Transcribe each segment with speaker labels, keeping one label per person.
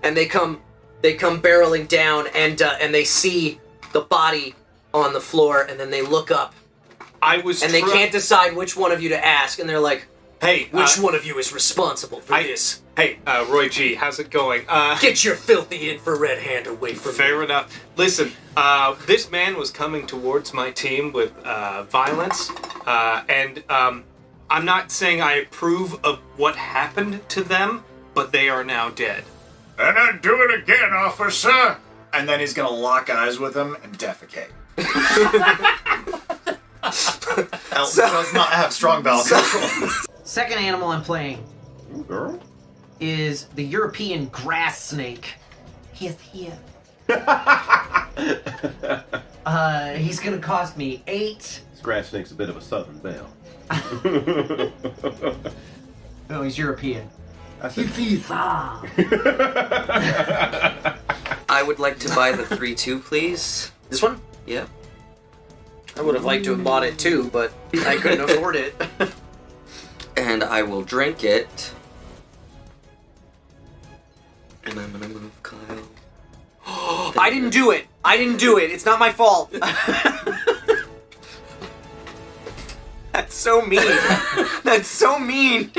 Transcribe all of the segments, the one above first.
Speaker 1: and they come barreling down, and they see the body on the floor, and then they look up. And they can't decide which one of you to ask, and they're like, "Hey, which one of you is responsible for this?"
Speaker 2: Hey, Roy G, how's it going?
Speaker 1: Get your filthy infrared hand away from me.
Speaker 2: Fair enough. Listen, this man was coming towards my team with violence, and I'm not saying I approve of what happened to them, but they are now dead.
Speaker 3: And then do it again, officer! And then he's gonna lock eyes with him and defecate. Elton does not have strong bowel control.
Speaker 4: Second animal I'm playing is the European grass snake. He is here. He's gonna cost me 8.
Speaker 5: This grass snake's a bit of a southern belle.
Speaker 4: No, he's European.
Speaker 5: I said,
Speaker 1: I would like to buy the 3-2, please. This one? Yeah. I would have liked to have bought it too, but I couldn't afford it. And I will drink it. And I'm gonna move Kyle. I didn't do it! I didn't do it! It's not my fault! That's so mean. That's so mean.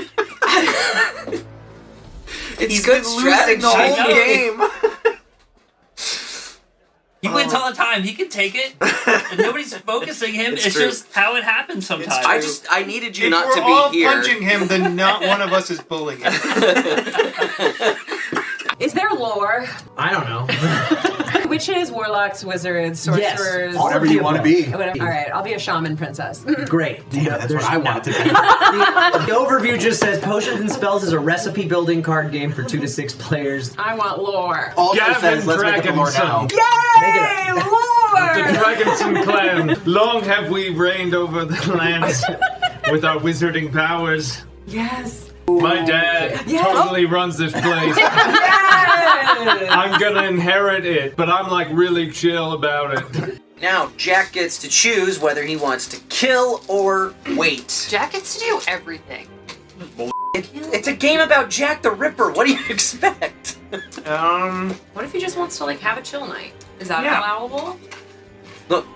Speaker 1: He's good strategy. The whole game.
Speaker 6: He wins all the time. He can take it. And nobody's focusing him. It's just how it happens sometimes.
Speaker 1: I needed you
Speaker 2: if
Speaker 1: not to be here.
Speaker 2: If we're all punching him, then not one of us is bullying him.
Speaker 7: Is there lore?
Speaker 4: I don't know.
Speaker 7: Witches, warlocks, wizards, sorcerers.
Speaker 4: Yes, whatever you want to be.
Speaker 7: Whatever. All right, I'll be a shaman princess.
Speaker 4: Great.
Speaker 5: Yeah, that's what I want to be.
Speaker 4: The overview just says Potions and Spells is a recipe building card game for 2 to 6 players.
Speaker 7: I want lore.
Speaker 5: Also says, let's make it more now.
Speaker 7: Yay! Lore!
Speaker 2: The Dragonson clan. Long have we reigned over the lands with our wizarding powers.
Speaker 7: Yes.
Speaker 2: My dad totally runs this place. I'm gonna inherit it, but I'm like really chill about it.
Speaker 1: Now, Jack gets to choose whether he wants to kill or wait.
Speaker 8: Jack gets to do everything.
Speaker 1: It's a game about Jack the Ripper. What do you expect?
Speaker 8: What if he just wants to like have a chill night? Is that allowable?
Speaker 1: Look,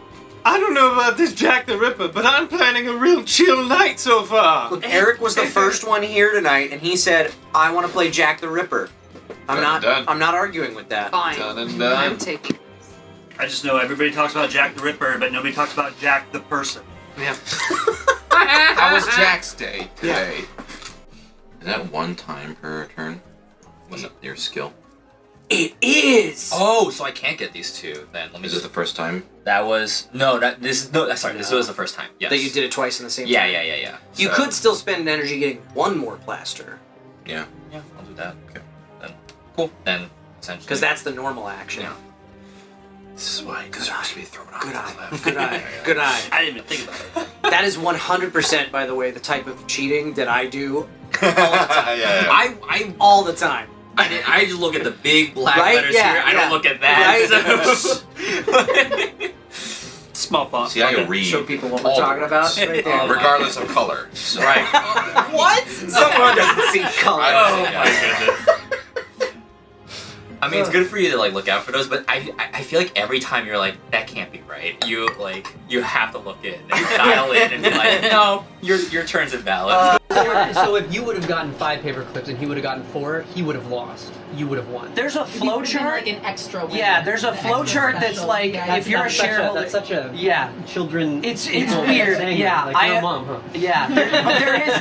Speaker 2: I don't know about this Jack the Ripper, but I'm planning a real chill night so far.
Speaker 1: look, Eric was the first one here tonight, and he said, "I want to play Jack the Ripper." I'm not arguing with that.
Speaker 8: Fine. I'm taking.
Speaker 6: I just know everybody talks about Jack the Ripper, but nobody talks about Jack the person.
Speaker 1: Yeah.
Speaker 9: How was Jack's day today? Is that 1 time per turn? Was it your skill?
Speaker 1: It is.
Speaker 9: Oh, so I can't get these 2 then. Let me. Is this the first time?
Speaker 10: That was this was the first time. Yes.
Speaker 1: That you did it twice in the same time.
Speaker 10: Yeah.
Speaker 1: You could still spend energy getting 1 more plaster.
Speaker 9: Yeah.
Speaker 10: Yeah, I'll do that.
Speaker 9: Okay.
Speaker 10: Then cool. Then essentially.
Speaker 1: Because that's the normal action.
Speaker 10: Yeah.
Speaker 9: This is why deserves to be thrown off.
Speaker 1: Good eye. Good eye. Good eye.
Speaker 6: I didn't even think about it.
Speaker 1: That is 100%, by the way, the type of cheating that I do all the time. I all the time.
Speaker 10: I just look at the big black
Speaker 1: Right?
Speaker 10: letters
Speaker 1: Yeah,
Speaker 10: here. I don't
Speaker 1: yeah.
Speaker 10: look at that.
Speaker 1: Right?
Speaker 6: Small font.
Speaker 9: See, I read.
Speaker 1: Show people what we're talking about. Right there.
Speaker 9: Regardless of color. So.
Speaker 10: Right.
Speaker 1: What? Someone doesn't see color.
Speaker 10: Oh my goodness. I mean, it's good for you to like look out for those, but I feel like every time you're like, that can't be right. You have to look in and dial in and be like, no, your turn's invalid.
Speaker 11: So if you would have gotten 5 paper clips and he would have gotten 4, he would have lost. You would have won.
Speaker 4: There's a flow chart.
Speaker 7: Like an extra win.
Speaker 4: Yeah, there's a flow chart that's like if you're a shareholder.
Speaker 11: That's such a children.
Speaker 4: It's weird. Yeah,
Speaker 11: like, no, Mom, huh?
Speaker 4: Yeah,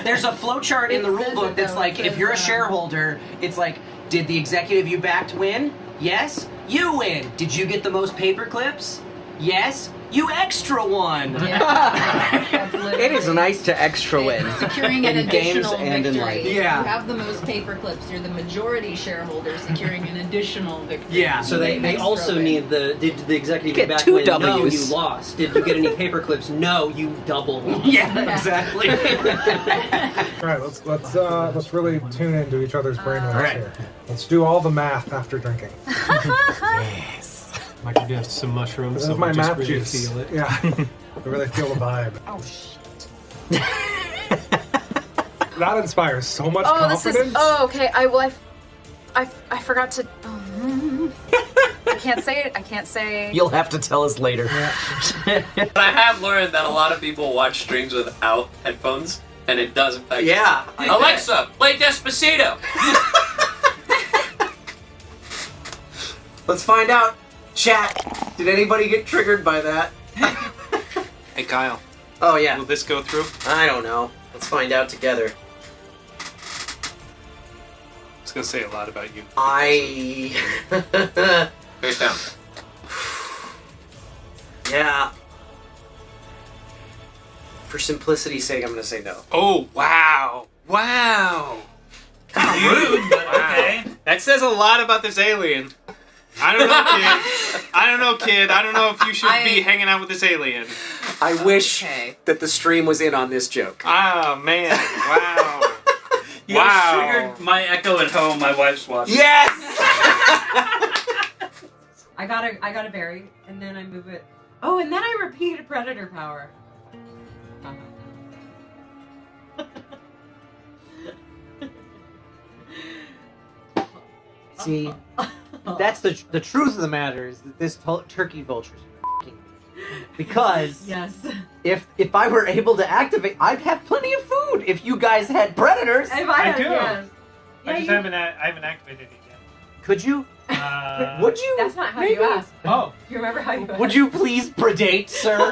Speaker 4: there's a flow chart in the rule book that's like if you're a shareholder, it's like, did the executive you backed win? Yes, you win. Did you get the most paper clips? Yes, you extra won.
Speaker 12: It is nice to extra win.
Speaker 7: Securing an
Speaker 12: in games
Speaker 7: additional
Speaker 12: and in life.
Speaker 7: victory.
Speaker 4: Yeah.
Speaker 7: You have the most paper clips. You're the majority shareholder securing an additional victory.
Speaker 4: Yeah.
Speaker 11: So they also need did the executive
Speaker 12: Get
Speaker 11: back
Speaker 12: 2
Speaker 11: win? No,
Speaker 12: Ws.
Speaker 11: you lost. Did you get any paper clips? No, you double lost.
Speaker 4: Yeah, exactly.
Speaker 13: All right, let's really tune into each other's brainwaves here. Let's do all the math after drinking.
Speaker 2: Yes. Might could have some mushrooms.
Speaker 13: This
Speaker 2: so
Speaker 13: is my
Speaker 2: we just
Speaker 13: math
Speaker 2: really
Speaker 13: juice.
Speaker 2: Feel it.
Speaker 13: Yeah, I really feel the vibe.
Speaker 7: Oh shit.
Speaker 13: That inspires so much
Speaker 7: This
Speaker 13: confidence.
Speaker 7: is. Oh, okay.
Speaker 14: I forgot to. I can't say it. I can't say.
Speaker 4: You'll have to tell us later.
Speaker 10: But I have learned that a lot of people watch streams without headphones, and it does affect.
Speaker 1: Yeah.
Speaker 10: Alexa, play Despacito.
Speaker 1: Let's find out. Chat. Did anybody get triggered by that?
Speaker 2: Hey, Kyle.
Speaker 1: Oh, yeah.
Speaker 2: Will this go through?
Speaker 1: I don't know. Let's find out together.
Speaker 2: It's going to say a lot about you.
Speaker 9: Face down.
Speaker 1: Yeah. For simplicity's sake, I'm going to say no.
Speaker 2: Oh, wow. Wow.
Speaker 6: Kind of rude, but okay.
Speaker 2: That says a lot about this alien. I don't know, kid. I don't know if you should be hanging out with this alien.
Speaker 1: I wish that the stream was in on this joke.
Speaker 2: Oh, man. Wow.
Speaker 6: You guys triggered my echo at home. My wife's watching.
Speaker 1: Yes!
Speaker 8: I got a berry, and then I move it. Oh, and then I repeat a predator power.
Speaker 4: See, that's the truth of the matter is that this turkey vulture is f***ing me. Because
Speaker 8: yes,
Speaker 4: if I were able to activate, I'd have plenty of food. If you guys had predators,
Speaker 8: If I had,
Speaker 15: do.
Speaker 8: yes.
Speaker 15: I just haven't activated it yet.
Speaker 4: Could you? Would you?
Speaker 8: That's not how
Speaker 4: Maybe?
Speaker 8: you asked.
Speaker 15: Oh.
Speaker 8: Do you remember how you asked?
Speaker 4: Would you please predate, sir?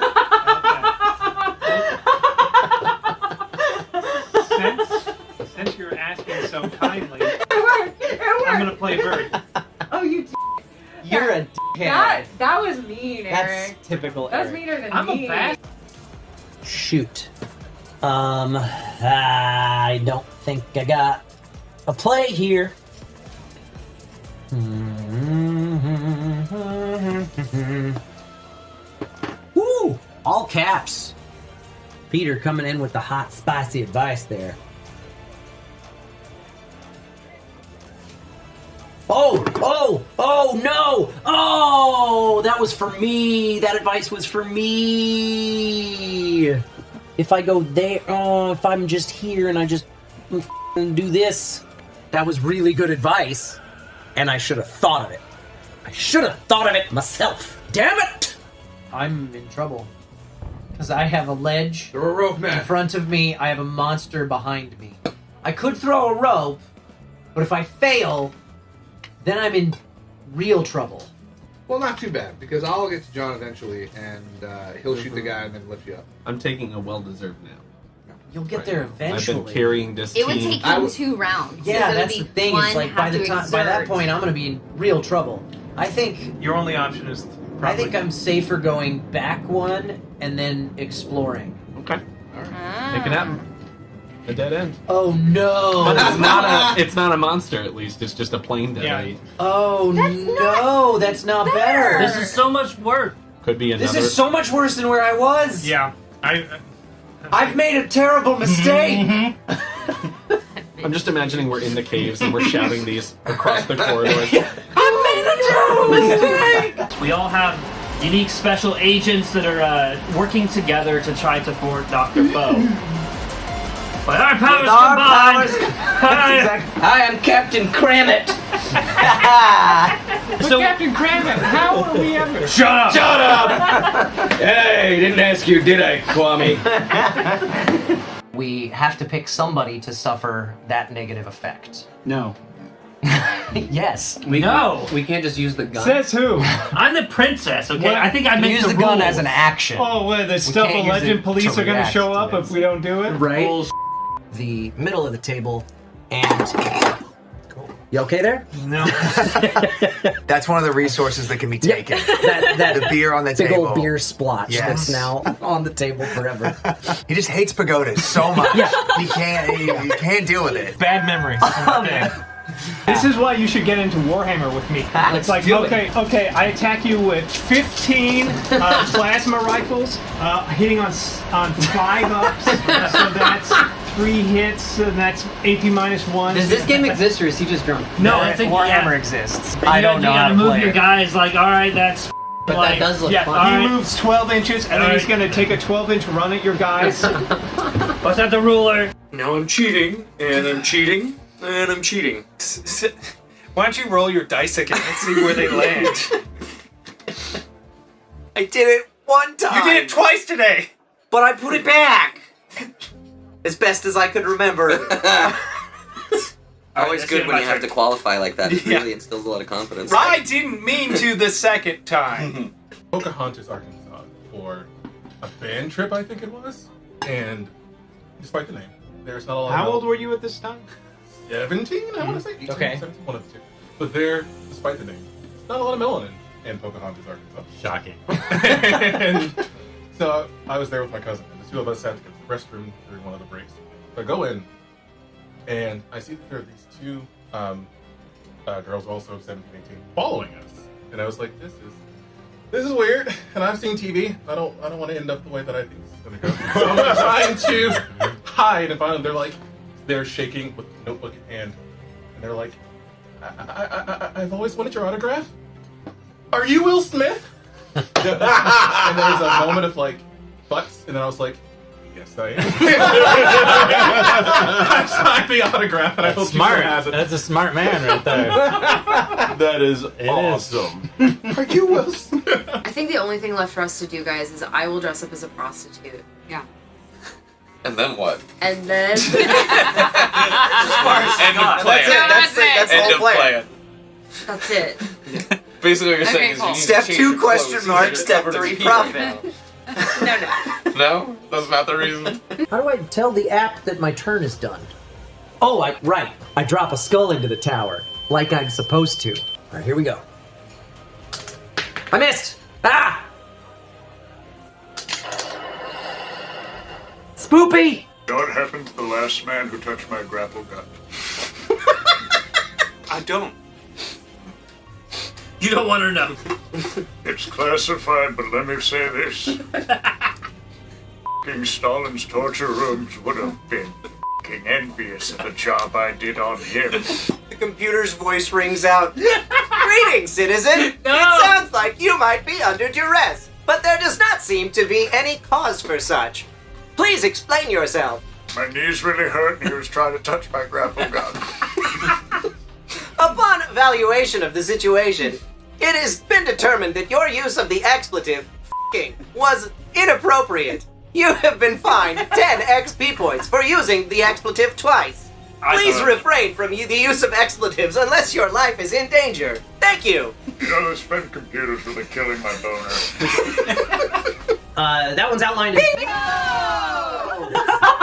Speaker 15: Since you're asking so kindly,
Speaker 8: It worked.
Speaker 15: I'm gonna play bird.
Speaker 8: Oh, you.
Speaker 4: You're a dickhead.
Speaker 8: That was mean,
Speaker 4: That's
Speaker 8: Eric.
Speaker 4: typical
Speaker 8: That's
Speaker 4: Eric.
Speaker 8: meaner than
Speaker 15: I'm
Speaker 8: me.
Speaker 15: a bad.
Speaker 4: Shoot. I don't think I got a play here. Woo! All caps. Peter coming in with the hot, spicy advice there. Oh, no! Oh, that was for me. That advice was for me. If I go there, if I'm just here and I just do this, that was really good advice. And I should have thought of it. I should have thought of it myself. Damn it! I'm in trouble. Because I have a ledge
Speaker 5: Throw a rope, man.
Speaker 4: in front of me. I have a monster behind me. I could throw a rope, but if I fail, then I'm in real trouble.
Speaker 5: Well, not too bad, because I'll get to John eventually, and he'll shoot the guy and then lift you up.
Speaker 16: I'm taking a well-deserved nap.
Speaker 4: You'll get there eventually.
Speaker 16: I've been carrying this
Speaker 17: It would
Speaker 16: team.
Speaker 17: take you 2 rounds.
Speaker 4: Yeah,
Speaker 17: so
Speaker 4: that's the thing. It's like by that point, I'm going to be in real trouble. I think
Speaker 15: Your only option is.
Speaker 4: I think I'm safer going back one and then exploring.
Speaker 16: Okay. All right. Make it happen. A dead end.
Speaker 4: Oh no!
Speaker 16: But it's not a monster. At least it's just a plane that I.
Speaker 4: Oh no! That's not better.
Speaker 6: This is so much work.
Speaker 16: Could be another.
Speaker 4: This is so much worse than where I was.
Speaker 15: Yeah,
Speaker 4: I've made a terrible mistake.
Speaker 16: I'm just imagining we're in the caves and we're shouting these across the corridors.
Speaker 4: I made a terrible mistake.
Speaker 6: We all have unique special agents that are working together to try to thwart Dr. Foe. But our powers combined.
Speaker 12: Hi, I'm Captain Cramit.
Speaker 15: So, Captain Craven, how are we ever?
Speaker 12: Shut up! Shut up! Hey, didn't ask you, did I, Kwame?
Speaker 4: We have to pick somebody to suffer that negative effect.
Speaker 12: No.
Speaker 4: Yes.
Speaker 11: We can't just use the gun.
Speaker 15: Says who?
Speaker 6: I'm the princess, okay?
Speaker 15: What?
Speaker 6: I think I make
Speaker 4: use the
Speaker 6: rules.
Speaker 4: gun as an action.
Speaker 15: Oh, what, the stuff
Speaker 4: can't
Speaker 15: of
Speaker 4: use
Speaker 15: legend
Speaker 4: it
Speaker 15: police
Speaker 4: to
Speaker 15: are going to
Speaker 4: react
Speaker 15: show
Speaker 4: to
Speaker 15: up
Speaker 4: it.
Speaker 15: if we don't do it?
Speaker 4: Right? The middle of the table, and you okay there?
Speaker 15: No.
Speaker 18: That's one of the resources that can be taken.
Speaker 4: The
Speaker 18: beer on the
Speaker 4: big
Speaker 18: table.
Speaker 4: old beer splotch
Speaker 18: Yes.
Speaker 4: that's now on the table forever.
Speaker 18: He just hates pagodas so much.
Speaker 4: Yeah.
Speaker 18: He can't deal with it.
Speaker 15: Bad memories. This is why you should get into Warhammer with me. It's like, okay, I attack you with 15 plasma rifles, hitting on 5 ups, so that's 3 hits, and that's AP -1.
Speaker 11: Does this game exist or is he just drunk?
Speaker 15: No,
Speaker 6: I think
Speaker 4: Warhammer exists.
Speaker 6: I don't know
Speaker 4: how
Speaker 6: how
Speaker 4: to
Speaker 6: to move
Speaker 4: play
Speaker 6: your
Speaker 4: it.
Speaker 6: guys like, all right, that's.
Speaker 11: But
Speaker 6: like,
Speaker 11: that does look
Speaker 15: Yeah,
Speaker 11: fun.
Speaker 15: he moves 12 inches, and then he's going to take a 12-inch run at your guys.
Speaker 6: What's that, the ruler?
Speaker 2: Now I'm cheating, and I'm cheating, and I'm cheating. Why don't you roll your dice again and see where they land?
Speaker 1: I did it one time.
Speaker 2: You did it twice today.
Speaker 1: But I put it back. As best as I could remember.
Speaker 17: Always good when you have to qualify like that. It really instills a lot of confidence.
Speaker 2: I didn't mean to the second time.
Speaker 19: Pocahontas, Arkansas, for a band trip, I think it was. And despite the name, there's not a lot.
Speaker 15: How old were you at this time?
Speaker 19: 17, I want to say. 18,
Speaker 15: Okay.
Speaker 19: 17, one of the two. But there, despite the name, not a lot of melanin in Pocahontas, Arkansas.
Speaker 16: Shocking.
Speaker 19: And so I was there with my cousin, and the two of us had to go to the restroom during one of the breaks. So I go in, and I see that there are these two girls, also 17, 18, following us. And I was like, this is weird. And I've seen TV. I don't want to end up the way that I think this is going to go. So I'm trying to hide, and finally they're shaking with a notebook in hand, and they're like, I've always wanted your autograph. Are you Will Smith? And there was a moment of like, butts, and then I was like, yes, I am. I signed the autograph, and I hope
Speaker 12: smart.
Speaker 19: you has it.
Speaker 12: That's a smart man right there.
Speaker 19: That is awesome. Are you Will Smith?
Speaker 20: I think the only thing left for us to do, guys, is I will dress up as a prostitute. Yeah.
Speaker 9: And then what?
Speaker 20: And then...
Speaker 9: End of plan.
Speaker 20: That's it.
Speaker 9: That's the whole plan.
Speaker 20: That's it.
Speaker 9: Basically, what you're saying is you need
Speaker 1: Step
Speaker 9: to change
Speaker 1: 2,
Speaker 9: your
Speaker 1: question
Speaker 9: clothes
Speaker 1: mark.
Speaker 9: so
Speaker 1: Step
Speaker 9: you're covered
Speaker 1: 3,
Speaker 9: in pee
Speaker 1: profit.
Speaker 9: right now. No? That's not the reason?
Speaker 4: How do I tell the app that my turn is done? Oh, right. I drop a skull into the tower, like I'm supposed to. All right, here we go. I missed! Ah! Spoopy!
Speaker 3: What happened to the last man who touched my grapple gun?
Speaker 2: I don't.
Speaker 6: You don't want to know.
Speaker 3: It's classified, but let me say this. F***ing Stalin's torture rooms would have been f***ing envious of the job I did on him.
Speaker 1: The computer's voice rings out. Greetings, citizen.
Speaker 6: No.
Speaker 1: It sounds like you might be under duress, but there does not seem to be any cause for such. Please explain yourself.
Speaker 3: My knees really hurt and he was trying to touch my grapple gun.
Speaker 1: Upon evaluation of the situation, it has been determined that your use of the expletive f***ing was inappropriate. You have been fined 10 XP points for using the expletive twice. Please refrain from the use of expletives unless your life is in danger. Thank you.
Speaker 3: You know, those spin computers really killing my boner.
Speaker 4: That one's outlined in...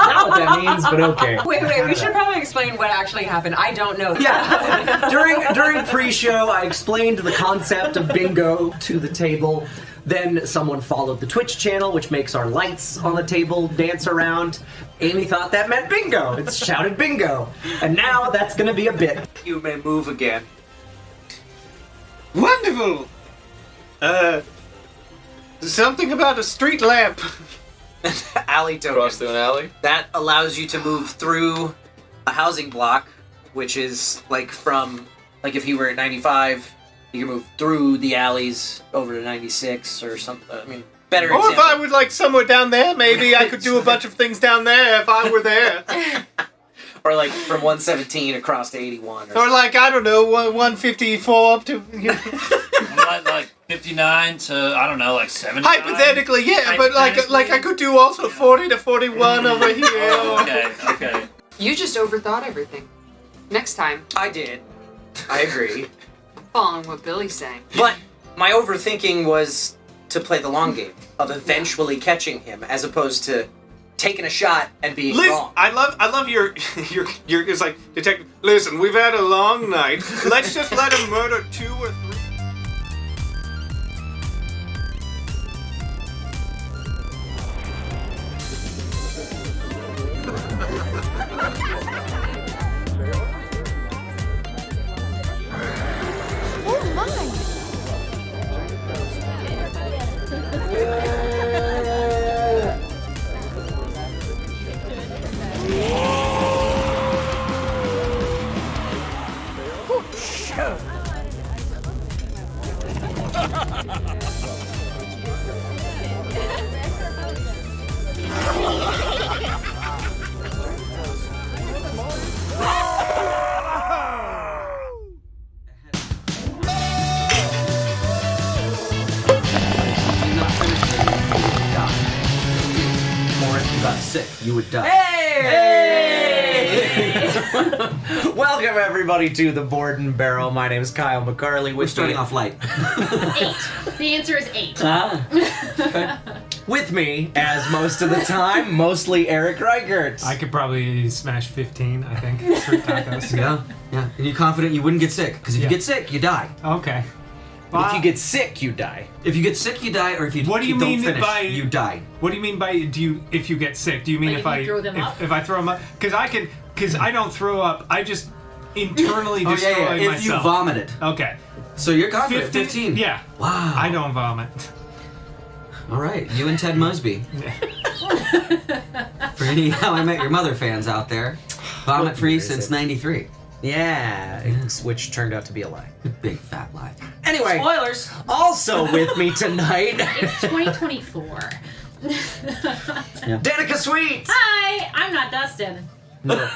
Speaker 4: Not what that means, but okay.
Speaker 8: Wait, we should probably explain what actually happened. I don't know.
Speaker 4: Yeah. During pre-show, I explained the concept of bingo to the table. Then someone followed the Twitch channel, which makes our lights on the table dance around. Amy thought that meant bingo. It shouted bingo. And now that's going to be a bit.
Speaker 1: You may move again.
Speaker 2: Wonderful! Something about a street lamp.
Speaker 1: Alley token.
Speaker 9: Cross through an alley?
Speaker 1: That allows you to move through a housing block, which is like from, like if you were at 95, you can move through the alleys over to 96 or something. I mean, better
Speaker 2: Or if
Speaker 1: example.
Speaker 2: I was like somewhere down there, maybe I could do a bunch of things down there if I were there.
Speaker 1: Or like from 117 across to 81.
Speaker 2: Or like, I don't know, 154 up to...
Speaker 6: like 59 to, I don't know, like 70.
Speaker 2: Hypothetically, yeah, but like I could do also 40 to 41 over here.
Speaker 6: Oh, okay.
Speaker 20: You just overthought everything. Next time.
Speaker 1: I did. I agree.
Speaker 20: I'm following what Billy's saying.
Speaker 1: But my overthinking was to play the long game of eventually catching him, as opposed to taking a shot and being wrong.
Speaker 2: I love your it's like, detective, listen, we've had a long night. Let's just let him murder 2 or 3.
Speaker 20: Oh my!
Speaker 21: sick, you would die.
Speaker 4: Hey! Welcome everybody to the Board and Barrel. My name is Kyle McCarley.
Speaker 21: We're starting off light.
Speaker 7: 8. The answer is 8.
Speaker 4: With me, as most of the time, mostly Eric Reichert.
Speaker 15: I could probably smash 15, I think. Street tacos.
Speaker 21: Yeah. And you're confident you wouldn't get sick, because if you get sick, you die.
Speaker 15: Okay.
Speaker 4: If you get sick, you die.
Speaker 21: If you get sick, you die, or if you
Speaker 15: What do you
Speaker 21: don't
Speaker 15: mean
Speaker 21: finish,
Speaker 15: by
Speaker 21: you die.
Speaker 15: What do you mean by if you get sick? Do you mean
Speaker 7: Like if you throw them up?
Speaker 15: if I throw them up? Because I don't throw up. I just internally destroy
Speaker 21: If
Speaker 15: myself.
Speaker 21: you vomited.
Speaker 15: Okay.
Speaker 21: So you're confident. 15.
Speaker 15: Yeah.
Speaker 21: Wow.
Speaker 15: I don't vomit.
Speaker 21: All right, you and Ted Mosby. For any How I Met Your Mother fans out there, vomit free since '93.
Speaker 4: Yeah, which turned out to be a lie.
Speaker 21: Big fat lie.
Speaker 4: Anyway,
Speaker 21: Spoilers.
Speaker 4: Also with me tonight,
Speaker 7: It's 2024.
Speaker 4: Danica Sweet.
Speaker 7: Hi, I'm not Dustin.
Speaker 4: No.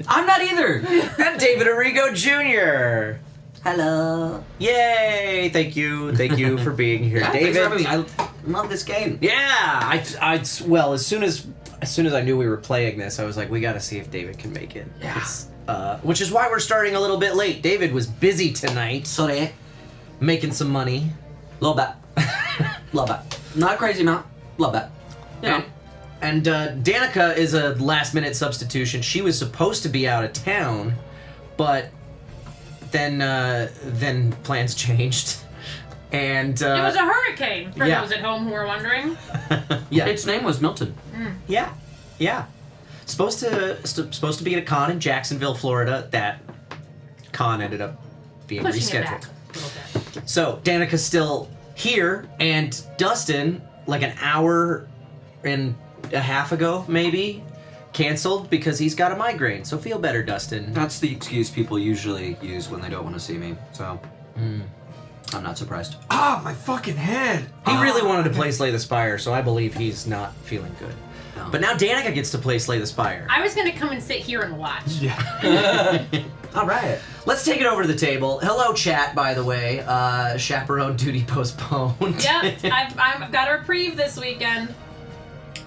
Speaker 21: I'm not either.
Speaker 4: And David Errigo Jr.
Speaker 21: Hello.
Speaker 4: Yay! Thank you for being here,
Speaker 21: Yeah,
Speaker 4: David.
Speaker 21: thanks for having me. I love this game.
Speaker 4: Yeah, well, as soon as I knew we were playing this, I was like, we got to see if David can make it.
Speaker 21: Yeah.
Speaker 4: Which is why we're starting a little bit late. David was busy tonight.
Speaker 21: Sorry.
Speaker 4: Making some money.
Speaker 21: Love that. Love that. Not crazy amount. Love that. Yeah.
Speaker 4: And Danica is a last-minute substitution. She was supposed to be out of town, but then plans changed. And
Speaker 7: It was a hurricane, for
Speaker 4: yeah.
Speaker 7: those at home who are wondering.
Speaker 4: Yeah.
Speaker 21: Its name was Milton.
Speaker 4: Yeah. Supposed to be at a con in Jacksonville, Florida. That con ended up being
Speaker 7: Pushing it
Speaker 4: rescheduled.
Speaker 7: back a little bit.
Speaker 4: So Danica's still here, and Dustin, like an hour and a half ago, maybe, canceled because he's got a migraine. So feel better, Dustin.
Speaker 21: That's the excuse people usually use when they don't want to see me. So I'm not surprised.
Speaker 15: Ah, my fucking head.
Speaker 4: He really wanted to play Slay the Spire, so I believe he's not feeling good.
Speaker 21: No.
Speaker 4: But now Danica gets to play Slay the Spire.
Speaker 7: I was going to come and sit here and watch.
Speaker 15: Yeah.
Speaker 4: All right. Let's take it over to the table. Hello, chat, by the way. Chaperone duty postponed.
Speaker 7: Yep, I've got a reprieve this weekend.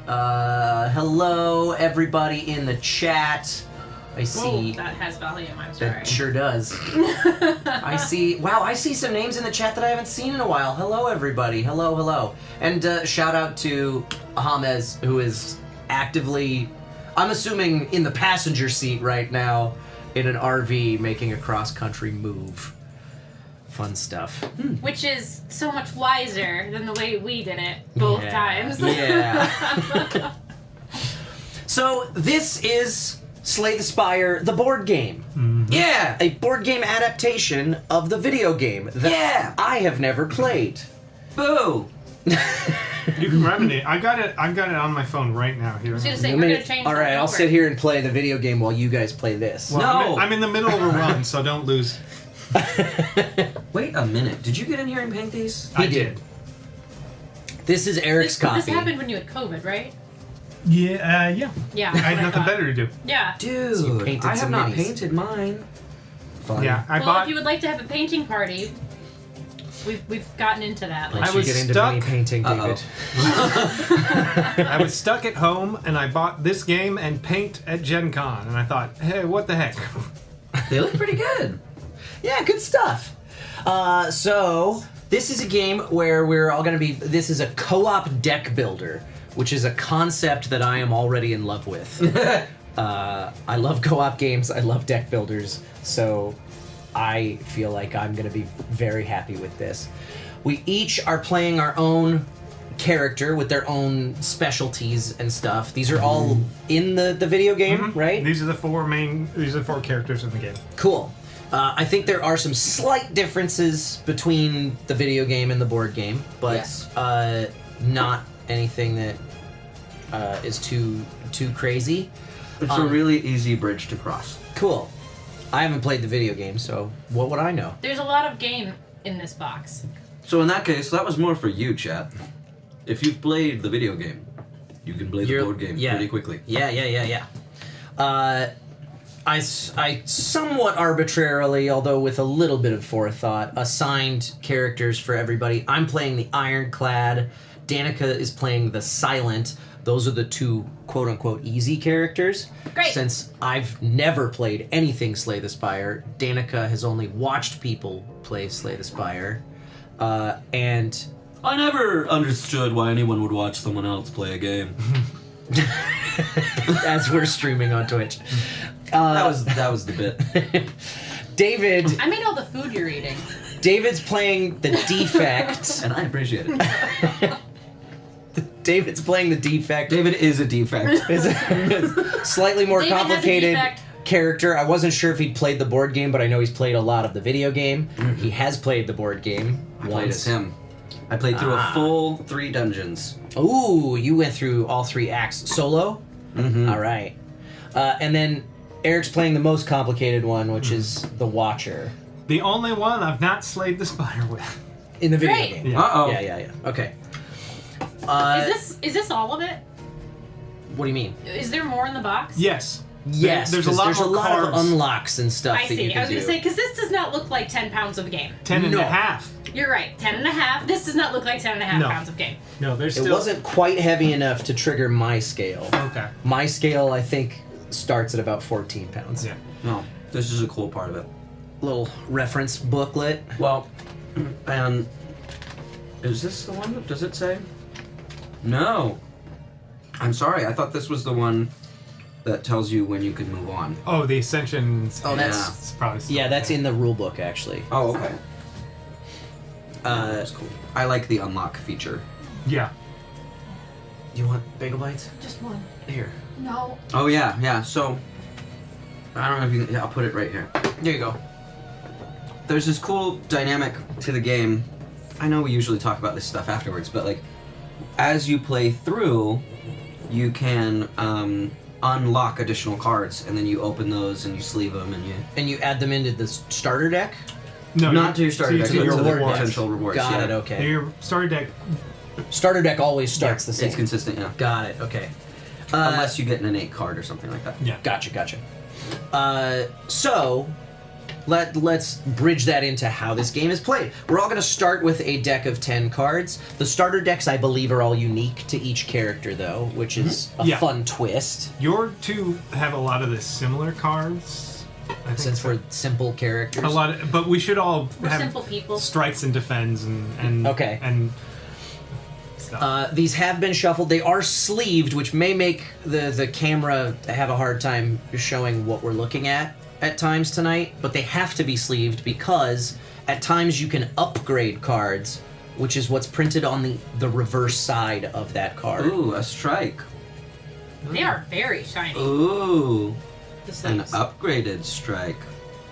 Speaker 4: Hello, everybody in the chat. I see.
Speaker 7: Whoa, that has volume, I'm sorry.
Speaker 4: That sure does. I see some names in the chat that I haven't seen in a while. Hello, everybody. Hello. And shout out to James, who is actively, I'm assuming, in the passenger seat right now in an RV making a cross-country move. Fun stuff.
Speaker 7: Which is so much wiser than the way we did it both times.
Speaker 4: Yeah. So this is Slay the Spire, the board game.
Speaker 21: Mm-hmm.
Speaker 4: Yeah, a board game adaptation of the video game that I have never played.
Speaker 21: Boo!
Speaker 15: You can remedy it. I got it on my phone right now. Here.
Speaker 7: I was gonna say, we're gonna change
Speaker 4: All right, I'll sit here and play the video game while you guys play this.
Speaker 15: Well, I'm in the middle of a run, so don't lose.
Speaker 21: Wait a minute. Did you get in here and paint these?
Speaker 4: I did. This is Eric's copy.
Speaker 7: This happened when you had COVID, right?
Speaker 15: Yeah.
Speaker 7: Yeah.
Speaker 15: I had nothing better to do.
Speaker 7: Yeah.
Speaker 21: Dude, I have not painted mine.
Speaker 4: Fun.
Speaker 15: Yeah,
Speaker 7: Well, if you would like to have a painting party, we've gotten into that.
Speaker 15: I was
Speaker 4: get into
Speaker 15: stuck.
Speaker 4: mini painting, David.
Speaker 15: I was stuck at home, and I bought this game and paint at Gen Con, and I thought, hey, what the heck?
Speaker 21: They look pretty good.
Speaker 4: Yeah, good stuff. So this is a game where we're all going to be. This is a co-op deck builder, which is a concept that I am already in love with. I love co-op games. I love deck builders. So I feel like I'm going to be very happy with this. We each are playing our own character with their own specialties and stuff. These are all in the video game, right?
Speaker 15: These are the four characters in the game.
Speaker 4: Cool. I think there are some slight differences between the video game and the board game, but not anything that is too crazy.
Speaker 21: It's a really easy bridge to cross.
Speaker 4: Cool. I haven't played the video game, so what would I know?
Speaker 7: There's a lot of game in this box.
Speaker 21: So in that case, that was more for you, chat. If you've played the video game, you can play the board game pretty quickly.
Speaker 4: Yeah. I somewhat arbitrarily, although with a little bit of forethought, assigned characters for everybody. I'm playing the Ironclad. Danica is playing the Silent. those are the two quote-unquote easy characters.
Speaker 13: Great.
Speaker 4: Since I've never played anything Slay the Spire, Danica has only watched people play Slay the Spire, and
Speaker 21: I never understood why anyone would watch someone else play a game.
Speaker 4: as we're streaming on Twitch.
Speaker 21: That was the bit.
Speaker 4: David.
Speaker 13: I made all the food you're eating.
Speaker 4: David's playing the defect.
Speaker 21: And I appreciate it.
Speaker 4: David's playing the defect.
Speaker 21: David is a defect.
Speaker 4: Slightly more
Speaker 13: David has a
Speaker 4: complicated
Speaker 13: defect.
Speaker 4: character. I wasn't sure if he'd played the board game, but I know he's played a lot of the video game. He has played the board game.
Speaker 21: I played as him. I played through a full 3 dungeons.
Speaker 4: Ooh, you went through all 3 acts solo?
Speaker 21: Mm-hmm.
Speaker 4: All right. And then Eric's playing the most complicated one, which is the Watcher.
Speaker 15: The only one I've not slayed the Spire with.
Speaker 4: In the video
Speaker 13: Great.
Speaker 4: game.
Speaker 15: Yeah.
Speaker 21: Uh-oh.
Speaker 4: Yeah. Okay.
Speaker 13: Is this all of it?
Speaker 4: What do you mean?
Speaker 13: Is there more in the box?
Speaker 15: Yes.
Speaker 4: Yes,
Speaker 15: There's a
Speaker 4: 'cause
Speaker 15: lot
Speaker 4: there's
Speaker 15: more
Speaker 4: a lot of
Speaker 15: cards.
Speaker 4: unlocks and stuff
Speaker 13: I
Speaker 4: that you
Speaker 13: see.
Speaker 4: can
Speaker 13: I was
Speaker 4: do.
Speaker 13: gonna say because this does not look like 10 pounds of game.
Speaker 15: 10 and
Speaker 4: No.
Speaker 15: a half.
Speaker 13: You're right. 10 and a half. This does not look like 10 and a half
Speaker 15: No.
Speaker 13: pounds of game.
Speaker 15: No, there's
Speaker 4: It
Speaker 15: still...
Speaker 4: wasn't quite heavy enough to trigger my scale.
Speaker 15: Okay.
Speaker 4: My scale, I think, starts at about 14 pounds.
Speaker 15: Yeah.
Speaker 21: No, this is a cool part of it.
Speaker 4: Little reference booklet.
Speaker 21: Well, and is this the one? Does it say? No. I'm sorry. I thought this was the one that tells you when you can move on.
Speaker 15: Oh, the Ascensions.
Speaker 4: Oh, that's-
Speaker 21: Yeah.
Speaker 15: It's probably still
Speaker 4: Yeah, that's
Speaker 15: there.
Speaker 4: in the rule book, actually.
Speaker 21: Oh, okay. That's cool. I like the unlock feature.
Speaker 15: Yeah.
Speaker 4: You want bagel bites?
Speaker 13: Just one.
Speaker 4: Here.
Speaker 13: No.
Speaker 21: Oh yeah. So I don't know if you. Yeah, I'll put it right here.
Speaker 4: There you go.
Speaker 21: There's this cool dynamic to the game. I know we usually talk about this stuff afterwards, but like, as you play through, you can unlock additional cards, and then you open those and you sleeve them, and you
Speaker 4: add them into the starter deck.
Speaker 15: No,
Speaker 21: not to your starter deck,
Speaker 15: to
Speaker 21: but
Speaker 15: your
Speaker 21: to the
Speaker 15: rewards.
Speaker 21: potential rewards.
Speaker 4: Got
Speaker 21: yeah.
Speaker 4: it, okay.
Speaker 15: Your starter deck.
Speaker 4: Starter deck always starts the same.
Speaker 21: It's consistent, yeah.
Speaker 4: Got it, okay.
Speaker 21: Unless you get an innate card or something like that.
Speaker 15: Yeah.
Speaker 4: Gotcha. So, let's bridge that into how this game is played. We're all going to start with a deck of 10 cards. The starter decks, I believe, are all unique to each character, though, which is a
Speaker 15: Yeah.
Speaker 4: fun twist.
Speaker 15: Your two have a lot of the similar cards. I think
Speaker 4: Since we're simple characters.
Speaker 15: a lot, but we should all
Speaker 13: We're
Speaker 15: have
Speaker 13: simple people.
Speaker 15: strikes and defends and
Speaker 4: Okay.
Speaker 15: and stuff.
Speaker 4: These have been shuffled. They are sleeved, which may make the camera have a hard time showing what we're looking at times tonight, but they have to be sleeved because at times you can upgrade cards, which is what's printed on the reverse side of that card.
Speaker 21: Ooh, a strike.
Speaker 13: They are very shiny.
Speaker 21: Ooh,
Speaker 13: The
Speaker 21: an
Speaker 13: sleeves.
Speaker 21: upgraded strike.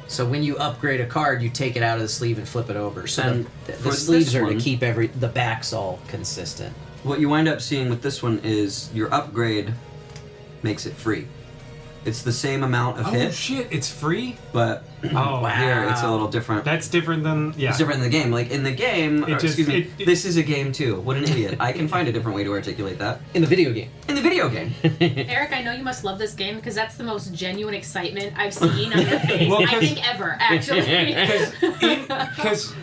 Speaker 4: So when you upgrade a card, you take it out of the sleeve and flip it over. So
Speaker 21: And
Speaker 4: the
Speaker 21: for
Speaker 4: sleeves
Speaker 21: this
Speaker 4: are to
Speaker 21: one-
Speaker 4: keep the backs all consistent.
Speaker 21: What you wind up seeing with this one is your upgrade makes it free. It's the same amount of
Speaker 15: Oh
Speaker 21: hit,
Speaker 15: shit! It's free.
Speaker 21: but
Speaker 15: Oh
Speaker 21: here it's a little different.
Speaker 15: That's different than
Speaker 21: It's different in the game. Like in the game,
Speaker 15: It
Speaker 21: or,
Speaker 15: just-
Speaker 21: excuse me,
Speaker 15: it-
Speaker 21: this is a game too. What an idiot! I can find a different way to articulate that.
Speaker 4: In the video game.
Speaker 21: In the video game.
Speaker 13: Eric, I know you must love this game because that's the most genuine excitement I've seen on your face.
Speaker 15: Well,
Speaker 13: I
Speaker 15: 'cause-
Speaker 13: think ever, actually.
Speaker 15: Because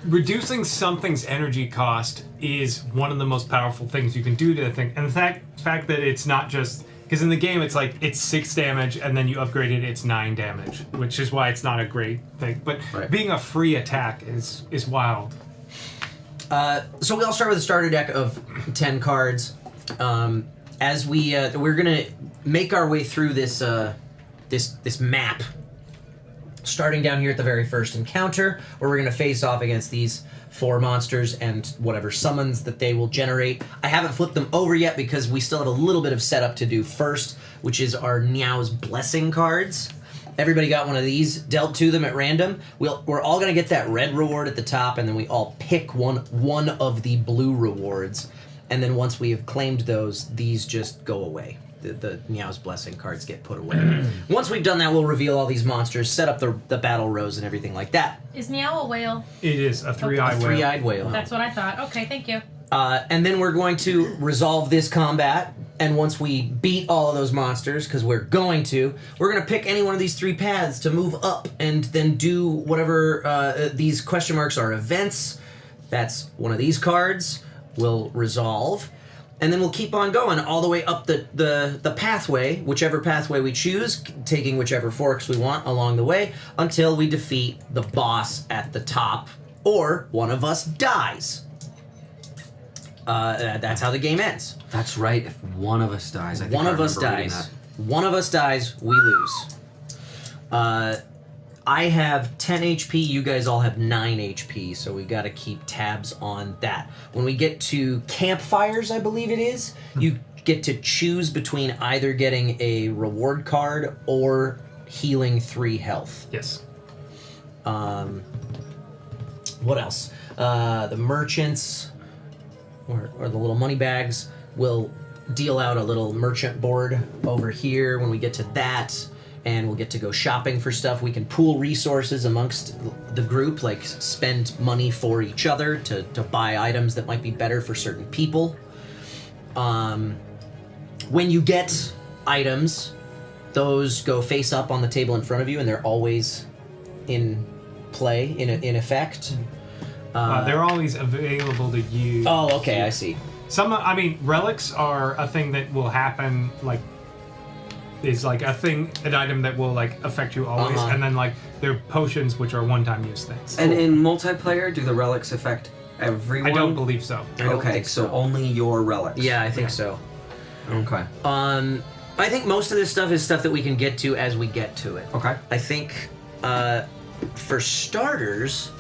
Speaker 15: reducing something's energy cost is one of the most powerful things you can do to the thing, and the fact that it's not just because in the game it's like it's 6 damage and then you upgrade it, it's 9 damage, which is why it's not a great thing. But being a free attack is wild.
Speaker 4: So we all start with a starter deck of 10 cards. As we're gonna make our way through this this map, starting down here at the very first encounter, where we're gonna face off against these 4 monsters and whatever summons that they will generate. I haven't flipped them over yet because we still have a little bit of setup to do first, which is our Niao's Blessing cards. Everybody got one of these dealt to them at random. We're all gonna get that red reward at the top, and then we all pick one of the blue rewards. And then once we have claimed those, these just go away. The Niao's Blessing cards get put away. Once we've done that, we'll reveal all these monsters, set up the battle rows and everything like that.
Speaker 13: Is Niao a whale?
Speaker 15: It is a three-eyed whale.
Speaker 4: Three-eyed whale.
Speaker 13: That's what I thought. Okay, thank you.
Speaker 4: And then we're going to resolve this combat. And once we beat all of those monsters, because we're going to pick any one of these 3 paths to move up and then do whatever these question marks are events. That's one of these cards will resolve.
Speaker 21: And then we'll keep on going all the way up the pathway, whichever pathway we choose, taking whichever forks we want along the way, until we defeat the boss at the top, or one of us dies. That's how the game ends. That's right. If one of us dies, One of us dies. One of us dies, we lose. I have 10 HP, you guys all have 9 HP, so we gotta keep tabs on that. When we get to campfires, I believe it is, you get to choose between either getting a reward card or healing 3 health.
Speaker 15: Yes.
Speaker 21: What else? The merchants, or the little money bags, will deal out a little merchant board over here when we get to that. And we'll get to go shopping for stuff. We can pool resources amongst the group, like spend money for each other to buy items that might be better for certain people. When you get items, those go face up on the table in front of you, and they're always in play, in effect.
Speaker 15: They're always available to use.
Speaker 21: Oh, okay, I see.
Speaker 15: Relics are a thing that will happen, is like an item that will affect you always, and then they're potions which are one-time use things.
Speaker 21: And in multiplayer, do the relics affect everyone?
Speaker 15: I don't believe so.
Speaker 21: Okay, so only your relics. Yeah, I think so. Okay. I think most of this stuff is stuff that we can get to as we get to it. Okay. I think for starters,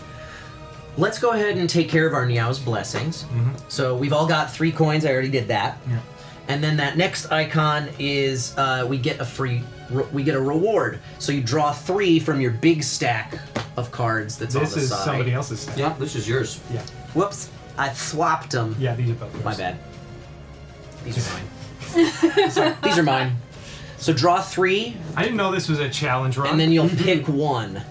Speaker 21: let's go ahead and take care of our Niao's blessings.
Speaker 15: Mm-hmm.
Speaker 21: So we've all got 3 coins. I already did that.
Speaker 15: Yeah.
Speaker 21: And then that next icon is we get a reward. So you draw 3 from your big stack of cards that's on the side.
Speaker 15: This is somebody else's stack.
Speaker 21: Yeah, this is yours.
Speaker 15: Yeah.
Speaker 21: Whoops, I swapped them.
Speaker 15: Yeah, these are both yours.
Speaker 21: My bad. These are mine. These are mine. So draw 3.
Speaker 15: I didn't know this was a challenge run.
Speaker 21: And then you'll pick 1.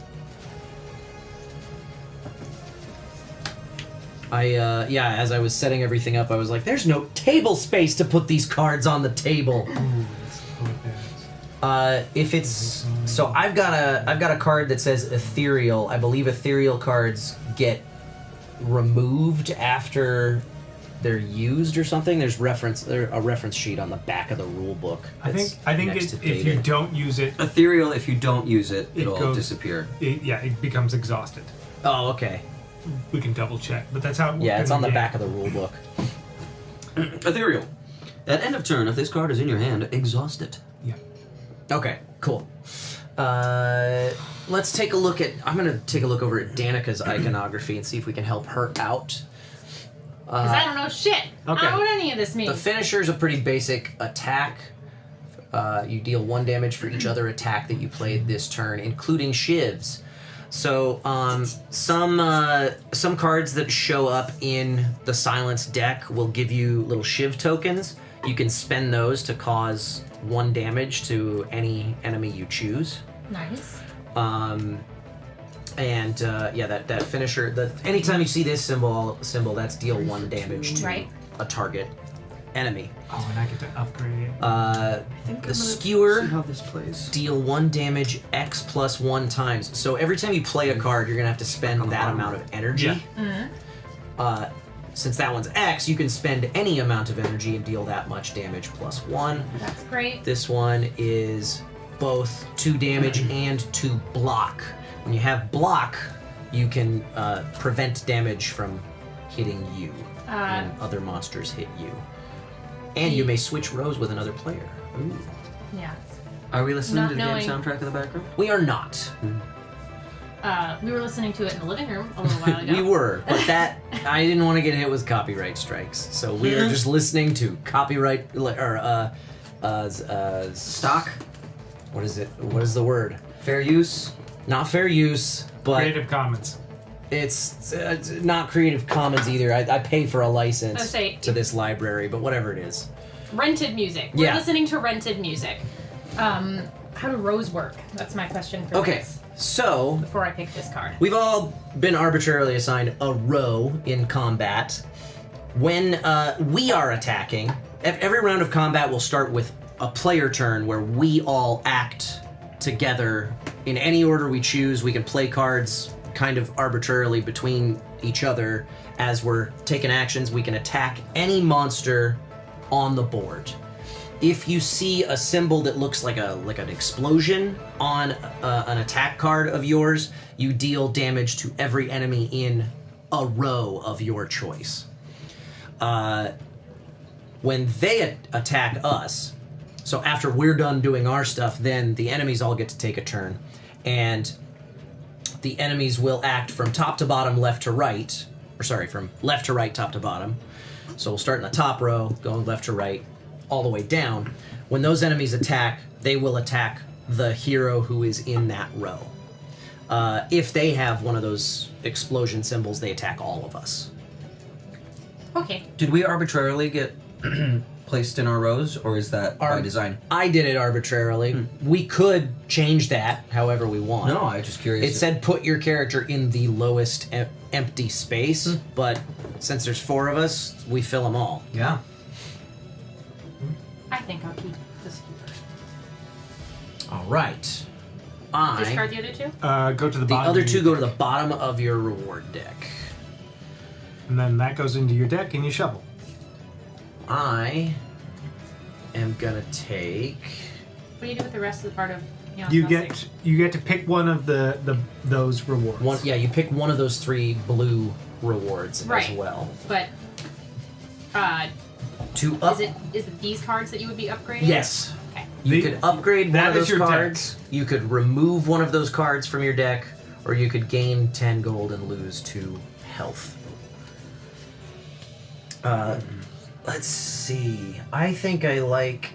Speaker 21: As I was setting everything up, I was like, there's no table space to put these cards on the table. If it's so, I've got a card that says ethereal. I believe ethereal cards get removed after they're used or something. There's a reference sheet on the back of the rule book.
Speaker 15: I think if you don't use it,
Speaker 21: ethereal. If you don't use it, it'll disappear.
Speaker 15: It becomes exhausted.
Speaker 21: Oh, okay.
Speaker 15: We can double check, but that's how it works.
Speaker 21: Yeah, it's on the back of the rule book. Ethereal. At end of turn, if this card is in your hand, exhaust it.
Speaker 15: Yeah.
Speaker 21: Okay, cool. Let's take a look at... I'm going to take a look over at Danica's iconography and see if we can help her out.
Speaker 13: Because I don't know shit.
Speaker 21: Okay.
Speaker 13: I don't know what any of this means.
Speaker 21: The finisher is a pretty basic attack. You deal 1 damage for each other attack that you played this turn, including shivs. So, some cards that show up in the Silence deck will give you little shiv tokens. You can spend those to cause 1 damage to any enemy you choose.
Speaker 13: Nice.
Speaker 21: That finisher. Anytime you see this symbol, that's deal 1 damage to a target enemy.
Speaker 15: Oh, and I get to upgrade.
Speaker 21: I think the skewer. See how this plays. Deal 1 damage X plus 1 times. So every time you play a card, you're gonna have to spend that amount of energy.
Speaker 13: Yeah.
Speaker 21: Mm-hmm. Since that one's X, you can spend any amount of energy and deal that much damage plus 1.
Speaker 13: That's great.
Speaker 21: This one is both 2 damage and 2 block. When you have block, you can prevent damage from hitting you when other monsters hit you. And you may switch rows with another player. Ooh.
Speaker 13: Yeah.
Speaker 21: Are we listening to the game
Speaker 13: knowing-
Speaker 21: soundtrack in the background? We are not.
Speaker 13: We were listening to it in the living room a little while ago.
Speaker 21: We were, but I didn't want to get hit with copyright strikes, so we are just listening to copyright stock. What is it? What is the word? Fair use? Not fair use, but
Speaker 15: Creative Commons.
Speaker 21: It's not Creative Commons either. I pay for a license
Speaker 13: say-
Speaker 21: to this library, but whatever it is.
Speaker 13: Rented music. We're
Speaker 21: Yeah.
Speaker 13: listening to rented music. How do rows work? That's my question for
Speaker 21: Okay,
Speaker 13: this.
Speaker 21: so
Speaker 13: Before I pick this card.
Speaker 21: we've all been arbitrarily assigned a row in combat. When we are attacking, every round of combat will start with a player turn where we all act together in any order we choose. We can play cards kind of arbitrarily between each other as we're taking actions. We can attack any monster
Speaker 4: on the board. If you see a symbol that looks like an explosion on an attack card of yours, you deal damage to every enemy in a row of your choice. When they attack us, so after we're done doing our stuff, then the enemies all get to take a turn, and the enemies will act from top to bottom, left to right, from left to right, top to bottom. So we'll start in the top row, going left to right, all the way down. When those enemies attack, they will attack the hero who is in that row. If they have one of those explosion symbols, they attack all of us.
Speaker 13: Okay.
Speaker 21: Did we arbitrarily get placed in our rows, or is that by design?
Speaker 4: I did it arbitrarily. We could change that however we want.
Speaker 21: No, I'm just curious.
Speaker 4: It said put your character in the lowest empty space, but since there's 4 of us, we fill them all.
Speaker 21: Yeah.
Speaker 13: I think I'll keep this keeper.
Speaker 4: All right.
Speaker 13: Discard the other 2?
Speaker 15: Go to the
Speaker 4: The
Speaker 15: bottom.
Speaker 4: other 2 go to the bottom of your reward deck.
Speaker 15: And then that goes into your deck and you shuffle.
Speaker 4: I am gonna take.
Speaker 13: What do you do with the rest of the part of
Speaker 15: You get to pick one of those rewards.
Speaker 4: You pick one of those 3 blue rewards
Speaker 13: Right.
Speaker 4: as well.
Speaker 13: But
Speaker 4: To up.
Speaker 13: is it these cards that you would be upgrading?
Speaker 4: Yes.
Speaker 13: Okay.
Speaker 4: You could upgrade one of
Speaker 15: is
Speaker 4: those
Speaker 15: your
Speaker 4: cards. You could remove one of those cards from your deck, or you could gain 10 gold and lose 2 health. Let's see. I think I like.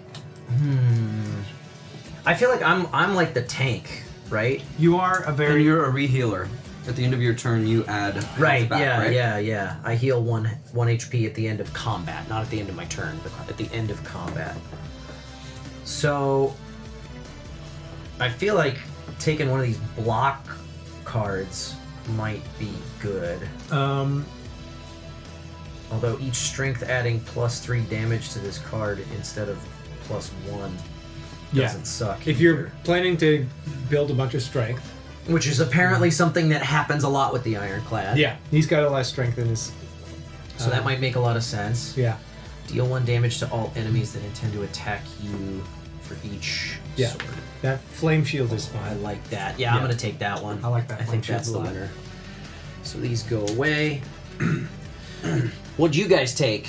Speaker 4: I feel like I'm like the tank, right?
Speaker 15: You are a very.
Speaker 21: And you're a rehealer. At the end of your turn, you add
Speaker 4: Right.
Speaker 21: back, right?
Speaker 4: Yeah. I heal one HP at the end of combat, not at the end of my turn, but at the end of combat. So I feel like taking one of these block cards might be good. Although each strength adding +3 damage to this card instead of +1 doesn't suck.
Speaker 15: If you're planning to build a bunch of strength,
Speaker 4: which is apparently something that happens a lot with the Ironclad.
Speaker 15: yeah, he's got a lot of strength in his.
Speaker 4: So that might make a lot of sense.
Speaker 15: Yeah.
Speaker 4: Deal 1 damage to all enemies that intend to attack you for each
Speaker 15: Yeah.
Speaker 4: sword.
Speaker 15: That flame shield is fine.
Speaker 4: I like that. Yeah, I'm gonna take that one.
Speaker 15: I like that.
Speaker 4: I think
Speaker 15: flame
Speaker 4: that's the
Speaker 15: shield a lot.
Speaker 4: winner. So these go away. What'd you guys take?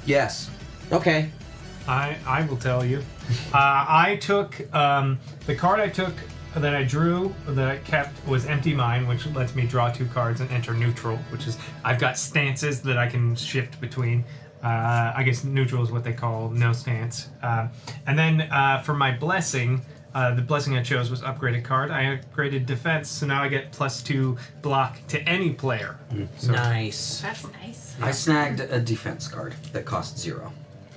Speaker 21: Yes.
Speaker 4: Okay.
Speaker 15: I will tell you. I took the card I took that I drew that I kept was Empty Mind, which lets me draw 2 cards and enter neutral, which is I've got stances that I can shift between. I guess neutral is what they call no stance. And then for my blessing, the blessing I chose was upgraded card. I upgraded defense, so now I get +2 block to any player. So,
Speaker 4: Nice.
Speaker 13: That's nice.
Speaker 21: I snagged a defense card that costs 0.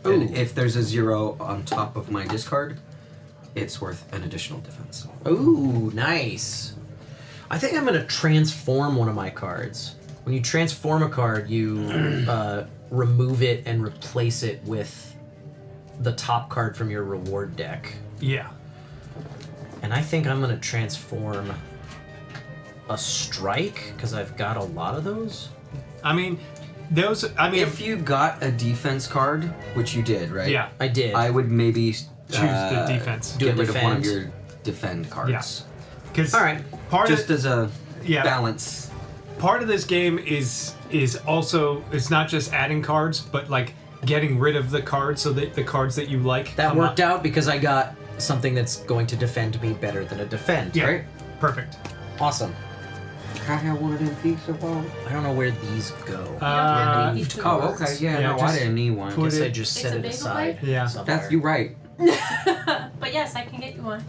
Speaker 4: Ooh.
Speaker 21: And if there's a 0 on top of my discard, it's worth an additional defense.
Speaker 4: Ooh, nice. I think I'm gonna transform one of my cards. When you transform a card, you remove it and replace it with the top card from your reward deck.
Speaker 15: Yeah.
Speaker 4: And I think I'm gonna transform a strike because I've got a lot of those.
Speaker 15: I mean,
Speaker 21: if you got a defense card, which you did, right?
Speaker 15: Yeah.
Speaker 4: I did.
Speaker 21: I would maybe
Speaker 15: choose the defense.
Speaker 21: Get rid of one of
Speaker 4: defend.
Speaker 21: your defend cards.
Speaker 15: Because
Speaker 4: all right,
Speaker 21: just as a balance.
Speaker 15: Part of this game is also it's not just adding cards, but like getting rid of the cards so that the cards that you like.
Speaker 4: That
Speaker 15: come
Speaker 4: worked
Speaker 15: up.
Speaker 4: out because I got something that's going to defend me better than a defend.
Speaker 15: Yeah.
Speaker 4: Right?
Speaker 15: Perfect.
Speaker 4: Awesome.
Speaker 21: Can I have one of them pizza balls?
Speaker 4: I don't know where these go.
Speaker 21: Oh, okay. Yeah, no, I didn't need one.
Speaker 4: I guess I just
Speaker 13: It's
Speaker 4: set
Speaker 13: a
Speaker 4: it
Speaker 13: bagel
Speaker 4: aside.
Speaker 13: blade?
Speaker 15: Yeah.
Speaker 4: somewhere.
Speaker 21: That's you right.
Speaker 13: But yes, I can get you one.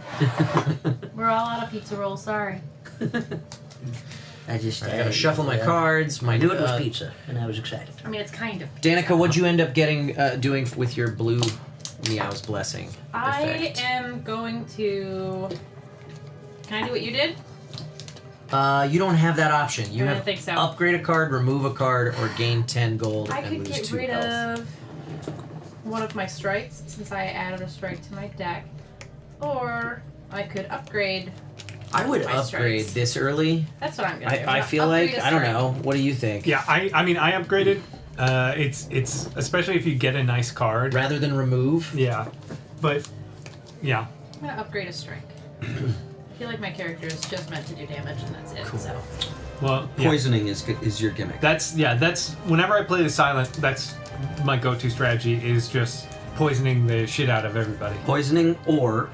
Speaker 13: We're all out of pizza rolls. Sorry.
Speaker 18: I just
Speaker 4: I gotta shuffle my cards.
Speaker 18: I knew it was pizza, and I was excited.
Speaker 13: I mean, it's kind of.
Speaker 4: Danica, what'd you end up getting doing with your blue Meow's Blessing
Speaker 13: I
Speaker 4: effect?
Speaker 13: am going to. Can I do what you did?
Speaker 4: You don't have that option. You
Speaker 13: I don't
Speaker 4: have
Speaker 13: think so.
Speaker 4: upgrade a card, remove a card, or gain 10 gold
Speaker 13: I
Speaker 4: and
Speaker 13: could
Speaker 4: lose
Speaker 13: get
Speaker 4: 2
Speaker 13: rid
Speaker 4: health.
Speaker 13: of one of my strikes since I added a strike to my deck, or I could upgrade
Speaker 4: I would
Speaker 13: my
Speaker 4: upgrade
Speaker 13: strikes.
Speaker 4: this early.
Speaker 13: That's what I'm gonna do.
Speaker 4: I feel
Speaker 13: Upgrade
Speaker 4: like
Speaker 13: a
Speaker 4: I don't
Speaker 13: strike.
Speaker 4: know. What do you think?
Speaker 15: Yeah, I mean, I upgraded. It's especially if you get a nice card
Speaker 4: rather than remove.
Speaker 15: Yeah, but yeah.
Speaker 13: I'm gonna upgrade a strike. I feel like my character is just meant to do damage, and that's it.
Speaker 4: Cool.
Speaker 13: So.
Speaker 15: Well, yeah.
Speaker 21: Poisoning is your gimmick.
Speaker 15: That's whenever I play the silent, that's my go-to strategy is just poisoning the shit out of everybody.
Speaker 21: Poisoning or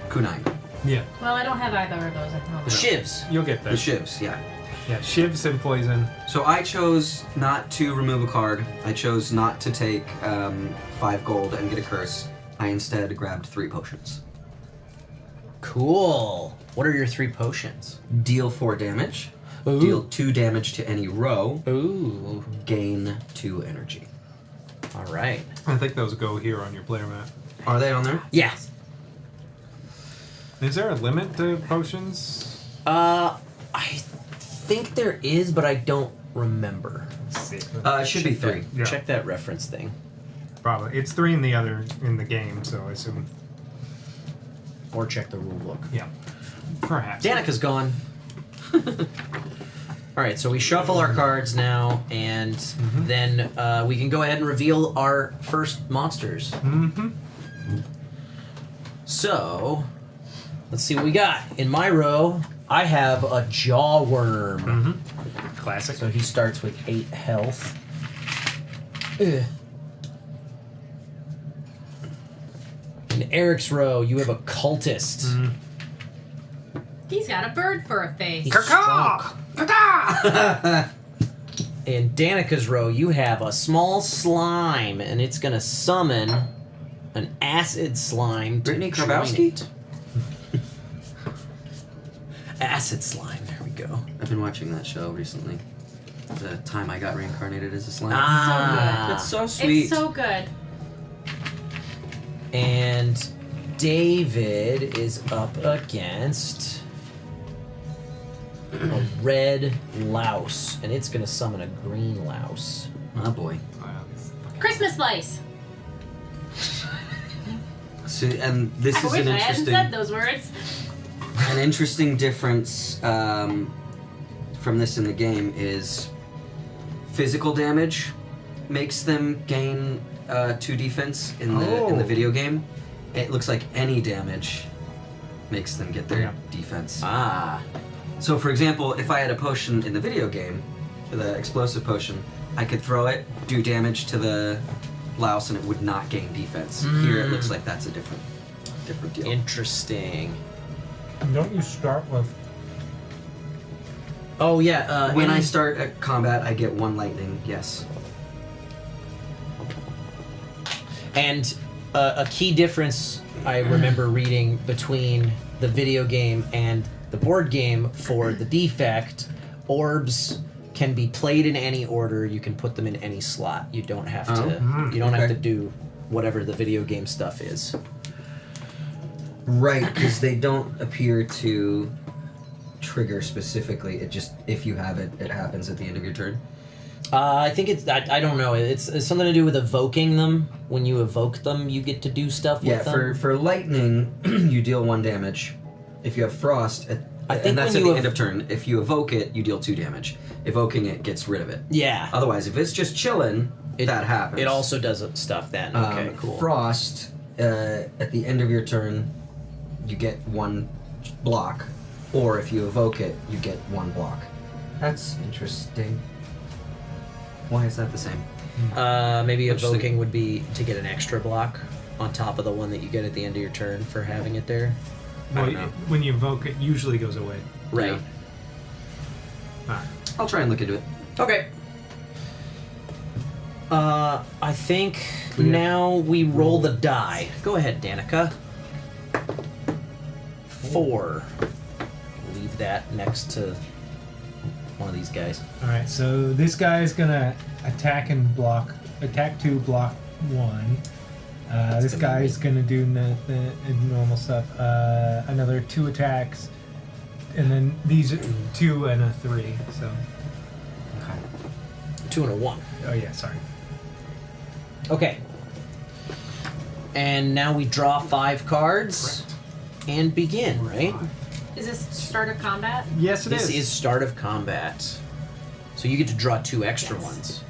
Speaker 21: kunai.
Speaker 15: Yeah.
Speaker 13: Well, I don't have either of those at the moment.
Speaker 21: The shivs.
Speaker 15: You'll get there.
Speaker 21: The shivs, yeah.
Speaker 15: Yeah, shivs and poison.
Speaker 21: So I chose not to remove a card. I chose not to take 5 gold and get a curse. I instead grabbed 3 potions.
Speaker 4: Cool. What are your 3 potions?
Speaker 21: Deal 4 damage.
Speaker 4: Ooh.
Speaker 21: Deal 2 damage to any row.
Speaker 4: Ooh.
Speaker 21: Gain 2 energy.
Speaker 4: All right.
Speaker 15: I think those go here on your player map.
Speaker 21: Are they on there?
Speaker 4: Yes.
Speaker 15: Is there a limit to potions?
Speaker 4: I think there is, but I don't remember.
Speaker 15: Let's see.
Speaker 21: It should be 3.
Speaker 15: Yeah.
Speaker 4: Check that reference thing.
Speaker 15: Probably. It's 3 in the game, so I assume.
Speaker 4: Or check the rule book.
Speaker 15: Yeah. Perhaps.
Speaker 4: Danica's gone. All right, so we shuffle our cards now, and then we can go ahead and reveal our first monsters.
Speaker 15: Mm-hmm.
Speaker 4: So, let's see what we got. In my row, I have a Jawworm.
Speaker 15: Mm-hmm. Classic.
Speaker 4: So he starts with 8 health. Ugh. In Eric's row, you have a Cultist.
Speaker 13: He's got a bird for a face.
Speaker 4: He's strong. In Danica's row, you have a small slime, and it's gonna summon an acid slime.
Speaker 21: Brittany
Speaker 4: join
Speaker 21: Karbowski?
Speaker 4: it. Acid slime. There we go.
Speaker 21: I've been watching that show recently. The time I got reincarnated as a slime.
Speaker 4: Ah.
Speaker 21: It's so sweet.
Speaker 13: It's so good.
Speaker 4: And David is up against a red louse, and it's gonna summon a green louse.
Speaker 21: Oh boy.
Speaker 13: Christmas lice.
Speaker 21: So, and this
Speaker 13: I
Speaker 21: is
Speaker 13: wish
Speaker 21: an
Speaker 13: I hadn't
Speaker 21: interesting,
Speaker 13: said those words.
Speaker 21: an interesting difference from this in the game is physical damage makes them gain 2 defense in the video game. It looks like any damage makes them get their defense.
Speaker 4: Ah.
Speaker 21: So, for example, if I had a potion in the video game, the explosive potion, I could throw it, do damage to the louse, and it would not gain defense. Here, it looks like that's a different deal.
Speaker 4: Interesting.
Speaker 15: Don't you start with?
Speaker 4: Oh yeah.
Speaker 21: When I start a combat, I get 1 lightning. Yes.
Speaker 4: And a key difference I remember reading between the video game and the board game for the defect, orbs can be played in any order. You can put them in any slot. You don't have to. You don't have to do whatever the video game stuff is.
Speaker 21: Right, because they don't appear to trigger specifically. It just, if you have it, it happens at the end of your turn.
Speaker 4: I think it's. I don't know. It's something to do with evoking them. When you evoke them, you get to do stuff with them.
Speaker 21: For lightning, you deal 1 damage. If you have frost,
Speaker 4: I think
Speaker 21: and that's
Speaker 4: when
Speaker 21: at
Speaker 4: you
Speaker 21: the end of turn. If you evoke it, you deal 2 damage. Evoking it gets rid of it.
Speaker 4: Yeah.
Speaker 21: Otherwise, if it's just chilling, that happens.
Speaker 4: It also does stuff then. Okay, cool.
Speaker 21: Frost, at the end of your turn, you get 1 block. Or if you evoke it, you get 1 block. That's interesting. Why is that the same?
Speaker 4: Maybe evoking would be to get an extra block on top of the one that you get at the end of your turn for having it there. I
Speaker 15: Well,
Speaker 4: don't know.
Speaker 15: when you evoke it, usually goes away.
Speaker 4: Right.
Speaker 15: Yeah.
Speaker 21: I'll try and look into it.
Speaker 4: Okay. I think now we roll the die. Go ahead, Danica. 4. Leave that next to one of these guys.
Speaker 15: All right, so this guy is gonna attack and block. Attack 2, block 1. This guy is gonna do the normal stuff. Another 2 attacks, and then these are 2 and a 3. So.
Speaker 21: Okay.
Speaker 4: 2 and a 1.
Speaker 15: Oh yeah, sorry.
Speaker 4: Okay. And now we draw 5 cards and begin, right?
Speaker 13: Is this start of combat?
Speaker 15: Yes, it
Speaker 4: This
Speaker 15: is.
Speaker 4: is start of combat. So you get to draw 2 extra ones.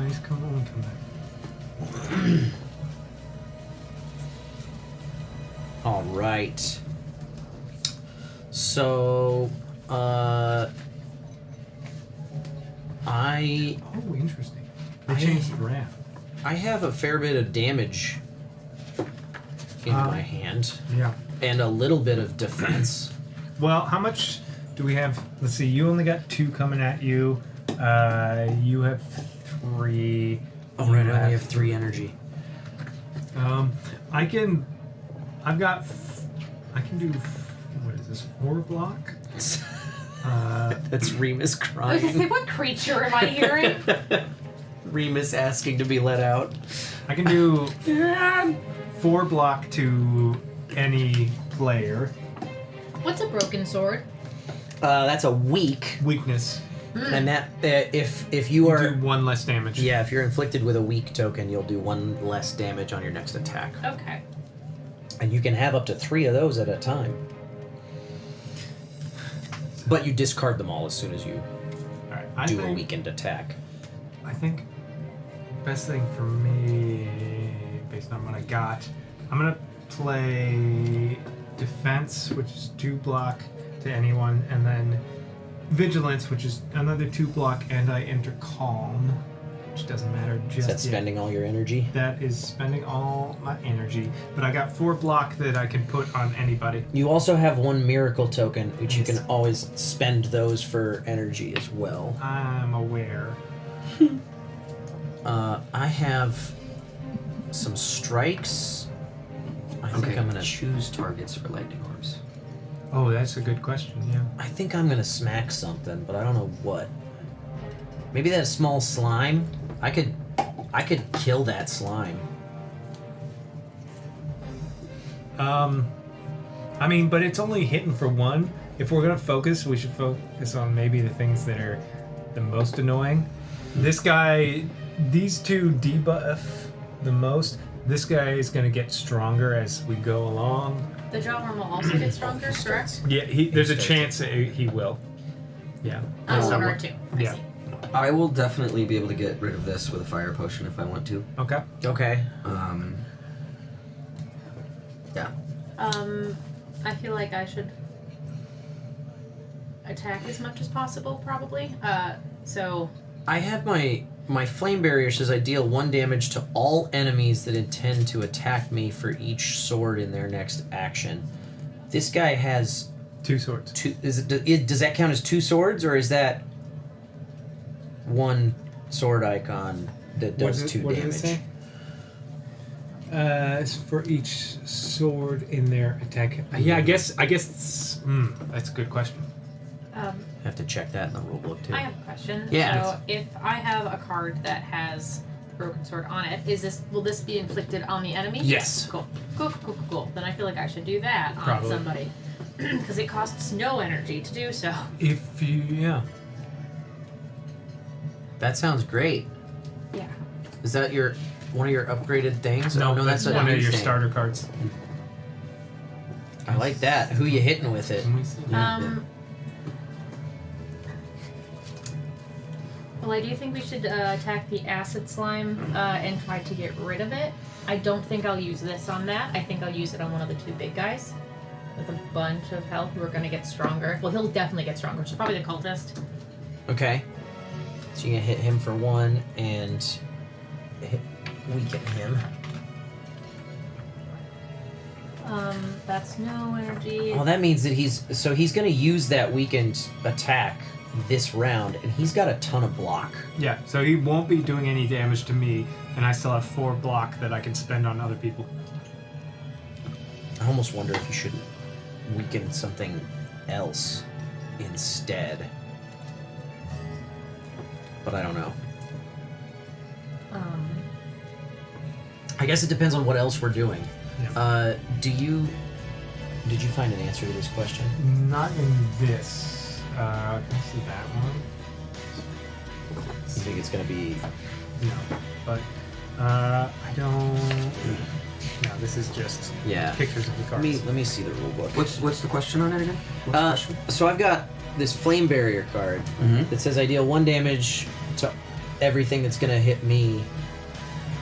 Speaker 15: He's come back.
Speaker 4: All right. So, I.
Speaker 15: Oh, interesting. They changed the graph.
Speaker 4: I have a fair bit of damage in my hand.
Speaker 15: Yeah.
Speaker 4: And a little bit of defense.
Speaker 15: Well, how much do we have? Let's see. You only got 2 coming at you. You have 3.
Speaker 4: Oh, right. I only have 3 energy.
Speaker 15: I can do. What is this? 4 block.
Speaker 4: That's Remus
Speaker 13: I was
Speaker 4: crying.
Speaker 13: gonna say, what creature am I hearing?
Speaker 4: Remus asking to be let out.
Speaker 15: I can do 4 block to any player.
Speaker 13: What's a broken sword?
Speaker 4: That's a weakness. And that if you are
Speaker 15: do 1 less damage.
Speaker 4: Yeah, if you're inflicted with a weak token, you'll do 1 less damage on your next attack.
Speaker 13: Okay.
Speaker 4: And you can have up to 3 of those at a time. But you discard them all as soon as you do a weakened attack.
Speaker 15: I think best thing for me, based on what I got, I'm gonna play defense, which is 2 block to anyone, and then vigilance, which is another 2 block, and I enter calm, which doesn't matter just
Speaker 4: Is that
Speaker 15: yet.
Speaker 4: spending all your energy?
Speaker 15: That is spending all my energy, but I got 4 block that I can put on anybody.
Speaker 4: You also have 1 miracle token, which you can always spend those for energy as well.
Speaker 15: I'm aware.
Speaker 4: I have some strikes. I think I'm gonna
Speaker 21: choose targets for lightning orbs.
Speaker 15: Oh, that's a good question. Yeah.
Speaker 4: I think I'm gonna smack something, but I don't know what. Maybe that small slime. I could kill that slime.
Speaker 15: I mean, but it's only hitting for 1. If we're gonna focus, we should focus on maybe the things that are the most annoying. This guy, these 2 debuff the most. This guy is gonna get stronger as we go along.
Speaker 13: The jawworm will also get stronger, correct?
Speaker 15: Yeah, there's a chance that he will. Yeah.
Speaker 13: Oh, so her too.
Speaker 15: Yeah.
Speaker 21: I will definitely be able to get rid of this with a fire potion if I want to.
Speaker 15: Okay.
Speaker 4: Okay.
Speaker 21: Yeah.
Speaker 13: I feel like I should attack as much as possible, probably. So
Speaker 4: I have my flame barrier says I deal 1 damage to all enemies that intend to attack me for each sword in their next action. This guy has
Speaker 15: 2 swords.
Speaker 4: Does that count as 2 swords, or is that 1 sword icon that does 2
Speaker 15: what
Speaker 4: damage?
Speaker 15: Does it say? It's for each sword in their attack. Yeah, I guess. That's a good question.
Speaker 4: Have to check that in the rulebook too.
Speaker 13: I have a question.
Speaker 4: Yeah.
Speaker 13: So if I have a card that has broken sword on it, will this be inflicted on the enemy?
Speaker 15: Yes.
Speaker 13: Cool. Cool. Then I feel like I should do that on
Speaker 15: Probably.
Speaker 13: somebody. Because it costs no energy to do so.
Speaker 15: If you, yeah.
Speaker 4: That sounds great.
Speaker 13: Yeah.
Speaker 4: Is that one of your upgraded things?
Speaker 15: No,
Speaker 4: Oh, no, that's
Speaker 15: one
Speaker 4: a
Speaker 15: of
Speaker 4: new
Speaker 15: your
Speaker 4: thing.
Speaker 15: starter cards.
Speaker 4: I like that. Who you hitting with it?
Speaker 13: Well, I do think we should attack the acid slime and try to get rid of it. I don't think I'll use this on that. I think I'll use it on one of the 2 big guys with a bunch of health who are going to get stronger. Well, he'll definitely get stronger, so probably the cultist.
Speaker 4: Okay. So you can hit him for 1 and weaken him.
Speaker 13: That's no energy.
Speaker 4: Well, that means that he's going to use that weakened attack this round, and he's got a ton of block.
Speaker 15: Yeah, so he won't be doing any damage to me, and I still have 4 block that I can spend on other people.
Speaker 4: I almost wonder if you should weaken something else instead. But I don't know. I guess it depends on what else we're doing.
Speaker 15: Yeah.
Speaker 4: Did you find an answer to this question?
Speaker 15: Not in this. Can I see that one?
Speaker 4: You think it's going to be...
Speaker 15: No, but I don't... No, this is just
Speaker 4: Yeah.
Speaker 15: pictures of the cards.
Speaker 4: Let me see the rule book.
Speaker 21: What's the question on it again? What's the question?
Speaker 4: So I've got this flame barrier card that says I deal 1 damage to everything that's going to hit me,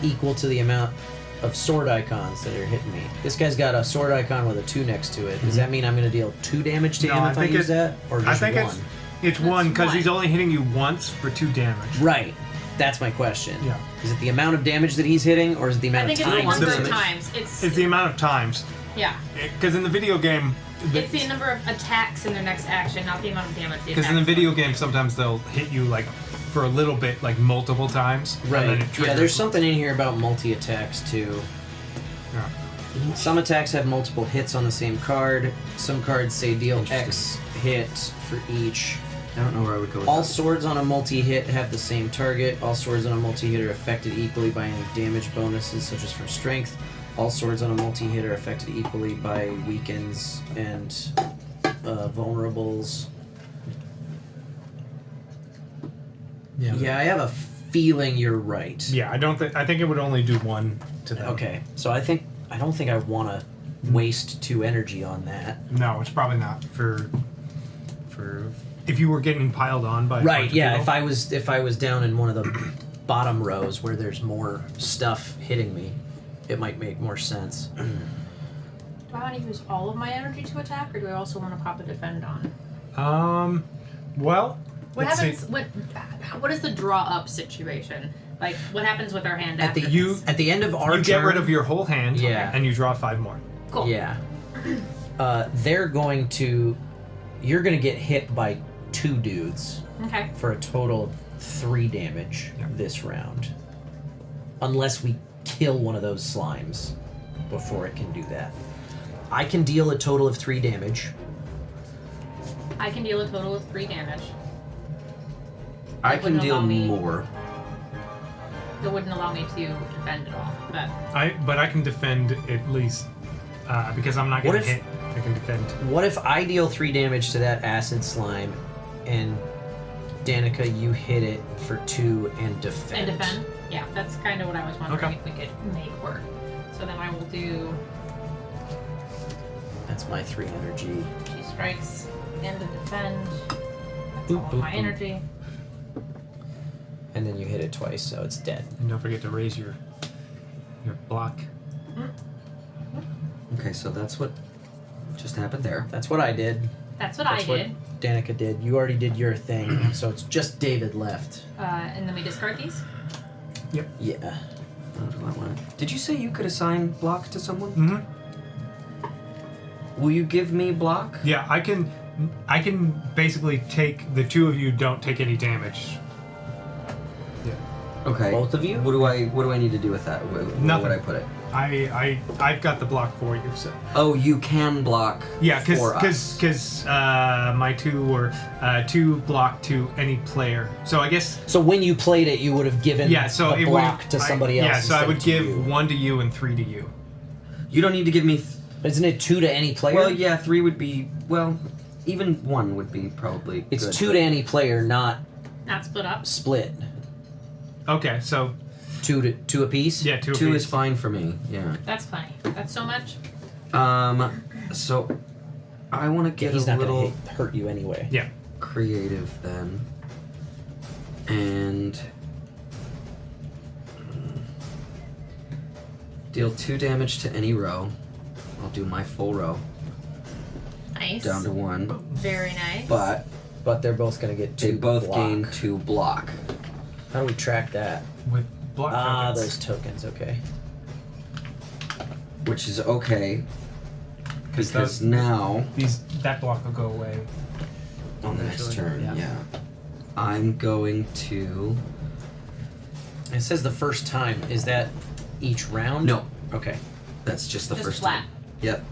Speaker 4: equal to the amount of sword icons that are hitting me. This guy's got a sword icon with a 2 next to it. Does that mean I'm going to deal 2 damage to him if I use that, or just
Speaker 15: I think
Speaker 4: 1?
Speaker 15: it's 1 because he's only hitting you once for 2 damage.
Speaker 4: Right. That's my question.
Speaker 15: Yeah.
Speaker 4: Is it the amount of damage that he's hitting, or is it the amount
Speaker 13: I think
Speaker 4: of
Speaker 13: it's
Speaker 4: times?
Speaker 13: the number of times.
Speaker 15: It's the amount of times.
Speaker 13: Yeah.
Speaker 15: Because in the video game,
Speaker 13: It's the number of attacks in their next action, not the amount of damage.
Speaker 15: because in the video game sometimes they'll hit you like for a little bit, like multiple times.
Speaker 4: Right.
Speaker 15: And then it
Speaker 4: Yeah,
Speaker 15: triggers.
Speaker 4: there's something in here about multi-attacks, too.
Speaker 15: Yeah.
Speaker 4: Some attacks have multiple hits on the same card. Some cards say deal X hit for each.
Speaker 21: I don't know where I would go with
Speaker 4: All
Speaker 21: that.
Speaker 4: swords on a multi-hit have the same target. All swords on a multi-hit are affected equally by any damage bonuses, such as from strength. All swords on a multi-hit are affected equally by weakens and vulnerables. Yeah, I have a feeling you're right.
Speaker 15: Yeah, I think it would only do 1 to them.
Speaker 4: Okay, so I don't think I want to waste 2 energy on that.
Speaker 15: No, it's probably not for if you were getting piled on by a bunch
Speaker 4: Right,
Speaker 15: of
Speaker 4: yeah.
Speaker 15: people.
Speaker 4: If I was down in one of the bottom rows where there's more stuff hitting me, it might make more sense.
Speaker 13: Do I want to use all of my energy to attack, or do I also want to pop a defend on?
Speaker 15: Well,
Speaker 13: What
Speaker 15: let's
Speaker 13: happens?
Speaker 15: see.
Speaker 13: What is the draw up situation? Like, what happens with our hand
Speaker 4: At
Speaker 13: after
Speaker 4: the
Speaker 13: this?
Speaker 4: at the end of our
Speaker 15: You get
Speaker 4: turn,
Speaker 15: rid of your whole hand,
Speaker 4: Yeah.
Speaker 15: and you draw 5 more.
Speaker 13: Cool.
Speaker 4: Yeah. You're going to get hit by 2 dudes
Speaker 13: Okay.
Speaker 4: for a total of 3 damage this round. Unless we kill one of those slimes before it can do that. I can deal a total of 3 damage.
Speaker 13: I can deal a total of 3 damage.
Speaker 21: I can
Speaker 13: wouldn't
Speaker 21: deal
Speaker 13: allow me-
Speaker 21: more.
Speaker 13: That wouldn't allow me to defend at all.
Speaker 15: But I can defend at least because I'm not
Speaker 4: What
Speaker 15: getting
Speaker 4: if-
Speaker 15: hit. I can defend.
Speaker 4: What if I deal 3 damage to that acid slime and Danica, you hit it for 2 and defend?
Speaker 13: And defend? Yeah, that's kind of what I was wondering
Speaker 4: Okay.
Speaker 13: if we could make work. So then I will do
Speaker 4: That's my 3 energy.
Speaker 13: 2 strikes and a defend. That's
Speaker 4: Boop,
Speaker 13: all of
Speaker 4: boop,
Speaker 13: my
Speaker 4: boop.
Speaker 13: energy.
Speaker 4: And then you hit it twice, so it's dead.
Speaker 15: And don't forget to raise your block.
Speaker 21: Okay, so that's what just happened there.
Speaker 4: That's what I did.
Speaker 13: That's what I did.
Speaker 4: Danica did. You already did your thing, so it's just David left.
Speaker 13: And then we discard these.
Speaker 15: Yep.
Speaker 4: Yeah.
Speaker 21: Did you say you could assign block to someone?
Speaker 15: Mm-hmm.
Speaker 21: Will you give me block?
Speaker 15: Yeah, I can basically take the 2 of you don't take any damage. Yeah.
Speaker 21: Okay.
Speaker 4: Both of you?
Speaker 21: What do I need to do with that? Where
Speaker 15: Nothing.
Speaker 21: would I put it?
Speaker 15: I've got the block for you. So.
Speaker 21: Oh, you can block.
Speaker 15: Yeah,
Speaker 21: for us.
Speaker 15: because my 2 were 2 block to any player. So I guess.
Speaker 4: So when you played it, you would have given
Speaker 15: so
Speaker 4: the
Speaker 15: it
Speaker 4: block
Speaker 15: would,
Speaker 4: to somebody else.
Speaker 15: Yeah, so I
Speaker 4: instead
Speaker 15: would
Speaker 4: of to
Speaker 15: give
Speaker 4: you.
Speaker 15: 1 to you and 3 to you.
Speaker 21: You don't need to give me.
Speaker 4: Isn't it 2 to any player?
Speaker 21: Well, yeah, 3 would be. Well, even 1 would be probably.
Speaker 4: It's
Speaker 21: good,
Speaker 4: 2
Speaker 21: but-
Speaker 4: to any player, not
Speaker 13: Not split up.
Speaker 4: split.
Speaker 15: Okay, so
Speaker 4: 2 apiece.
Speaker 15: Yeah, 2
Speaker 21: 2
Speaker 15: apiece.
Speaker 21: is fine for me. Yeah.
Speaker 13: That's funny. That's so much.
Speaker 21: So I want to get
Speaker 4: He's
Speaker 21: a
Speaker 4: not
Speaker 21: little
Speaker 4: going to hurt you anyway.
Speaker 15: Yeah.
Speaker 21: creative then, and deal 2 damage to any row. I'll do my full row.
Speaker 13: Nice.
Speaker 21: Down to 1.
Speaker 13: Very nice.
Speaker 21: But
Speaker 4: they're both going to get 2
Speaker 21: they both
Speaker 4: block.
Speaker 21: gain 2 block.
Speaker 4: How do we track that?
Speaker 15: With block tokens.
Speaker 4: those tokens, okay.
Speaker 21: Which is okay. Because
Speaker 15: those-
Speaker 21: now
Speaker 15: that block will go away
Speaker 21: on the next
Speaker 15: eventually.
Speaker 21: turn, yeah. I'm going to.
Speaker 4: It says the first time. Is that each round?
Speaker 21: No.
Speaker 4: Okay.
Speaker 21: That's just the
Speaker 13: Just
Speaker 21: first
Speaker 13: flat.
Speaker 21: time. Yep.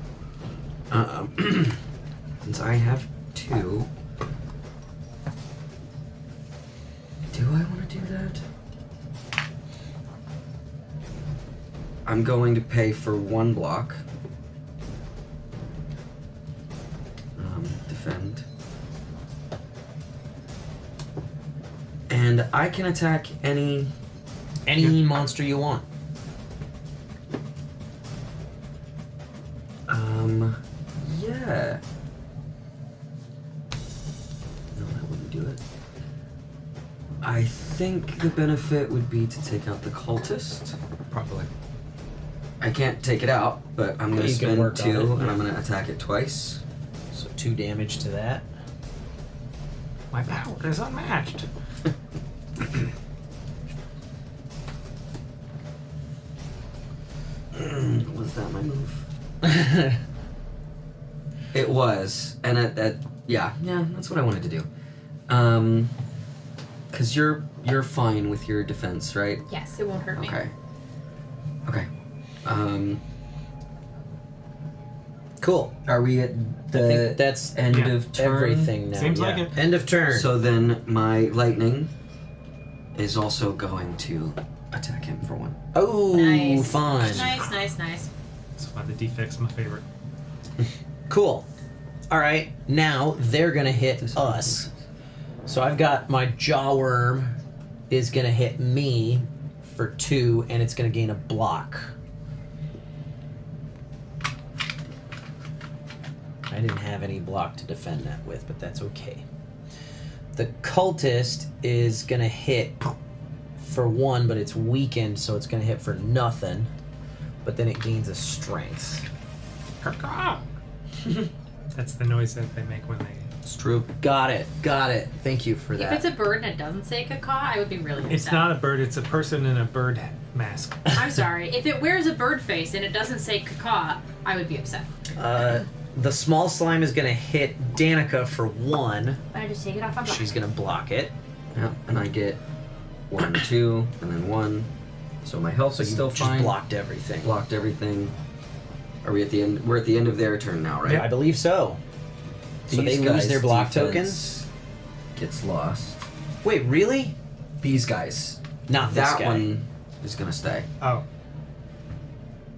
Speaker 21: Since I have 2. Do I want to do that? I'm going to pay for 1 block. Defend. And I can attack any
Speaker 4: monster you want.
Speaker 21: Yeah. No, that wouldn't do it. I think the benefit would be to take out the cultist.
Speaker 16: Probably.
Speaker 21: I can't take it out, but I'm going to
Speaker 4: You can
Speaker 21: spend
Speaker 4: work on
Speaker 21: 2,
Speaker 4: it,
Speaker 21: and
Speaker 4: yeah.
Speaker 21: I'm going to attack it twice.
Speaker 4: So 2 damage to that.
Speaker 15: My power is unmatched.
Speaker 21: Was that my move? It was, and yeah, that's what I wanted to do. Cause you're fine with your defense, right?
Speaker 13: Yes, it won't hurt me.
Speaker 21: Okay. Okay.
Speaker 4: Cool.
Speaker 21: Are we at
Speaker 4: I
Speaker 21: the
Speaker 4: think that's
Speaker 21: end of turn?
Speaker 4: everything now.
Speaker 15: Seems
Speaker 4: yeah.
Speaker 15: like it.
Speaker 4: End of turn.
Speaker 21: So then my lightning is also going to attack him for 1.
Speaker 4: Oh,
Speaker 13: Nice.
Speaker 4: fun.
Speaker 13: Nice.
Speaker 15: That's why the defect's my favorite.
Speaker 4: Cool. All right, now they're gonna hit us. So I've got my jawworm is gonna hit me for 2, and it's gonna gain a block. I didn't have any block to defend that with, but that's okay. The cultist is gonna hit for 1, but it's weakened, so it's gonna hit for nothing. But then it gains a strength.
Speaker 15: That's the noise that they make when they.
Speaker 21: It's true.
Speaker 4: Got it. Thank you for
Speaker 13: If
Speaker 4: that.
Speaker 13: it's a bird and it doesn't say caca, I would be really upset.
Speaker 15: It's not a bird. It's a person in a bird mask.
Speaker 13: I'm sorry. If it wears a bird face and it doesn't say caca, I would be upset.
Speaker 4: The small slime is gonna hit Danica for 1.
Speaker 13: I just take it off my block.
Speaker 4: She's gonna block it.
Speaker 21: Yeah, and I get 1, 2, and then 1. So my health
Speaker 4: So
Speaker 21: is
Speaker 4: you
Speaker 21: still
Speaker 4: just
Speaker 21: fine.
Speaker 4: blocked everything.
Speaker 21: Blocked everything. Are we at the end? We're at the end of their turn now, right?
Speaker 4: I believe so. So they
Speaker 21: These
Speaker 4: lose
Speaker 21: guys'
Speaker 4: their block
Speaker 21: defense gets lost.
Speaker 4: Wait, really?
Speaker 21: These guys.
Speaker 4: Not
Speaker 21: that
Speaker 4: this guy.
Speaker 21: one is gonna stay
Speaker 15: Oh,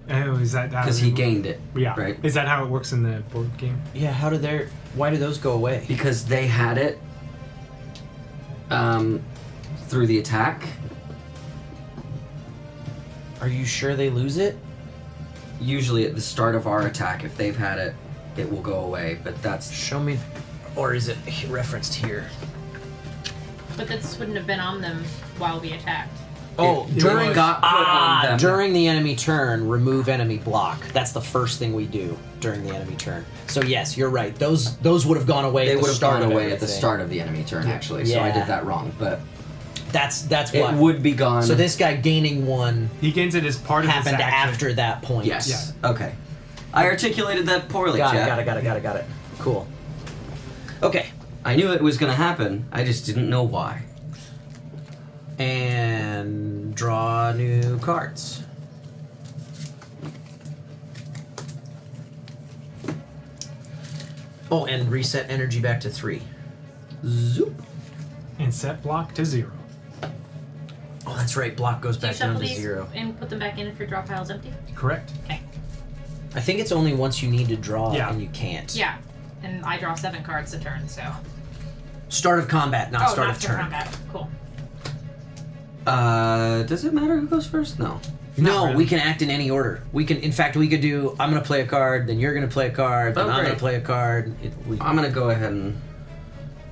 Speaker 15: is that how
Speaker 21: because he gained it.
Speaker 15: Yeah.
Speaker 21: Right.
Speaker 15: Is that how it works in the board game?
Speaker 4: Yeah. Why do those go away?
Speaker 21: Because they had it. Through the attack.
Speaker 4: Are you sure they lose it?
Speaker 21: Usually at the start of our attack, if they've had it, it will go away. But that's
Speaker 4: Show me, or is it referenced here?
Speaker 13: But this wouldn't have been on them while we attacked.
Speaker 4: Oh,
Speaker 21: It
Speaker 4: during
Speaker 21: got put on them.
Speaker 4: during the enemy turn, remove enemy block. That's the first thing we do during the enemy turn. So yes, you're right. Those would have gone away.
Speaker 21: They
Speaker 4: at the
Speaker 21: would have
Speaker 4: start
Speaker 21: gone
Speaker 4: of
Speaker 21: away at the
Speaker 4: everything.
Speaker 21: start of the enemy turn, actually. So I
Speaker 4: Yeah.
Speaker 21: did that wrong, but
Speaker 4: That's
Speaker 21: it
Speaker 4: what
Speaker 21: would be gone.
Speaker 4: So this guy gaining 1
Speaker 15: He gains it as part of his
Speaker 4: happened
Speaker 15: action.
Speaker 4: after that point.
Speaker 21: Yes. Okay. I articulated that poorly,
Speaker 4: Got
Speaker 21: Jack.
Speaker 4: it. Cool. Okay.
Speaker 21: I knew it was going to happen. I just didn't know why.
Speaker 4: And draw new cards. Oh, and reset energy back to 3.
Speaker 21: Zoop.
Speaker 15: And set block to 0.
Speaker 4: Oh, that's right. Block goes
Speaker 13: Do you
Speaker 4: back down
Speaker 13: shuffle
Speaker 4: to
Speaker 13: these
Speaker 4: 0.
Speaker 13: and put them back in if your draw pile's empty?
Speaker 15: Correct.
Speaker 13: Okay.
Speaker 4: I think it's only once you need to draw
Speaker 15: Yeah.
Speaker 4: and you can't.
Speaker 13: Yeah. And I draw 7 cards a turn, so.
Speaker 4: Start of combat, not start
Speaker 13: not
Speaker 4: of
Speaker 13: for
Speaker 4: turn.
Speaker 13: combat. Cool.
Speaker 21: Does it matter who goes first? No.
Speaker 4: No,
Speaker 15: really.
Speaker 4: we can act in any order. We can, in fact, we could do. I'm gonna play a card, then you're gonna play a card, then
Speaker 21: Oh,
Speaker 4: I'm gonna
Speaker 21: great.
Speaker 4: play a card.
Speaker 21: I'm going to go ahead and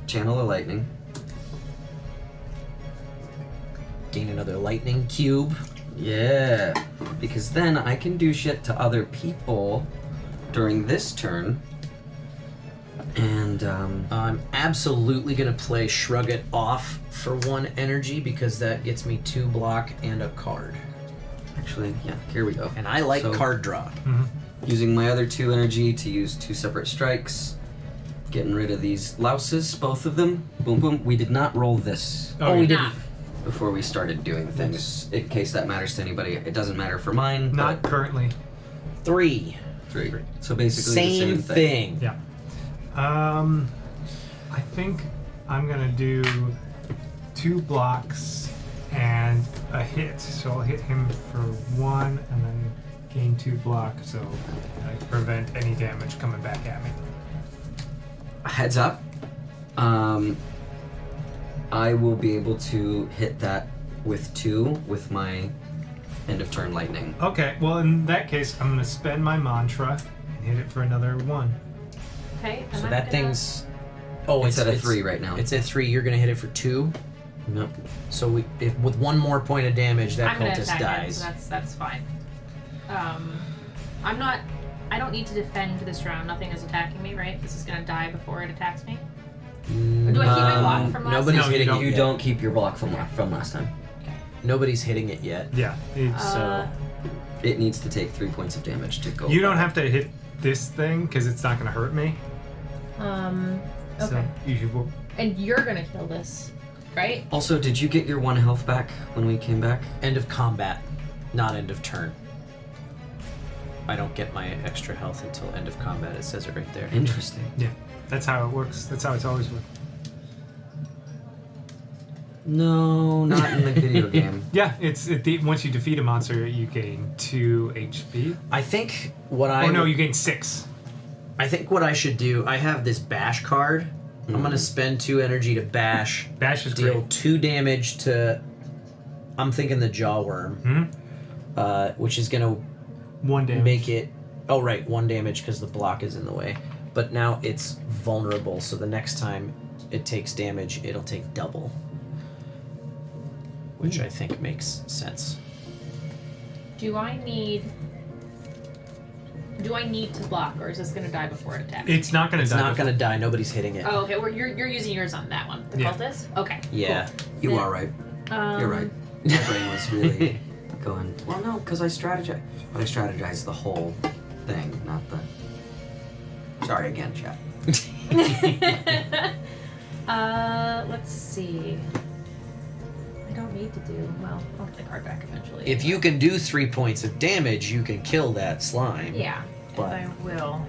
Speaker 21: channel a lightning.
Speaker 4: Gain another lightning cube.
Speaker 21: Yeah. Because then I can do shit to other people during this turn. And,
Speaker 4: I'm absolutely gonna play Shrug It Off for 1 energy because that gets me 2 block and a card.
Speaker 21: actually, yeah, here we go.
Speaker 4: And I like
Speaker 21: So-
Speaker 4: card draw.
Speaker 21: Using my other 2 energy to use 2 separate strikes. Getting rid of these louses, both of them. Boom, boom. We did not roll this.
Speaker 4: Oh, we didn't.
Speaker 21: Before we started doing things, in case that matters to anybody. It doesn't matter for mine.
Speaker 15: Not
Speaker 21: but
Speaker 15: currently.
Speaker 21: 3. So basically the
Speaker 4: Same
Speaker 21: same thing.
Speaker 15: Yeah. I think I'm gonna do 2 blocks and a hit. So I'll hit him for 1 and then gain 2 block, so I prevent any damage coming back at me.
Speaker 21: Heads up. I will be able to hit that with 2 with my end of turn lightning.
Speaker 15: Okay, well in that case, I'm gonna spend my mantra and hit it for another 1.
Speaker 13: Okay.
Speaker 21: So
Speaker 13: I'm
Speaker 21: that
Speaker 13: gonna-
Speaker 21: thing's. Oh, It's at a 3 right now.
Speaker 1: It's at 3. You're gonna hit it for 2.
Speaker 21: Nope.
Speaker 1: So with 1 more point of damage, that
Speaker 13: I'm gonna
Speaker 1: cultist
Speaker 13: attack
Speaker 1: dies.
Speaker 13: It, so that's fine. I'm not. I don't need to defend this round. Nothing is attacking me, right? This is gonna die before it attacks me. Or do I keep my block from last
Speaker 1: Nobody's
Speaker 13: time?
Speaker 1: hitting it
Speaker 21: You
Speaker 1: yet.
Speaker 21: don't keep your block from last time.
Speaker 1: Nobody's hitting it yet.
Speaker 15: Yeah.
Speaker 1: So
Speaker 21: it needs to take 3 points of damage to go.
Speaker 15: You don't have to hit this thing because it's not going to hurt me.
Speaker 13: Okay.
Speaker 15: So you should.
Speaker 13: And you're gonna kill this, right?
Speaker 21: Also, did you get your 1 health back when we came back?
Speaker 1: End of combat, not end of turn. I don't get my extra health until end of combat. It says it right there.
Speaker 21: Interesting.
Speaker 15: Yeah, that's how it works. That's how it's always worked.
Speaker 21: No, not in the video game.
Speaker 15: Yeah, once you defeat a monster, you gain 2 HP.
Speaker 1: I think what I.
Speaker 15: Oh no, you gain 6.
Speaker 1: I think what I should do. I have this bash card. I'm gonna spend 2 energy to bash.
Speaker 15: Bash is
Speaker 1: deal
Speaker 15: great.
Speaker 1: 2 damage to. I'm thinking the jawworm, which is gonna
Speaker 15: 1 damage.
Speaker 1: make it. Oh right, 1 damage because the block is in the way. But now it's vulnerable, so the next time it takes damage, it'll take double. Which I think makes sense.
Speaker 13: Do I need to block, or is this gonna die before it attacks?
Speaker 15: It's not gonna
Speaker 1: It's
Speaker 15: die.
Speaker 1: not gonna die. Nobody's hitting it.
Speaker 13: Oh, okay. Well, you're using yours on that one, the
Speaker 15: Yeah.
Speaker 13: cultist. Okay.
Speaker 1: Yeah.
Speaker 13: Cool.
Speaker 21: You
Speaker 13: Then-
Speaker 21: are right. You're right. My brain was really going. Well, no, because I strategize. But I strategize the whole thing, not the. Sorry again, chat.
Speaker 13: Let's see. I don't need to do well. I'll get the card back eventually.
Speaker 1: If you can do 3 points of damage, you can kill that slime.
Speaker 13: Yeah,
Speaker 1: But
Speaker 13: and I will.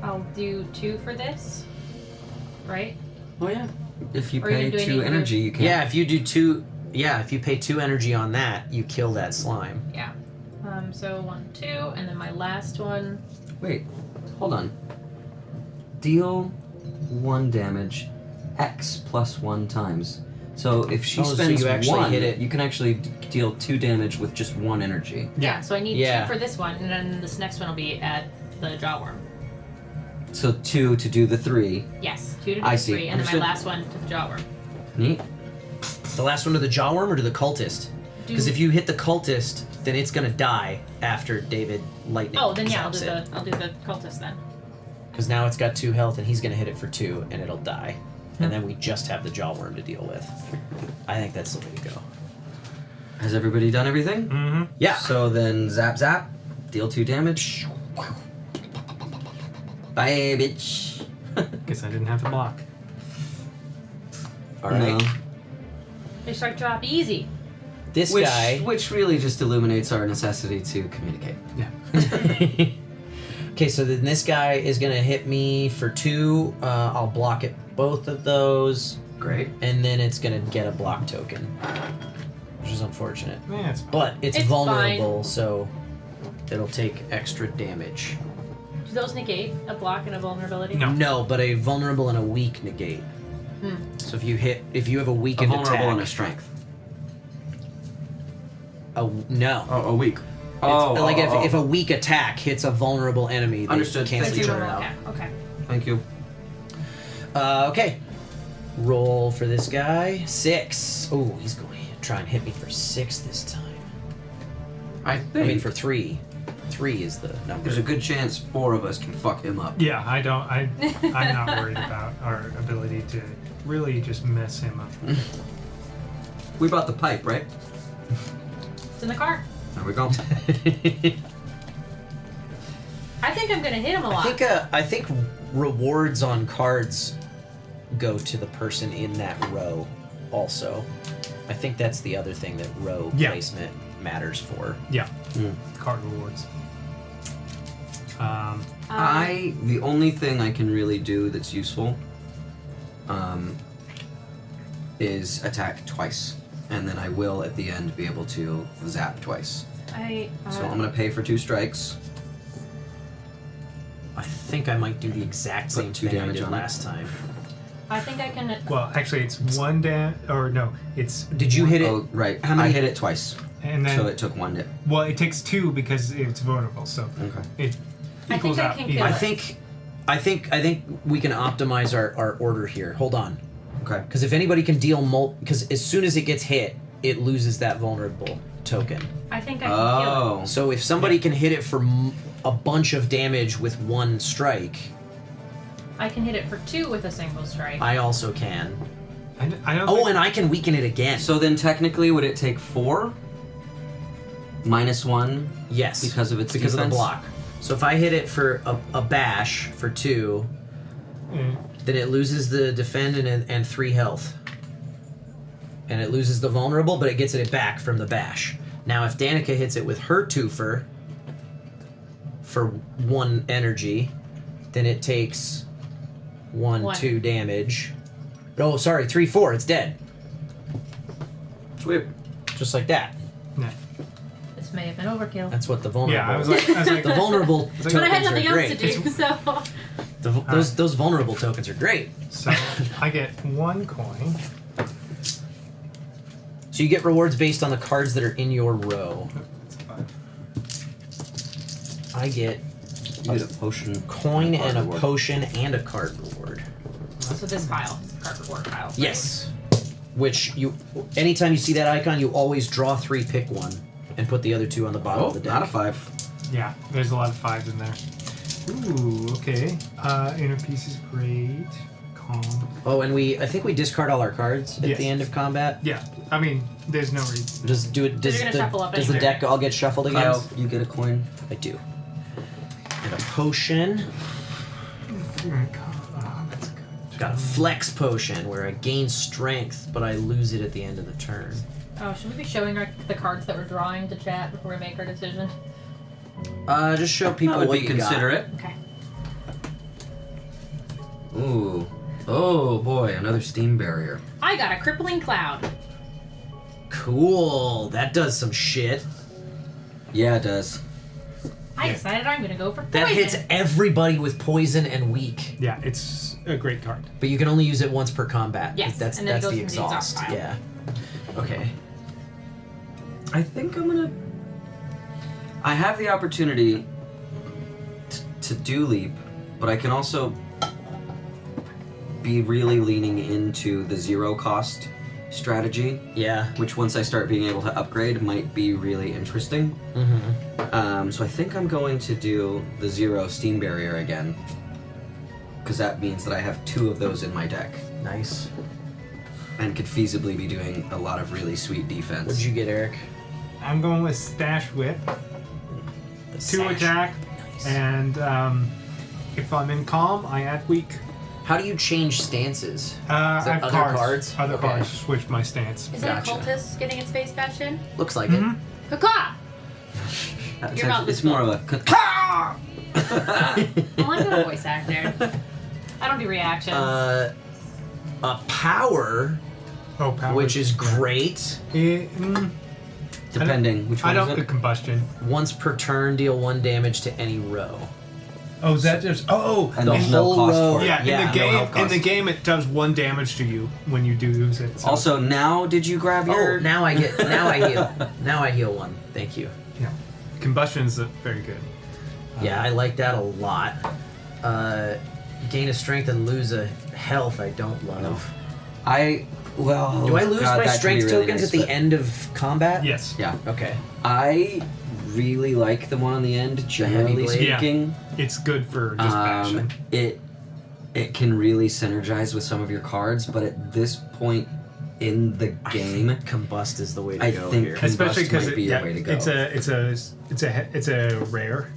Speaker 13: I'll do 2 for this, right?
Speaker 21: Oh yeah. If you
Speaker 13: Or you
Speaker 21: pay
Speaker 13: doing
Speaker 21: 2
Speaker 13: it
Speaker 21: energy, you can.
Speaker 1: yeah, if you do 2, if you pay 2 energy on that, you kill that slime.
Speaker 13: Yeah. So 1, 2, and then my last one.
Speaker 21: Wait, hold on. Deal 1 damage, X plus 1 times. So if she
Speaker 1: so
Speaker 21: spends
Speaker 1: you actually
Speaker 21: 1,
Speaker 1: hit it.
Speaker 21: you can actually deal 2 damage with just 1 energy.
Speaker 13: Yeah. So I need
Speaker 1: Yeah.
Speaker 13: 2 for this one, and then this next one will be at the jawworm.
Speaker 21: So 2 to do the 3.
Speaker 13: Yes, 2 to do
Speaker 21: I
Speaker 13: 3,
Speaker 21: see.
Speaker 13: and then
Speaker 21: Understood.
Speaker 13: my last one to the jawworm.
Speaker 21: Neat.
Speaker 1: The last one to the jawworm or to the cultist? Because if you hit the cultist, then it's gonna die after David lightning.
Speaker 13: Oh, then yeah, I'll do
Speaker 1: zaps it.
Speaker 13: the cultist then.
Speaker 1: Because now it's got 2 health and he's gonna hit it for 2 and it'll die. And then we just have the jawworm to deal with. I think that's the way to go.
Speaker 21: Has everybody done everything?
Speaker 15: Mm-hmm.
Speaker 1: Yeah.
Speaker 21: So then zap zap, deal 2 damage. Bye, bitch.
Speaker 15: Guess I didn't have to block.
Speaker 1: All right.
Speaker 21: No.
Speaker 13: They start drop easy.
Speaker 1: This
Speaker 21: which,
Speaker 1: guy.
Speaker 21: Which really just illuminates our necessity to communicate.
Speaker 15: Yeah.
Speaker 1: Okay, so then this guy is gonna hit me for 2. I'll block it both of those.
Speaker 21: Great.
Speaker 1: And then it's gonna get a block token, which is unfortunate.
Speaker 15: Yeah, it's fine.
Speaker 1: But it's
Speaker 13: It's
Speaker 1: vulnerable, so it'll take extra damage.
Speaker 13: Do those negate a block and a vulnerability?
Speaker 1: No, but a vulnerable and a weak negate.
Speaker 13: Hmm.
Speaker 1: So if you have a
Speaker 21: A
Speaker 1: weakened
Speaker 21: vulnerable
Speaker 1: attack,
Speaker 21: and a strength.
Speaker 1: no.
Speaker 21: Oh, a weak.
Speaker 1: It's like if a weak attack hits a vulnerable enemy, they
Speaker 21: Understood.
Speaker 1: cancel
Speaker 21: Thank
Speaker 1: each
Speaker 21: you.
Speaker 1: other out.
Speaker 13: Okay.
Speaker 21: Thank you.
Speaker 1: Okay. Roll for this guy. 6. Oh, he's going to try and hit me for 6 this time.
Speaker 21: I think
Speaker 1: for 3. 3 is the number.
Speaker 21: there's a good chance 4 of us can fuck him up.
Speaker 15: Yeah, I'm not worried about our ability to really just mess him up.
Speaker 21: We bought the pipe, right?
Speaker 13: It's in the car.
Speaker 21: There we go.
Speaker 13: I think I'm gonna hit him a lot.
Speaker 1: I think rewards on cards go to the person in that row also. I think that's the other thing that row placement matters for.
Speaker 15: Yeah. Card rewards.
Speaker 21: The only thing I can really do that's useful is attack twice. And then I will at the end be able to zap twice. So I'm gonna pay for 2 strikes.
Speaker 1: I think I might do the exact same
Speaker 21: Put 2
Speaker 1: thing I
Speaker 21: damage
Speaker 1: did
Speaker 21: on it.
Speaker 1: last time.
Speaker 13: I think I can.
Speaker 15: Well, actually, it's 1 or no, it's.
Speaker 1: Did you hit it?
Speaker 21: Oh, right.
Speaker 1: How many?
Speaker 21: I hit it twice.
Speaker 15: And then,
Speaker 21: so it took 1 hit.
Speaker 15: Well, it takes 2 because it's vulnerable. So
Speaker 21: Okay.
Speaker 15: it.
Speaker 13: I think I can kill
Speaker 4: I
Speaker 13: it.
Speaker 4: think we can optimize our order here. Hold on.
Speaker 21: Okay.
Speaker 4: Because if anybody can deal because as soon as it gets hit, it loses that vulnerable token.
Speaker 13: I think I can kill it.
Speaker 4: So if somebody can hit it for a bunch of damage with one strike,
Speaker 13: I can hit it for 2 with a single strike.
Speaker 4: I also can.
Speaker 15: I don't.
Speaker 4: Oh, and I can weaken it again.
Speaker 21: So then technically, would it take 4? -1?
Speaker 4: Yes.
Speaker 21: Because of its
Speaker 4: because of the
Speaker 21: defense?
Speaker 4: block. So if I hit it for a bash for 2, then it loses the defend and 3 health. And it loses the vulnerable, but it gets it back from the bash. Now if Danica hits it with her twofer for 1 energy, then it takes 1, 2 damage. Oh, sorry, 3, 4. It's dead.
Speaker 21: Sweet.
Speaker 4: Just like that.
Speaker 15: Yeah.
Speaker 13: This may have been overkill.
Speaker 4: That's what the vulnerable.
Speaker 15: Yeah, I was like
Speaker 4: the vulnerable tokens
Speaker 13: But I had nothing
Speaker 4: are
Speaker 13: else
Speaker 4: great.
Speaker 13: to do, so.
Speaker 4: Those vulnerable tokens are great.
Speaker 15: So I get 1 coin.
Speaker 4: So you get rewards based on the cards that are in your row. I get
Speaker 21: You get a potion.
Speaker 4: Coin
Speaker 21: and a
Speaker 4: and a
Speaker 21: reward.
Speaker 4: potion and a card reward.
Speaker 13: So this pile is the card reward pile. right?
Speaker 4: Yes. Which anytime you see that icon, you always draw 3, pick 1, and put the other 2 on the bottom of the deck.
Speaker 21: Not a 5.
Speaker 15: Yeah, there's a lot of 5s in there. Ooh, okay. Inner piece is great. Calm.
Speaker 4: Oh, and I think we discard all our cards at the end of combat.
Speaker 15: Yeah, I mean, there's no reason.
Speaker 4: Does
Speaker 13: you're gonna shuffle up
Speaker 4: the
Speaker 13: anyway.
Speaker 4: deck all get shuffled again?
Speaker 21: Kyle, you get a coin.
Speaker 4: I do. And a potion. Got a flex potion where I gain strength, but I lose it at the end of the turn.
Speaker 13: Oh, should we be showing the cards that we're drawing to chat before we make our decision?
Speaker 4: Just show people
Speaker 21: That would
Speaker 4: what
Speaker 21: be
Speaker 4: you got.
Speaker 21: considerate.
Speaker 13: Okay.
Speaker 21: Ooh. Oh boy, another steam barrier.
Speaker 13: I got a crippling cloud.
Speaker 4: Cool. That does some shit.
Speaker 21: Yeah, it does.
Speaker 13: I decided I'm gonna go for poison.
Speaker 4: That hits everybody with poison and weak.
Speaker 15: Yeah, it's a great card.
Speaker 4: But you can only use it once per combat.
Speaker 13: Yes,
Speaker 4: That's
Speaker 13: and then it goes
Speaker 4: the
Speaker 13: into the exhaust
Speaker 4: exhaust.
Speaker 13: pile.
Speaker 4: Yeah. Okay.
Speaker 21: I think I'm gonna. I have the opportunity to do leap, but I can also be really leaning into the 0 cost strategy.
Speaker 4: Yeah.
Speaker 21: Which once I start being able to upgrade might be really interesting.
Speaker 4: Mm-hmm.
Speaker 21: So I think I'm going to do the 0 steam barrier again. Because that means that I have 2 of those in my deck.
Speaker 4: Nice.
Speaker 21: And could feasibly be doing a lot of really sweet defense.
Speaker 4: What'd you get, Eric?
Speaker 15: I'm going with Stash Whip. 2
Speaker 4: Sash.
Speaker 15: attack, and if I'm in calm, I add weak.
Speaker 4: How do you change stances? Is
Speaker 15: I
Speaker 4: that
Speaker 15: have
Speaker 4: other
Speaker 15: cards.
Speaker 4: cards?
Speaker 15: Other
Speaker 4: Okay.
Speaker 15: cards switch my stance.
Speaker 13: Is it a cultist getting its face bashed in?
Speaker 4: Looks like
Speaker 15: Mm-hmm.
Speaker 4: it.
Speaker 13: Caw!
Speaker 21: It's,
Speaker 13: Your mouth
Speaker 21: it's
Speaker 13: is
Speaker 21: more of a.
Speaker 13: Well, I'm not a voice actor. I don't do reactions.
Speaker 4: A power,
Speaker 15: power.
Speaker 4: which is great.
Speaker 21: Depending. Which one
Speaker 15: I don't.
Speaker 21: is
Speaker 15: The
Speaker 21: it?
Speaker 15: combustion.
Speaker 4: Once per turn, deal 1 damage to any row.
Speaker 15: Oh, is that just? Oh,
Speaker 21: And there's no cost for it.
Speaker 15: Yeah,
Speaker 4: Yeah,
Speaker 15: in
Speaker 4: no
Speaker 15: the game,
Speaker 21: health cost.
Speaker 15: it does 1 damage to you when you do use it. So.
Speaker 21: Also, now did you grab your?
Speaker 4: Oh, now I heal. Now I heal 1. Thank you.
Speaker 15: yeah, combustion's very good.
Speaker 4: Yeah, I like that a lot. Gain a strength and lose a health I don't love.
Speaker 21: Do I lose
Speaker 4: my strength tokens at the end of combat?
Speaker 15: Yes.
Speaker 21: Yeah.
Speaker 4: Okay.
Speaker 21: I really like the one on the end. Generally
Speaker 4: blade?
Speaker 21: speaking,
Speaker 15: It's good for just bashing.
Speaker 21: it can really synergize with some of your cards, but at this point in the game,
Speaker 4: combust is the way to
Speaker 21: I
Speaker 4: go
Speaker 21: think
Speaker 4: here.
Speaker 15: Especially
Speaker 21: combust
Speaker 15: because
Speaker 21: might be your way to go.
Speaker 15: it's a rare.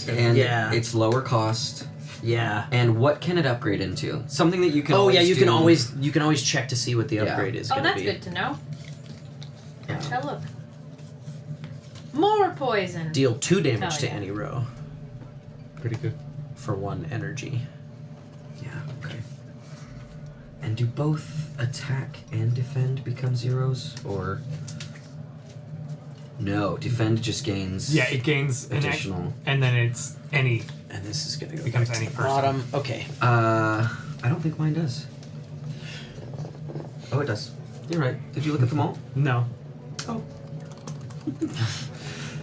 Speaker 21: And
Speaker 4: Yeah.
Speaker 21: it's lower cost.
Speaker 4: Yeah.
Speaker 21: And what can it upgrade into? Something that you can.
Speaker 4: Oh
Speaker 21: always
Speaker 4: yeah, you
Speaker 21: do.
Speaker 4: can always check to see what the upgrade is
Speaker 13: Oh,
Speaker 4: going to
Speaker 13: that's
Speaker 4: be.
Speaker 13: good to know. Oh, look. More poison.
Speaker 4: Deal 2 damage
Speaker 13: Hell
Speaker 4: to
Speaker 13: yeah.
Speaker 4: any row
Speaker 15: Pretty good.
Speaker 4: for 1 energy.
Speaker 21: Yeah. Okay. And do both attack and defend become 0s, or? No, defend just gains.
Speaker 15: Yeah, it gains
Speaker 21: additional.
Speaker 15: and then it's any.
Speaker 4: And this is going to go
Speaker 15: Becomes
Speaker 4: back
Speaker 15: any
Speaker 4: to
Speaker 15: person.
Speaker 4: bottom. Okay.
Speaker 21: I don't think mine does. Oh, it does. You're right. Did you look at them all?
Speaker 15: No.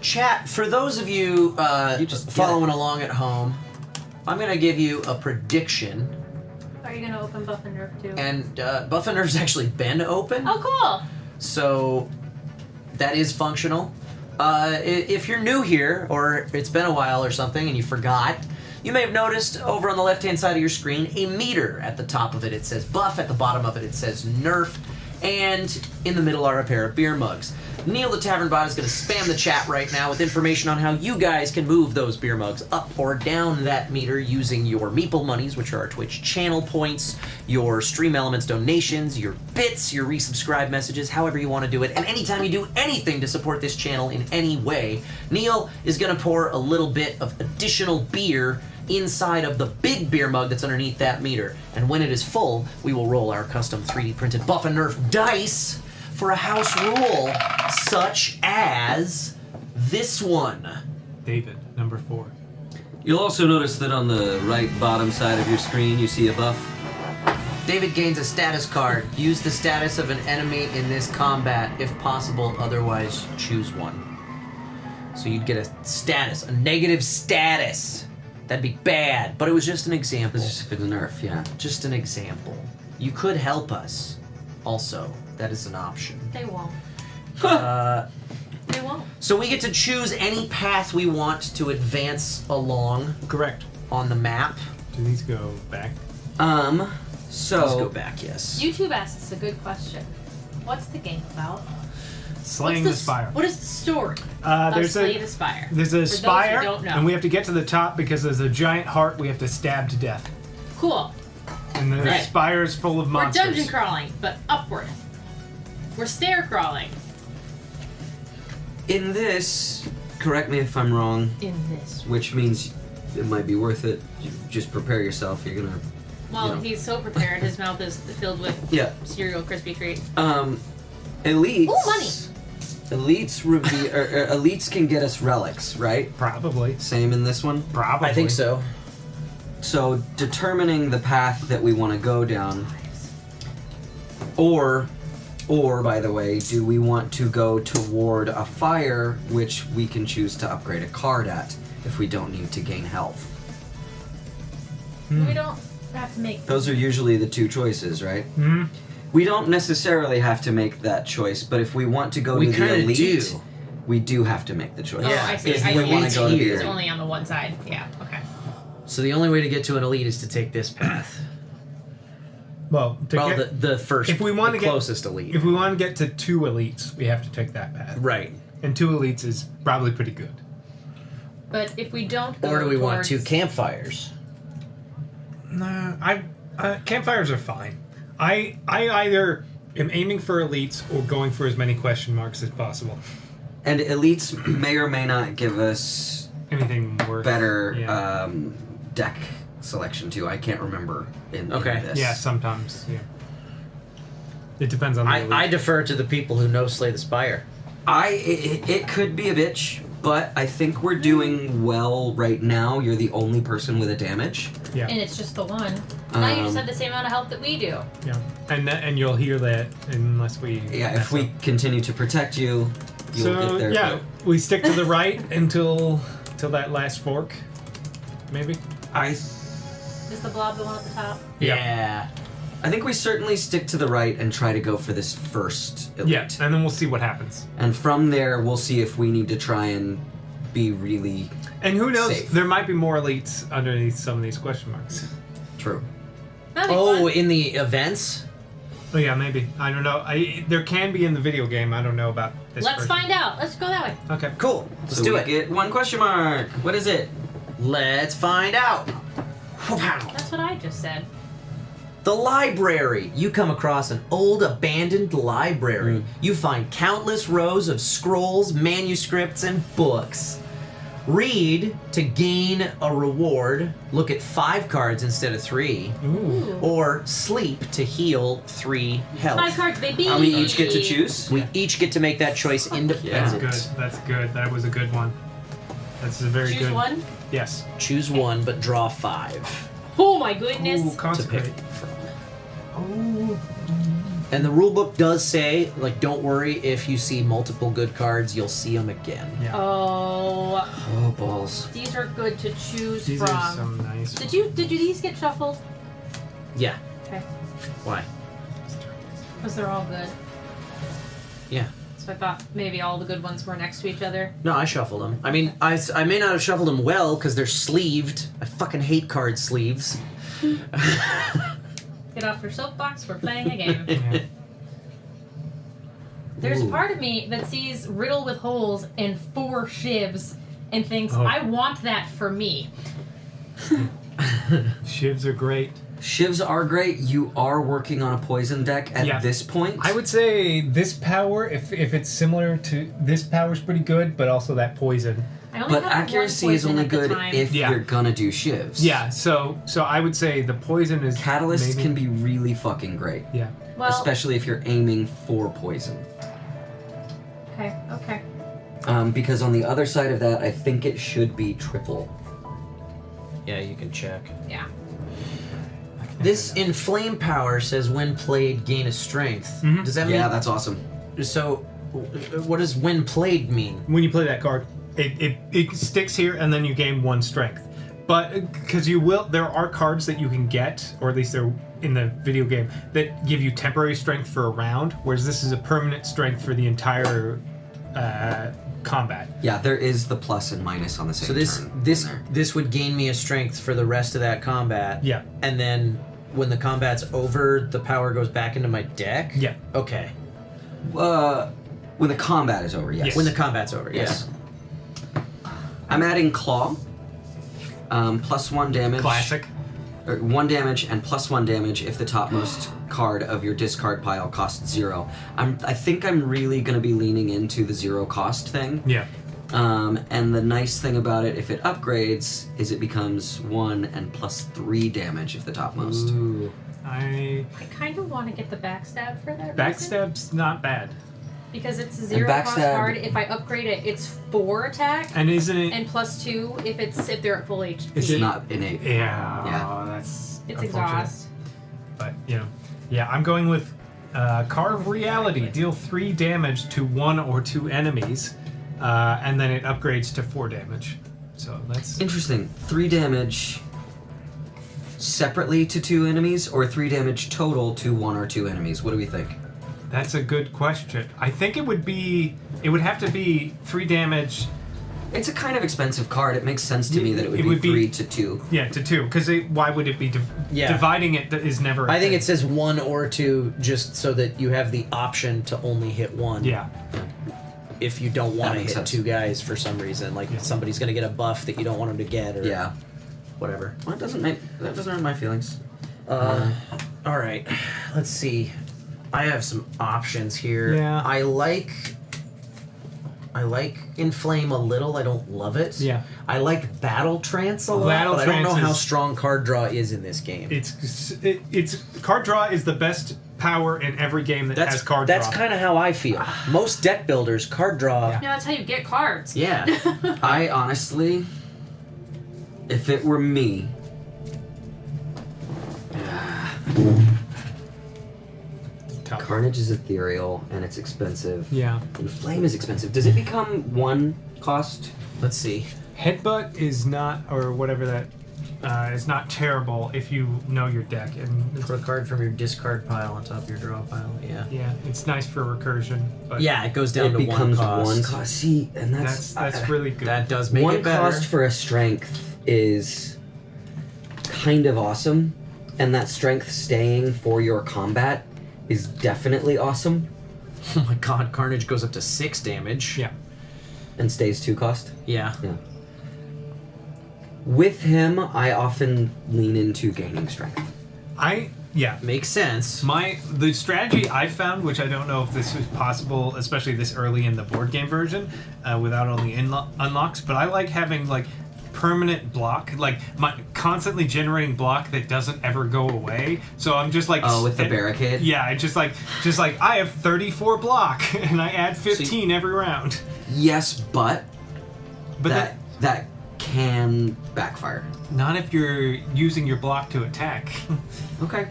Speaker 4: chat, for those of you, following along at home, I'm going to give you a prediction.
Speaker 13: Are you gonna open Buff and Nerf too?
Speaker 4: And Buff and Nerf's actually been open.
Speaker 13: Oh, cool.
Speaker 4: So that is functional. If you're new here, or it's been a while or something and you forgot, you may have noticed over on the left-hand side of your screen a meter. At the top of it, it says Buff. At the bottom of it, it says Nerf. And in the middle are a pair of beer mugs. Neil the Tavern Bot is going to spam the chat right now with information on how you guys can move those beer mugs up or down that meter using your Meeple monies, which are our Twitch channel points, your Stream Elements donations, your bits, your resubscribe messages, however you want to do it. And anytime you do anything to support this channel in any way, Neil is going to pour a little bit of additional beer inside of the big beer mug that's underneath that meter. And when it is full, we will roll our custom 3D printed Buff and Nerf dice for a house rule, such as this one.
Speaker 15: David, number 4.
Speaker 21: You'll also notice that on the right bottom side of your screen, you see a buff.
Speaker 4: David gains a status card. Use the status of an enemy in this combat, if possible, otherwise choose one. So you'd get a status, a negative status. That'd be bad, but it was just an example.
Speaker 21: It's just for the Nerf, yeah.
Speaker 4: Just an example. You could help us, also. That is an option.
Speaker 13: They won't. They won't.
Speaker 4: So we get to choose any path we want to advance along.
Speaker 15: Correct.
Speaker 4: On the map.
Speaker 15: Do these go back?
Speaker 4: So let's go back, yes.
Speaker 13: YouTube asks us a good question. What's the game about?
Speaker 15: Slaying the Spire.
Speaker 13: What is the story
Speaker 15: There's
Speaker 13: Slay the Spire?
Speaker 15: There's a
Speaker 13: For
Speaker 15: spire,
Speaker 13: those who don't know.
Speaker 15: and we have to get to the top because there's a giant heart we have to stab to death.
Speaker 13: Cool.
Speaker 15: And the
Speaker 13: Right.
Speaker 15: spire is full of monsters.
Speaker 13: We're dungeon crawling, but upward. We're stair crawling.
Speaker 21: In this, correct me if I'm wrong.
Speaker 13: In this.
Speaker 21: Which means it might be worth it. You just prepare yourself. You're gonna.
Speaker 13: Well, he's so prepared. His mouth is filled with cereal Krispy Treat.
Speaker 21: Elites.
Speaker 13: Ooh, money.
Speaker 21: Elites can get us relics, right?
Speaker 15: Probably.
Speaker 21: Same in this one?
Speaker 15: Probably.
Speaker 4: I think so.
Speaker 21: So determining the path that we want to go down, or by the way, do we want to go toward a fire, which we can choose to upgrade a card at if we don't need to gain health?
Speaker 13: We don't have to make.
Speaker 21: Those are usually the two choices, right?
Speaker 15: Hmm.
Speaker 21: We don't necessarily have to make that choice, but if we want to go
Speaker 4: We
Speaker 21: to the
Speaker 4: kinda
Speaker 21: elite,
Speaker 4: do.
Speaker 21: we do have to make the choice.
Speaker 13: Oh, I see.
Speaker 21: If
Speaker 13: I
Speaker 21: we
Speaker 13: see.
Speaker 21: want to go to the
Speaker 13: It's
Speaker 21: elite.
Speaker 13: only on the one side. Yeah. Okay.
Speaker 4: So the only way to get to an elite is to take this path.
Speaker 15: Well,
Speaker 4: the first,
Speaker 15: if we want
Speaker 4: the
Speaker 15: to get
Speaker 4: closest elite.
Speaker 15: If we want to get to 2 elites, we have to take that path.
Speaker 4: Right.
Speaker 15: And 2 elites is probably pretty good.
Speaker 13: But if we don't go
Speaker 4: Or do we want
Speaker 13: towards-
Speaker 4: 2 campfires?
Speaker 15: Nah, campfires are fine. I either am aiming for elites or going for as many question marks as possible.
Speaker 21: And elites may or may not give us
Speaker 15: anything worth
Speaker 21: better deck selection too. I can't remember in this.
Speaker 15: Yeah, sometimes. Yeah. It depends on the elite.
Speaker 4: I defer to the people who know Slay the Spire.
Speaker 21: It could be a bitch, but I think we're doing well right now. You're the only person with a damage.
Speaker 15: Yeah.
Speaker 13: And it's just the one. Now you just have the same amount of health that we do.
Speaker 15: Yeah. And you'll hear that unless we.
Speaker 21: Yeah, if we continue to protect you, you'll get there.
Speaker 15: Yeah, we stick to the right until that last fork, maybe.
Speaker 13: Is the blob the one at the top?
Speaker 21: Yeah. I think we certainly stick to the right and try to go for this first elite.
Speaker 15: Yeah, and then we'll see what happens.
Speaker 21: And from there, we'll see if we need to try and be really
Speaker 15: And who knows,
Speaker 21: safe.
Speaker 15: there might be more elites underneath some of these question marks.
Speaker 21: True.
Speaker 4: Oh, in the events?
Speaker 15: Oh yeah, maybe. I don't know. There can be in the video game. I don't know about this
Speaker 13: Let's
Speaker 15: version.
Speaker 13: find out. Let's go that way.
Speaker 15: Okay.
Speaker 4: Cool. Let's
Speaker 21: So
Speaker 4: do
Speaker 21: we
Speaker 4: it.
Speaker 21: get 1 question mark. What is it?
Speaker 4: Let's find out.
Speaker 13: That's what I just said.
Speaker 4: The library. You come across an old abandoned library. You find countless rows of scrolls, manuscripts, and books. Read to gain a reward. Look at 5 cards instead of 3.
Speaker 15: Ooh.
Speaker 4: Or sleep to heal 3 health.
Speaker 13: 5 cards, baby.
Speaker 21: And we each get to choose?
Speaker 4: We each get to make that choice independent.
Speaker 15: That's good. That's good. That was a good one. That's a very
Speaker 13: Choose
Speaker 15: good.
Speaker 13: one?
Speaker 15: Yes.
Speaker 4: Choose 1, but draw 5.
Speaker 13: Oh my goodness.
Speaker 15: Ooh,
Speaker 4: To
Speaker 15: consecrate.
Speaker 4: pick from.
Speaker 15: Oh.
Speaker 1: And the rulebook does say, like, don't worry if you see multiple good cards, you'll see them again.
Speaker 15: Yeah.
Speaker 21: Oh, balls.
Speaker 13: These are good to choose
Speaker 15: These
Speaker 13: from.
Speaker 15: are some nice.
Speaker 13: Did you these get shuffled?
Speaker 1: Yeah.
Speaker 13: Okay.
Speaker 1: Why?
Speaker 13: Because they're all good.
Speaker 1: Yeah.
Speaker 13: So I thought maybe all the good ones were next to each other.
Speaker 1: No, I shuffled them. I mean, I may not have shuffled them well because they're sleeved. I fucking hate card sleeves.
Speaker 13: Get off your soapbox, we're playing a game. There's
Speaker 1: Ooh.
Speaker 13: part of me that sees Riddle with holes and 4 shivs and thinks,
Speaker 15: Oh.
Speaker 13: I want that for me.
Speaker 15: Shivs are great.
Speaker 21: Shivs are great. You are working on a poison deck at this point.
Speaker 15: I would say this power, if it's similar to this power, is pretty good, but also that poison.
Speaker 21: But accuracy is only good if you're gonna do shivs.
Speaker 15: Yeah, so I would say the poison is
Speaker 21: Catalysts can be really fucking great.
Speaker 15: Yeah.
Speaker 13: Well-
Speaker 21: especially if you're aiming for poison.
Speaker 13: Okay.
Speaker 21: Because on the other side of that, I think it should be triple.
Speaker 1: Yeah, you can check.
Speaker 13: Yeah.
Speaker 1: This inflame power says when played, gain a strength.
Speaker 15: Mhm.
Speaker 1: Does that mean?
Speaker 21: Yeah, that's awesome.
Speaker 1: So, what does when played mean?
Speaker 15: When you play that card, it sticks here, and then you gain 1 strength. But because there are cards that you can get, or at least they're in the video game, that give you temporary strength for a round, whereas this is a permanent strength for the entire combat.
Speaker 21: Yeah, there is the plus and minus on the same
Speaker 1: So
Speaker 21: turn.
Speaker 1: this would gain me a strength for the rest of that combat.
Speaker 15: Yeah.
Speaker 1: And then when the combat's over, the power goes back into my deck.
Speaker 15: Yeah.
Speaker 1: Okay.
Speaker 21: When the combat is over, yes.
Speaker 1: When the combat's over, yes.
Speaker 21: I'm adding claw. Plus 1 damage.
Speaker 15: Classic.
Speaker 21: 1 damage and plus 1 damage if the topmost card of your discard pile costs 0. I think I'm really going to be leaning into the 0 cost thing.
Speaker 15: Yeah.
Speaker 21: And the nice thing about it, if it upgrades, is it becomes 1 and plus 3 damage if the topmost.
Speaker 1: Ooh.
Speaker 13: I kind of want to get the backstab for that reason.
Speaker 15: Backstab's not bad.
Speaker 13: Because it's a 0 cost
Speaker 21: backstab-
Speaker 13: card. If I upgrade it, it's 4 attack.
Speaker 15: And isn't it?
Speaker 13: And plus 2 if they're at full HP.
Speaker 21: It's not innate.
Speaker 15: Yeah. That's
Speaker 13: It's
Speaker 15: unfortunate.
Speaker 13: exhaust.
Speaker 15: But yeah, I'm going with Carve Reality. Deal 3 damage to 1 or 2 enemies, and then it upgrades to 4 damage. So that's
Speaker 21: Interesting. 3 damage separately to 2 enemies, or 3 damage total to 1 or 2 enemies? What do we think?
Speaker 15: That's a good question. I think it would have to be 3 damage.
Speaker 21: It's a kind of expensive card. It makes sense to me that it would be 3 to 2.
Speaker 15: Yeah, to 2. Because why would it be dividing it is never.
Speaker 1: I think it says 1 or 2 just so that you have the option to only hit 1.
Speaker 15: Yeah.
Speaker 1: If you don't want
Speaker 21: That
Speaker 1: to
Speaker 21: makes
Speaker 1: hit
Speaker 21: sense.
Speaker 1: 2 guys for some reason, like somebody's going to get a buff that you don't want them to get, or whatever.
Speaker 21: Well, that doesn't hurt my feelings.
Speaker 1: All right, let's see. I have some options here.
Speaker 15: Yeah.
Speaker 1: I like Inflame a little. I don't love it.
Speaker 15: Yeah.
Speaker 1: I like Battle Trance a lot,
Speaker 15: Battle
Speaker 1: but I don't know
Speaker 15: Trance
Speaker 1: how
Speaker 15: is-
Speaker 1: strong card draw is in this game.
Speaker 15: It's card draw is the best power in every game that has card
Speaker 1: That's
Speaker 15: draw.
Speaker 1: kind of how I feel. Most deck builders, card draw.
Speaker 13: No, that's how you get cards.
Speaker 1: Yeah.
Speaker 21: I honestly, if it were me, Carnage is ethereal and it's expensive.
Speaker 15: Yeah.
Speaker 21: And Flame is expensive. Does it become 1 cost?
Speaker 1: Let's see.
Speaker 15: Headbutt is not, or whatever that is not terrible if you know your deck. And
Speaker 1: Put a card from your discard pile on top of your draw pile. Yeah.
Speaker 15: yeah, it's nice for recursion. But
Speaker 1: Yeah, it goes down
Speaker 21: It
Speaker 1: to
Speaker 21: becomes
Speaker 1: 1 cost.
Speaker 21: 1 cost. See, and that's
Speaker 15: really good.
Speaker 1: That does make
Speaker 21: 1
Speaker 1: it better.
Speaker 21: cost for a strength is kind of awesome, and that strength staying for your combat is definitely awesome.
Speaker 1: Oh my god, Carnage goes up to 6 damage.
Speaker 15: Yeah.
Speaker 21: And stays 2 cost.
Speaker 1: Yeah.
Speaker 21: With him, I often lean into gaining strength.
Speaker 1: Makes sense.
Speaker 15: The strategy I found, which I don't know if this is possible, especially this early in the board game version, without all the unlocks, but I like having permanent block, constantly generating block that doesn't ever go away. So I'm just
Speaker 21: with the barricade.
Speaker 15: Yeah, it's just like I have 34 block and I add 15 every round.
Speaker 21: Yes, but
Speaker 15: But
Speaker 21: that can backfire.
Speaker 15: Not if you're using your block to attack.
Speaker 21: Okay.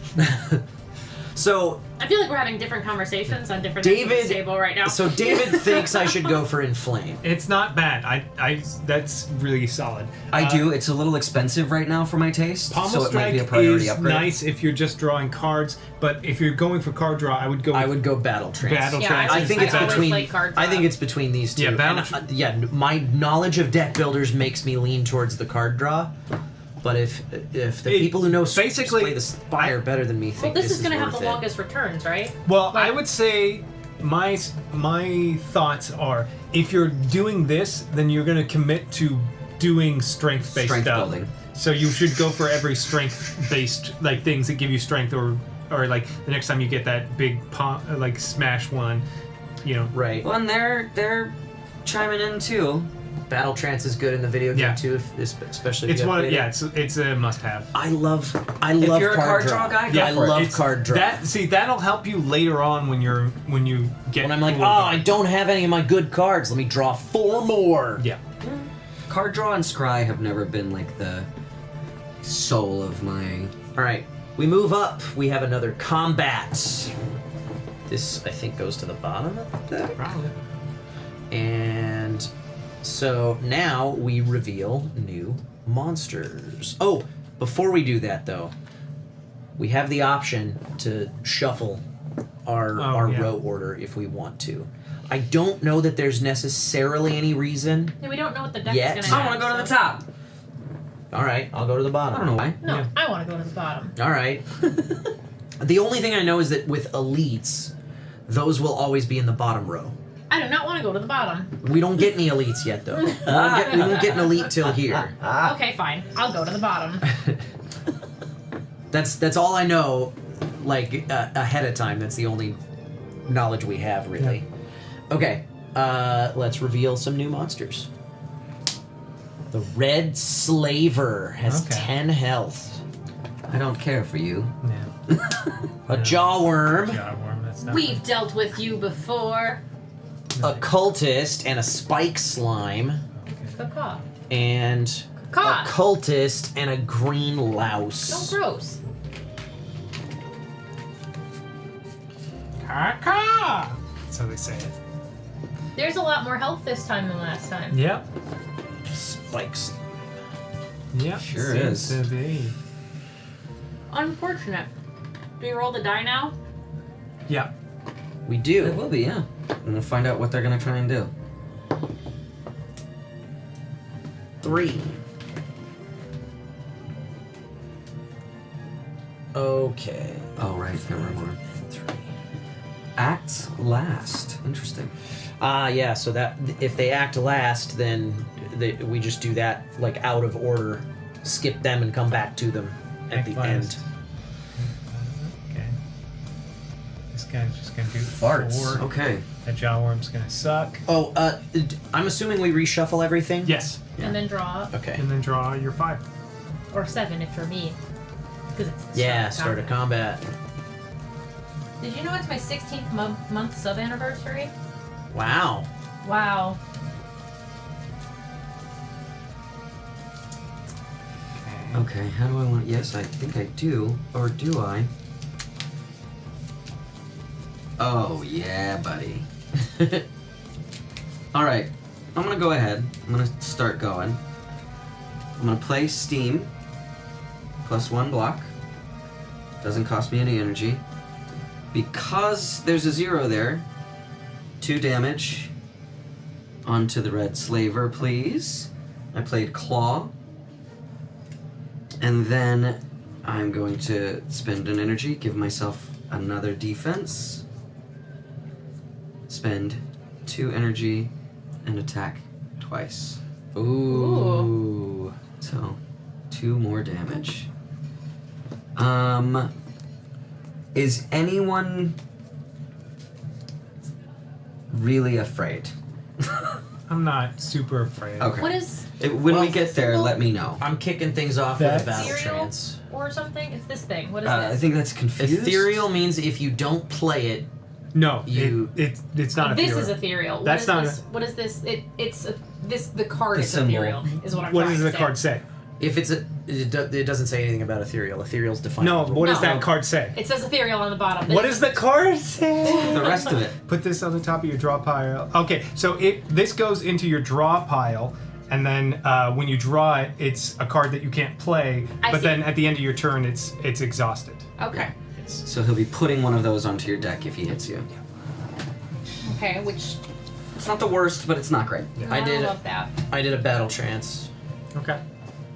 Speaker 4: So
Speaker 13: I feel like we're having different conversations on different ends of the table right now.
Speaker 4: So David thinks I should go for inflame.
Speaker 15: It's not bad. I that's really solid.
Speaker 21: I do. It's a little expensive right now for my taste,
Speaker 15: Pommel
Speaker 21: so it might be a
Speaker 15: Strike
Speaker 21: priority
Speaker 15: is
Speaker 21: upgrade.
Speaker 15: nice if you're just drawing cards, but if you're going for card draw, I would go
Speaker 4: Battle Trance.
Speaker 15: Battle Trance.
Speaker 4: I think it's between.
Speaker 13: like card
Speaker 4: I think
Speaker 13: draw.
Speaker 4: it's between these two.
Speaker 15: Yeah,
Speaker 4: And, yeah. My knowledge of deck builders makes me lean towards the card draw. But if the people who know
Speaker 15: basically
Speaker 4: play the Spire better than me
Speaker 13: well,
Speaker 4: think
Speaker 13: this
Speaker 4: this
Speaker 13: is going to have
Speaker 4: worth
Speaker 13: the
Speaker 4: it.
Speaker 13: longest returns, right?
Speaker 15: Well, I would say my thoughts are if you're doing this, then you're going to commit to doing strength-based
Speaker 21: Strength
Speaker 15: stuff.
Speaker 21: building.
Speaker 15: So you should go for every strength-based like things that give you strength, or like the next time you get that big like smash one, you know.
Speaker 4: Right.
Speaker 21: Well, and they're chiming in too.
Speaker 4: Battle Trance is good in the video game too, especially. If
Speaker 15: It's
Speaker 4: you
Speaker 15: one.
Speaker 4: upgrade it.
Speaker 15: Yeah, it's a must-have.
Speaker 4: I love
Speaker 21: you're a card draw guy,
Speaker 15: Yeah,
Speaker 4: I love
Speaker 15: it's-
Speaker 4: card draw.
Speaker 15: That'll help you later on when you get.
Speaker 4: When I'm like, I don't have any of my good cards. Let me draw 4 more.
Speaker 15: Yeah.
Speaker 21: Card draw and scry have never been like the soul of my.
Speaker 4: All right, we move up. We have another combat. This I think goes to the bottom of the deck.
Speaker 15: Probably.
Speaker 4: And so now we reveal new monsters. Oh, before we do that though, we have the option to shuffle our row order if we want to. I don't know that there's necessarily any reason.
Speaker 13: Yeah, we don't know what the deck's
Speaker 4: Yet.
Speaker 13: going to have.
Speaker 21: I want to go to the top.
Speaker 4: All right, I'll go to the bottom.
Speaker 21: I don't know why.
Speaker 13: No, I want to go to the bottom.
Speaker 4: All right. The only thing I know is that with elites, those will always be in the bottom row.
Speaker 13: I do not want to go to the bottom.
Speaker 4: We don't get any elites yet, though. We won't get an elite till here.
Speaker 13: Okay, fine. I'll go to the bottom.
Speaker 4: That's all I know, like, ahead of time. That's the only knowledge we have, really. Okay, let's reveal some new monsters. The Red Slaver has 10 health.
Speaker 21: I don't care for you.
Speaker 15: Yeah.
Speaker 4: A Jawworm.
Speaker 15: Jawworm, that's not
Speaker 13: We've dealt with you before.
Speaker 4: A Cultist and a Spike Slime.
Speaker 13: Caw.
Speaker 4: And
Speaker 13: Caw.
Speaker 4: a Cultist and a Green Louse.
Speaker 13: Oh, gross.
Speaker 15: Caw. That's how they say it.
Speaker 13: There's a lot more health this time than last time.
Speaker 15: Yep.
Speaker 4: Spikes.
Speaker 15: Yep.
Speaker 21: Sure
Speaker 15: seems
Speaker 21: is.
Speaker 15: to be.
Speaker 13: Unfortunate. Do you roll the die now?
Speaker 15: Yeah.
Speaker 4: We do.
Speaker 21: It will be, yeah. I'm gonna find out what they're gonna try and do.
Speaker 4: 3. Okay.
Speaker 21: Oh, right. There were more. 3. Act last. Interesting.
Speaker 4: Yeah, so that if they act last, then we just do that, like, out of order. Skip them and come back to them at
Speaker 15: Act
Speaker 4: the
Speaker 15: last.
Speaker 4: end.
Speaker 15: Okay. This guy's just gonna do
Speaker 21: Farts.
Speaker 15: 4.
Speaker 21: Okay.
Speaker 15: That Jawworm's gonna suck.
Speaker 4: Oh, I'm assuming we reshuffle everything?
Speaker 15: Yes.
Speaker 13: And then draw.
Speaker 4: Okay.
Speaker 15: And then draw your 5.
Speaker 13: Or 7 if for me. Because it's the
Speaker 4: Yeah,
Speaker 13: start
Speaker 4: start
Speaker 13: of
Speaker 4: of combat.
Speaker 13: Did you know it's my 16th month sub anniversary?
Speaker 4: Wow.
Speaker 13: Wow.
Speaker 21: Okay, how do I want... Yes, I think I do. Or do I? Oh, yeah, buddy. Alright, I'm gonna go ahead. I'm gonna start going. I'm gonna play Steam. +1 block. Doesn't cost me any energy. Because there's a 0 there, 2 damage onto the Red Slaver, please. I played Claw. And then I'm going to spend an energy, give myself another defense. Spend 2 energy and attack twice.
Speaker 4: Ooh.
Speaker 21: So, 2 more damage. Is anyone really afraid?
Speaker 15: I'm not super afraid.
Speaker 21: Okay.
Speaker 13: What is
Speaker 21: When we get there, let me know.
Speaker 4: I'm kicking things off with a
Speaker 15: That's-
Speaker 4: battle
Speaker 13: ethereal
Speaker 4: trance.
Speaker 13: or something? It's this thing. What is
Speaker 21: I
Speaker 13: this?
Speaker 21: think that's confused.
Speaker 4: Ethereal means if you don't play it,
Speaker 15: No,
Speaker 4: You-
Speaker 15: it's not
Speaker 13: This
Speaker 15: ethereal.
Speaker 13: is ethereal.
Speaker 15: That's
Speaker 13: what
Speaker 15: not
Speaker 13: is this? What is this? It's the card
Speaker 21: The
Speaker 13: is
Speaker 21: symbol.
Speaker 13: ethereal. Is what I'm
Speaker 15: What
Speaker 13: trying
Speaker 15: does
Speaker 13: to
Speaker 15: the
Speaker 13: say.
Speaker 15: card say?
Speaker 4: If it's it doesn't say anything about ethereal. Ethereal's defined.
Speaker 15: No, what does
Speaker 13: No.
Speaker 15: that card say?
Speaker 13: It says ethereal on the bottom.
Speaker 15: What does the card say?
Speaker 21: The rest of it.
Speaker 15: Put this on the top of your draw pile. Okay, so this goes into your draw pile, and then when you draw it, it's a card that you can't play.
Speaker 13: I
Speaker 15: But
Speaker 13: see.
Speaker 15: then at the end of your turn, it's exhausted.
Speaker 13: Okay.
Speaker 21: So he'll be putting one of those onto your deck if he hits you.
Speaker 13: Okay, which
Speaker 21: It's not the worst, but it's not great.
Speaker 13: I love that.
Speaker 4: I did a battle trance.
Speaker 15: Okay.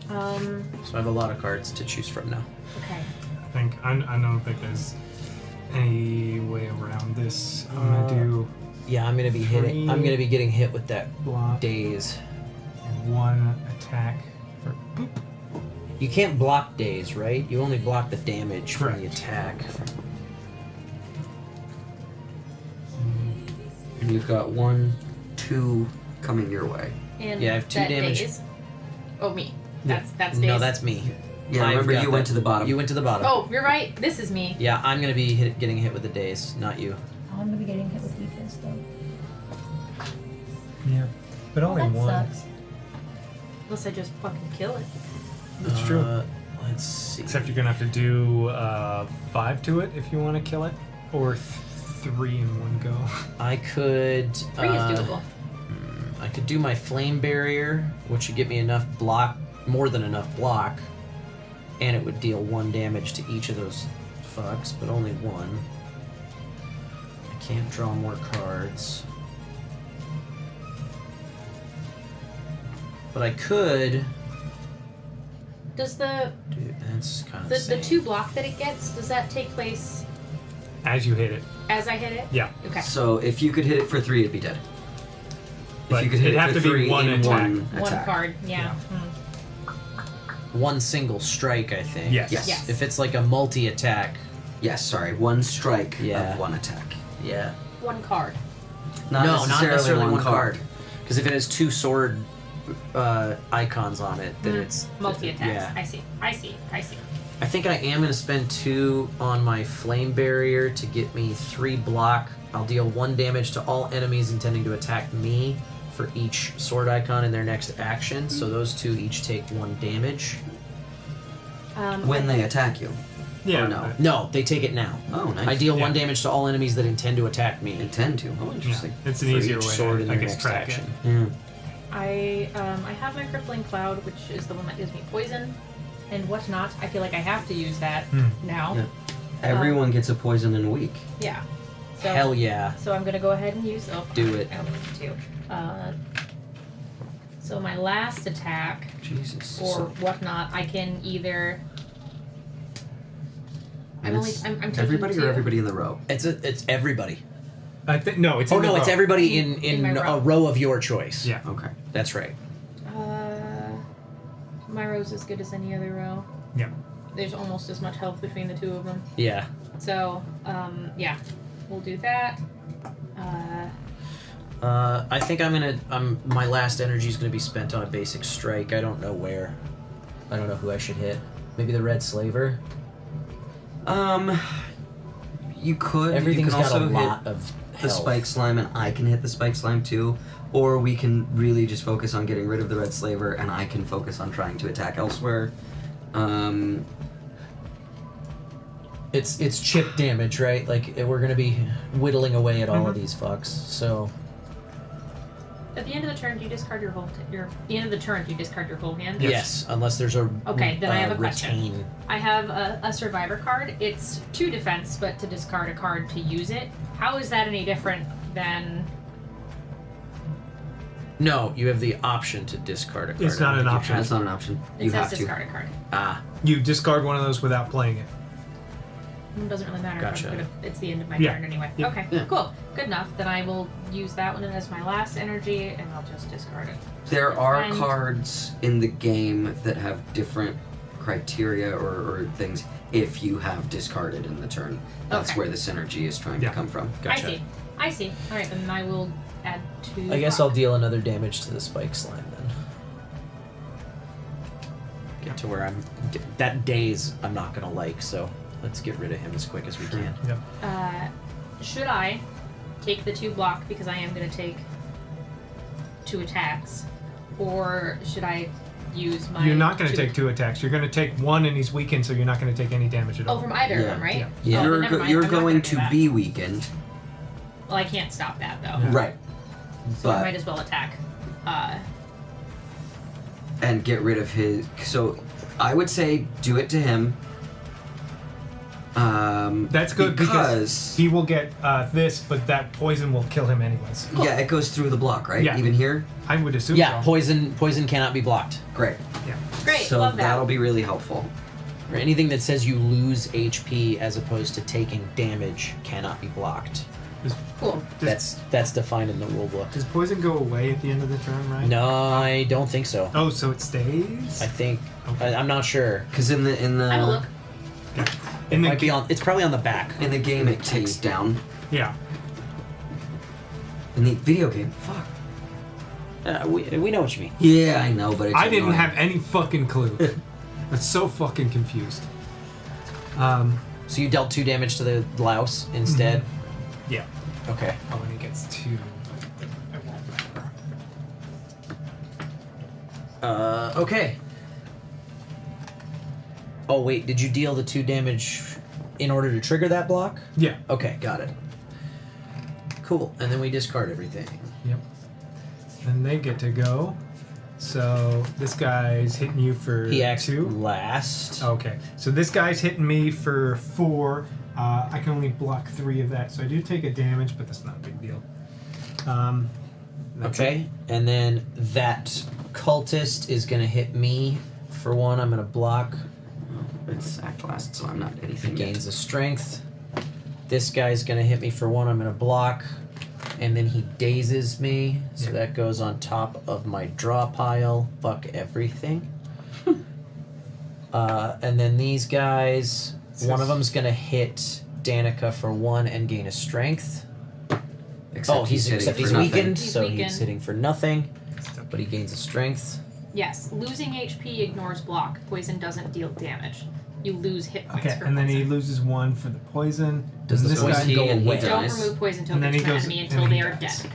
Speaker 4: So I have a lot of cards to choose from now.
Speaker 13: Okay.
Speaker 15: I don't think there's any way around this. I'm gonna do.
Speaker 4: Yeah, I'm gonna be hitting. I'm gonna be getting hit with that
Speaker 15: block
Speaker 4: daze.
Speaker 15: And one attack for boop.
Speaker 4: You can't block daze, right? You only block the damage from the attack.
Speaker 21: And you've got 1, 2 coming your way.
Speaker 13: And
Speaker 4: Yeah, I have 2
Speaker 13: that
Speaker 4: damage.
Speaker 13: Daze. Oh, me. That's days.
Speaker 4: No, that's me.
Speaker 21: Yeah,
Speaker 4: I've
Speaker 21: remember
Speaker 4: got
Speaker 21: you went
Speaker 4: that.
Speaker 21: to the bottom.
Speaker 4: You went to the bottom.
Speaker 13: Oh, you're right. This is me.
Speaker 4: Yeah, I'm gonna be getting hit with the daze, not you.
Speaker 13: Oh, I'm gonna be getting hit with weakness though.
Speaker 15: Yeah, but only
Speaker 13: that
Speaker 15: one.
Speaker 13: sucks. Unless I just fucking kill it.
Speaker 15: It's true.
Speaker 4: Let's see.
Speaker 15: Except you're gonna have to do 5 to it if you want to kill it, or 3 in one go.
Speaker 4: I could.
Speaker 13: 3 is doable.
Speaker 4: I could do my flame barrier, which would get me enough block, more than enough block, and it would deal 1 damage to each of those fucks, but only 1. I can't draw more cards. But I could.
Speaker 13: Does the
Speaker 4: Dude, that's kind of
Speaker 13: the 2 block that it gets, does that take place
Speaker 15: As you hit it.
Speaker 13: as I hit it?
Speaker 15: Yeah.
Speaker 13: Okay.
Speaker 21: So if you could hit it for 3, it'd be dead.
Speaker 15: But
Speaker 21: if you could hit
Speaker 15: it'd
Speaker 21: it
Speaker 15: have
Speaker 21: for
Speaker 15: to be
Speaker 21: 3
Speaker 15: one
Speaker 21: in
Speaker 15: attack.
Speaker 21: one
Speaker 13: One
Speaker 21: attack.
Speaker 13: card. Yeah. Hmm.
Speaker 4: 1 single strike, I think.
Speaker 21: Yes. Yes.
Speaker 4: If it's like a multi-attack.
Speaker 21: Yes, sorry, 1 strike
Speaker 4: Yeah.
Speaker 21: of 1 attack.
Speaker 4: Yeah.
Speaker 13: 1 card.
Speaker 21: Not
Speaker 4: no, not
Speaker 21: necessarily
Speaker 4: necessarily
Speaker 21: one
Speaker 4: 1 card. Because if it has 2 sword icons on it, then it's
Speaker 13: Multi attacks.
Speaker 4: Yeah.
Speaker 13: I see. I see. I see.
Speaker 4: I think I am going to spend 2 on my flame barrier to get me 3 block. I'll deal 1 damage to all enemies intending to attack me for each sword icon in their next action. So those 2 each take 1 damage.
Speaker 21: When they attack you.
Speaker 15: Yeah.
Speaker 21: Or no.
Speaker 4: No, they take it now.
Speaker 21: Oh, nice.
Speaker 4: I deal 1
Speaker 15: Yeah.
Speaker 4: damage to all enemies that intend to attack me.
Speaker 21: Intend to? Oh, interesting.
Speaker 15: It's an
Speaker 4: For
Speaker 15: easier
Speaker 4: each
Speaker 15: way
Speaker 4: sword
Speaker 15: to,
Speaker 4: in
Speaker 15: I
Speaker 4: their
Speaker 15: guess,
Speaker 4: next
Speaker 15: track it.
Speaker 4: action.
Speaker 13: I have my crippling cloud, which is the one that gives me poison and whatnot. I feel like I have to use that now.
Speaker 21: Yeah. Everyone gets a poison in a week.
Speaker 13: Yeah. So,
Speaker 4: Hell yeah.
Speaker 13: So I'm gonna go ahead and use. Oh,
Speaker 4: Do it.
Speaker 13: I only need 2. So my last attack,
Speaker 21: Jesus.
Speaker 13: or
Speaker 21: So-
Speaker 13: whatnot, I can either. I'm
Speaker 21: And
Speaker 13: only.
Speaker 21: it's
Speaker 13: I'm taking
Speaker 21: everybody
Speaker 13: 2.
Speaker 21: or everybody in the row?
Speaker 4: It's everybody.
Speaker 15: I think no, it's
Speaker 4: Oh
Speaker 15: in the
Speaker 4: no, it's
Speaker 15: row.
Speaker 4: everybody
Speaker 13: In
Speaker 4: in
Speaker 13: my
Speaker 4: a
Speaker 13: row.
Speaker 4: row of your choice.
Speaker 15: Yeah.
Speaker 21: Okay.
Speaker 4: That's right.
Speaker 13: My row's as good as any other row.
Speaker 15: Yeah.
Speaker 13: There's almost as much health between the 2 of them.
Speaker 4: Yeah.
Speaker 13: So, yeah, we'll do that.
Speaker 4: I think my last energy is gonna be spent on a basic strike. I don't know where. I don't know who I should hit. Maybe the red slaver.
Speaker 21: You could.
Speaker 4: Everything's
Speaker 21: you can
Speaker 4: got
Speaker 21: also
Speaker 4: a lot
Speaker 21: hit
Speaker 4: of
Speaker 21: the
Speaker 4: health.
Speaker 21: spike slime, and I can hit the spike slime too. Or we can really just focus on getting rid of the red slaver, and I can focus on trying to attack elsewhere.
Speaker 4: It's chip damage, right? Like we're gonna be whittling away at all of these fucks. So
Speaker 13: At the end of the turn, do you discard your whole? The end of the turn, do you discard your whole hand?
Speaker 4: yes, unless there's a
Speaker 13: Okay, then I have a question.
Speaker 4: retain.
Speaker 13: I have a survivor card. It's 2 defense, but to discard a card to use it. How is that any different than?
Speaker 4: No, you have the option to discard a card.
Speaker 15: It's not
Speaker 4: I don't
Speaker 15: an
Speaker 4: think you
Speaker 15: option.
Speaker 4: have-
Speaker 21: That's not an option.
Speaker 13: It
Speaker 21: You
Speaker 13: says
Speaker 21: have to.
Speaker 13: discard a card.
Speaker 4: Ah,
Speaker 15: You discard one of those without playing it.
Speaker 13: It doesn't really matter.
Speaker 4: Gotcha.
Speaker 13: It's the end of my
Speaker 15: Yeah.
Speaker 13: turn anyway.
Speaker 15: Yeah.
Speaker 13: Okay,
Speaker 21: Yeah.
Speaker 13: cool. Good enough. Then I will use that one as my last energy, and I'll just discard it.
Speaker 21: There are
Speaker 13: And-
Speaker 21: cards in the game that have different criteria or things if you have discarded in the turn. That's
Speaker 13: Okay.
Speaker 21: where the synergy is trying
Speaker 15: Yeah.
Speaker 21: to come from.
Speaker 4: gotcha.
Speaker 13: I see. All right, then I will add 2.
Speaker 4: I guess I'll deal another damage to the spike slime then. Get to where that daze I'm not gonna like, so let's get rid of him as quick as we can.
Speaker 15: Yep.
Speaker 13: Should I take the 2 block because I am going to take 2 attacks, or should I use my.
Speaker 15: You're not going to take 2 attacks. You're going to take 1, and he's weakened, so you're not going to take any damage at all.
Speaker 13: Oh, from either of them, right?
Speaker 21: Yeah.
Speaker 13: Oh, then never mind.
Speaker 21: You're
Speaker 13: I'm not
Speaker 21: going
Speaker 13: gonna do
Speaker 21: to
Speaker 13: that.
Speaker 21: be weakened.
Speaker 13: Well, I can't stop that though.
Speaker 21: Right.
Speaker 13: So I
Speaker 21: But
Speaker 13: might as well attack.
Speaker 21: and get rid of his. So I would say do it to him.
Speaker 15: That's good because he will get this, but that poison will kill him anyways.
Speaker 21: Yeah, it goes through the block, right?
Speaker 15: Yeah.
Speaker 21: Even here.
Speaker 15: I would assume.
Speaker 4: Yeah,
Speaker 15: so.
Speaker 4: poison cannot be blocked.
Speaker 21: Great.
Speaker 15: Yeah.
Speaker 13: Great,
Speaker 21: So
Speaker 13: love that.
Speaker 21: that'll be really helpful.
Speaker 4: Or anything that says you lose HP as opposed to taking damage cannot be blocked.
Speaker 13: Cool.
Speaker 4: That's defined in the rule book.
Speaker 15: Does poison go away at the end of the turn, right?
Speaker 4: No, I don't think so.
Speaker 15: Oh, so it stays?
Speaker 4: I think I'm not sure.
Speaker 21: Because in the
Speaker 13: I will look.
Speaker 15: In the
Speaker 4: Might be on. It's probably on the back.
Speaker 21: in the game it ticks down.
Speaker 15: Yeah.
Speaker 21: In the video game, fuck.
Speaker 4: We know what you mean.
Speaker 21: Yeah, I know, but it's
Speaker 15: I didn't
Speaker 21: annoying.
Speaker 15: have any fucking clue. I'm so fucking confused.
Speaker 4: So you dealt 2 damage to the louse instead.
Speaker 15: Yeah.
Speaker 4: Okay.
Speaker 15: Oh, and he gets 2.
Speaker 4: Okay. Oh wait, did you deal the 2 damage in order to trigger that block?
Speaker 15: Yeah.
Speaker 4: Okay, got it. Cool. And then we discard everything.
Speaker 15: Yep. Then they get to go. So this guy's hitting you for
Speaker 4: He acts
Speaker 15: 2.
Speaker 4: last.
Speaker 15: Okay. So this guy's hitting me for 4. I can only block 3 of that, so I do take a damage, but that's not a big deal. That's
Speaker 4: Okay. And then that cultist is gonna hit me for 1. I'm gonna block.
Speaker 21: It's act last, so I'm not anything
Speaker 4: He
Speaker 21: yet.
Speaker 4: gains a strength. This guy's gonna hit me for 1. I'm gonna block. And then he dazes me, so that goes on top of my draw pile. Fuck everything. And then these guys, one of them's gonna hit Danica for 1 and gain a strength.
Speaker 21: Except
Speaker 4: he's
Speaker 21: hitting for nothing.
Speaker 4: weakened,
Speaker 13: He's
Speaker 4: so
Speaker 13: weakened.
Speaker 4: he's hitting for nothing, but he gains a strength.
Speaker 13: Yes, losing HP ignores block. Poison doesn't deal damage. You lose hit points
Speaker 15: Okay,
Speaker 13: for
Speaker 15: and then
Speaker 13: poison.
Speaker 15: he loses 1 for the poison.
Speaker 4: Does
Speaker 15: And
Speaker 4: the
Speaker 15: this
Speaker 4: poison
Speaker 15: guy
Speaker 4: go
Speaker 21: and he
Speaker 4: away?
Speaker 13: Don't
Speaker 21: dies.
Speaker 13: remove poison
Speaker 15: And then
Speaker 13: tokens
Speaker 15: he
Speaker 13: from
Speaker 15: goes-
Speaker 13: enemy
Speaker 15: and
Speaker 13: until
Speaker 15: he
Speaker 13: they are
Speaker 15: dies.
Speaker 13: dead.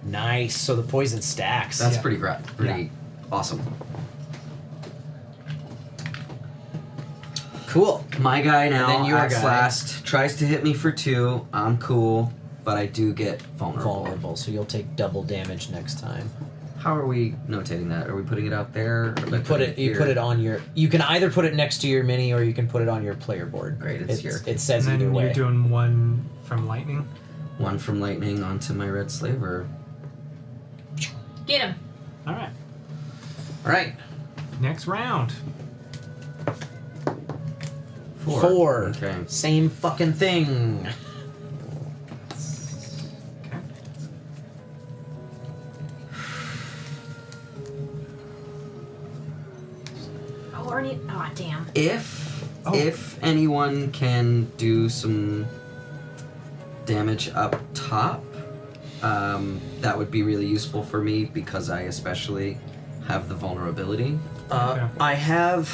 Speaker 4: Nice. So the poison stacks.
Speaker 21: That's
Speaker 15: Yeah.
Speaker 21: pretty awesome.
Speaker 4: Cool.
Speaker 21: My guy now,
Speaker 4: then your
Speaker 21: acts
Speaker 4: guy.
Speaker 21: last, tries to hit me for 2. I'm cool, but I do get
Speaker 4: Vulnerable, so you'll take double damage next time.
Speaker 21: How are we notating that? Are we putting it out there? Or
Speaker 4: You put it on your. You can either put it next to your mini, or you can put it on your player board.
Speaker 21: Great, it's here.
Speaker 4: It says
Speaker 15: And
Speaker 4: either
Speaker 15: then
Speaker 4: way.
Speaker 15: you're doing 1 from lightning.
Speaker 21: 1 from lightning onto my red slaver.
Speaker 13: Get him.
Speaker 15: All right.
Speaker 4: All right.
Speaker 15: Next round.
Speaker 21: 4. Okay.
Speaker 4: Same fucking thing.
Speaker 13: Oh, Arnie. Oh, damn.
Speaker 21: If anyone can do some damage up top, that would be really useful for me because I especially have the vulnerability.
Speaker 4: I have.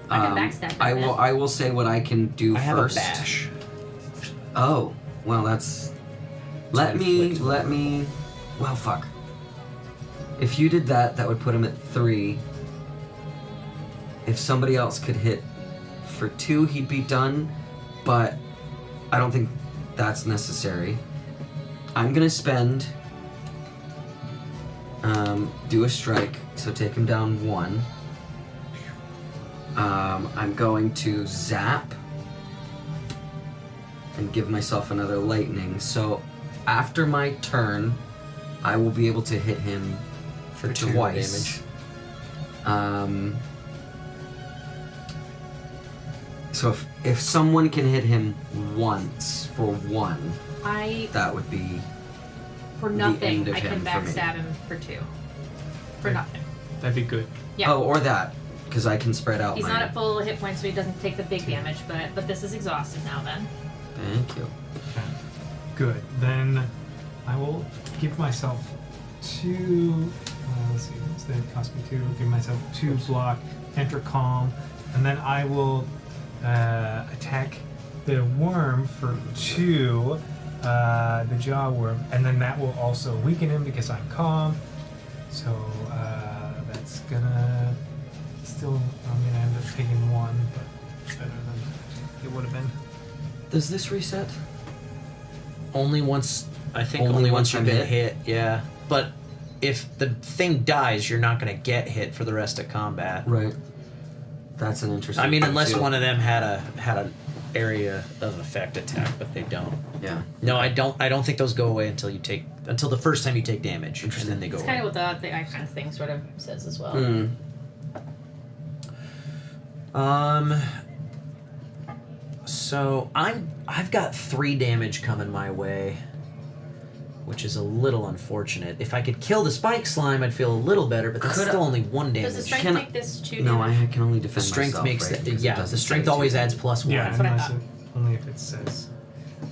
Speaker 13: I can backstab
Speaker 21: I
Speaker 13: that.
Speaker 21: will. I will say what I can do
Speaker 4: I have
Speaker 21: first.
Speaker 4: a bash.
Speaker 21: Oh, well, that's. Let me. Well, fuck. If you did that, that would put him at 3. If somebody else could hit for 2, he'd be done. But I don't think that's necessary. I'm gonna spend. Do a strike, so take him down 1. I'm going to zap and give myself another lightning. So after my turn, I will be able to hit him for
Speaker 4: 2
Speaker 21: twice.
Speaker 4: damage.
Speaker 21: So if someone can hit him once for 1, that would be
Speaker 13: For
Speaker 21: the
Speaker 13: nothing,
Speaker 21: end of
Speaker 13: I can
Speaker 21: him for me.
Speaker 13: backstab him for 2. For nothing.
Speaker 15: That'd be good.
Speaker 13: Yeah.
Speaker 21: Oh, or that, because I can spread out
Speaker 13: He's
Speaker 21: my...
Speaker 13: not at full hit points, so he doesn't take the big damage, but this is exhausted now then.
Speaker 21: Thank you.
Speaker 15: Good. Then I will give myself 2. Let's see. Instead, it cost me 2. Give myself 2 block, enter calm, and then I will attack the worm for 2, the jaw worm, and then that will also weaken him because I'm calm. So that's gonna Still, I'm gonna end up taking 1, but better than it would have been.
Speaker 21: Does this reset?
Speaker 1: Only once. I think only once you've been hit. Yeah, but if the thing dies, you're not going to get hit for the rest of combat.
Speaker 21: Right. That's an interesting.
Speaker 1: I mean,
Speaker 21: thing
Speaker 1: unless
Speaker 21: too.
Speaker 1: one of them had an area of effect attack, but they don't.
Speaker 21: Yeah.
Speaker 1: No, I don't think those go away until the first time you take damage, and then they go
Speaker 13: It's
Speaker 1: away.
Speaker 13: kind of what the icon thing sort of says as well.
Speaker 1: So I've got 3 damage coming my way, which is a little unfortunate. If I could kill the spike slime, I'd feel a little better, but that's still only 1 damage.
Speaker 13: Does the strength make this 2
Speaker 21: No,
Speaker 13: damage?
Speaker 21: I can only defend
Speaker 1: Strength
Speaker 21: myself.
Speaker 1: makes
Speaker 21: right?
Speaker 1: the,
Speaker 21: 'Cause it
Speaker 1: yeah.
Speaker 21: doesn't
Speaker 1: The strength
Speaker 21: say
Speaker 1: always
Speaker 21: 2
Speaker 1: adds
Speaker 21: damage.
Speaker 1: +1.
Speaker 15: Yeah, only if it says.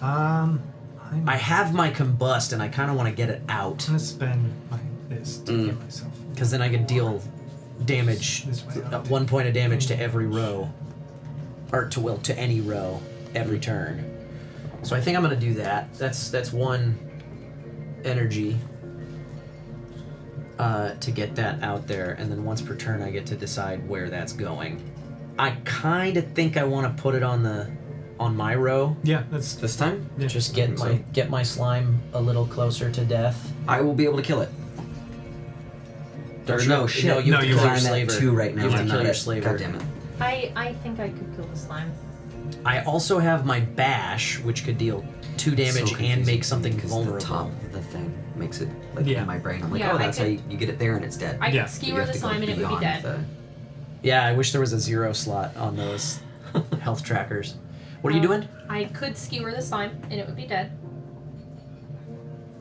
Speaker 1: I have my combust, and I kind of want to get it out.
Speaker 15: I'm gonna spend this to get myself.
Speaker 1: Because then I can deal damage, 1 point of damage to every row, or to any row every turn. So I think I'm gonna do that. That's 1 energy to get that out there, and then once per turn I get to decide where that's going. I kind of think I want to put it on my row.
Speaker 15: Yeah, that's
Speaker 21: this time.
Speaker 15: Yeah.
Speaker 1: Just get my slime a little closer to death.
Speaker 21: I will be able to kill it.
Speaker 1: Don't
Speaker 21: No,
Speaker 1: you?
Speaker 21: shit.
Speaker 1: No, you have to
Speaker 21: because
Speaker 1: kill your
Speaker 21: I'm at
Speaker 1: slaver.
Speaker 21: 2 right now.
Speaker 1: You have
Speaker 21: I'm
Speaker 1: to kill
Speaker 21: not
Speaker 1: your
Speaker 21: at-
Speaker 1: slaver.
Speaker 21: God damn it.
Speaker 13: I think I could kill the slime.
Speaker 1: I also have my bash, which could deal 2 damage and make something vulnerable.
Speaker 21: The top of the thing makes it like
Speaker 1: Yeah.
Speaker 21: in my brain. I'm like,
Speaker 13: Yeah,
Speaker 21: oh,
Speaker 13: I
Speaker 21: that's how
Speaker 13: could-
Speaker 21: you get it there and it's dead.
Speaker 13: I
Speaker 21: Yeah.
Speaker 13: could
Speaker 21: You
Speaker 13: skewer
Speaker 21: have
Speaker 13: the
Speaker 21: to go
Speaker 13: slime and it would be
Speaker 21: beyond
Speaker 13: dead.
Speaker 21: the-
Speaker 1: Yeah, I wish there was a 0 slot on those health trackers. What are you doing?
Speaker 13: I could skewer the slime and it would be dead.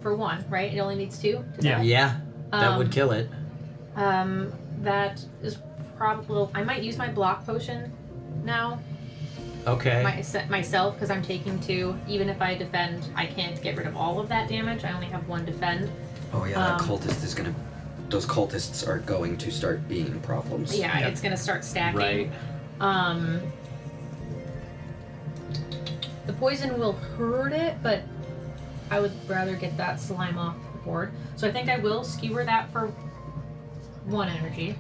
Speaker 13: For 1, right? It only needs 2 to die.
Speaker 1: Yeah, that would kill it.
Speaker 13: That is probably. I might use my block potion now.
Speaker 1: Okay.
Speaker 13: Myself, because I'm taking 2. Even if I defend, I can't get rid of all of that damage. I only have 1 defend.
Speaker 21: Oh yeah, that cultist is gonna. Those cultists are going to start being problems.
Speaker 13: Yeah, it's gonna start stacking.
Speaker 21: Right.
Speaker 13: The poison will hurt it, but I would rather get that slime off the board. So I think I will skewer that for 1 energy.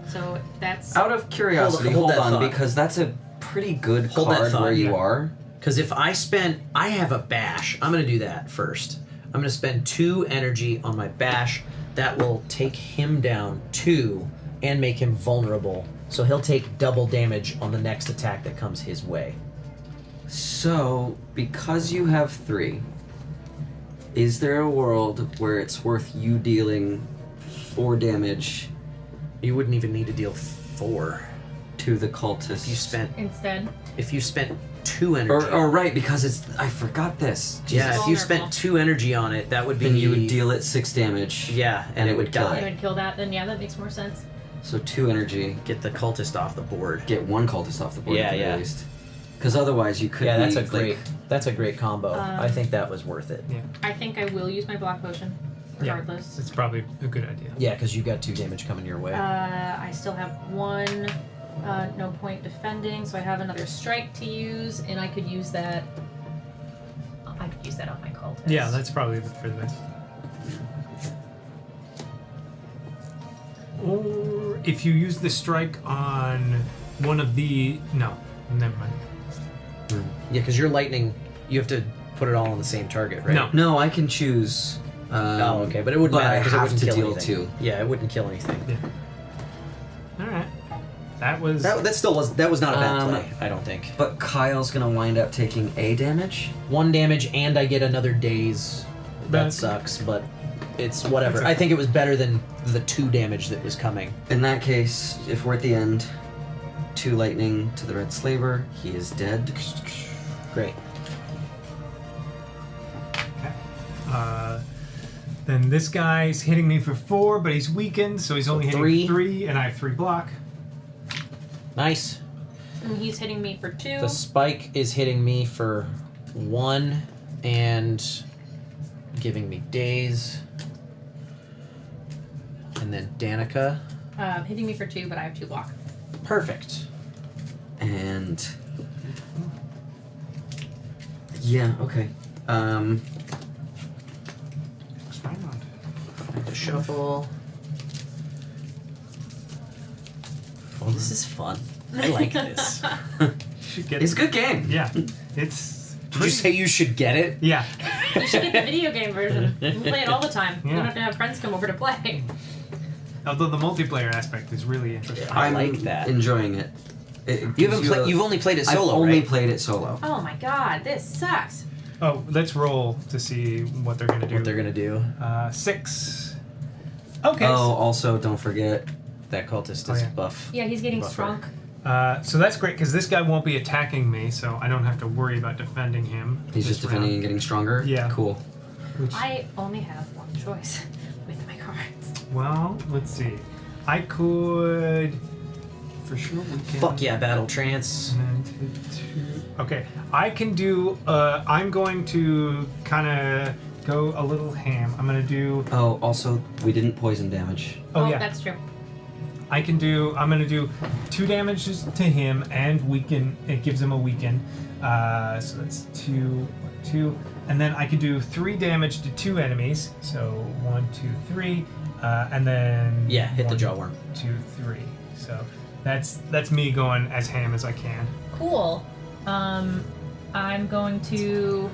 Speaker 13: So that's
Speaker 21: Out of curiosity,
Speaker 1: Hold
Speaker 21: hold,
Speaker 1: that
Speaker 21: on,
Speaker 1: thought.
Speaker 21: because that's a pretty good
Speaker 1: Hold that
Speaker 21: card
Speaker 1: thought,
Speaker 21: where you
Speaker 1: yeah.
Speaker 21: are.
Speaker 1: Because if I have a bash. I'm going to do that first. I'm going to spend 2 energy on my bash. That will take him down 2 and make him vulnerable. So he'll take double damage on the next attack that comes his way.
Speaker 21: So, because you have 3, is there a world where it's worth you dealing 4 damage?
Speaker 1: You wouldn't even need to deal 4
Speaker 21: to the cultist.
Speaker 13: If you spent
Speaker 1: 2 energy.
Speaker 21: Or right, because it's. I forgot this.
Speaker 1: Yeah,
Speaker 21: Jesus.
Speaker 1: if you spent 2 energy on it, that would be.
Speaker 21: Then you would deal it 6 damage.
Speaker 1: Yeah, and it would
Speaker 21: kill
Speaker 1: die.
Speaker 13: I would kill that. Then yeah, that makes more sense.
Speaker 21: So 2 energy.
Speaker 1: Get the cultist off the board.
Speaker 21: Get 1 cultist off the board
Speaker 1: Yeah,
Speaker 21: at the
Speaker 1: yeah.
Speaker 21: very least. Because otherwise you could.
Speaker 1: Yeah, that's
Speaker 21: be,
Speaker 1: a great.
Speaker 21: Like,
Speaker 1: That's a great combo. I think that was worth it.
Speaker 15: Yeah.
Speaker 13: I think I will use my block potion, regardless.
Speaker 15: It's probably a good idea.
Speaker 1: Yeah, because you got 2 damage coming your way.
Speaker 13: I still have 1 no point defending, so I have another strike to use, and I could use that. I could use that on my cultist.
Speaker 15: Yeah, that's probably for the best. Or if you use the strike on one of the never mind.
Speaker 1: Yeah, because you're lightning. You have to put it all on the same target, right?
Speaker 21: No, I can choose.
Speaker 1: Oh, okay, but it wouldn't matter
Speaker 21: I
Speaker 1: because it
Speaker 21: have
Speaker 1: wouldn't
Speaker 21: to
Speaker 1: kill
Speaker 21: deal
Speaker 1: anything.
Speaker 21: 2.
Speaker 1: Yeah, it wouldn't kill anything.
Speaker 15: All right, that was
Speaker 1: that still was not a bad play. I don't think.
Speaker 21: But Kyle's gonna wind up taking A damage.
Speaker 1: 1 damage, and I get another daze. That sucks, but it's whatever. I think it was better than the 2 damage that was coming.
Speaker 21: In that case, if we're at the end, 2 lightning to the red slaver. He is dead.
Speaker 1: Great.
Speaker 15: Then this guy's hitting me for 4, but he's weakened, so he's only hitting
Speaker 1: 3.
Speaker 15: 3, and I have 3 block.
Speaker 1: Nice.
Speaker 13: And he's hitting me for 2.
Speaker 1: The spike is hitting me for 1 and giving me daze. And then Danica.
Speaker 13: Hitting me for 2, but I have 2 block.
Speaker 1: Perfect.
Speaker 21: And yeah, okay.
Speaker 1: To shuffle.
Speaker 4: This is fun. I like this.
Speaker 21: It's a good game.
Speaker 15: Yeah, it's.
Speaker 4: Did you say you should get it?
Speaker 15: Yeah.
Speaker 13: You should get the video game version. You can play it all the time. You
Speaker 15: Yeah.
Speaker 13: don't have to have friends come over to play.
Speaker 15: Although the multiplayer aspect is really interesting.
Speaker 21: I'm enjoying it.
Speaker 4: You've only played it solo,
Speaker 21: I've only
Speaker 4: right?
Speaker 21: played it solo.
Speaker 13: Oh my god, this sucks.
Speaker 15: Oh, let's roll to see what they're gonna do.
Speaker 4: What they're gonna do?
Speaker 15: 6. Okay.
Speaker 21: Oh, also don't forget
Speaker 4: that cultist is buff.
Speaker 13: Yeah, he's getting
Speaker 4: Buffer.
Speaker 13: strong.
Speaker 15: So that's great because this guy won't be attacking me, so I don't have to worry about defending him.
Speaker 21: He's just defending and getting stronger?
Speaker 15: Yeah.
Speaker 21: Cool.
Speaker 13: I only have one choice with my cards.
Speaker 15: Well, let's see. I could, for sure. We can.
Speaker 4: Fuck yeah, battle trance.
Speaker 15: Okay, I can do. I'm going to kind of go a little ham. I'm gonna do.
Speaker 21: Oh, also we didn't poison damage.
Speaker 15: Oh yeah,
Speaker 13: that's true.
Speaker 15: I can do. I'm gonna do 2 damages to him and weaken. It gives him a weaken. So that's 2, and then I can do 3 damage to 2 enemies. So 1, 2, 3, and then
Speaker 4: hit the
Speaker 15: 1,
Speaker 4: jawworm.
Speaker 15: 2, 3. So that's me going as ham as I can.
Speaker 13: Cool. I'm going to.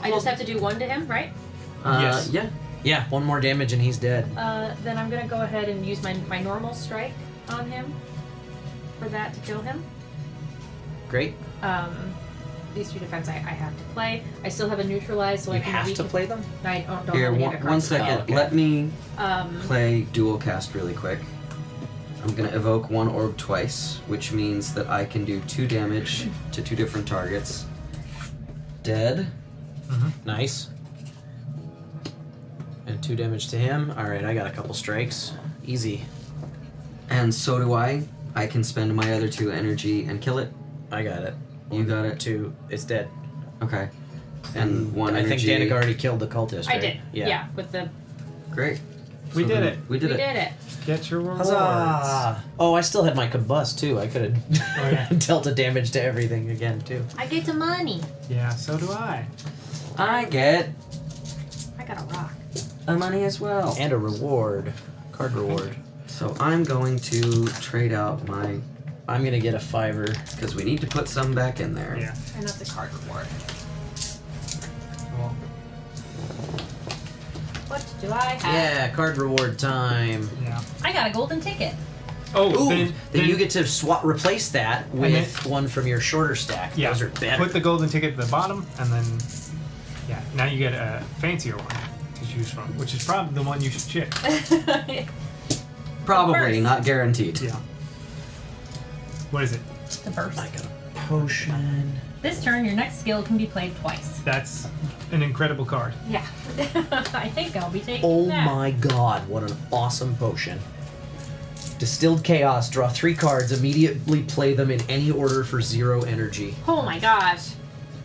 Speaker 13: I just have to do 1 to him, right?
Speaker 4: Yes. Yeah. Yeah, 1 more damage and he's dead.
Speaker 13: Then I'm gonna go ahead and use my normal strike on him for that to kill him.
Speaker 4: Great.
Speaker 13: These 2 defense I have to play. I still have a neutralize, so I
Speaker 4: You
Speaker 13: can
Speaker 4: have to play them?
Speaker 13: I don't
Speaker 21: Here,
Speaker 13: have any other
Speaker 21: one
Speaker 13: cards.
Speaker 21: second.
Speaker 4: Oh, okay.
Speaker 21: Let me
Speaker 13: play
Speaker 21: dual cast really quick. I'm gonna evoke 1 orb twice, which means that I can do 2 damage to 2 different targets. Dead.
Speaker 4: Nice. And 2 damage to him. Alright, I got a couple strikes. Easy.
Speaker 21: And so do I. I can spend my other 2 energy and kill it.
Speaker 4: I got it.
Speaker 21: You got it?
Speaker 4: 2. It's dead.
Speaker 21: Okay. And 1
Speaker 4: I
Speaker 21: energy.
Speaker 4: think Danica already killed the cultist,
Speaker 13: I
Speaker 4: right?
Speaker 13: did. Yeah, with the.
Speaker 21: Great.
Speaker 15: We did it.
Speaker 21: We did
Speaker 13: We
Speaker 21: it.
Speaker 13: did it.
Speaker 15: Get your rewards.
Speaker 4: Huzzah! Oh, I still had my combust too. I could have dealt a damage to everything again too.
Speaker 13: I get the money.
Speaker 15: Yeah, so do I.
Speaker 21: I get
Speaker 13: I got a rock.
Speaker 21: a money as well.
Speaker 4: And a reward. Card reward.
Speaker 21: So I'm going to trade out my...
Speaker 4: I'm going to get a 5er.
Speaker 21: Because we need to put some back in there.
Speaker 15: Yeah.
Speaker 13: And that's a card reward.
Speaker 15: Cool.
Speaker 13: What do I have?
Speaker 4: Yeah, card reward time.
Speaker 15: Yeah.
Speaker 13: I got a golden ticket.
Speaker 15: Oh,
Speaker 4: Ooh, then you get to replace that with one from your shorter stack.
Speaker 15: Yeah.
Speaker 4: Those are better.
Speaker 15: Put the golden ticket at the bottom, and then now you get a fancier one to choose from, which is probably the one you should check.
Speaker 21: Probably, not guaranteed.
Speaker 15: Yeah. What is it?
Speaker 13: The burst.
Speaker 4: I got a potion.
Speaker 13: This turn, your next skill can be played twice.
Speaker 15: That's an incredible card.
Speaker 13: Yeah. I think I'll be taking
Speaker 4: Oh
Speaker 13: that.
Speaker 4: my god, what an awesome potion. Distilled Chaos, draw 3 cards, immediately play them in any order for 0 energy.
Speaker 13: Oh my gosh.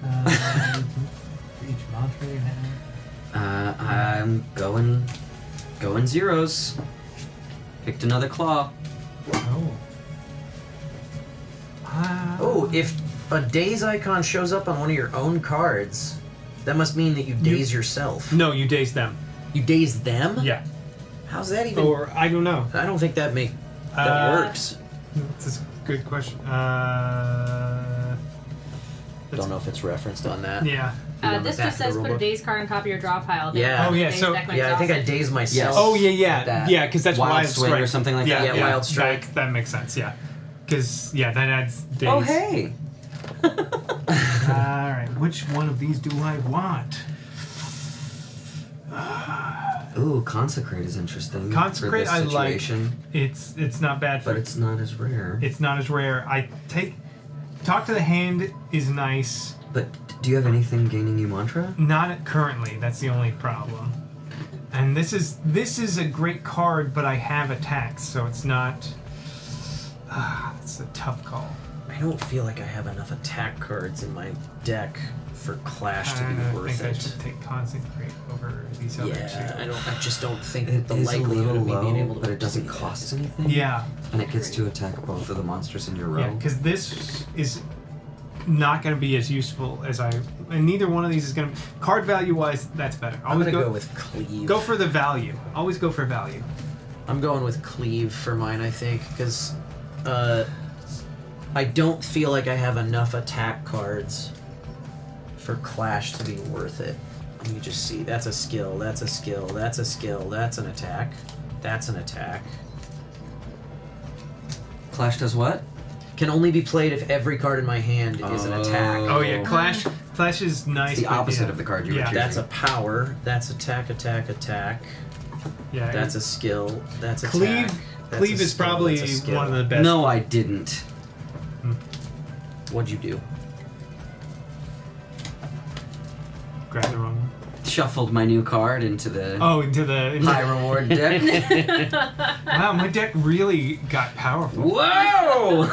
Speaker 15: For each mantra you have.
Speaker 21: I'm going zeros. Picked another claw.
Speaker 15: Oh.
Speaker 4: Oh, if a daze icon shows up on one of your own cards, that must mean that you daze yourself.
Speaker 15: No, you daze them.
Speaker 4: You daze them?
Speaker 15: Yeah.
Speaker 4: How's that even?
Speaker 15: Or I don't know.
Speaker 4: I don't think that works.
Speaker 15: That's a good question.
Speaker 4: Don't know if it's referenced on that.
Speaker 15: Yeah.
Speaker 13: This just says put a daze card on top of your draw pile.
Speaker 4: Yeah.
Speaker 15: Oh yeah.
Speaker 13: Daze
Speaker 15: So
Speaker 13: deck might
Speaker 4: yeah, I think I
Speaker 13: toss it.
Speaker 4: dazed myself.
Speaker 15: Oh yeah. Yeah, because that's
Speaker 21: Wild
Speaker 15: wild
Speaker 21: Swing
Speaker 15: strike
Speaker 21: or something like
Speaker 15: yeah,
Speaker 21: that?
Speaker 4: Yeah, Wild Strike.
Speaker 15: That makes sense. Yeah. Because that adds days.
Speaker 21: Oh, hey!
Speaker 15: All right. Which one of these do I want?
Speaker 21: Ooh, Consecrate is interesting.
Speaker 15: Consecrate,
Speaker 21: for
Speaker 15: I
Speaker 21: this
Speaker 15: like.
Speaker 21: situation.
Speaker 15: It's not bad for.
Speaker 21: But it's not as rare.
Speaker 15: It's not as rare. Talk to the hand is nice.
Speaker 21: But do you have anything gaining you mantra?
Speaker 15: Not currently. That's the only problem. And this is a great card, but I have attacks, so it's not. It's a tough call.
Speaker 4: I don't feel like I have enough attack cards in my deck for Clash to be
Speaker 15: I
Speaker 4: worth
Speaker 15: think I
Speaker 4: it.
Speaker 15: should take Consecrate over these other two.
Speaker 4: I just don't think
Speaker 21: It
Speaker 4: the
Speaker 21: is a
Speaker 4: likelihood
Speaker 21: little
Speaker 4: of me
Speaker 21: low,
Speaker 4: being able to
Speaker 21: but it doesn't
Speaker 4: do that.
Speaker 21: cost anything.
Speaker 15: Yeah.
Speaker 21: And it gets to attack both of the monsters in your row.
Speaker 15: Yeah, because this is not going to be as useful as and neither one of these is going to. Card value wise, that's better.
Speaker 4: I'm gonna go with Cleave.
Speaker 15: Go for the value. Always go for value.
Speaker 4: I'm going with Cleave for mine, I think, because I don't feel like I have enough attack cards for Clash to be worth it. Let me just see. That's a skill. That's a skill. That's a skill. That's an attack. That's an attack.
Speaker 21: Clash does what?
Speaker 4: Can only be played if every card in my hand is an attack.
Speaker 15: Oh yeah, Clash is nice.
Speaker 21: It's the
Speaker 15: but
Speaker 21: opposite
Speaker 15: yeah.
Speaker 21: of the card you were choosing.
Speaker 4: That's a power. That's attack, attack, attack.
Speaker 15: Yeah.
Speaker 4: That's a skill. That's attack.
Speaker 15: Cleave.
Speaker 4: That's
Speaker 15: Cleave
Speaker 4: a
Speaker 15: is
Speaker 4: skill.
Speaker 15: probably
Speaker 4: That's a skill.
Speaker 15: one of the best.
Speaker 21: No, I didn't.
Speaker 4: What'd you do?
Speaker 15: Grab the wrong one.
Speaker 21: Shuffled my new card into the
Speaker 15: into the
Speaker 21: high reward deck.
Speaker 15: Wow, my deck really got powerful.
Speaker 21: Whoa!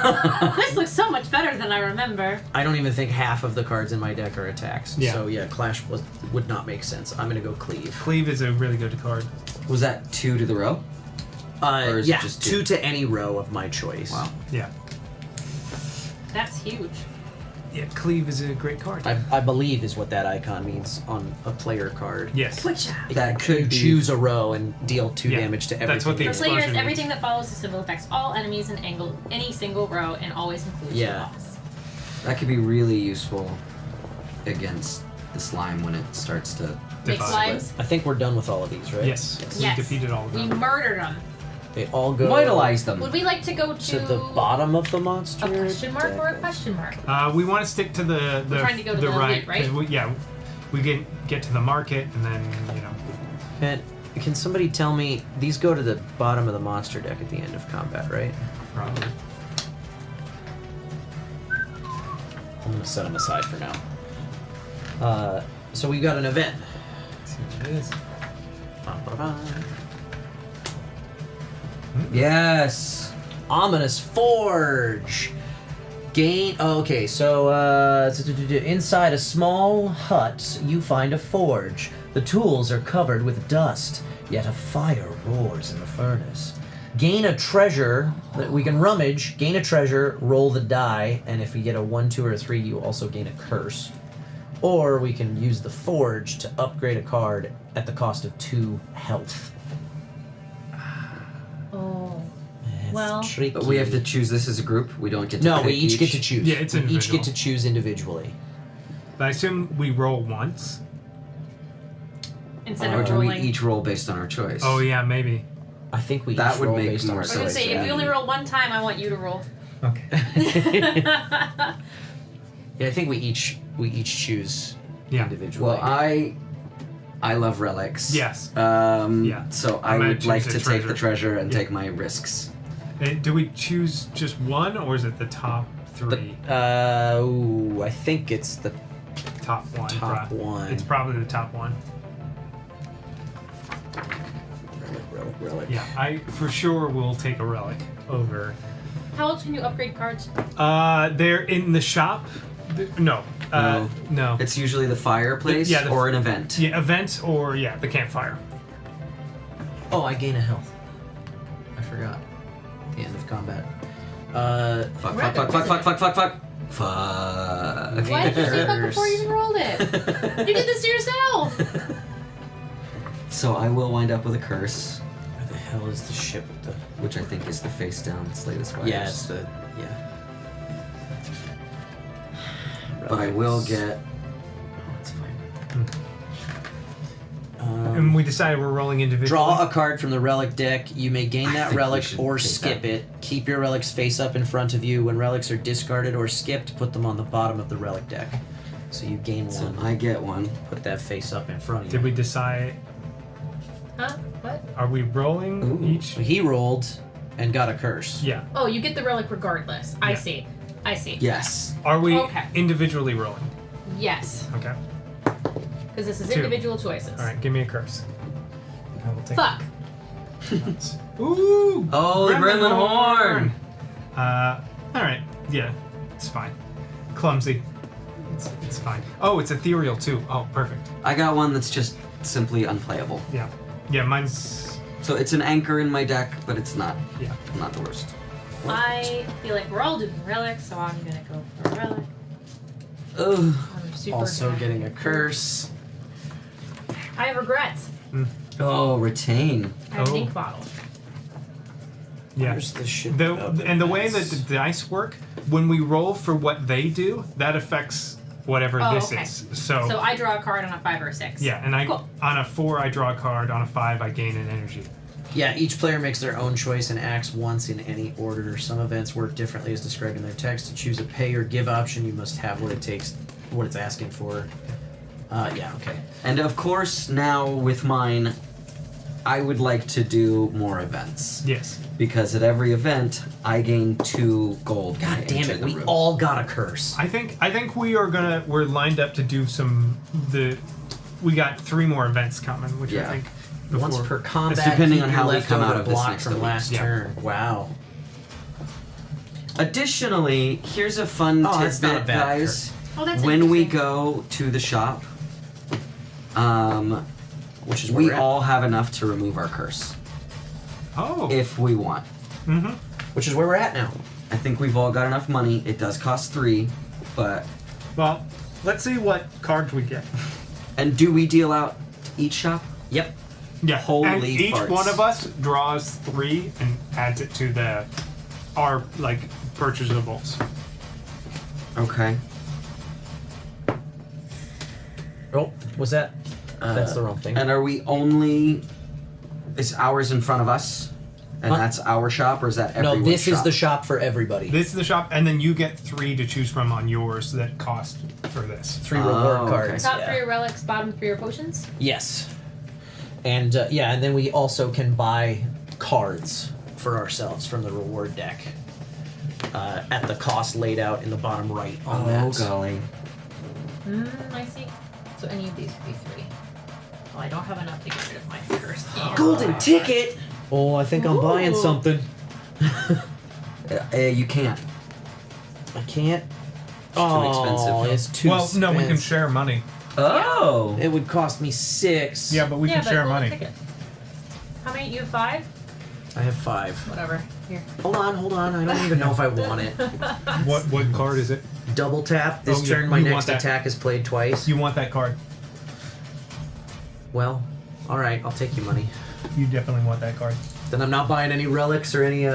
Speaker 13: This looks so much better than I remember.
Speaker 4: I don't even think half of the cards in my deck are attacks.
Speaker 15: Yeah.
Speaker 4: So yeah, Clash would not make sense. I'm gonna go Cleave.
Speaker 15: Cleave is a really good card.
Speaker 21: Was that 2 to the row? Or is it
Speaker 4: Yeah,
Speaker 21: just
Speaker 4: 2 to any row of my choice.
Speaker 21: Wow.
Speaker 15: Yeah.
Speaker 13: That's huge.
Speaker 15: Yeah, Cleave is a great card.
Speaker 4: I believe is what that icon means on a player card.
Speaker 15: Yes.
Speaker 21: That could
Speaker 4: you
Speaker 21: be-
Speaker 4: choose a row and deal 2
Speaker 15: Yeah,
Speaker 4: damage to everything.
Speaker 15: that's what the
Speaker 13: For players,
Speaker 15: explosion
Speaker 13: everything that follows the symbol affects all enemies in any single row and always includes the boss.
Speaker 21: That could be really useful against the slime when it starts to
Speaker 13: Make slimes?
Speaker 4: I think we're done with all of these, right?
Speaker 15: Yes. We
Speaker 13: Yes.
Speaker 15: defeated all of
Speaker 13: We
Speaker 15: them.
Speaker 13: murdered them.
Speaker 4: They all go.
Speaker 21: Vitalize them.
Speaker 13: Would we like to go
Speaker 4: to the bottom of the monster.
Speaker 13: a question mark or a question mark?
Speaker 15: We want to stick to the
Speaker 13: We're trying to go to the
Speaker 15: right,
Speaker 13: elite, right?
Speaker 15: 'cause we get to the market and then
Speaker 4: And can somebody tell me these go to the bottom of the monster deck at the end of combat, right?
Speaker 15: Probably.
Speaker 4: I'm gonna set them aside for now. So we got an event.
Speaker 15: Let's see what it is.
Speaker 21: Yes.
Speaker 4: Ominous Forge. Gain. Oh, okay, so inside a small hut, you find a forge. The tools are covered with dust, yet a fire roars in the furnace. Gain a treasure that we can rummage. Gain a treasure. Roll the die, and if we get a 1, 2, or a 3, you also gain a curse. Or we can use the forge to upgrade a card at the cost of 2 health.
Speaker 13: Oh. Well.
Speaker 21: But we have to choose this as a group. We don't get to
Speaker 4: No,
Speaker 21: pick
Speaker 4: we each get to choose.
Speaker 15: Yeah, it's
Speaker 4: we each
Speaker 15: individual.
Speaker 4: get to choose individually.
Speaker 15: But I assume we roll once.
Speaker 13: Instead
Speaker 21: Or
Speaker 13: of
Speaker 21: do we
Speaker 13: rolling.
Speaker 21: each roll based on our choice?
Speaker 15: Oh yeah, maybe.
Speaker 4: I think we
Speaker 21: That
Speaker 4: each
Speaker 21: would
Speaker 4: roll
Speaker 21: make
Speaker 4: based on
Speaker 21: more
Speaker 4: our
Speaker 13: I was gonna
Speaker 21: sense.
Speaker 13: say, if we only roll one time, I want you to roll.
Speaker 4: Yeah, I think we each choose individually.
Speaker 21: Well, I love relics.
Speaker 15: Yes.
Speaker 21: Yeah. So I
Speaker 15: I'm gonna
Speaker 21: would like
Speaker 15: choose
Speaker 21: to
Speaker 15: a
Speaker 21: take the treasure and
Speaker 15: Yeah.
Speaker 21: take my risks.
Speaker 15: Do we choose just one, or is it the top 3?
Speaker 4: I think it's the
Speaker 15: top one.
Speaker 4: top one.
Speaker 15: It's probably the top one.
Speaker 4: Relic.
Speaker 15: Yeah, I for sure will take a relic over.
Speaker 13: How else can you upgrade cards?
Speaker 15: They're in the shop. No. No.
Speaker 21: It's usually the fireplace
Speaker 15: Yeah,
Speaker 21: or an event.
Speaker 15: Yeah, event or the campfire.
Speaker 4: Oh, I gain a health. I forgot. At the end of combat.
Speaker 21: Fuck. Fuck.
Speaker 13: Why did you say that before you even rolled it? You did this to yourself.
Speaker 21: So I will wind up with a curse.
Speaker 4: Where the hell is the ship with the...
Speaker 21: Which I think is the face down slay the spiders.
Speaker 4: Yeah, it's the...
Speaker 21: But I will get...
Speaker 4: Oh, it's fine.
Speaker 15: And we decided we're rolling individually.
Speaker 4: Draw a card from the relic deck. You may gain that
Speaker 21: think we
Speaker 4: relic
Speaker 21: should
Speaker 4: or
Speaker 21: take
Speaker 4: skip
Speaker 21: that.
Speaker 4: it. Keep your relics face up in front of you. When relics are discarded or skipped, put them on the bottom of the relic deck. So you gain
Speaker 21: So
Speaker 4: one.
Speaker 21: I get one.
Speaker 4: Put that face up in front of you.
Speaker 15: Did we decide?
Speaker 13: Huh? What?
Speaker 15: Are we rolling each?
Speaker 4: He rolled and got a curse.
Speaker 15: Yeah.
Speaker 13: Oh, you get the relic regardless. I see.
Speaker 21: Yes.
Speaker 15: Are we
Speaker 13: Okay.
Speaker 15: individually rolling?
Speaker 13: Yes.
Speaker 15: Okay.
Speaker 13: Because this is
Speaker 15: 2.
Speaker 13: individual choices.
Speaker 15: All right, give me a curse. I will take
Speaker 13: Fuck.
Speaker 15: Ooh!
Speaker 21: Oh, the Gremlin Horn!
Speaker 15: All right. Yeah, it's fine. Clumsy. It's fine. Oh, it's ethereal too. Oh, perfect.
Speaker 21: I got one that's just simply unplayable.
Speaker 15: Yeah. Yeah, mine's...
Speaker 21: So it's an anchor in my deck, but it's not the worst.
Speaker 13: I feel like we're all doing relics, so I'm gonna go for a relic.
Speaker 21: Ugh.
Speaker 13: I'm super
Speaker 4: Also
Speaker 13: happy.
Speaker 4: getting a curse.
Speaker 13: I have regrets.
Speaker 21: Oh, retain.
Speaker 13: I have an
Speaker 15: Oh.
Speaker 13: ink bottle.
Speaker 15: Yeah.
Speaker 4: Where's this shit?
Speaker 15: And the way that the dice work, when we roll for what they do, that affects whatever this is.
Speaker 13: So I draw a card on a 5 or a 6.
Speaker 15: Yeah, and on a 4 I draw a card. On a 5 I gain an energy.
Speaker 4: Yeah, each player makes their own choice and acts once in any order. Some events work differently as described in their text. To choose a pay or give option, you must have what it's asking for. Yeah, okay.
Speaker 21: And of course, now with mine, I would like to do more events.
Speaker 15: Yes.
Speaker 21: Because at every event, I gain 2 gold.
Speaker 4: God damn it, we all got a curse.
Speaker 15: I think we're lined up to do we got 3 more events coming, which I think
Speaker 4: once per combat.
Speaker 21: It's depending
Speaker 4: keep
Speaker 21: on
Speaker 4: your
Speaker 21: how we come out
Speaker 4: leftover
Speaker 21: of this
Speaker 4: block
Speaker 21: next
Speaker 4: from
Speaker 21: week.
Speaker 4: last turn. Wow.
Speaker 21: Additionally, here's a fun
Speaker 4: that's not a
Speaker 21: tidbit,
Speaker 4: bad
Speaker 21: guys.
Speaker 13: curse. Oh, that's
Speaker 21: when we go to the shop,
Speaker 4: which is
Speaker 21: we
Speaker 4: where we're at.
Speaker 21: all have enough to remove our curse.
Speaker 15: Oh.
Speaker 21: If we want.
Speaker 15: Mm-hmm.
Speaker 4: Which is where we're at now.
Speaker 21: I think we've all got enough money. It does cost 3, but...
Speaker 15: Well, let's see what cards we get.
Speaker 21: And do we deal out each shop?
Speaker 4: Yep.
Speaker 15: Yeah.
Speaker 21: Holy
Speaker 15: and each
Speaker 21: farts.
Speaker 15: one of us draws 3 and adds it to our purchasables.
Speaker 21: Okay.
Speaker 4: Oh, what's that? That's the wrong thing.
Speaker 21: And are we only... Is ours in front of us? And that's our shop, or is that everyone's
Speaker 4: No, this is
Speaker 21: shop?
Speaker 4: the shop for everybody.
Speaker 15: This is the shop, and then you get 3 to choose from on yours that cost for this.
Speaker 4: 3 reward cards.
Speaker 13: Top
Speaker 4: yeah.
Speaker 13: 3 are relics, bottom 3 are potions.
Speaker 4: Yes. And and then we also can buy cards for ourselves from the reward deck at the cost laid out in the bottom right on that.
Speaker 21: Oh, golly.
Speaker 13: I see. So any of these would be 3. Well, I don't have enough to get rid of my curse.
Speaker 4: Golden ticket! Oh, I think I'm buying
Speaker 13: Ooh.
Speaker 4: something.
Speaker 21: You can't.
Speaker 4: I can't?
Speaker 21: It's too expensive.
Speaker 4: It's too
Speaker 15: Well,
Speaker 4: expensive.
Speaker 15: no, we can share money.
Speaker 21: Oh!
Speaker 4: It would cost me 6.
Speaker 15: Yeah, but we can share money.
Speaker 13: Ticket. How many? You have 5?
Speaker 4: I have 5.
Speaker 13: Whatever. Here.
Speaker 4: Hold on. I don't even know if I want it.
Speaker 15: What card is it?
Speaker 4: Double tap. This
Speaker 15: Oh, yeah,
Speaker 4: turn, my
Speaker 15: you
Speaker 4: next
Speaker 15: want that.
Speaker 4: attack is played twice.
Speaker 15: You want that card?
Speaker 4: Well, alright, I'll take your money.
Speaker 15: You definitely want that card.
Speaker 4: Then I'm not buying any relics or any,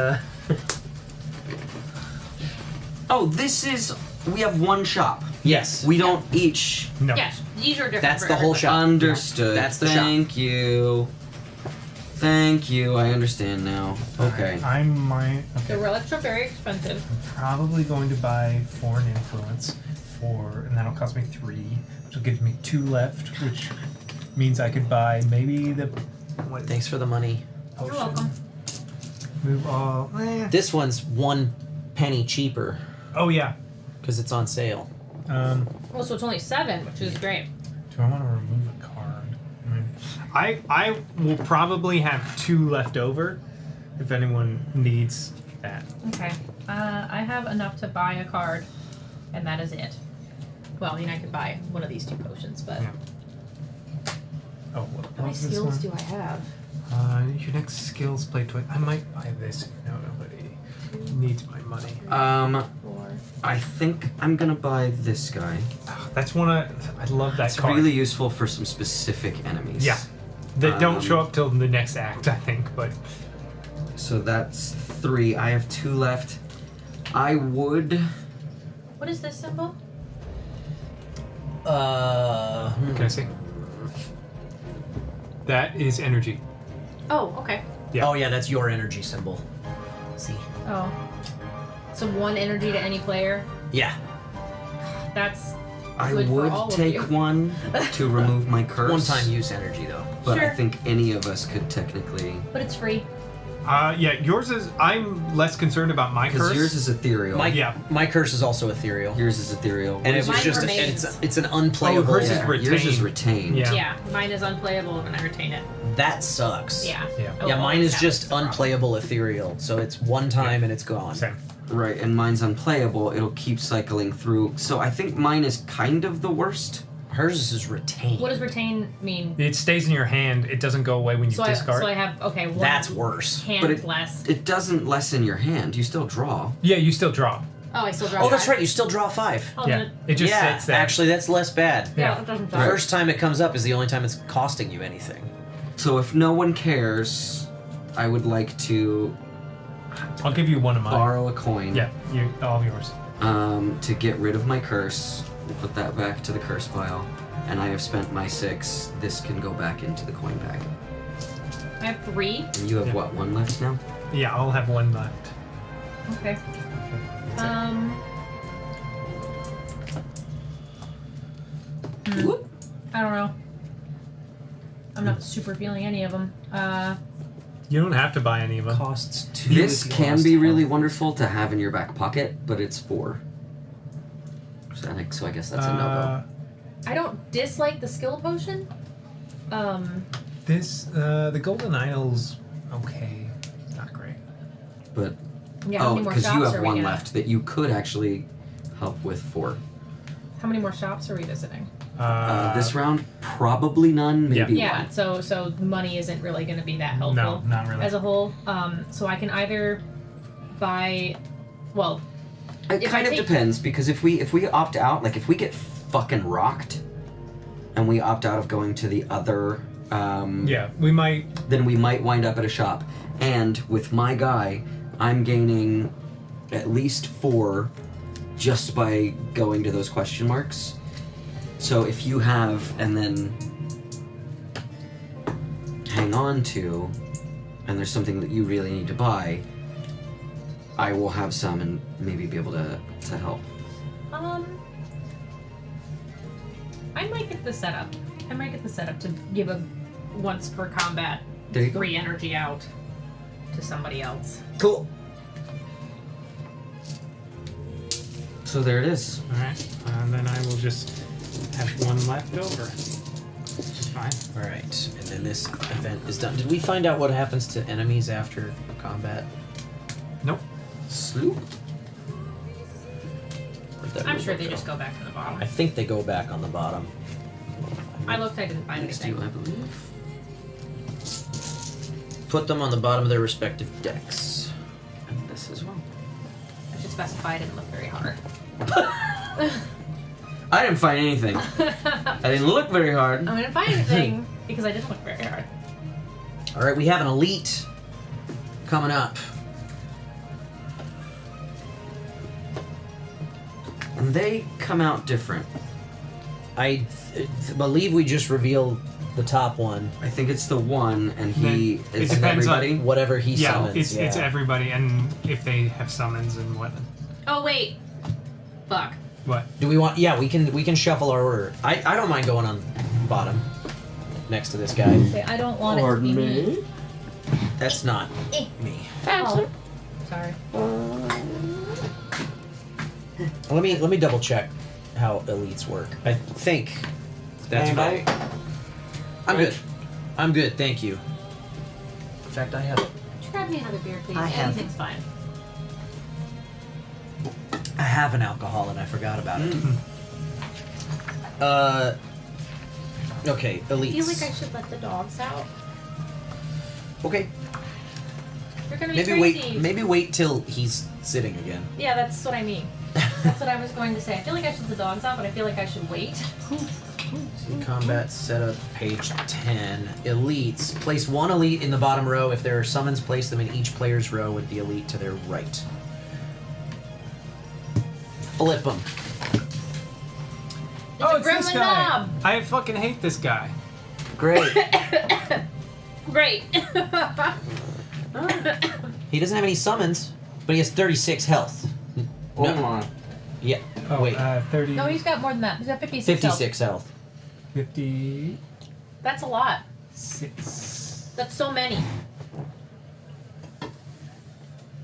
Speaker 21: Oh, this is... We have one shop.
Speaker 4: Yes.
Speaker 21: We don't each...
Speaker 15: No.
Speaker 13: Yeah, these are different.
Speaker 4: That's
Speaker 13: for
Speaker 4: the whole
Speaker 13: everybody.
Speaker 4: shop.
Speaker 21: Understood.
Speaker 4: That's the shop.
Speaker 21: Thank you. Thank you. I understand now. Okay.
Speaker 15: I might.
Speaker 13: The
Speaker 15: Okay.
Speaker 13: relics are very expensive.
Speaker 15: Probably going to buy Foreign Influence and that'll cost me 3, which will give me 2 left, which means I could buy maybe the. What?
Speaker 4: Thanks for the money.
Speaker 13: You're welcome.
Speaker 15: Move all.
Speaker 4: This one's 1 penny cheaper
Speaker 15: Oh yeah.
Speaker 4: because it's on sale.
Speaker 13: Well, so it's only 7, which is great.
Speaker 15: Do I want to remove a card? I will probably have 2 left over, if anyone needs that.
Speaker 13: Okay. I have enough to buy a card, and that is it. Well, I could buy one of these 2 potions, but
Speaker 15: Yeah. Oh, what
Speaker 13: how many
Speaker 15: was this
Speaker 13: skills
Speaker 15: one?
Speaker 13: do I have?
Speaker 15: Your next skills play twice. I might buy this if nobody needs my money.
Speaker 13: 4.
Speaker 21: I think I'm gonna buy this guy.
Speaker 15: That's one I love that
Speaker 21: It's
Speaker 15: card.
Speaker 21: really useful for some specific enemies.
Speaker 15: Yeah. That don't show up till the next act, I think, but...
Speaker 21: So that's 3. I have 2 left. I would...
Speaker 13: What is this symbol?
Speaker 15: Can I see? That is energy.
Speaker 13: Oh, okay.
Speaker 15: Yeah.
Speaker 4: Oh yeah, that's your energy symbol. See?
Speaker 13: Oh. So 1 energy to any player.
Speaker 4: Yeah.
Speaker 13: That's
Speaker 21: I
Speaker 13: good for
Speaker 21: would
Speaker 13: all
Speaker 21: take
Speaker 13: of you.
Speaker 21: 1 to remove my curse.
Speaker 4: One-time use energy though.
Speaker 21: But I
Speaker 13: Sure.
Speaker 21: think any of us could technically...
Speaker 13: But it's free.
Speaker 15: Yeah, yours is... I'm less concerned about my
Speaker 21: Because
Speaker 15: curse.
Speaker 21: yours is ethereal.
Speaker 4: My curse is also ethereal.
Speaker 21: Yours is ethereal.
Speaker 4: And it was
Speaker 13: Mine
Speaker 4: just
Speaker 13: remains.
Speaker 4: it's an unplayable.
Speaker 15: hers is retained.
Speaker 21: Yours is retained.
Speaker 15: Yeah.
Speaker 13: Mine is unplayable and I retain it.
Speaker 4: That sucks.
Speaker 13: Yeah.
Speaker 4: Yeah, mine is just unplayable ethereal, so it's one time and it's gone.
Speaker 15: Same.
Speaker 21: Right, and mine's unplayable. It'll keep cycling through. So I think mine is kind of the worst.
Speaker 4: Hers is retained.
Speaker 13: What does retain mean?
Speaker 15: It stays in your hand. It doesn't go away when you
Speaker 13: So
Speaker 15: discard.
Speaker 13: I have one
Speaker 4: That's worse.
Speaker 13: hand
Speaker 21: But
Speaker 13: less.
Speaker 21: It doesn't lessen your hand. You still draw.
Speaker 15: Yeah, you still draw.
Speaker 13: Oh, I still draw.
Speaker 4: Oh, that's
Speaker 13: 5?
Speaker 4: right. You still draw 5.
Speaker 13: Oh,
Speaker 15: Yeah,
Speaker 13: then
Speaker 15: it just
Speaker 4: yeah,
Speaker 15: sits there.
Speaker 4: actually, that's less bad.
Speaker 13: Yeah, it doesn't
Speaker 4: The
Speaker 13: draw.
Speaker 4: first time it comes up is the only time it's costing you anything.
Speaker 21: So if no one cares, I would like to
Speaker 15: I'll give you one of mine.
Speaker 21: Borrow a coin.
Speaker 15: Yeah, all yours.
Speaker 21: To get rid of my curse, we'll put that back to the curse pile. And I have spent my 6. This can go back into the coin bag.
Speaker 13: I have 3.
Speaker 21: And you have what, 1 left now?
Speaker 15: Yeah, I'll have 1 left.
Speaker 13: Okay. I don't know. I'm not super feeling any of them.
Speaker 15: You don't have to buy any of them.
Speaker 4: Costs 2.
Speaker 21: This can be really wonderful to have in your back pocket, but it's 4. So I guess that's a no-go.
Speaker 13: I don't dislike the skill potion.
Speaker 15: The golden idol's okay. Not great.
Speaker 21: But
Speaker 13: Yeah, how many more
Speaker 21: because you
Speaker 13: shops
Speaker 21: have
Speaker 13: are we
Speaker 21: 1
Speaker 13: gonna-
Speaker 21: left that you could actually help with 4.
Speaker 13: How many more shops are we visiting?
Speaker 21: This round, probably none, maybe
Speaker 13: Yeah,
Speaker 21: 1.
Speaker 13: so money isn't really going to be that helpful.
Speaker 15: No, not really.
Speaker 13: As a whole, so I can either buy, well,
Speaker 21: It
Speaker 13: if
Speaker 21: kind
Speaker 13: I
Speaker 21: of
Speaker 13: take-
Speaker 21: depends, because if we opt out, like if we get fucking rocked, and we opt out of going to the other,
Speaker 15: yeah, we might.
Speaker 21: Then we might wind up at a shop, and with my guy, I'm gaining at least 4 just by going to those question marks. So if you have, and then hang on to, and there's something that you really need to buy, I will have some and maybe be able to help.
Speaker 13: I might get the setup. To give a once per combat
Speaker 21: There you go.
Speaker 13: free energy out to somebody else.
Speaker 21: Cool. So there it is.
Speaker 15: Alright, and then I will just have 1 left over. Which is fine.
Speaker 4: Alright, and then this event is done. Did we find out what happens to enemies after combat?
Speaker 15: Nope.
Speaker 21: Sloop?
Speaker 13: I'm sure they just go back to the bottom.
Speaker 4: I think they go back on the bottom.
Speaker 13: I looked, I didn't find anything.
Speaker 21: I believe.
Speaker 4: Put them on the bottom of their respective decks.
Speaker 21: And this as well.
Speaker 13: I should specify it didn't look very hard.
Speaker 21: I didn't find anything. I didn't look very hard.
Speaker 13: I didn't find anything because I didn't look very hard.
Speaker 4: Alright, we have an elite coming up.
Speaker 21: And they come out different.
Speaker 4: I believe we just revealed the top one.
Speaker 21: I think it's the one, and he
Speaker 15: It
Speaker 21: is
Speaker 15: depends on-
Speaker 21: everybody.
Speaker 4: Whatever he
Speaker 15: Yeah,
Speaker 4: summons.
Speaker 15: it's everybody, and if they have summons and what.
Speaker 13: Oh wait. Fuck.
Speaker 15: What?
Speaker 4: Do we want? Yeah, we can shuffle our order. I don't mind going on bottom next to this guy.
Speaker 13: Okay, I don't want it to be me.
Speaker 4: That's not me.
Speaker 13: Oh. Sorry.
Speaker 4: Let me double check how elites work. I think that's right. I'm good. I'm good. Thank you. In fact, I have.
Speaker 13: Could you grab me another beer, please?
Speaker 4: I have-
Speaker 13: Anything's fine.
Speaker 4: I have an alcohol and I forgot about it. Okay,
Speaker 13: I
Speaker 4: elites.
Speaker 13: feel like I should let the dogs out.
Speaker 4: Okay.
Speaker 13: They're gonna be crazy.
Speaker 4: Maybe wait till he's sitting again.
Speaker 13: Yeah, that's what I mean. That's what I was going to say. I feel like I should let the dogs out, but I feel like I should wait.
Speaker 4: Combat setup, page 10. Elites. Place 1 elite in the bottom row. If there are summons, place them in each player's row with the elite to their right. Flip them.
Speaker 15: Oh, it's this
Speaker 13: gremlin
Speaker 15: guy.
Speaker 13: knob.
Speaker 15: I fucking hate this guy.
Speaker 4: Great.
Speaker 13: Great.
Speaker 4: He doesn't have any summons, but he has 36 health.
Speaker 9: Oh my.
Speaker 4: Yeah.
Speaker 15: Oh,
Speaker 4: wait.
Speaker 15: 30.
Speaker 13: No, he's got more than that. He's got 56 health.
Speaker 4: 56 health.
Speaker 15: 56.
Speaker 13: That's a lot. That's so many.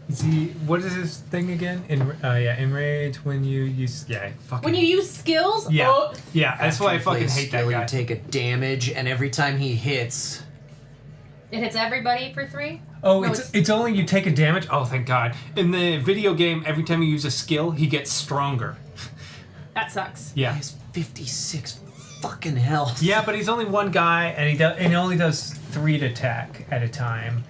Speaker 15: Is he? What is his thing again? Enrage when you use. Yeah, fucking.
Speaker 13: When you use skills?
Speaker 15: Yeah.
Speaker 13: Oh.
Speaker 15: Yeah, that's why I
Speaker 4: After you
Speaker 15: fucking
Speaker 4: play a
Speaker 15: hate that
Speaker 4: skill,
Speaker 15: guy.
Speaker 4: You take a damage, and every time he hits,
Speaker 13: It hits everybody for 3?
Speaker 15: Oh,
Speaker 13: No,
Speaker 15: it's only you take a damage. Oh, thank God! In the video game, every time you use a skill, he gets stronger.
Speaker 13: That sucks.
Speaker 15: Yeah.
Speaker 4: he has 56 fucking health.
Speaker 15: Yeah, but he's only one guy, and he only does 3 to attack at a time.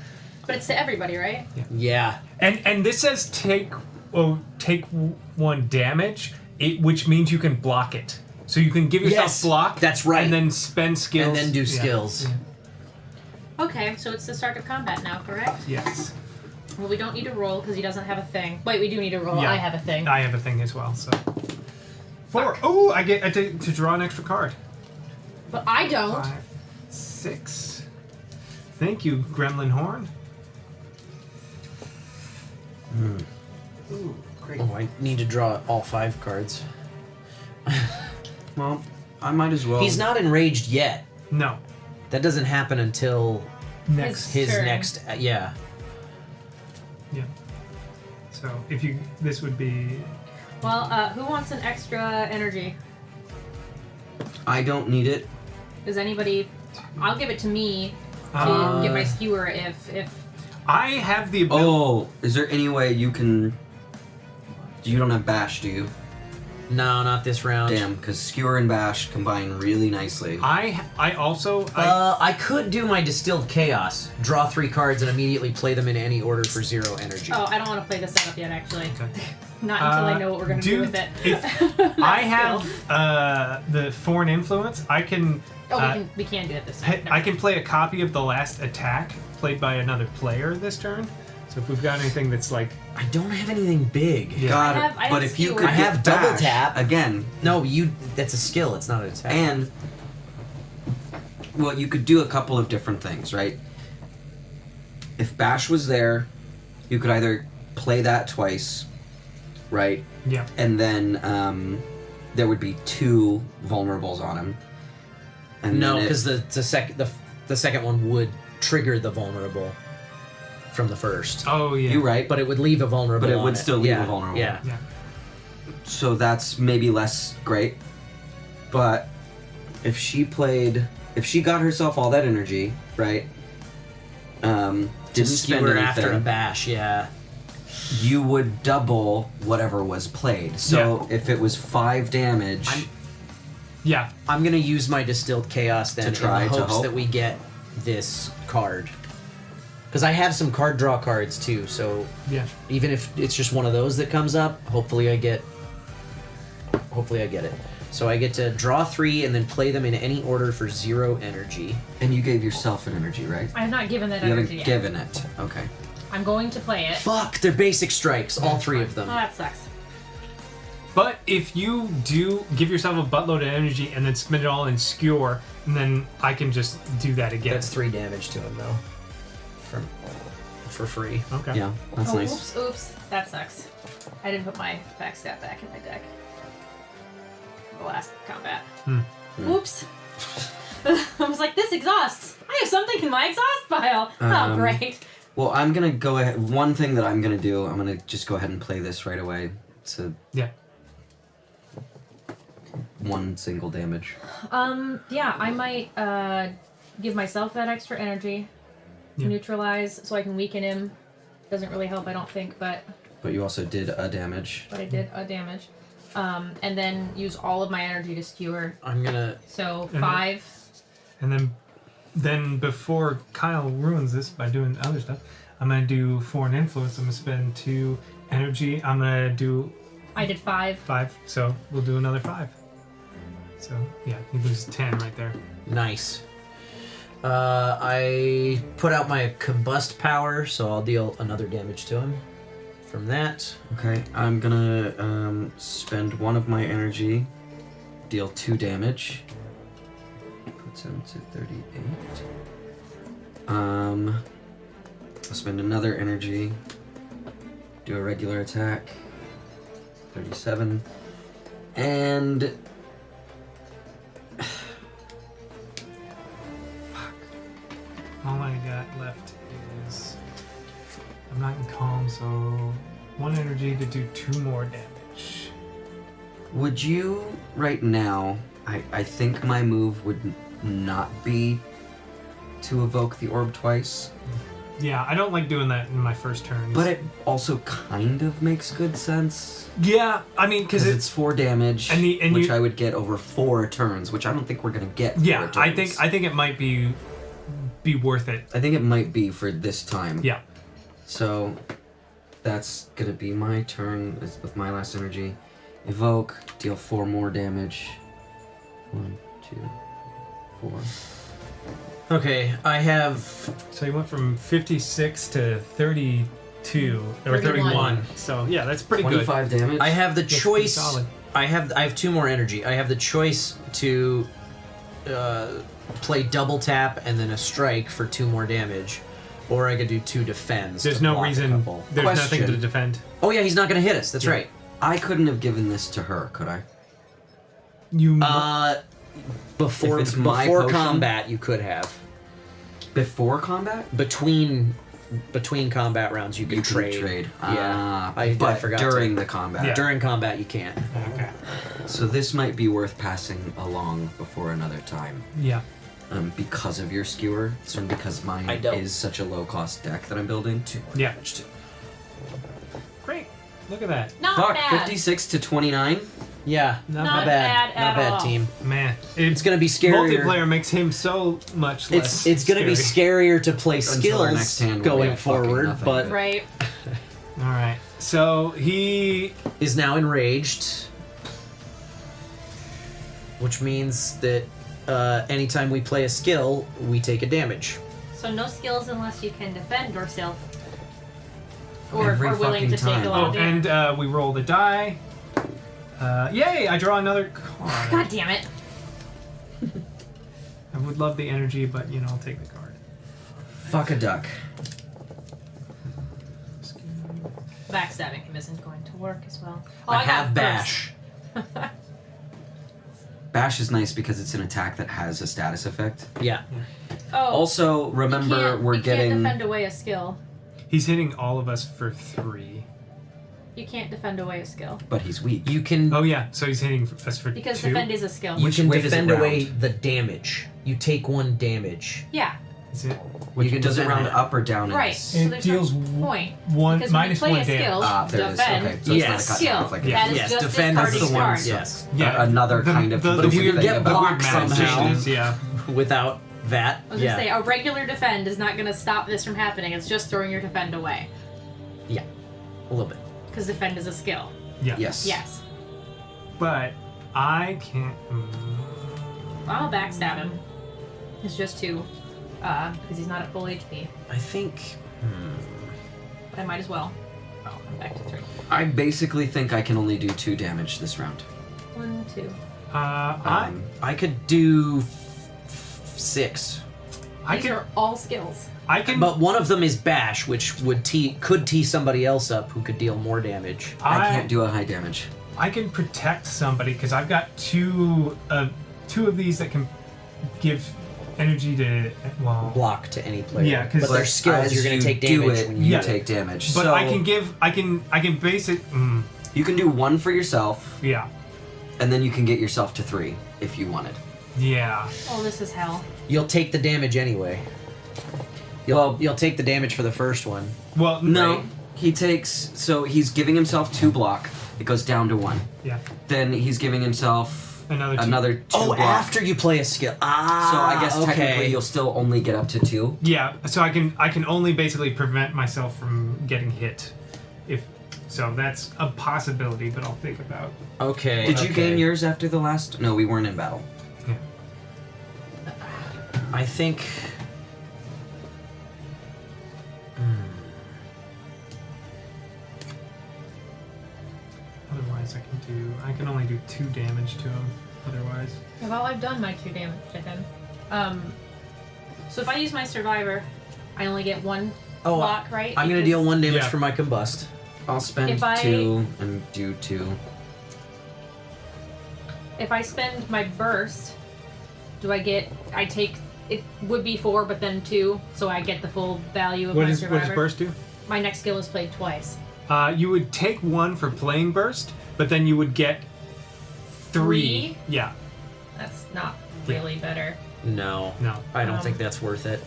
Speaker 13: But it's to everybody, right?
Speaker 4: Yeah.
Speaker 15: And this says take 1 damage, which means you can block it. So you can give yourself
Speaker 4: Yes,
Speaker 15: block.
Speaker 4: that's right.
Speaker 15: And then spend skills.
Speaker 4: And then do
Speaker 15: Yeah.
Speaker 4: skills.
Speaker 15: Yeah.
Speaker 13: Okay, so it's the start of combat now, correct?
Speaker 15: Yes.
Speaker 13: Well, we don't need to roll because he doesn't have a thing. Wait, we do need to roll.
Speaker 15: Yeah.
Speaker 13: I have a thing.
Speaker 15: I have a thing as well, so. 4. Oh, I get to draw an extra card.
Speaker 13: But I don't.
Speaker 15: 5, 6. Thank you, Gremlin Horn.
Speaker 4: Ooh, great. Oh, I need to draw all 5 cards.
Speaker 21: Well, I might as well.
Speaker 4: He's not enraged yet.
Speaker 15: No.
Speaker 4: That doesn't happen until
Speaker 15: Next
Speaker 4: his
Speaker 15: turn.
Speaker 4: next. Yeah.
Speaker 15: Yeah. So if you, this would be.
Speaker 13: Well, who wants an extra energy?
Speaker 21: I don't need it.
Speaker 13: Does anybody? I'll give it to me to get my skewer if.
Speaker 15: I have the ability.
Speaker 21: Oh, is there any way you can? You don't have bash, do you?
Speaker 4: No, not this round.
Speaker 21: Damn, because skewer and bash combine really nicely.
Speaker 15: I also.
Speaker 4: I could do my distilled chaos. Draw 3 cards and immediately play them in any order for 0 energy.
Speaker 13: Oh, I don't want to play the setup yet. Actually, not until I know what we're gonna do with it.
Speaker 15: I have the foreign influence. I can.
Speaker 13: Oh, we can do it this time.
Speaker 15: I can play a copy of the last attack played by another player this turn. So if we've got anything that's like,
Speaker 4: I don't have anything big.
Speaker 15: Yeah.
Speaker 21: God,
Speaker 13: I
Speaker 21: but
Speaker 13: have
Speaker 21: if you
Speaker 13: skewer.
Speaker 21: could
Speaker 4: I have
Speaker 21: get
Speaker 4: double
Speaker 21: bash
Speaker 4: tap
Speaker 21: again.
Speaker 4: No, that's a skill. It's not an attack.
Speaker 21: And well, you could do a couple of different things, right? If bash was there, you could either play that twice, right?
Speaker 15: Yeah.
Speaker 21: And then there would be 2 vulnerables on him. And
Speaker 4: no,
Speaker 21: then
Speaker 4: because the second one would trigger the vulnerable from the first.
Speaker 15: Oh yeah.
Speaker 21: You're right.
Speaker 4: But it would leave a vulnerable.
Speaker 21: But it
Speaker 4: on
Speaker 21: would still leave
Speaker 4: Yeah,
Speaker 21: a vulnerable.
Speaker 4: Yeah.
Speaker 15: Yeah.
Speaker 21: So that's maybe less great. But if she got herself all that energy, right? Didn't spend anything
Speaker 4: after a bash, yeah.
Speaker 21: You would double whatever was played. So if it was 5 damage,
Speaker 4: I'm gonna use my distilled chaos then
Speaker 21: To try
Speaker 4: in
Speaker 21: to
Speaker 4: the hopes
Speaker 21: hope?
Speaker 4: that we get this card. Because I have some card draw cards too, so
Speaker 15: Yeah.
Speaker 4: even if it's just one of those that comes up, hopefully I get it. So I get to draw 3 and then play them in any order for 0 energy.
Speaker 21: and you gave yourself an energy, right?
Speaker 13: I have not given that
Speaker 21: You haven't
Speaker 13: energy yet.
Speaker 21: given it. Okay.
Speaker 13: I'm going to play it.
Speaker 4: Fuck, they're basic strikes, all 3 of
Speaker 13: Oh,
Speaker 4: them.
Speaker 13: that sucks.
Speaker 15: But if you do give yourself a buttload of energy and then spend it all in skewer, and then I can just do that again.
Speaker 4: That's 3 damage to him though. For free.
Speaker 15: Okay.
Speaker 21: Yeah, that's
Speaker 13: Oh,
Speaker 21: nice.
Speaker 13: oops. That sucks. I didn't put my back stat back in my deck. The last combat. Oops. I was like, this exhausts. I have something in my exhaust pile. Oh, great.
Speaker 21: Well, I'm gonna go ahead. One thing that I'm gonna do, I'm gonna just go ahead and play this right away. So
Speaker 15: Yeah.
Speaker 21: 1 single damage.
Speaker 13: Yeah, I might give myself that extra energy.
Speaker 15: Yeah.
Speaker 13: Neutralize so I can weaken him. Doesn't really help, I don't think, but
Speaker 21: But you also did a damage.
Speaker 13: I did a damage. And then use all of my energy to skewer.
Speaker 4: I'm gonna.
Speaker 13: So
Speaker 15: And
Speaker 13: 5.
Speaker 15: And then before Kyle ruins this by doing other stuff, I'm gonna do foreign influence. I'm gonna spend 2 energy. I'm gonna do
Speaker 13: I did 5.
Speaker 15: 5. So we'll do another 5. So yeah, he loses 10 right there.
Speaker 4: Nice. I put out my combust power, so I'll deal another damage to him from that.
Speaker 21: Okay, I'm gonna spend 1 of my energy, deal 2 damage. Puts him to 38. I'll spend another energy, do a regular attack, 37, and
Speaker 15: All I got left is I'm not in calm, so 1 energy to do 2 more damage.
Speaker 21: would you right now? I think my move would not be to evoke the orb twice.
Speaker 15: Yeah, I don't like doing that in my first turn.
Speaker 21: But it also kind of makes good sense.
Speaker 15: Yeah, I mean, because
Speaker 21: it's 4 damage,
Speaker 15: and
Speaker 21: which
Speaker 15: you-
Speaker 21: I would get over 4 turns, which I don't think we're gonna get.
Speaker 15: Yeah,
Speaker 21: 4
Speaker 15: I
Speaker 21: turns.
Speaker 15: think it might be worth it.
Speaker 21: I think it might be for this time.
Speaker 15: Yeah.
Speaker 21: So that's gonna be my turn with my last energy. Evoke, deal 4 more damage. 1, 2, 4.
Speaker 4: Okay, I have.
Speaker 15: So you went from 56 to 32. 32 or 31. So yeah, that's pretty
Speaker 21: 25
Speaker 15: good.
Speaker 21: damage.
Speaker 1: I have the
Speaker 15: That's
Speaker 1: choice.
Speaker 15: pretty solid.
Speaker 1: I have 2 more energy. I have the choice to play double tap and then a strike for 2 more damage, or I could do 2 defends.
Speaker 15: There's
Speaker 1: to
Speaker 15: no
Speaker 1: block a
Speaker 15: reason.
Speaker 1: couple.
Speaker 15: There's nothing to
Speaker 21: Question.
Speaker 15: defend.
Speaker 1: Oh yeah, he's not going to hit us. That's
Speaker 15: Yeah.
Speaker 1: right.
Speaker 21: I couldn't have given this to her, could I?
Speaker 15: You.
Speaker 1: Before
Speaker 21: If it's my
Speaker 1: before
Speaker 21: potion?
Speaker 1: combat, you could have.
Speaker 21: Before combat?
Speaker 1: Between combat rounds, you can trade. Yeah, I
Speaker 21: but
Speaker 1: forgot.
Speaker 21: during
Speaker 1: to.
Speaker 21: the combat.
Speaker 1: Yeah. During combat, you can't.
Speaker 15: Okay.
Speaker 21: So this might be worth passing along before another time.
Speaker 15: Yeah.
Speaker 21: Because of your skewer, and because mine
Speaker 1: I don't.
Speaker 21: is such a low-cost deck that I'm building. 2 more
Speaker 15: Yeah.
Speaker 21: damage too.
Speaker 15: Great. Look at that.
Speaker 13: Not
Speaker 21: Fuck,
Speaker 13: bad.
Speaker 21: 56 to 29.
Speaker 1: Yeah,
Speaker 13: Not bad at
Speaker 1: Not bad,
Speaker 13: all.
Speaker 1: team.
Speaker 15: Man,
Speaker 1: It's gonna be scarier.
Speaker 15: multiplayer makes him so much less.
Speaker 1: It's gonna be scarier to play
Speaker 21: Until our
Speaker 1: skills
Speaker 21: next hand will
Speaker 1: going
Speaker 21: be fucking
Speaker 1: forward,
Speaker 21: nothing.
Speaker 1: but
Speaker 13: Right.
Speaker 15: All right. So he
Speaker 1: is now enraged, which means that anytime we play a skill, we take a damage.
Speaker 13: So no skills unless you can defend yourself. Or
Speaker 21: Every
Speaker 13: are willing to
Speaker 21: fucking
Speaker 13: take a
Speaker 21: time.
Speaker 13: lot
Speaker 15: Oh,
Speaker 13: of damage.
Speaker 15: and we roll the die. Yay! I draw another card.
Speaker 13: God damn it.
Speaker 15: I would love the energy, but I'll take the card.
Speaker 21: Fuck a duck.
Speaker 13: Backstabbing him isn't going to work as well. Oh,
Speaker 1: I
Speaker 13: got
Speaker 1: have
Speaker 13: burst.
Speaker 1: bash.
Speaker 21: Bash is nice because it's an attack that has a status effect.
Speaker 1: Yeah.
Speaker 13: Oh.
Speaker 21: Also, remember we're
Speaker 13: you
Speaker 21: getting.
Speaker 13: can't defend away a skill.
Speaker 15: He's hitting all of us for 3.
Speaker 13: You can't defend away a skill.
Speaker 21: But he's weak.
Speaker 1: You can.
Speaker 15: Oh yeah, so he's hitting us for
Speaker 13: Because
Speaker 15: 2.
Speaker 13: defend is a skill.
Speaker 1: You
Speaker 21: Which
Speaker 1: can
Speaker 21: way does it
Speaker 1: defend away
Speaker 21: round?
Speaker 1: the damage. You take 1 damage.
Speaker 13: Yeah.
Speaker 15: Is it?
Speaker 21: Which
Speaker 1: You can
Speaker 21: does it
Speaker 1: defend
Speaker 21: round
Speaker 1: it.
Speaker 21: up or down? in
Speaker 13: Right.
Speaker 21: this?
Speaker 13: So
Speaker 15: It
Speaker 13: there's
Speaker 15: deals
Speaker 13: no point.
Speaker 15: one
Speaker 13: Because
Speaker 15: minus
Speaker 13: when you
Speaker 15: 1
Speaker 13: play a
Speaker 15: damage.
Speaker 13: skill,
Speaker 21: There it is.
Speaker 13: defend
Speaker 21: Okay, so
Speaker 13: is
Speaker 21: it's
Speaker 13: a
Speaker 21: not a cut
Speaker 13: skill.
Speaker 21: off like
Speaker 15: Yeah.
Speaker 13: That is
Speaker 1: Yes,
Speaker 13: just
Speaker 1: defend is
Speaker 13: discarding
Speaker 1: the one.
Speaker 13: cards.
Speaker 1: Yes.
Speaker 15: Yeah.
Speaker 21: Another kind of
Speaker 15: the
Speaker 21: weird
Speaker 15: weird,
Speaker 21: thing
Speaker 1: get
Speaker 21: about
Speaker 1: blocked
Speaker 15: weird
Speaker 1: somehow.
Speaker 15: manifestations, yeah.
Speaker 1: Without that,
Speaker 13: I was gonna say, a regular defend is not gonna stop this from happening. It's just throwing your defend away.
Speaker 1: Yeah. A little bit.
Speaker 13: Because defend is a skill.
Speaker 15: Yeah.
Speaker 21: Yes.
Speaker 13: Yes.
Speaker 15: But I can't.
Speaker 13: I'll backstab him. It's just 2. Because he's not at full HP.
Speaker 1: I think.
Speaker 13: But I might as well. Oh, I'm back to 3.
Speaker 21: I basically think I can only do 2 damage this round.
Speaker 13: 1, 2.
Speaker 1: I could do 6.
Speaker 13: These are all skills.
Speaker 15: I can.
Speaker 1: But one of them is bash, which could tee somebody else up who could deal more damage.
Speaker 21: I can't do a high damage.
Speaker 15: I can protect somebody because I've got 2 of these that can give energy to
Speaker 1: block to any player.
Speaker 15: Yeah, because
Speaker 1: but their skills, you're going to take damage when you
Speaker 21: take damage.
Speaker 15: But
Speaker 21: so
Speaker 15: I can base it.
Speaker 21: You can do 1 for yourself.
Speaker 15: Yeah.
Speaker 21: And then you can get yourself to 3 if you wanted.
Speaker 15: Yeah.
Speaker 13: Oh, this is hell.
Speaker 1: You'll take the damage anyway. You'll take the damage for the first one.
Speaker 15: Well,
Speaker 21: no. He takes, so he's giving himself 2 block. It goes down to 1.
Speaker 15: Yeah.
Speaker 21: Then he's giving himself another 2 block.
Speaker 1: After you play a skill.
Speaker 21: So I guess
Speaker 1: okay.
Speaker 21: technically you'll still only get up to 2.
Speaker 15: Yeah. So I can only basically prevent myself from getting hit. So that's a possibility, but I'll think about.
Speaker 1: Okay.
Speaker 21: Did you gain yours after the last? No, we weren't in battle.
Speaker 15: Yeah.
Speaker 1: I think.
Speaker 15: Otherwise, I can only do 2 damage to him. Otherwise.
Speaker 13: Well, I've done my 2 damage to him. So if I use my survivor, I only get 1 block, right?
Speaker 1: I'm going to
Speaker 13: Because-
Speaker 1: deal 1 damage for my combust.
Speaker 21: I'll spend
Speaker 13: If I-
Speaker 21: 2 and do 2.
Speaker 13: If I spend my burst, I take, it would be 4, but then 2, so I get the full value of
Speaker 15: What
Speaker 13: my
Speaker 15: does
Speaker 13: survivor.
Speaker 15: burst do?
Speaker 13: My next skill is played twice.
Speaker 15: You would take 1 for playing burst, but then you would get 3. Yeah.
Speaker 13: That's not really better.
Speaker 1: No.
Speaker 15: No.
Speaker 1: I don't think that's worth it.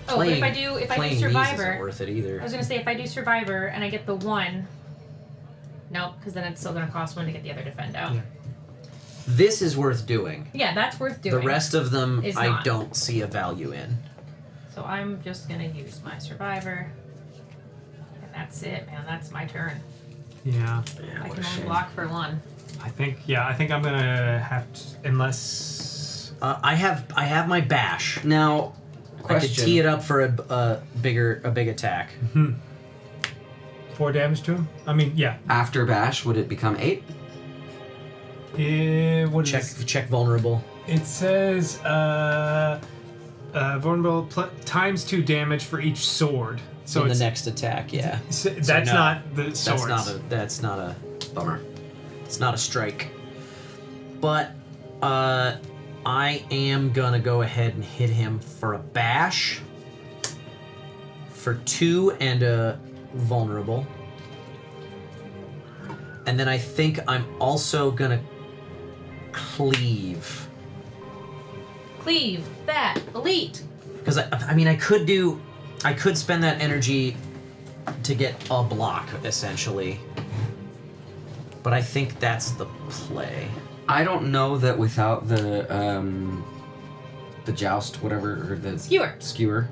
Speaker 13: Oh, but if I do
Speaker 1: playing
Speaker 13: survivor,
Speaker 1: these isn't worth it either.
Speaker 13: I was gonna say if I do survivor and I get the 1, nope, because then it's still gonna cost 1 to get the other defend out.
Speaker 15: Yeah.
Speaker 1: This is worth doing.
Speaker 13: Yeah, that's worth doing.
Speaker 1: The rest of them,
Speaker 13: is
Speaker 1: I
Speaker 13: not.
Speaker 1: don't see a value in.
Speaker 13: So I'm just gonna use my survivor, and that's it, man. That's my turn.
Speaker 15: Yeah.
Speaker 13: I can only block for 1.
Speaker 15: I think I'm gonna have to, unless
Speaker 4: I have my bash.
Speaker 21: Now,
Speaker 4: I could tee it up for a big attack.
Speaker 15: 4 damage to him? I mean, yeah.
Speaker 21: After bash, would it become 8?
Speaker 4: Check vulnerable.
Speaker 15: It says vulnerable times 2 damage for each sword. So
Speaker 4: in
Speaker 15: it's,
Speaker 4: the next attack, yeah.
Speaker 15: That's not the swords.
Speaker 4: That's not a bummer. It's not a strike. But I am gonna go ahead and hit him for a bash. For 2 and a vulnerable. And then I think I'm also gonna cleave.
Speaker 13: Cleave that elite.
Speaker 4: Because I mean I could spend that energy to get a block essentially. But I think that's the play.
Speaker 21: I don't know that without the joust, whatever, or the
Speaker 13: skewer,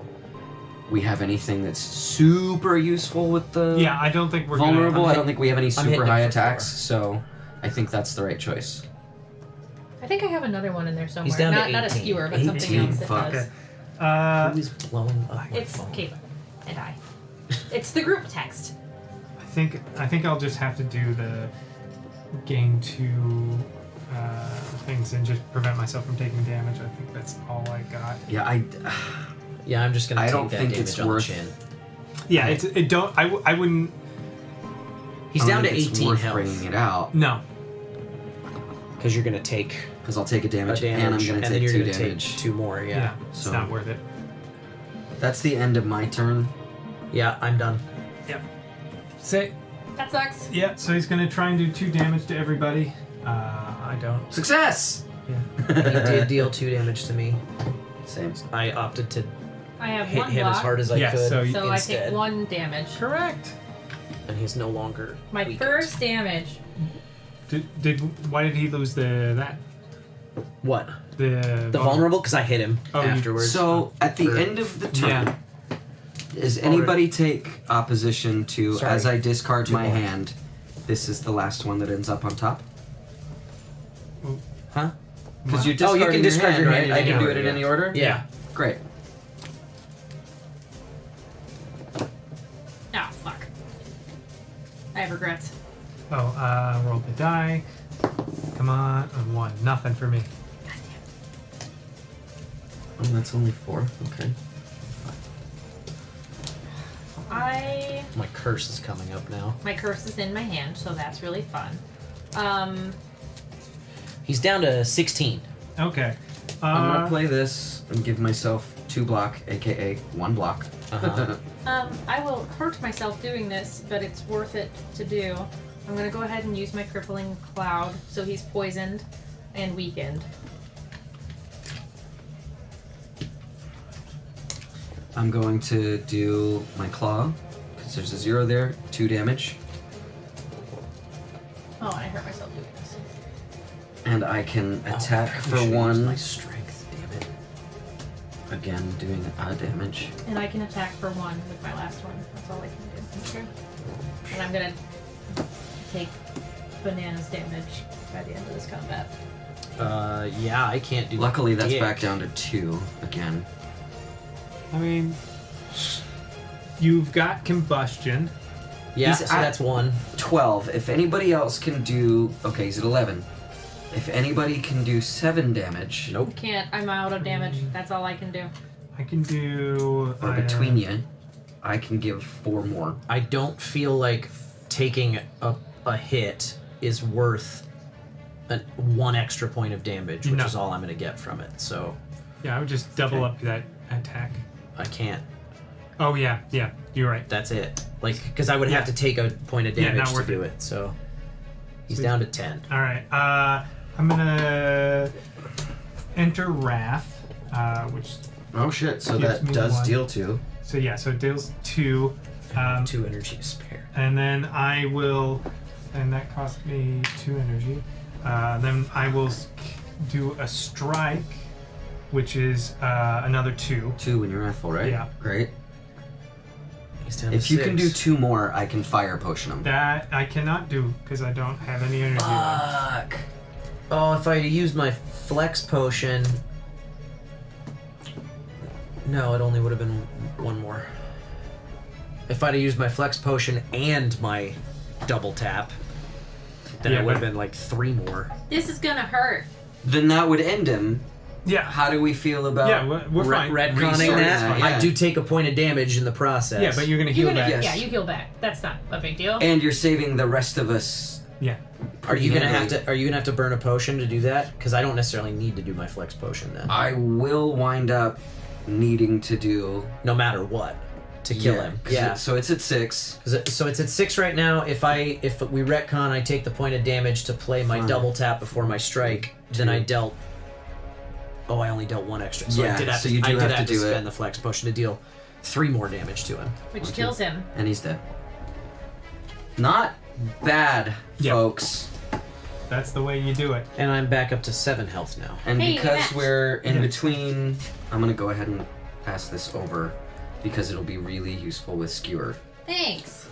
Speaker 21: we have anything that's super useful with the
Speaker 15: Yeah, I don't think we're
Speaker 21: vulnerable. I don't think we have any
Speaker 4: I'm
Speaker 21: super
Speaker 4: hitting
Speaker 21: high
Speaker 4: it for
Speaker 21: attacks, so I think that's the right choice.
Speaker 13: I think I have another one in there somewhere.
Speaker 4: He's down to
Speaker 13: not a
Speaker 4: 18.
Speaker 13: skewer, but something else that
Speaker 21: Fuck.
Speaker 13: does.
Speaker 4: Who's blowing up my
Speaker 13: It's
Speaker 4: phone?
Speaker 13: Caitlin and I. It's the group text.
Speaker 15: I think I'll just have to do the gain 2 things and just prevent myself from taking damage. I think that's all I got.
Speaker 21: Yeah,
Speaker 4: I'm just gonna
Speaker 21: I
Speaker 4: take
Speaker 21: don't
Speaker 4: that
Speaker 21: think
Speaker 4: damage
Speaker 21: it's
Speaker 4: on
Speaker 21: worth
Speaker 4: the chin.
Speaker 15: Yeah, it don't. I wouldn't.
Speaker 4: He's
Speaker 21: I don't
Speaker 4: down to
Speaker 21: think it's
Speaker 4: 18
Speaker 21: worth
Speaker 4: health.
Speaker 21: bringing it out.
Speaker 15: No.
Speaker 4: Because you're gonna take.
Speaker 21: Because I'll take a damage, and I'm gonna
Speaker 4: and then
Speaker 21: take
Speaker 4: you're
Speaker 21: 2
Speaker 4: gonna
Speaker 21: damage.
Speaker 4: Take 2 more. Yeah.
Speaker 15: It's
Speaker 21: So-
Speaker 15: not worth it.
Speaker 21: That's the end of my turn.
Speaker 4: Yeah, I'm done.
Speaker 15: Yep. Say.
Speaker 13: That sucks.
Speaker 15: Yeah. So he's gonna try and do 2 damage to everybody. I don't.
Speaker 21: Success.
Speaker 15: Yeah.
Speaker 4: He did deal 2 damage to me.
Speaker 21: Same.
Speaker 4: I opted to
Speaker 13: I have
Speaker 4: hit
Speaker 13: one
Speaker 4: him
Speaker 13: block.
Speaker 4: as hard as I
Speaker 15: Yeah,
Speaker 4: could.
Speaker 15: so
Speaker 13: I
Speaker 4: instead.
Speaker 13: take 1 damage.
Speaker 15: Correct.
Speaker 4: And he's no longer.
Speaker 13: My
Speaker 4: weakened.
Speaker 13: first damage.
Speaker 15: Why did he lose that?
Speaker 4: What?
Speaker 15: The
Speaker 4: vulnerable? Because I hit him
Speaker 15: Oh, you-
Speaker 4: afterwards.
Speaker 21: So at the
Speaker 4: For-
Speaker 21: end of the turn,
Speaker 15: Yeah.
Speaker 21: does anybody take opposition to
Speaker 4: Sorry.
Speaker 21: as I discard
Speaker 4: 2
Speaker 21: my
Speaker 4: more.
Speaker 21: hand? This is the last one that ends up on top.
Speaker 4: Huh?
Speaker 21: Because you're
Speaker 4: Oh,
Speaker 21: discarding
Speaker 4: you can discard
Speaker 21: your
Speaker 4: your
Speaker 21: hand,
Speaker 4: hand
Speaker 21: right?
Speaker 4: in
Speaker 21: I can
Speaker 4: any
Speaker 21: do it
Speaker 4: order,
Speaker 21: in
Speaker 4: yeah.
Speaker 21: any order.
Speaker 4: Yeah.
Speaker 21: Great.
Speaker 13: Oh, fuck. I have regrets.
Speaker 15: Oh, roll the die. Come on, a 1. Nothing for me.
Speaker 21: Oh, that's only 4. Okay.
Speaker 4: My curse is coming up now.
Speaker 13: My curse is in my hand, so that's really fun.
Speaker 4: He's down to 16.
Speaker 15: Okay.
Speaker 21: I'm gonna play this and give myself 2 block, aka 1 block.
Speaker 4: Uh-huh.
Speaker 13: I will hurt myself doing this, but it's worth it to do. I'm gonna go ahead and use my crippling cloud, so he's poisoned and weakened.
Speaker 21: I'm going to do my claw because there's a 0 there, 2 damage,
Speaker 13: Oh, I hurt myself doing this.
Speaker 21: and I can attack
Speaker 4: I
Speaker 21: for
Speaker 4: probably should use
Speaker 21: 1.
Speaker 4: My strength, damn it.
Speaker 21: Again, doing damage.
Speaker 13: And I can attack for 1 with my last one. That's all I can do. Okay. And I'm gonna take bananas damage by the end of this combat.
Speaker 4: Yeah, I can't do.
Speaker 21: Luckily, that's
Speaker 4: dick.
Speaker 21: back down to 2 again.
Speaker 15: I mean, you've got combustion.
Speaker 4: Yeah,
Speaker 21: He's
Speaker 4: so
Speaker 21: at
Speaker 4: that's 1.
Speaker 21: 12. If anybody else can do, okay, he's at 11. If anybody can do 7 damage,
Speaker 4: Nope.
Speaker 13: Can't. I'm out of damage. That's all I can do.
Speaker 15: I can do.
Speaker 21: or between you, I can give 4 more.
Speaker 4: I don't feel like taking a hit is worth 1 extra point of damage, which
Speaker 15: No.
Speaker 4: is all I'm going to get from it. So
Speaker 15: Yeah, I would just double up that attack.
Speaker 4: I can't.
Speaker 15: Oh yeah, you're right.
Speaker 4: That's it. Like, because I would have to take a point of
Speaker 15: Yeah,
Speaker 4: damage
Speaker 15: not
Speaker 4: to
Speaker 15: worth
Speaker 4: do
Speaker 15: it.
Speaker 4: it. So he's down to 10.
Speaker 15: All right. I'm gonna enter Wrath, which.
Speaker 21: Oh shit! So
Speaker 15: gives
Speaker 21: that
Speaker 15: me
Speaker 21: does
Speaker 15: 1.
Speaker 21: deal 2.
Speaker 15: So yeah, so it deals 2.
Speaker 4: 2 energy to spare.
Speaker 15: And then I will, and that cost me 2 energy. Then I will do a strike, which is another 2.
Speaker 21: 2 when you're wrathful, right?
Speaker 15: Yeah.
Speaker 21: Great.
Speaker 4: He's down
Speaker 21: If
Speaker 4: to
Speaker 21: you
Speaker 4: 6.
Speaker 21: can do 2 more, I can fire potion them.
Speaker 15: That I cannot do because I don't have any energy left.
Speaker 4: Fuck. Oh, if I had used my flex potion,
Speaker 1: No, it only would have been one more. If I'd have used my flex potion and my double tap, then it would have been like 3 more.
Speaker 13: This is gonna hurt.
Speaker 21: Then that would end him.
Speaker 15: Yeah.
Speaker 21: How do we feel about
Speaker 15: we're fine.
Speaker 1: Retconning that?
Speaker 21: Yeah.
Speaker 1: I do take a point of damage in the process.
Speaker 15: Yeah, but you're gonna heal back.
Speaker 13: Yeah, you heal back. That's not a big deal.
Speaker 21: And you're saving the rest of us.
Speaker 15: Yeah.
Speaker 1: Are you gonna have to burn a potion to do that? Because I don't necessarily need to do my flex potion then.
Speaker 21: I will wind up needing to do
Speaker 1: no matter what to kill him. Yeah.
Speaker 21: So it's at 6.
Speaker 1: So it's at 6 right now. If we retcon, I take the point of damage to play my double tap before my strike. Then I dealt. Oh, I only dealt 1 extra. So I did have to spend the flex potion to deal 3 more damage to him.
Speaker 13: Which kills him.
Speaker 21: And he's dead. Not bad, folks.
Speaker 15: That's the way you do it.
Speaker 1: And I'm back up to 7 health now.
Speaker 21: And because we're in between, I'm gonna go ahead and pass this over because it'll be really useful with Skewer.
Speaker 13: Thanks.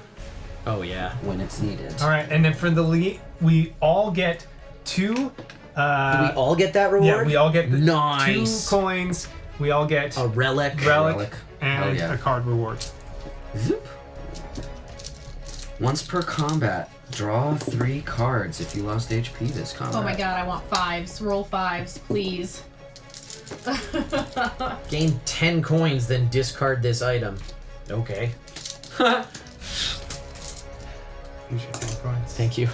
Speaker 1: Oh yeah,
Speaker 21: when it's needed.
Speaker 15: All right, and then for the lead, we all get 2.
Speaker 1: Do we all get that reward?
Speaker 15: Yeah, we all get
Speaker 1: nice.
Speaker 15: 2 coins. We all get
Speaker 1: a relic,
Speaker 15: and a card reward.
Speaker 21: Zoop. Once per combat, draw 3 cards if you lost HP this combat.
Speaker 13: Oh my god, I want 5s. Roll 5s, please.
Speaker 1: Gain 10 coins, then discard this item. Okay.
Speaker 15: Use your 10 coins.
Speaker 1: Thank you.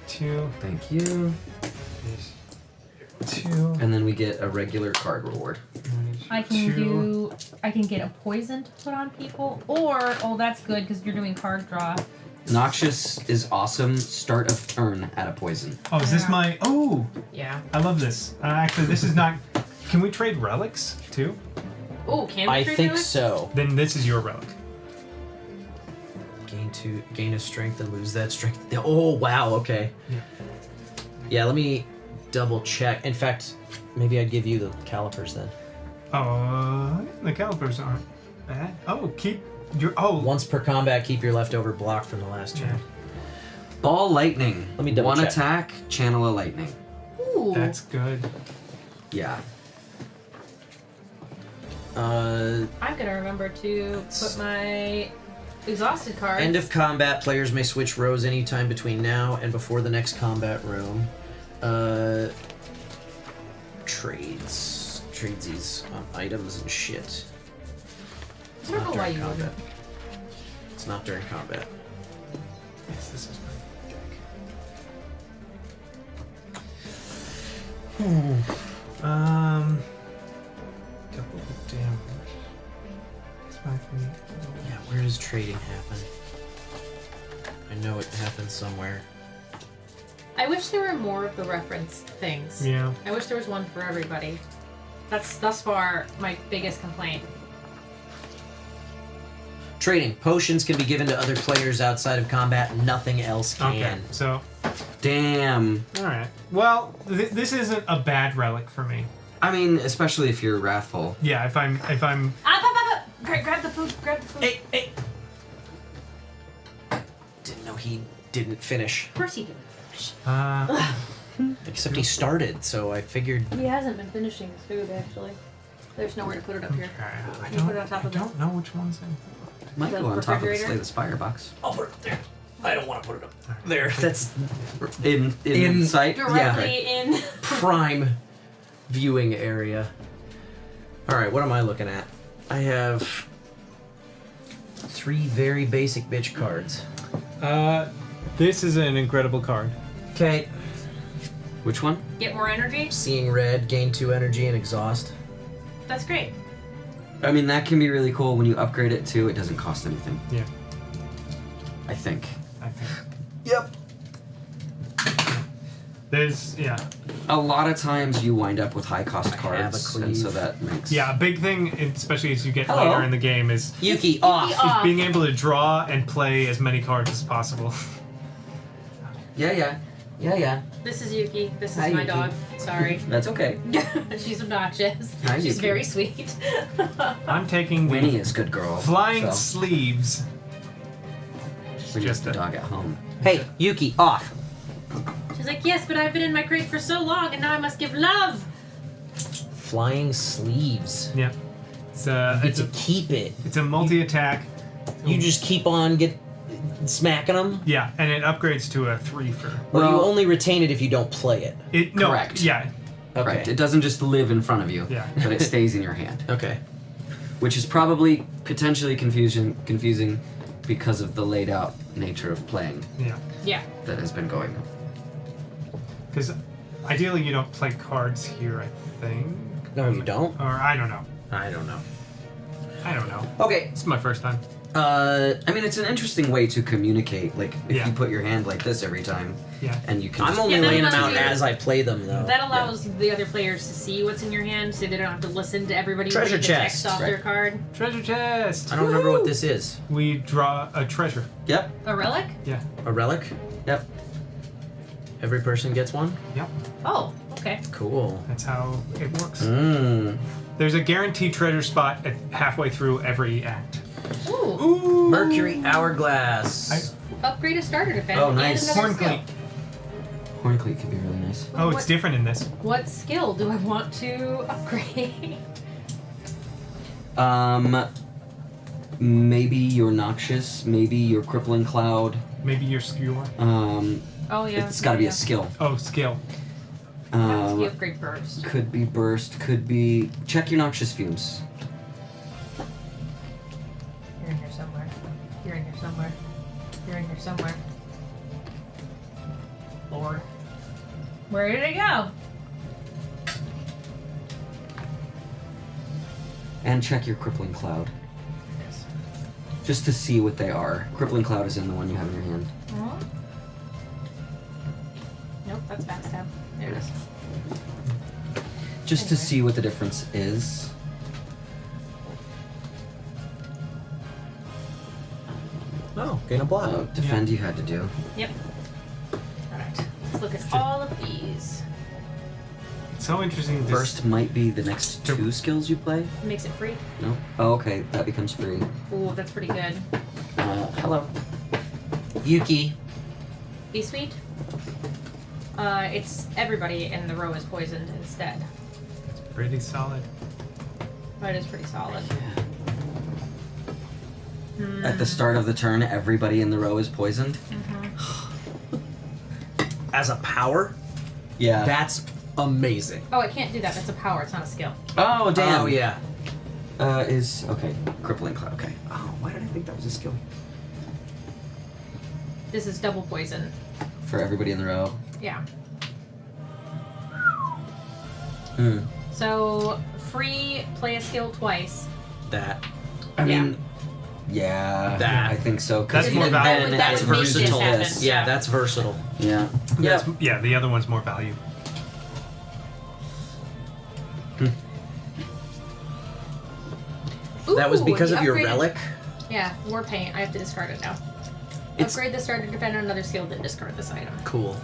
Speaker 15: 2.
Speaker 21: Thank you.
Speaker 15: 2.
Speaker 21: And then we get a regular card reward.
Speaker 13: I can get a poison to put on people, or that's good because you're doing card draw.
Speaker 21: Noxious is awesome. Start of turn at a poison.
Speaker 15: Oh, is this my? Oh.
Speaker 13: Yeah.
Speaker 15: I love this. Actually, this is not. Can we trade relics too?
Speaker 13: Oh, can we trade relics?
Speaker 1: So.
Speaker 15: Then this is your relic.
Speaker 1: Gain a strength and lose that strength. Oh wow. Okay. Yeah. Let me double check. In fact, maybe I'd give you the calipers then.
Speaker 15: Oh, the calipers aren't bad. Oh, keep your. Oh.
Speaker 1: Once per combat, keep your leftover block from the last turn.
Speaker 21: Ball lightning.
Speaker 1: Let me double
Speaker 21: 1
Speaker 1: check.
Speaker 21: attack, channel a lightning.
Speaker 13: Ooh.
Speaker 15: That's good.
Speaker 21: Yeah.
Speaker 13: I'm gonna remember to put my exhausted card.
Speaker 1: End of combat. Players may switch rows anytime between now and before the next combat room. Tradesies on items and shit.
Speaker 13: I don't know why you would.
Speaker 1: It's not during combat.
Speaker 15: Yes, this is Double damage.
Speaker 1: Yeah, where does trading happen? I know it happens somewhere.
Speaker 13: I wish there were more of the reference things.
Speaker 15: Yeah.
Speaker 13: I wish there was one for everybody. That's thus far my biggest complaint.
Speaker 1: Trading. Potions can be given to other players outside of combat. Nothing else can.
Speaker 15: Okay, so.
Speaker 21: Damn.
Speaker 15: All right. Well, this isn't a bad relic for me.
Speaker 21: I mean, especially if you're wrathful.
Speaker 15: Yeah, if I'm.
Speaker 13: Up! Grab the food. Grab the food.
Speaker 1: Hey. Didn't know he didn't finish.
Speaker 13: Of course he didn't finish.
Speaker 1: Except he started, so I figured.
Speaker 13: He hasn't been finishing his food actually. There's nowhere to put it up here.
Speaker 15: I
Speaker 13: You put it on top of
Speaker 15: don't know which one's in.
Speaker 21: Might
Speaker 13: The
Speaker 21: go on top of the
Speaker 13: refrigerator?
Speaker 21: Slay the Spire box.
Speaker 1: I'll put it up there. I don't want to put it up there. That's
Speaker 21: In sight?
Speaker 13: Directly in.
Speaker 1: Prime viewing area. Alright, what am I looking at? I have 3 very basic bitch cards.
Speaker 15: This is an incredible card.
Speaker 1: Okay.
Speaker 21: Which one?
Speaker 13: Get more energy?
Speaker 1: Seeing red, gain 2 energy and exhaust.
Speaker 13: That's great.
Speaker 21: I mean, that can be really cool when you upgrade it too. It doesn't cost anything.
Speaker 15: Yeah.
Speaker 21: I think.
Speaker 1: Yep.
Speaker 15: There's,
Speaker 21: A lot of times you wind up with high cost cards,
Speaker 1: have a
Speaker 21: and so
Speaker 1: cleave.
Speaker 21: that makes.
Speaker 15: Yeah, a big thing, especially as you get
Speaker 21: Hello.
Speaker 15: later in the game, is
Speaker 1: Yuki off.
Speaker 15: is being able to draw and play as many cards as possible.
Speaker 21: Yeah.
Speaker 13: This is Yuki. This is
Speaker 21: Hi,
Speaker 13: my
Speaker 21: Yuki.
Speaker 13: dog. Sorry.
Speaker 21: That's okay.
Speaker 13: She's obnoxious.
Speaker 21: Hi,
Speaker 13: She's
Speaker 21: Yuki.
Speaker 13: very sweet.
Speaker 15: I'm taking the
Speaker 21: Winnie is good girl.
Speaker 15: flying
Speaker 21: so.
Speaker 15: sleeves.
Speaker 21: Just a dog at home.
Speaker 1: Hey, Yuki, off.
Speaker 13: She's like, yes, but I've been in my crate for so long, and now I must give love.
Speaker 1: Flying sleeves.
Speaker 15: Yeah. It's
Speaker 14: to keep it.
Speaker 15: It's a multi-attack.
Speaker 14: You just keep on smacking them.
Speaker 15: Yeah, and it upgrades to a 3 for.
Speaker 14: Or you only retain it if you don't play it.
Speaker 21: Correct.
Speaker 15: Yeah.
Speaker 14: Okay.
Speaker 21: Correct. It doesn't just live in front of you, but it stays in your hand.
Speaker 14: Okay.
Speaker 21: Which is probably potentially confusing because of the laid out nature of playing.
Speaker 15: Yeah.
Speaker 13: Yeah.
Speaker 21: That has been going on.
Speaker 15: Because ideally you don't play cards here, I think.
Speaker 14: No, you don't?
Speaker 15: Or I don't know.
Speaker 14: I don't know.
Speaker 15: I don't know.
Speaker 14: Okay.
Speaker 15: It's my first time.
Speaker 21: I mean, it's an interesting way to communicate. Like, if
Speaker 15: Yeah.
Speaker 21: you put your hand like this every time,
Speaker 15: yeah,
Speaker 21: and you can.
Speaker 14: I'm only
Speaker 13: that
Speaker 14: laying them
Speaker 13: allows
Speaker 14: out
Speaker 13: you-
Speaker 14: as I play them, though.
Speaker 13: That allows the other players to see what's in your hand, so they don't have to listen to everybody
Speaker 14: Treasure
Speaker 13: read the
Speaker 14: chest.
Speaker 13: text off their card.
Speaker 15: Treasure chest.
Speaker 14: I don't remember what this is.
Speaker 15: We draw a treasure.
Speaker 21: Yep.
Speaker 13: A relic?
Speaker 15: Yeah.
Speaker 14: A relic?
Speaker 21: Yep.
Speaker 14: Every person gets one?
Speaker 15: Yep.
Speaker 13: Oh, okay.
Speaker 14: Cool.
Speaker 15: That's how it works. There's a guaranteed treasure spot at halfway through every act.
Speaker 13: Ooh.
Speaker 14: Mercury hourglass.
Speaker 13: Upgrade a starter defense.
Speaker 21: Oh, nice.
Speaker 13: And another
Speaker 15: Horncleat.
Speaker 21: Horncleat could be really nice.
Speaker 15: Oh, it's different in this.
Speaker 13: What skill do I want to upgrade?
Speaker 21: Maybe your Noxious, maybe your Crippling Cloud.
Speaker 15: Maybe your Skewer.
Speaker 13: Oh, yeah.
Speaker 21: It's got to be a skill.
Speaker 15: Oh, skill.
Speaker 13: You upgrade burst.
Speaker 21: Could be burst. Could be. Check your Noxious Fumes.
Speaker 13: You're in here somewhere. You're in here somewhere. You're in here somewhere. Lord. Where did it go?
Speaker 21: And check your Crippling Cloud. Just to see what they are. Crippling Cloud is in the one you have in your hand.
Speaker 13: Oh. Nope, that's backstab. There it is.
Speaker 21: Just to see what the difference is.
Speaker 14: Oh, gain a block.
Speaker 21: Defend you had to do.
Speaker 13: Yep. Alright. Let's look at all of these.
Speaker 15: It's so interesting.
Speaker 21: Burst might be the next 2 skills you play.
Speaker 13: It makes it free.
Speaker 21: No? Oh, okay. That becomes free.
Speaker 13: Ooh, that's pretty good.
Speaker 21: Hello.
Speaker 14: Yuki.
Speaker 13: Be sweet. It's everybody in the row is poisoned instead.
Speaker 15: It's pretty solid.
Speaker 13: But it is pretty solid.
Speaker 21: At the start of the turn, everybody in the row is poisoned.
Speaker 14: As a power?
Speaker 21: Yeah.
Speaker 14: That's amazing.
Speaker 13: Oh, I can't do that. That's a power. It's not a skill.
Speaker 21: Oh, damn.
Speaker 14: Oh, yeah.
Speaker 21: Okay. Crippling Cloud. Okay. Oh, why did I think that was a skill?
Speaker 13: This is double poison.
Speaker 21: For everybody in the row.
Speaker 13: Yeah.
Speaker 21: Hmm.
Speaker 13: So free play a skill twice.
Speaker 14: That.
Speaker 21: I mean, yeah.
Speaker 14: That.
Speaker 21: I think so.
Speaker 15: That's more
Speaker 21: even
Speaker 15: valuable.
Speaker 21: then,
Speaker 13: That
Speaker 21: it's
Speaker 13: would make this
Speaker 21: versatile.
Speaker 13: happen.
Speaker 14: Yeah, that's versatile.
Speaker 21: Yeah.
Speaker 15: Yeah, the other one's more value.
Speaker 14: That was
Speaker 13: Ooh,
Speaker 14: because
Speaker 13: the
Speaker 14: of your
Speaker 13: upgraded-
Speaker 14: relic?
Speaker 13: Yeah, war paint. I have to discard it now. Upgrade the starter defend on another skill, then discard this item.
Speaker 14: Cool.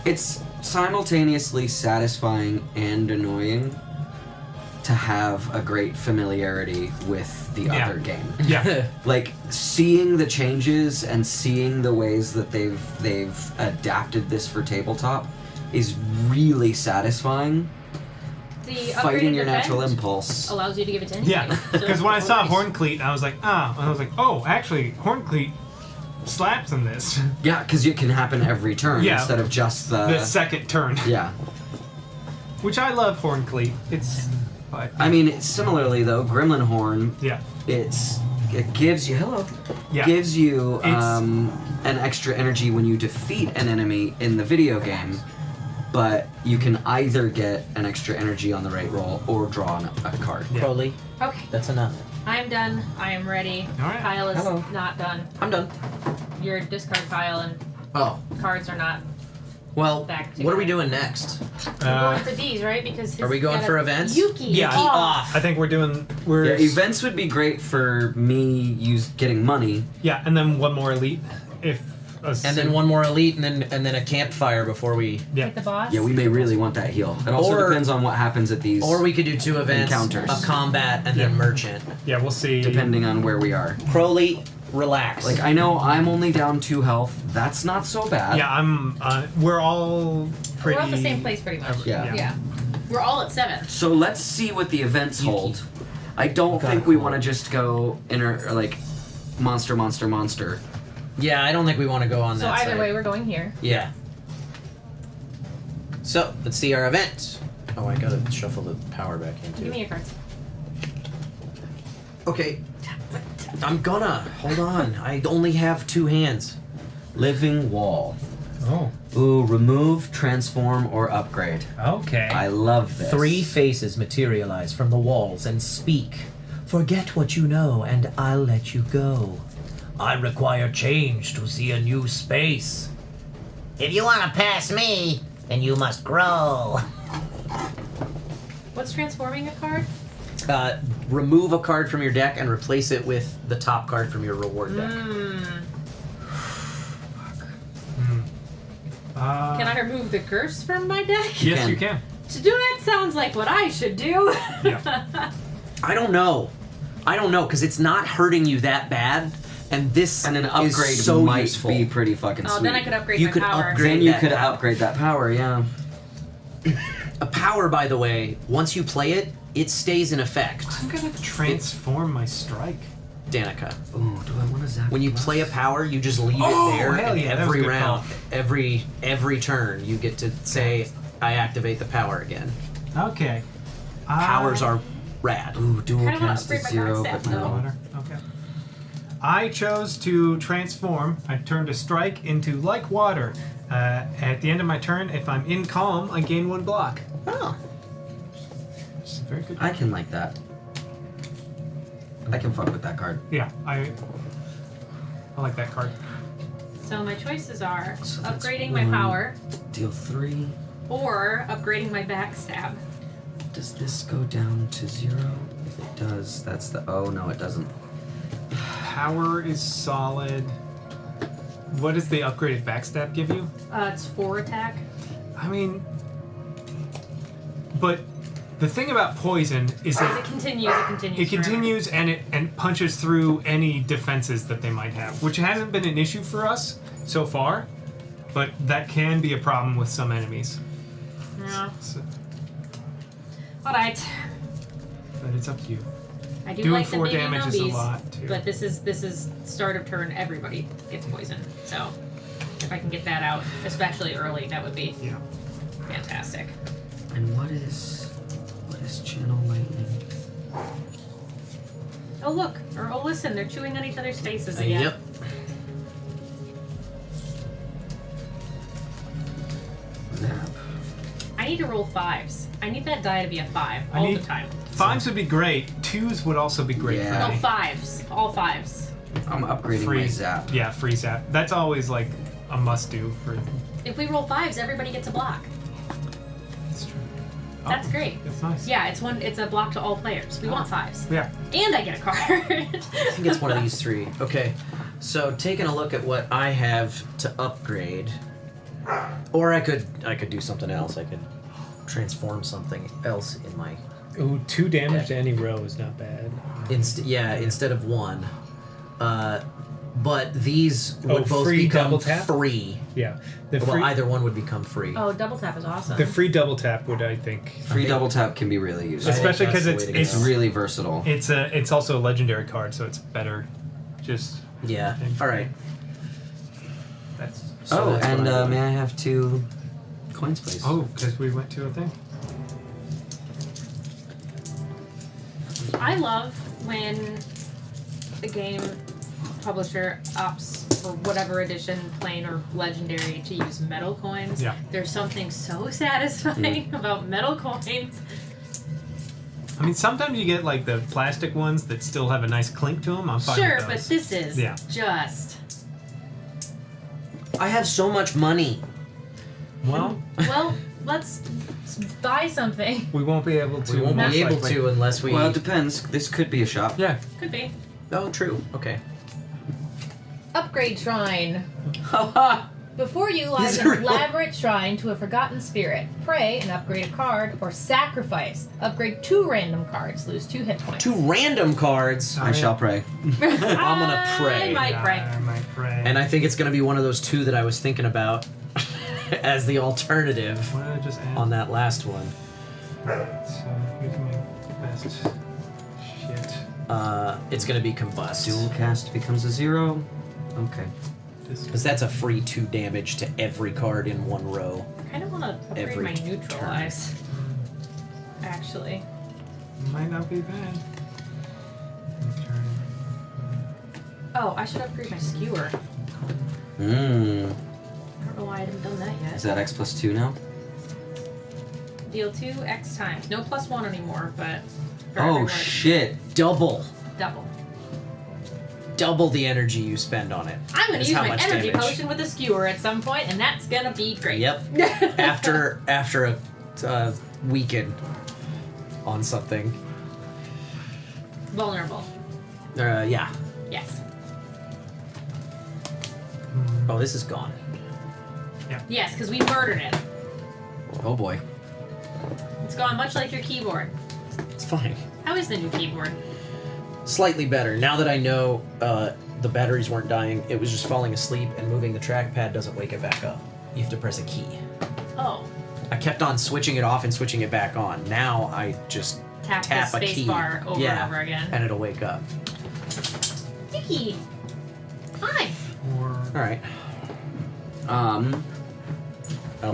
Speaker 21: It's simultaneously satisfying and annoying to have a great familiarity with the other game.
Speaker 15: Yeah.
Speaker 21: Like seeing the changes and seeing the ways that they've adapted this for tabletop is really satisfying.
Speaker 13: The
Speaker 21: Fighting
Speaker 13: upgraded
Speaker 21: your natural
Speaker 13: defend
Speaker 21: impulse.
Speaker 13: allows you to give it to anybody.
Speaker 15: Yeah, because when I saw Horncleat, I was like, oh, actually, Horncleat slaps in this.
Speaker 21: Yeah, because it can happen every turn
Speaker 15: Yeah.
Speaker 21: instead of just
Speaker 15: The second turn.
Speaker 21: Yeah.
Speaker 15: Which I love Horncleat. It's. But,
Speaker 21: I mean, similarly though, Gremlin Horn.
Speaker 15: Yeah.
Speaker 21: It gives you
Speaker 15: Yeah.
Speaker 21: gives you
Speaker 15: It's-
Speaker 21: an extra energy when you defeat an enemy in the video game, but you can either get an extra energy on the right roll or draw a card.
Speaker 14: Crowley.
Speaker 13: Okay.
Speaker 14: That's enough.
Speaker 13: I'm done. I am ready.
Speaker 15: All right.
Speaker 13: Kyle is
Speaker 14: Hello.
Speaker 13: not done.
Speaker 14: I'm done.
Speaker 13: Your discard pile and
Speaker 14: Oh.
Speaker 13: cards are not
Speaker 14: Well,
Speaker 13: back to
Speaker 14: what are we doing next?
Speaker 13: We're going for these, right? Because
Speaker 14: Are we going for events?
Speaker 13: Yuki.
Speaker 15: Yeah.
Speaker 13: off.
Speaker 15: I think we're
Speaker 21: Yeah, events would be great for me getting money.
Speaker 15: Yeah, and then one more elite.
Speaker 14: And then one more elite, and then a campfire before we.
Speaker 15: Yeah.
Speaker 13: Hit the boss.
Speaker 21: Yeah, we may really want that heal. It also depends on what happens at these.
Speaker 14: Or we could do 2 events:
Speaker 21: encounters.
Speaker 14: a combat and then merchant.
Speaker 15: Yeah, we'll see.
Speaker 21: Depending on where we are.
Speaker 14: Crowley, relax.
Speaker 21: Like I know I'm only down 2 health. That's not so bad.
Speaker 15: Yeah, I'm. We're all pretty.
Speaker 13: We're all at the same place, pretty much.
Speaker 21: Yeah.
Speaker 13: Yeah. We're all at 7.
Speaker 21: So let's see what the events hold. I don't think we want to just go monster.
Speaker 14: Yeah, I don't think we want to go on
Speaker 13: So
Speaker 14: that
Speaker 13: either
Speaker 14: side.
Speaker 13: way, we're going here.
Speaker 14: Yeah. So, let's see our event. Oh, I gotta shuffle the power back in too.
Speaker 13: Give me your cards.
Speaker 14: Okay. I'm gonna. Hold on. I only have 2 hands.
Speaker 21: Living wall.
Speaker 15: Oh.
Speaker 21: Ooh, remove, transform, or upgrade.
Speaker 15: Okay.
Speaker 21: I love this.
Speaker 14: 3 faces materialize from the walls and speak. Forget what you know, and I'll let you go. I require change to see a new space.
Speaker 10: If you want to pass me, then you must grow.
Speaker 13: What's transforming a card?
Speaker 14: Remove a card from your deck and replace it with the top card from your reward deck.
Speaker 13: Can I remove the curse from my deck?
Speaker 15: Yes, you can.
Speaker 13: To do that sounds like what I should do.
Speaker 14: I don't know, because it's not hurting you that bad, and this
Speaker 21: And an
Speaker 14: is
Speaker 21: upgrade
Speaker 14: so
Speaker 21: might
Speaker 14: useful.
Speaker 21: be pretty fucking
Speaker 13: Oh,
Speaker 21: sweet.
Speaker 13: then I could upgrade
Speaker 14: You
Speaker 13: my
Speaker 14: could
Speaker 13: power.
Speaker 14: upgrade
Speaker 21: Then you
Speaker 14: that
Speaker 21: could
Speaker 14: power.
Speaker 21: upgrade that power, yeah.
Speaker 14: A power, by the way, once you play it, it stays in effect.
Speaker 15: I'm gonna transform my strike.
Speaker 14: Danica.
Speaker 21: Ooh, do I want to zap?
Speaker 14: When you play a power, you just leave
Speaker 15: Oh,
Speaker 14: it there,
Speaker 15: hell
Speaker 14: and
Speaker 15: yeah, that was a
Speaker 14: every
Speaker 15: good
Speaker 14: round,
Speaker 15: call.
Speaker 14: every turn, you get to say, "I activate the power again."
Speaker 15: Okay.
Speaker 14: Powers are rad.
Speaker 21: Ooh, dual
Speaker 13: Kinda wanna
Speaker 21: cast is
Speaker 13: upgrade my
Speaker 21: 0,
Speaker 13: backstab,
Speaker 21: but
Speaker 13: though.
Speaker 21: no.
Speaker 15: Okay. I chose to transform. I turned a strike into like water. At the end of my turn, if I'm in calm, I gain 1 block.
Speaker 21: Oh.
Speaker 15: Which is very good.
Speaker 21: I can like that. I can fuck with that card.
Speaker 15: Yeah, I like that card.
Speaker 13: So my choices are
Speaker 21: So that's
Speaker 13: upgrading my
Speaker 21: 1.
Speaker 13: power
Speaker 21: Deal 3.
Speaker 13: or upgrading my backstab.
Speaker 21: Does this go down to 0? If it does, that's the... Oh, no, it doesn't.
Speaker 15: Power is solid. What does the upgraded backstab give you?
Speaker 13: It's 4 attack.
Speaker 15: I mean, but the thing about poison is
Speaker 13: It
Speaker 15: that
Speaker 13: continues.
Speaker 15: it continues and it punches through any defenses that they might have, which hasn't been an issue for us so far, but that can be a problem with some enemies.
Speaker 13: Yeah.
Speaker 15: So,
Speaker 13: All right.
Speaker 15: but it's up to you.
Speaker 13: I do
Speaker 15: Doing
Speaker 13: like the
Speaker 15: 4
Speaker 13: baby
Speaker 15: damage
Speaker 13: numbies,
Speaker 15: is a lot too.
Speaker 13: but this is start of turn. Everybody gets poisoned. So if I can get that out, especially early, that would be fantastic.
Speaker 21: And what is channel lightning?
Speaker 13: Oh look, or oh listen, they're chewing on each other's faces again.
Speaker 14: Yep.
Speaker 21: Zap.
Speaker 13: I need to roll 5s. I need that die to be a 5 all the time.
Speaker 15: 5s would be great. 2s would also be great
Speaker 21: Yeah.
Speaker 15: for
Speaker 13: No
Speaker 15: me.
Speaker 13: 5s, all 5s.
Speaker 21: I'm upgrading my zap.
Speaker 15: Yeah, free zap. That's always like a must do for.
Speaker 13: If we roll 5s, everybody gets a block.
Speaker 15: That's true.
Speaker 13: That's great.
Speaker 15: That's nice.
Speaker 13: Yeah, it's a block to all players. We want 5s.
Speaker 15: Yeah.
Speaker 13: And I get a card.
Speaker 14: I think it's one of these 3. Okay, so taking a look at what I have to upgrade, or I could do something else. I could transform something else in my.
Speaker 15: Ooh, 2 damage to any row is not bad.
Speaker 14: Instead of 1. But these would both
Speaker 15: free
Speaker 14: become
Speaker 15: double tap?
Speaker 14: free.
Speaker 15: Yeah.
Speaker 14: Well, either one would become free.
Speaker 13: Oh, double tap is awesome.
Speaker 15: The free double tap would, I think.
Speaker 21: Free double tap can be really useful.
Speaker 15: Especially because it's
Speaker 21: really versatile.
Speaker 15: It's also a legendary card, so it's better. Just
Speaker 14: yeah. All right.
Speaker 15: That's.
Speaker 21: So and may I have 2 coins, please?
Speaker 15: Oh, because we went to a thing.
Speaker 13: I love when a game publisher opts for whatever edition, plain or legendary, to use metal coins.
Speaker 15: Yeah.
Speaker 13: There's something so satisfying about metal coins.
Speaker 15: I mean, sometimes you get like the plastic ones that still have a nice clink to them. I'm fine
Speaker 13: Sure,
Speaker 15: with
Speaker 13: but
Speaker 15: those.
Speaker 13: this is
Speaker 15: Yeah.
Speaker 13: just.
Speaker 14: I have so much money.
Speaker 15: Well,
Speaker 13: let's buy something.
Speaker 15: we won't be able to.
Speaker 14: We won't
Speaker 15: most
Speaker 14: be able
Speaker 15: likely.
Speaker 14: to unless we.
Speaker 21: Well, it depends. This could be a shop.
Speaker 15: Yeah.
Speaker 13: Could be.
Speaker 14: Oh, true. Okay.
Speaker 13: Upgrade shrine. Before you lies
Speaker 14: Is
Speaker 13: an
Speaker 14: it real?
Speaker 13: elaborate shrine to a forgotten spirit. Pray and upgrade a card, or sacrifice. Upgrade 2 random cards. Lose 2 hit points.
Speaker 14: 2 random cards.
Speaker 21: I shall pray.
Speaker 14: I'm gonna pray.
Speaker 13: I might pray.
Speaker 15: I might pray.
Speaker 14: And I think it's gonna be one of those 2 that I was thinking about as the alternative
Speaker 15: Why don't I just add?
Speaker 14: on that last one.
Speaker 15: So here's my best shit.
Speaker 14: it's going to be combust.
Speaker 21: Dual cast becomes a 0. Okay.
Speaker 14: Because that's a free 2 damage to every card in one row.
Speaker 13: I kind of want to upgrade
Speaker 14: Every
Speaker 13: my neutralize. Actually.
Speaker 15: Might not be bad.
Speaker 13: Oh, I should upgrade my skewer.
Speaker 21: Hmm.
Speaker 13: I don't know why I haven't done that yet.
Speaker 21: Is that X plus 2 now?
Speaker 13: Deal 2 X times. No +1 anymore, but. for
Speaker 21: Oh
Speaker 13: everyone,
Speaker 21: shit!
Speaker 14: Double the energy you spend on it.
Speaker 13: I'm going
Speaker 14: is
Speaker 13: to use
Speaker 14: how
Speaker 13: my
Speaker 14: much
Speaker 13: energy
Speaker 14: damage.
Speaker 13: potion with the skewer at some point, and that's going to be great.
Speaker 14: Yep. after a weekend on something.
Speaker 13: Vulnerable.
Speaker 14: Yeah.
Speaker 13: Yes.
Speaker 14: Oh, this is gone.
Speaker 13: Yes, because we murdered it.
Speaker 21: Oh boy.
Speaker 13: It's gone much like your keyboard.
Speaker 14: It's fine.
Speaker 13: How is the new keyboard?
Speaker 14: Slightly better. Now that I know the batteries weren't dying, it was just falling asleep, and moving the trackpad doesn't wake it back up. You have to press a key.
Speaker 13: Oh.
Speaker 14: I kept on switching it off and switching it back on. Now I just
Speaker 13: Tap the
Speaker 14: a
Speaker 13: space
Speaker 14: key.
Speaker 13: bar over and over again.
Speaker 14: And it'll wake up.
Speaker 13: Vicky! Hi!
Speaker 14: Alright.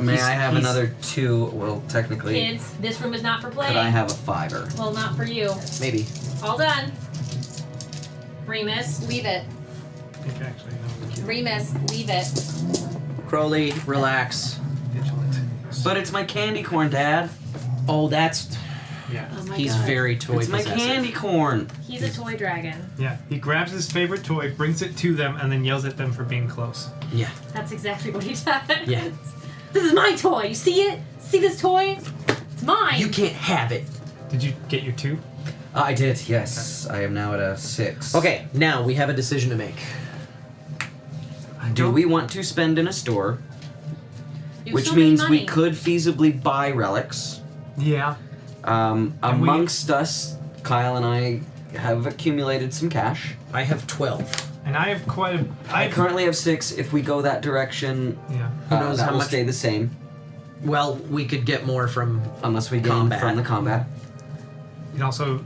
Speaker 21: May I have another 2? Well, technically.
Speaker 13: Kids, this room is not for playing.
Speaker 21: Could I have a 5-er?
Speaker 13: Well, not for you.
Speaker 14: Maybe.
Speaker 13: All done. Remus, leave it. Remus, leave it.
Speaker 14: Crowley, relax.
Speaker 21: But it's my candy corn, Dad.
Speaker 14: Oh, that's...
Speaker 15: Yeah.
Speaker 13: Oh my
Speaker 14: He's
Speaker 13: God.
Speaker 14: very toy
Speaker 21: It's my
Speaker 14: possessive.
Speaker 21: candy corn.
Speaker 13: He's a toy dragon.
Speaker 15: Yeah, he grabs his favorite toy, brings it to them, and then yells at them for being close.
Speaker 14: Yeah.
Speaker 13: That's exactly what he does.
Speaker 14: Yeah.
Speaker 13: This is my toy. You see it? See this toy? It's mine.
Speaker 14: You can't have it.
Speaker 15: Did you get your 2?
Speaker 21: I did, yes. I am now at a 6.
Speaker 14: Okay, now we have a decision to make.
Speaker 21: Do we want to spend in a store?
Speaker 13: You
Speaker 21: Which
Speaker 13: still need
Speaker 21: means
Speaker 13: money.
Speaker 21: we could feasibly buy relics.
Speaker 15: Yeah.
Speaker 21: Amongst us, Kyle and I have accumulated some cash.
Speaker 14: I have 12.
Speaker 15: And I have quite a...
Speaker 21: I currently have 6. If we go that direction,
Speaker 15: Yeah.
Speaker 14: Who knows
Speaker 21: that
Speaker 14: how
Speaker 21: will
Speaker 14: much-
Speaker 21: stay the same.
Speaker 14: Well, we could get more from
Speaker 21: Unless we gain
Speaker 14: combat.
Speaker 21: from the combat.
Speaker 15: You can also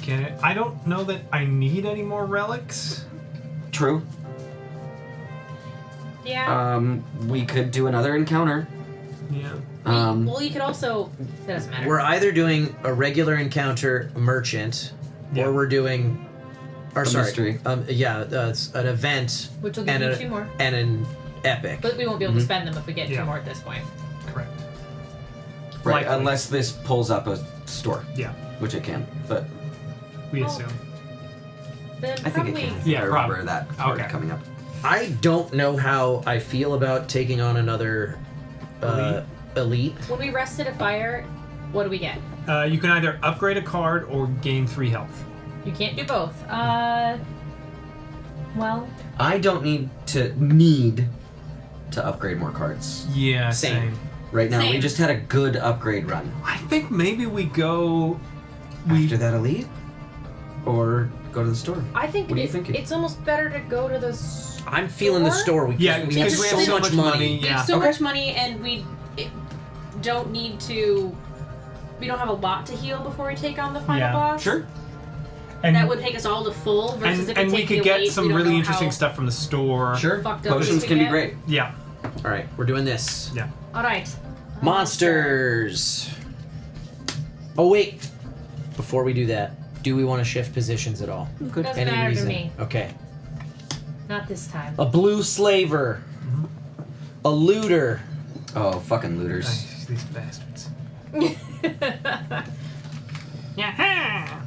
Speaker 15: get it. I don't know that I need any more relics.
Speaker 21: True.
Speaker 13: Yeah.
Speaker 21: We could do another encounter.
Speaker 15: Yeah.
Speaker 13: Well, you could also... Doesn't matter.
Speaker 14: We're either doing a regular encounter merchant, or we're doing... Or
Speaker 21: A
Speaker 14: sorry.
Speaker 21: mystery.
Speaker 14: It's an event.
Speaker 13: Which will give
Speaker 14: and
Speaker 13: you 2 more.
Speaker 14: And an epic.
Speaker 13: But we won't be able to spend them if we get 2 more at this point.
Speaker 15: Correct.
Speaker 21: Right,
Speaker 15: Likely.
Speaker 21: unless this pulls up a store.
Speaker 15: Yeah.
Speaker 21: Which it can, but
Speaker 15: We assume.
Speaker 13: Then
Speaker 21: I think it
Speaker 13: probably...
Speaker 21: can.
Speaker 15: Yeah,
Speaker 21: I remember
Speaker 15: probably.
Speaker 21: that card
Speaker 15: Okay.
Speaker 21: coming up.
Speaker 14: I don't know how I feel about taking on another elite.
Speaker 13: When we rested a fire, what do we get?
Speaker 15: You can either upgrade a card or gain 3 health.
Speaker 13: You can't do both. Well...
Speaker 21: I don't need to upgrade more cards.
Speaker 15: Yeah, same.
Speaker 21: Right now, we
Speaker 13: Same.
Speaker 21: just had a good upgrade run.
Speaker 15: I think maybe we go...
Speaker 21: After that elite? Or go to the store?
Speaker 13: I think
Speaker 21: What are you thinking?
Speaker 13: it's almost better to go to the
Speaker 14: I'm feeling the store. We
Speaker 15: Yeah,
Speaker 14: we
Speaker 15: because
Speaker 14: have
Speaker 15: we
Speaker 14: so
Speaker 15: have so
Speaker 14: much
Speaker 15: much
Speaker 14: money.
Speaker 13: We have so much money, and we don't need to... We don't have a lot to heal before we take on the final boss.
Speaker 21: Sure.
Speaker 15: And,
Speaker 13: That would take us all to full, versus if
Speaker 15: and
Speaker 13: we
Speaker 15: we
Speaker 13: take
Speaker 15: could
Speaker 13: the
Speaker 15: get
Speaker 13: elite,
Speaker 15: some
Speaker 13: we don't
Speaker 15: really
Speaker 13: know
Speaker 15: interesting
Speaker 13: how
Speaker 15: stuff from the store.
Speaker 21: Sure.
Speaker 13: fucked up
Speaker 21: Potions
Speaker 13: we
Speaker 21: can be
Speaker 13: get.
Speaker 21: great.
Speaker 15: Yeah.
Speaker 14: All right, we're doing this.
Speaker 15: Yeah.
Speaker 13: All right.
Speaker 14: Monsters. Oh wait, before we do that, do we want to shift positions at all?
Speaker 13: Doesn't matter to me.
Speaker 14: Okay.
Speaker 13: Not this time.
Speaker 14: A blue slaver. A looter.
Speaker 21: Oh, fucking looters.
Speaker 15: These bastards.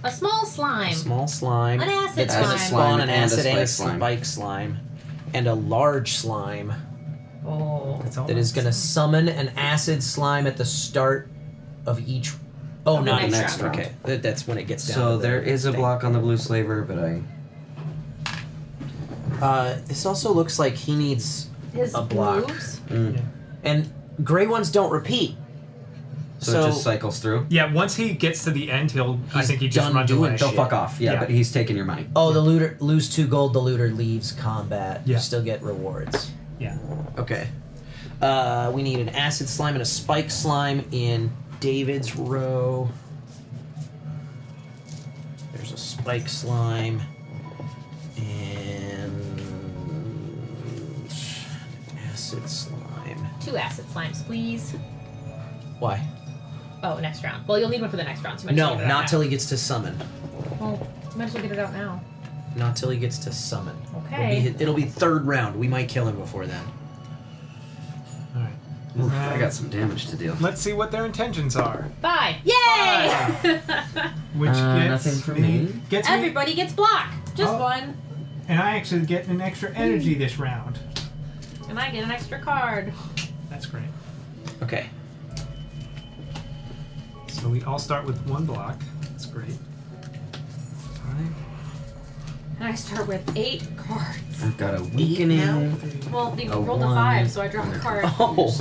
Speaker 13: A small slime.
Speaker 14: A small slime.
Speaker 13: An acid
Speaker 14: That's going to
Speaker 13: slime.
Speaker 14: spawn an
Speaker 21: And a
Speaker 14: acid and a
Speaker 21: spike slime.
Speaker 14: spike slime. And a large slime
Speaker 13: Oh.
Speaker 14: that is going to summon an acid slime at the start of each... Oh,
Speaker 13: Of the
Speaker 14: not the
Speaker 13: next
Speaker 14: next
Speaker 13: round.
Speaker 14: Okay, that's when it gets down
Speaker 21: So
Speaker 14: to the
Speaker 21: there is a
Speaker 14: thing.
Speaker 21: block on the blue slaver, but
Speaker 14: This also looks like he needs
Speaker 13: His
Speaker 14: a block.
Speaker 13: moves?
Speaker 14: And gray ones don't repeat.
Speaker 21: So it just cycles through?
Speaker 15: Yeah, once he gets to the end, I think he just
Speaker 14: done
Speaker 15: runs
Speaker 14: doing
Speaker 15: away.
Speaker 21: They'll fuck off. Yeah, but he's taking your money.
Speaker 14: Oh, the looter lose 2 gold. The looter leaves combat.
Speaker 15: Yeah.
Speaker 14: You still get rewards.
Speaker 15: Yeah.
Speaker 14: Okay. We need an acid slime and a spike slime in David's row. there's a spike slime. And acid slime.
Speaker 13: 2 acid slimes, please.
Speaker 14: Why?
Speaker 13: Oh, next round. Well, you'll need one for the next round. So you might
Speaker 14: No,
Speaker 13: as well get it out
Speaker 14: not
Speaker 13: now.
Speaker 14: till he gets to summon.
Speaker 13: Well, you might as well get it out now.
Speaker 14: Not till he gets to summon.
Speaker 13: Okay.
Speaker 14: It'll be third round. We might kill him before then.
Speaker 15: Alright.
Speaker 21: I got some damage to deal.
Speaker 15: Let's see what their intentions are.
Speaker 13: 5. Yay!
Speaker 15: Which gets
Speaker 21: nothing for me.
Speaker 15: Gets me,
Speaker 13: Everybody gets block. Just
Speaker 15: Oh.
Speaker 13: one.
Speaker 15: and I actually get an extra energy this round.
Speaker 13: And I get an extra card.
Speaker 15: That's great.
Speaker 14: Okay.
Speaker 15: So we all start with 1 block. That's great. Alright.
Speaker 13: And I start with 8 cards.
Speaker 21: I've got a weakening.
Speaker 13: Well, you
Speaker 21: A
Speaker 13: rolled a
Speaker 21: 1,
Speaker 13: 5, so I dropped a card.
Speaker 14: Oh!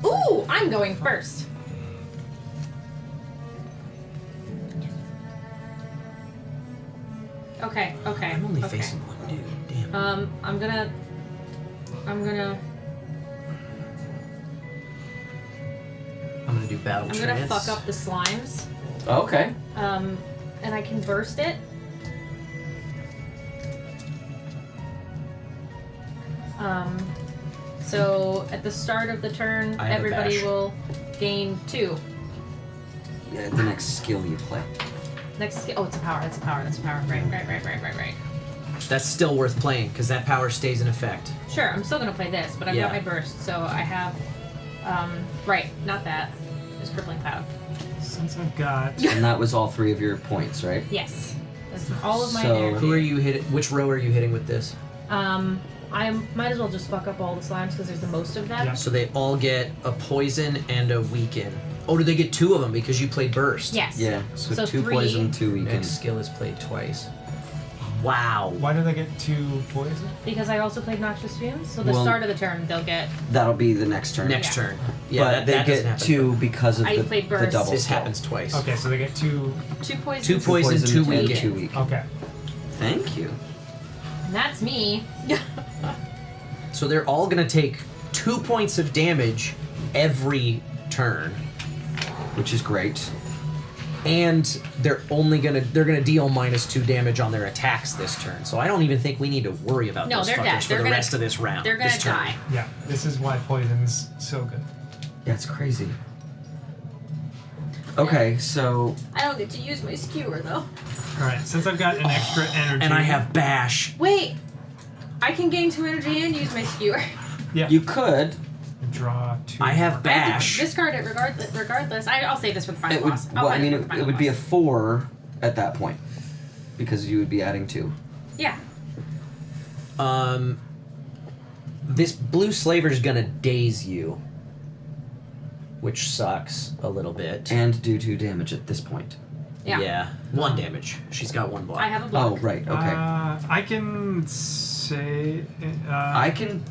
Speaker 13: Ooh, I'm going first. Okay, okay.
Speaker 14: I'm only
Speaker 13: okay.
Speaker 14: facing one dude. Damn.
Speaker 13: I'm gonna
Speaker 14: do battle
Speaker 13: I'm
Speaker 14: trance.
Speaker 13: gonna fuck up the slimes.
Speaker 21: Okay.
Speaker 13: And I can burst it. So at the start of the turn,
Speaker 21: I have a
Speaker 13: everybody
Speaker 21: bash.
Speaker 13: will gain 2.
Speaker 21: Yeah, the next skill you play.
Speaker 13: Next skill. Oh, it's a power. That's a power. That's a power. Right.
Speaker 14: That's still worth playing because that power stays in effect.
Speaker 13: Sure, I'm still gonna play this, but I've got
Speaker 14: Yeah.
Speaker 13: my burst, so I have. Right, not that. It's crippling cloud.
Speaker 15: Since I've got.
Speaker 21: And that was all 3 of your points, right?
Speaker 13: Yes, that's all of my
Speaker 21: So-
Speaker 13: energy.
Speaker 14: Who are you hitting? Which row are you hitting with this?
Speaker 13: I might as well just fuck up all the slimes because there's the most of them.
Speaker 14: So they all get a poison and a weaken. Oh, do they get 2 of them because you played burst?
Speaker 13: Yes.
Speaker 21: Yeah, so 2
Speaker 13: 3.
Speaker 21: poison, 2 weaken.
Speaker 14: Next skill is played twice. Wow.
Speaker 15: Why do they get 2 poison?
Speaker 13: Because I also played Noxious Fumes, so the
Speaker 21: Well-
Speaker 13: start of the turn they'll get.
Speaker 21: That'll be the next turn.
Speaker 14: Next
Speaker 13: Yeah.
Speaker 14: turn. Yeah,
Speaker 21: but
Speaker 14: that
Speaker 21: they
Speaker 14: doesn't
Speaker 21: get
Speaker 14: happen.
Speaker 21: 2 because of
Speaker 13: I
Speaker 21: the
Speaker 13: played
Speaker 21: the
Speaker 13: burst.
Speaker 21: double
Speaker 14: This
Speaker 21: skill.
Speaker 14: happens twice.
Speaker 15: Okay, so they get 2.
Speaker 13: 2 poison.
Speaker 14: 2 poison, 2
Speaker 21: and
Speaker 14: weaken.
Speaker 21: 2 weaken.
Speaker 15: Okay.
Speaker 21: Thank you.
Speaker 13: And that's me.
Speaker 14: So they're all gonna take 2 points of damage every turn,
Speaker 21: Which is great.
Speaker 14: and they're gonna deal -2 damage on their attacks this turn. So I don't even think we need to worry about
Speaker 13: No,
Speaker 14: those
Speaker 13: they're
Speaker 14: fuckers
Speaker 13: dead.
Speaker 14: for
Speaker 13: They're
Speaker 14: the
Speaker 13: gonna-
Speaker 14: rest of this round.
Speaker 13: They're gonna
Speaker 14: this turn.
Speaker 13: die.
Speaker 15: Yeah, this is why poison's so good.
Speaker 21: Yeah, it's crazy. Okay, so
Speaker 13: I don't get to use my skewer though.
Speaker 15: Alright, since I've got an extra energy.
Speaker 14: And I have bash.
Speaker 13: Wait, I can gain 2 energy and use my skewer.
Speaker 15: Yeah.
Speaker 21: you could.
Speaker 15: Draw 2.
Speaker 14: I have
Speaker 13: I have
Speaker 14: bash.
Speaker 13: to discard it regardless. I'll save this for the final
Speaker 21: It would.
Speaker 13: boss.
Speaker 21: Well, I mean, it would be a 4 at that point because you would be adding 2.
Speaker 13: Yeah.
Speaker 14: This blue slaver's gonna daze you, which sucks a little bit.
Speaker 21: And do 2 damage at this point.
Speaker 13: Yeah.
Speaker 14: 1 damage. She's got 1 block.
Speaker 13: I have a block.
Speaker 21: Oh, right. Okay.
Speaker 15: I can say.
Speaker 21: I can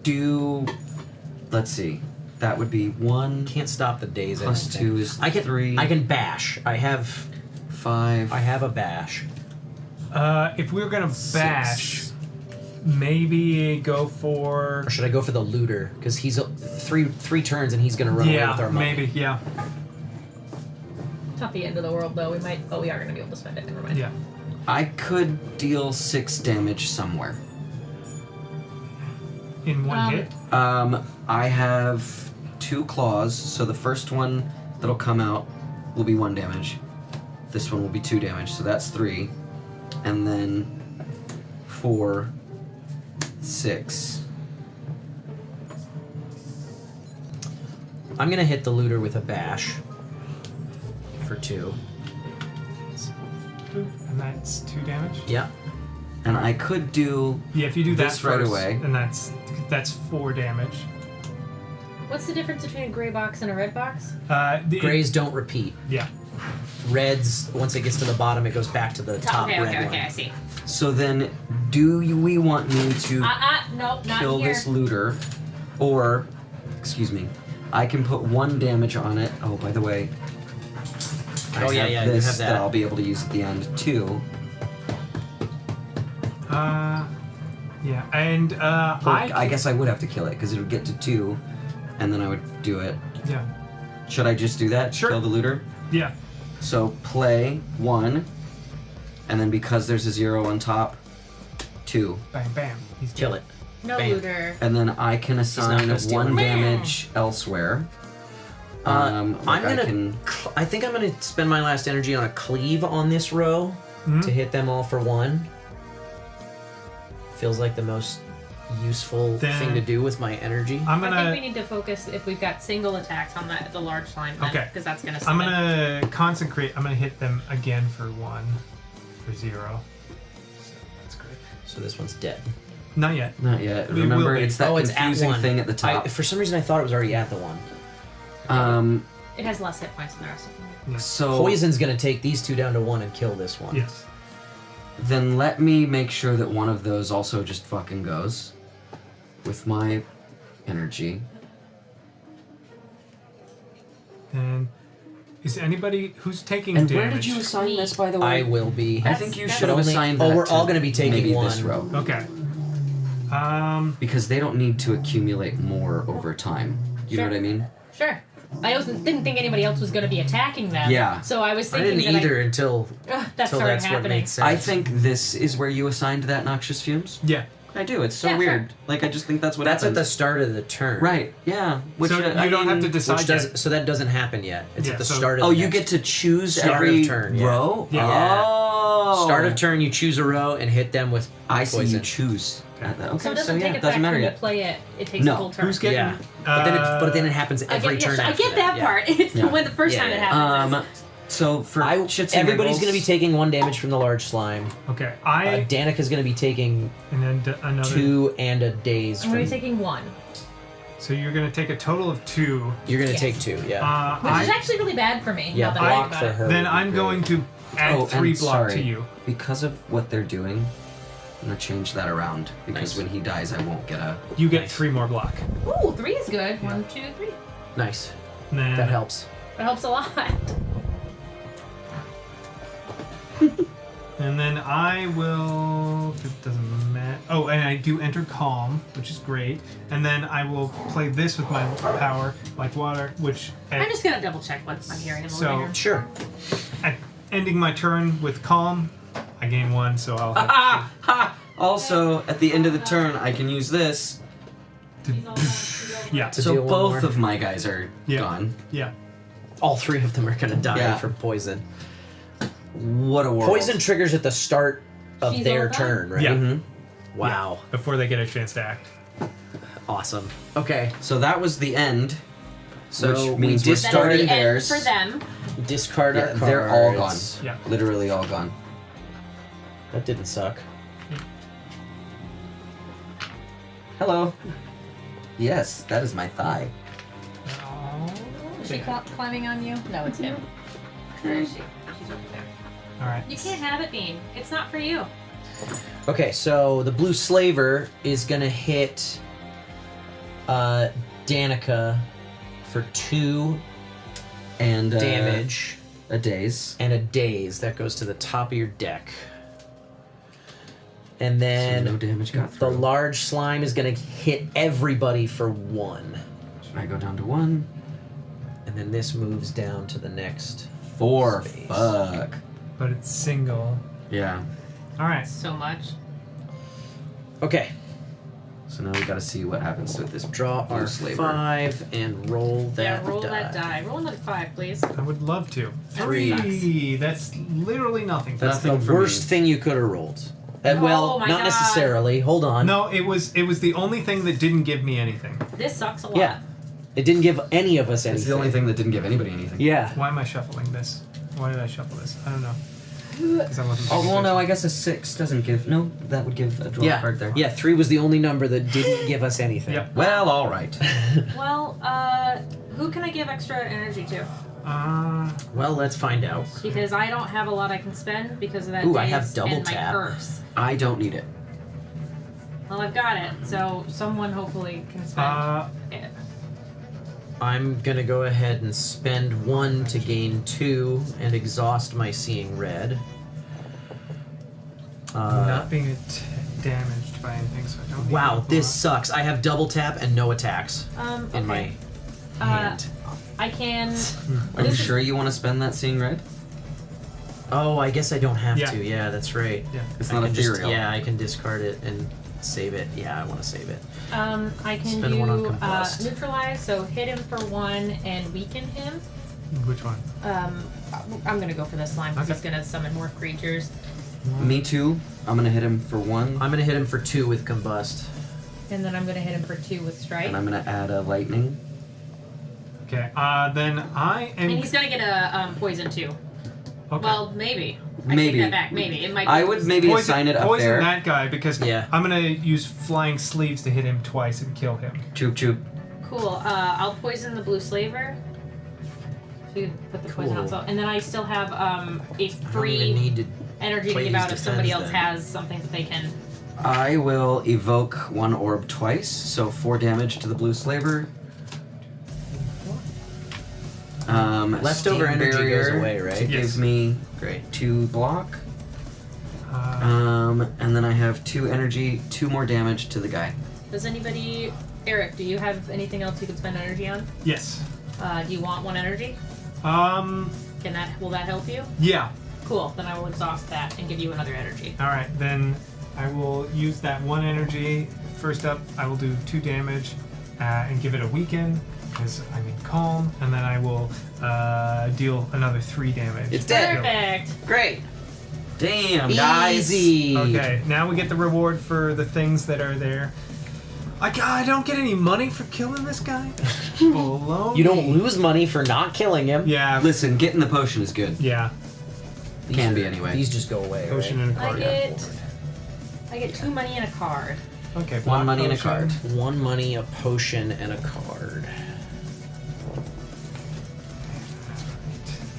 Speaker 21: do. Let's see. That would be 1
Speaker 14: Can't stop the daze. I
Speaker 21: plus
Speaker 14: don't
Speaker 21: 2
Speaker 14: think.
Speaker 21: is
Speaker 14: I can
Speaker 21: 3.
Speaker 14: I can bash. I have
Speaker 21: 5.
Speaker 14: I have a bash.
Speaker 15: If we were gonna bash, maybe go for.
Speaker 14: Or should I go for the looter? Because he's three turns and he's gonna run away with our money.
Speaker 15: maybe. Yeah.
Speaker 13: It's not the end of the world though. We might. Oh, we are gonna be able to spend it. Never mind.
Speaker 15: Yeah.
Speaker 21: I could deal 6 damage somewhere.
Speaker 15: In one hit.
Speaker 21: I have 2 claws, so the first one that'll come out will be 1 damage. This one will be 2 damage, so that's 3. And then 4, 6.
Speaker 14: I'm gonna hit the looter with a bash for 2.
Speaker 15: And that's 2 damage.
Speaker 14: Yeah.
Speaker 21: And I could do
Speaker 15: Yeah, if you do that
Speaker 21: this right
Speaker 15: first,
Speaker 21: away.
Speaker 15: and that's 4 damage.
Speaker 13: What's the difference between a gray box and a red box?
Speaker 14: Grays don't repeat.
Speaker 15: Yeah.
Speaker 14: Reds, once it gets to the bottom, it goes back to the top
Speaker 13: okay,
Speaker 14: red
Speaker 13: okay,
Speaker 14: one.
Speaker 13: okay. I see.
Speaker 21: So then, we want me to
Speaker 13: Nope, not
Speaker 21: kill
Speaker 13: here.
Speaker 21: this looter, or, excuse me, I can put 1 damage on it. Oh, by the way,
Speaker 14: Oh, yeah,
Speaker 21: have
Speaker 14: yeah, you
Speaker 21: this
Speaker 14: have that.
Speaker 21: I'll be able to use at the end too.
Speaker 15: Yeah, and
Speaker 21: Or I guess I would have to kill it because it would get to 2, and then I would do it.
Speaker 15: Yeah.
Speaker 21: Should I just do that?
Speaker 15: Sure.
Speaker 21: Kill the looter.
Speaker 15: Yeah.
Speaker 21: So play 1, and then because there's a 0 on top, 2.
Speaker 15: Bam, bam. He's
Speaker 14: Kill it.
Speaker 13: No
Speaker 14: Bam.
Speaker 13: looter.
Speaker 21: And then I can assign
Speaker 14: gonna steal
Speaker 21: 1
Speaker 14: it.
Speaker 21: damage elsewhere.
Speaker 14: I'm
Speaker 21: like
Speaker 14: gonna. I think I'm gonna spend my last energy on a cleave on this row to hit them all for 1. Feels like the most useful thing to do with my energy.
Speaker 13: I think we need to focus if we've got single attacks on the large slime.
Speaker 15: Okay.
Speaker 13: Because that's gonna.
Speaker 15: I'm gonna consecrate. I'm gonna hit them again for 1, for 0. So that's great.
Speaker 14: So this one's dead.
Speaker 15: Not yet.
Speaker 21: Not yet.
Speaker 15: We
Speaker 21: Remember,
Speaker 15: will be.
Speaker 21: it's that confusing thing at the top.
Speaker 14: For some reason, I thought it was already at the 1.
Speaker 13: It has less hit points than the rest of them.
Speaker 21: So
Speaker 14: Poison's gonna take these 2 down to 1 and kill this one.
Speaker 15: Yes.
Speaker 21: Then let me make sure that one of those also just fucking goes with my energy.
Speaker 15: And is anybody who's taking
Speaker 21: And
Speaker 15: damage?
Speaker 21: where did you assign this, by the way?
Speaker 14: I will be.
Speaker 21: I think you should have assigned that.
Speaker 14: Oh, we're all
Speaker 21: to
Speaker 14: gonna be taking
Speaker 21: maybe
Speaker 14: 1.
Speaker 21: this row.
Speaker 15: Okay.
Speaker 21: Because they don't need to accumulate more over time. You know what I mean?
Speaker 13: Sure. I also didn't think anybody else was going to be attacking them.
Speaker 21: Yeah.
Speaker 13: So I was
Speaker 14: I
Speaker 13: thinking
Speaker 14: didn't either until
Speaker 13: that started
Speaker 14: that's what
Speaker 13: happening.
Speaker 14: made sense.
Speaker 21: I think this is where you assigned that noxious fumes.
Speaker 15: Yeah.
Speaker 21: I do. It's so
Speaker 13: Yeah,
Speaker 21: weird. Like I just think that's what
Speaker 14: That's
Speaker 21: happens.
Speaker 14: at the start of the turn.
Speaker 21: Right. Yeah. Which
Speaker 15: So you don't have to decide
Speaker 14: Which
Speaker 15: yet.
Speaker 14: so that doesn't happen yet. It's
Speaker 15: Yeah,
Speaker 14: at the
Speaker 15: so-
Speaker 14: start of
Speaker 21: Oh,
Speaker 14: the
Speaker 21: you
Speaker 14: next
Speaker 21: get to choose
Speaker 14: start
Speaker 21: every
Speaker 14: of turn. Yeah.
Speaker 21: row.
Speaker 14: Yeah.
Speaker 21: Oh.
Speaker 14: Start of turn, you choose a row and hit them with
Speaker 21: I see.
Speaker 14: poison.
Speaker 21: You choose. At that. Okay.
Speaker 13: So it doesn't take
Speaker 21: yeah,
Speaker 13: it
Speaker 21: doesn't
Speaker 13: back
Speaker 21: matter
Speaker 13: when you
Speaker 21: yet.
Speaker 13: play it. It takes
Speaker 21: No.
Speaker 13: a full turn.
Speaker 15: Who's getting?
Speaker 14: Yeah. But then it happens every turn
Speaker 13: I
Speaker 14: after
Speaker 13: get that
Speaker 14: yeah.
Speaker 13: part. It's
Speaker 21: Yeah.
Speaker 13: when the first time it happens.
Speaker 21: So for shits and
Speaker 14: everybody's
Speaker 21: giggles-
Speaker 14: going to be taking 1 damage from the large slime.
Speaker 15: Okay.
Speaker 14: Danica's going to be taking
Speaker 15: and then another
Speaker 14: 2 and a daze.
Speaker 13: I'm going to
Speaker 14: From,
Speaker 13: be taking 1.
Speaker 15: So you're going to take a total of 2.
Speaker 14: you're going to
Speaker 13: Yes.
Speaker 14: take 2, yeah.
Speaker 13: Which is actually really bad for me.
Speaker 14: Yeah,
Speaker 13: now that I
Speaker 14: block
Speaker 13: think
Speaker 14: for
Speaker 13: about
Speaker 14: her.
Speaker 15: Then I'm going to add
Speaker 21: Oh,
Speaker 15: 3
Speaker 21: and
Speaker 15: block
Speaker 21: sorry,
Speaker 15: to you.
Speaker 21: Because of what they're doing, I'm gonna change that around because when he dies, I won't get a.
Speaker 15: You get 3 more block.
Speaker 13: Ooh, 3 is good. 1, 2, 3.
Speaker 14: Nice.
Speaker 15: Nah.
Speaker 14: That helps.
Speaker 13: That helps a lot.
Speaker 15: And then I will. It doesn't matter. Oh, and I do enter calm, which is great. And then I will play this with my power, like water, which.
Speaker 13: I'm just going to double check what I'm hearing in the living room.
Speaker 14: Sure.
Speaker 15: At ending my turn with calm, I gain 1, so I'll have.
Speaker 21: Also, at the end of the turn, I can use this.
Speaker 15: Yeah.
Speaker 21: So
Speaker 14: deal one
Speaker 21: both
Speaker 14: more.
Speaker 21: of my guys are
Speaker 15: Yeah.
Speaker 21: gone.
Speaker 15: Yeah.
Speaker 14: All 3 of them are going to die
Speaker 21: Yeah.
Speaker 14: from poison.
Speaker 21: What a world.
Speaker 14: Poison triggers at the start of
Speaker 13: She's
Speaker 14: their
Speaker 13: all done?
Speaker 14: turn, right?
Speaker 15: Yeah.
Speaker 21: Mm-hmm.
Speaker 14: Wow.
Speaker 15: Before they get a chance to act.
Speaker 14: Awesome. Okay.
Speaker 21: So that was the end.
Speaker 14: So
Speaker 21: which
Speaker 14: we
Speaker 21: means we're
Speaker 13: That is
Speaker 21: starting
Speaker 13: the end
Speaker 21: theirs.
Speaker 13: for them.
Speaker 14: Discard our
Speaker 21: Yeah,
Speaker 14: cards.
Speaker 21: they're all gone.
Speaker 15: Yeah.
Speaker 21: Literally all gone.
Speaker 14: That didn't suck.
Speaker 21: Hello. Yes, that is my thigh.
Speaker 13: Is she climbing on you? No, it's him. Where is she? She's over there.
Speaker 15: All right.
Speaker 13: You can't have it, Bean. It's not for you.
Speaker 14: Okay, so the blue slaver is gonna hit Danica for 2
Speaker 21: And
Speaker 14: damage
Speaker 21: a daze.
Speaker 14: and a daze. That goes to the top of your deck. And then
Speaker 21: So no damage got
Speaker 14: the
Speaker 21: through.
Speaker 14: large slime is gonna hit everybody for 1.
Speaker 21: Should I go down to 1?
Speaker 14: And then this moves down to the next
Speaker 21: 4.
Speaker 14: space.
Speaker 21: Fuck.
Speaker 15: But it's single.
Speaker 21: Yeah.
Speaker 15: All right.
Speaker 13: So much.
Speaker 14: Okay,
Speaker 21: So now we gotta see what happens with this
Speaker 14: draw
Speaker 21: blue
Speaker 14: our
Speaker 21: slaver.
Speaker 14: 5 and roll that
Speaker 13: Yeah, roll
Speaker 14: die.
Speaker 13: that die. Roll another 5, please.
Speaker 15: I would love to.
Speaker 14: 3.
Speaker 15: 3. That's literally nothing.
Speaker 14: That's
Speaker 21: Nothing
Speaker 14: the
Speaker 21: for
Speaker 14: worst
Speaker 21: me.
Speaker 14: thing you could have rolled.
Speaker 13: Oh
Speaker 14: Well,
Speaker 13: my
Speaker 14: not
Speaker 13: God.
Speaker 14: necessarily. Hold on.
Speaker 15: No, it was the only thing that didn't give me anything.
Speaker 13: This sucks a lot.
Speaker 14: Yeah. It didn't give any of us anything.
Speaker 21: It's the only thing that didn't give anybody anything.
Speaker 14: Yeah.
Speaker 15: Why am I shuffling this? Why did I shuffle this? I don't know. 'Cause I wasn't
Speaker 21: Oh,
Speaker 15: paying
Speaker 21: well, no, I
Speaker 15: attention.
Speaker 21: guess a 6 doesn't give. No, that would give a draw
Speaker 14: Yeah.
Speaker 21: card there.
Speaker 14: Yeah, 3 was the only number that didn't give us anything.
Speaker 15: Yep.
Speaker 21: Well, alright.
Speaker 13: Well, who can I give extra energy to?
Speaker 14: Well, let's find out.
Speaker 13: Because I don't have a lot I can spend because of that
Speaker 14: Ooh, I
Speaker 13: daze
Speaker 14: have double
Speaker 13: and my
Speaker 14: tap.
Speaker 13: curse.
Speaker 21: I don't need it.
Speaker 13: Well, I've got it, so someone hopefully can spend it.
Speaker 14: I'm gonna go ahead and spend 1 to gain 2 and exhaust my seeing red.
Speaker 15: I'm not being damaged by anything, so I don't. need
Speaker 14: Wow,
Speaker 15: to
Speaker 14: this sucks. I have double tap and no attacks
Speaker 13: Okay.
Speaker 14: in my hand.
Speaker 13: I can.
Speaker 21: Are you sure you want to spend that seeing red?
Speaker 14: Oh, I guess I don't have
Speaker 15: Yeah.
Speaker 14: to. Yeah, that's right.
Speaker 15: Yeah.
Speaker 21: It's
Speaker 14: I
Speaker 21: not
Speaker 14: can just-
Speaker 21: ethereal.
Speaker 14: yeah, I can discard it and save it. Yeah, I want to save it.
Speaker 13: I can
Speaker 14: Spend one on
Speaker 13: do
Speaker 14: combust.
Speaker 13: neutralize, so hit him for 1 and weaken him.
Speaker 15: Which one?
Speaker 13: I'm gonna go for the slime because
Speaker 15: Okay.
Speaker 13: he's gonna summon more creatures.
Speaker 21: Me too. I'm gonna hit him for 1.
Speaker 14: I'm gonna hit him for 2 with combust.
Speaker 13: And then I'm gonna hit him for 2 with strike.
Speaker 21: And I'm gonna add a lightning.
Speaker 15: Okay. Then I am.
Speaker 13: And he's gonna get a poison too.
Speaker 15: Okay.
Speaker 13: Well, maybe. I
Speaker 21: Maybe.
Speaker 13: take that back. Maybe it might. Be
Speaker 21: I would maybe assign it up
Speaker 15: poison
Speaker 21: there.
Speaker 15: that guy because I'm gonna use flying sleeves to hit him twice and kill him.
Speaker 21: Choop choop.
Speaker 13: Cool. I'll poison the blue slaver. To put the poison
Speaker 14: Cool.
Speaker 13: out. So, and then I still have a
Speaker 14: I don't even
Speaker 13: free
Speaker 14: need to
Speaker 13: energy to
Speaker 14: play
Speaker 13: give
Speaker 14: these
Speaker 13: out if somebody
Speaker 14: defense
Speaker 13: else
Speaker 14: then.
Speaker 13: has something that they can.
Speaker 21: I will evoke 1 orb twice, so 4 damage to the blue slaver.
Speaker 14: Leftover
Speaker 21: Steam
Speaker 14: energy
Speaker 21: barrier
Speaker 14: goes away, right?
Speaker 21: To
Speaker 14: Yes.
Speaker 21: give me
Speaker 14: Great.
Speaker 21: 2 block. And then I have 2 energy, 2 more damage to the guy.
Speaker 13: Does anybody, Eric? Do you have anything else you could spend energy on?
Speaker 15: Yes.
Speaker 13: Do you want 1 energy? Will that help you?
Speaker 15: Yeah.
Speaker 13: Cool. Then I will exhaust that and give you another energy.
Speaker 15: All right. Then I will use that 1 energy. First up, I will do 2 damage and give it a weaken because I'm in calm, and then I will deal another 3 damage.
Speaker 14: It's dead.
Speaker 13: Perfect.
Speaker 14: Great.
Speaker 21: Damn, guys.
Speaker 14: Easy.
Speaker 15: Okay, now we get the reward for the things that are there. I don't get any money for killing this guy? Baloney.
Speaker 14: You don't lose money for not killing him.
Speaker 15: Yeah.
Speaker 21: Listen, getting the potion is good.
Speaker 15: Yeah.
Speaker 21: Can be anyway.
Speaker 14: These just go away.
Speaker 15: Potion
Speaker 14: right?
Speaker 15: and a card.
Speaker 13: I get 2 money and a card.
Speaker 15: Okay,
Speaker 21: 1 money and a
Speaker 15: potion.
Speaker 21: card.
Speaker 14: 1 money, a potion, and a card.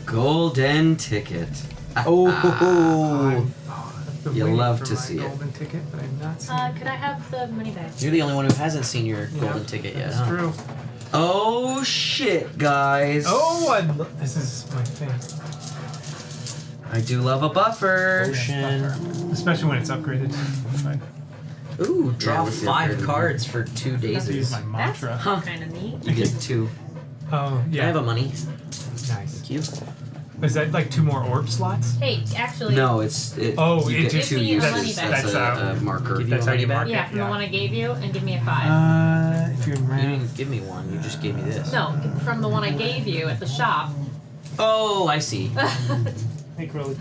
Speaker 21: Golden ticket.
Speaker 14: Oh.
Speaker 15: Been
Speaker 21: You
Speaker 15: waiting
Speaker 21: love
Speaker 15: for
Speaker 21: to
Speaker 15: my
Speaker 21: see it.
Speaker 15: golden ticket, but I've not seen
Speaker 13: Could I have the money back?
Speaker 14: You're the only one who hasn't seen your
Speaker 15: Yeah,
Speaker 14: golden ticket yet.
Speaker 15: That's
Speaker 14: huh?
Speaker 15: true.
Speaker 21: Oh shit, guys.
Speaker 15: Oh, this is my thing.
Speaker 21: I do love a buffer.
Speaker 14: Potion.
Speaker 15: Especially when it's upgraded. Fine.
Speaker 14: Ooh, draw
Speaker 21: what's the
Speaker 14: 5
Speaker 21: upgrade?
Speaker 14: cards for 2
Speaker 15: I have to use
Speaker 14: days.
Speaker 15: my mantra.
Speaker 13: That's kind of neat.
Speaker 21: You get 2.
Speaker 15: Oh, yeah.
Speaker 14: I have a money.
Speaker 15: Nice.
Speaker 14: Thank you.
Speaker 15: Is that like 2 more orb slots?
Speaker 13: Hey, actually.
Speaker 21: No, it's. You
Speaker 15: it
Speaker 21: get
Speaker 15: just
Speaker 21: 2
Speaker 13: gives me your
Speaker 21: uses.
Speaker 13: money back.
Speaker 21: That's a marker.
Speaker 14: Give you
Speaker 15: That's
Speaker 14: your
Speaker 15: how you
Speaker 14: money
Speaker 15: mark
Speaker 14: back?
Speaker 13: Yeah, from the one I gave you, and give me a 5.
Speaker 15: If you're in
Speaker 14: You
Speaker 15: round.
Speaker 14: didn't give me one. You just gave me this.
Speaker 13: No, from the one I gave you at the shop.
Speaker 14: Oh, I see.
Speaker 15: Hey, Crowley.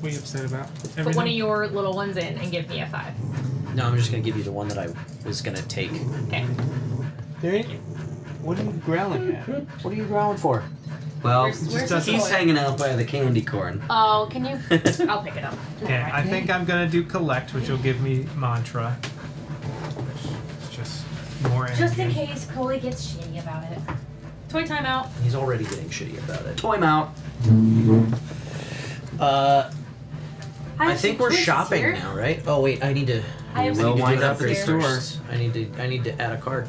Speaker 15: What are you upset about?
Speaker 13: Put one of your little ones in and give me a 5.
Speaker 14: No, I'm just gonna give you the one that I was gonna take.
Speaker 13: Okay.
Speaker 15: What are you growling at?
Speaker 14: What are you growling for?
Speaker 21: Well,
Speaker 13: Where's the
Speaker 21: he's
Speaker 13: toy?
Speaker 21: hanging out by the candy corn.
Speaker 13: Oh, can you? I'll pick it up.
Speaker 15: Okay, I think I'm gonna do collect, which will give me mantra. It's just more energy.
Speaker 13: Just in case Coley gets shitty about it. Toy time out.
Speaker 14: He's already getting shitty about it.
Speaker 21: Toy out.
Speaker 14: I
Speaker 13: have
Speaker 14: think
Speaker 13: some
Speaker 14: we're
Speaker 13: choices
Speaker 14: shopping
Speaker 13: here.
Speaker 14: now, right? Oh wait, I need to.
Speaker 13: I have
Speaker 21: We'll
Speaker 13: some
Speaker 21: wind
Speaker 13: choices
Speaker 21: up at the
Speaker 13: here.
Speaker 21: store.
Speaker 14: First. I need to add a card.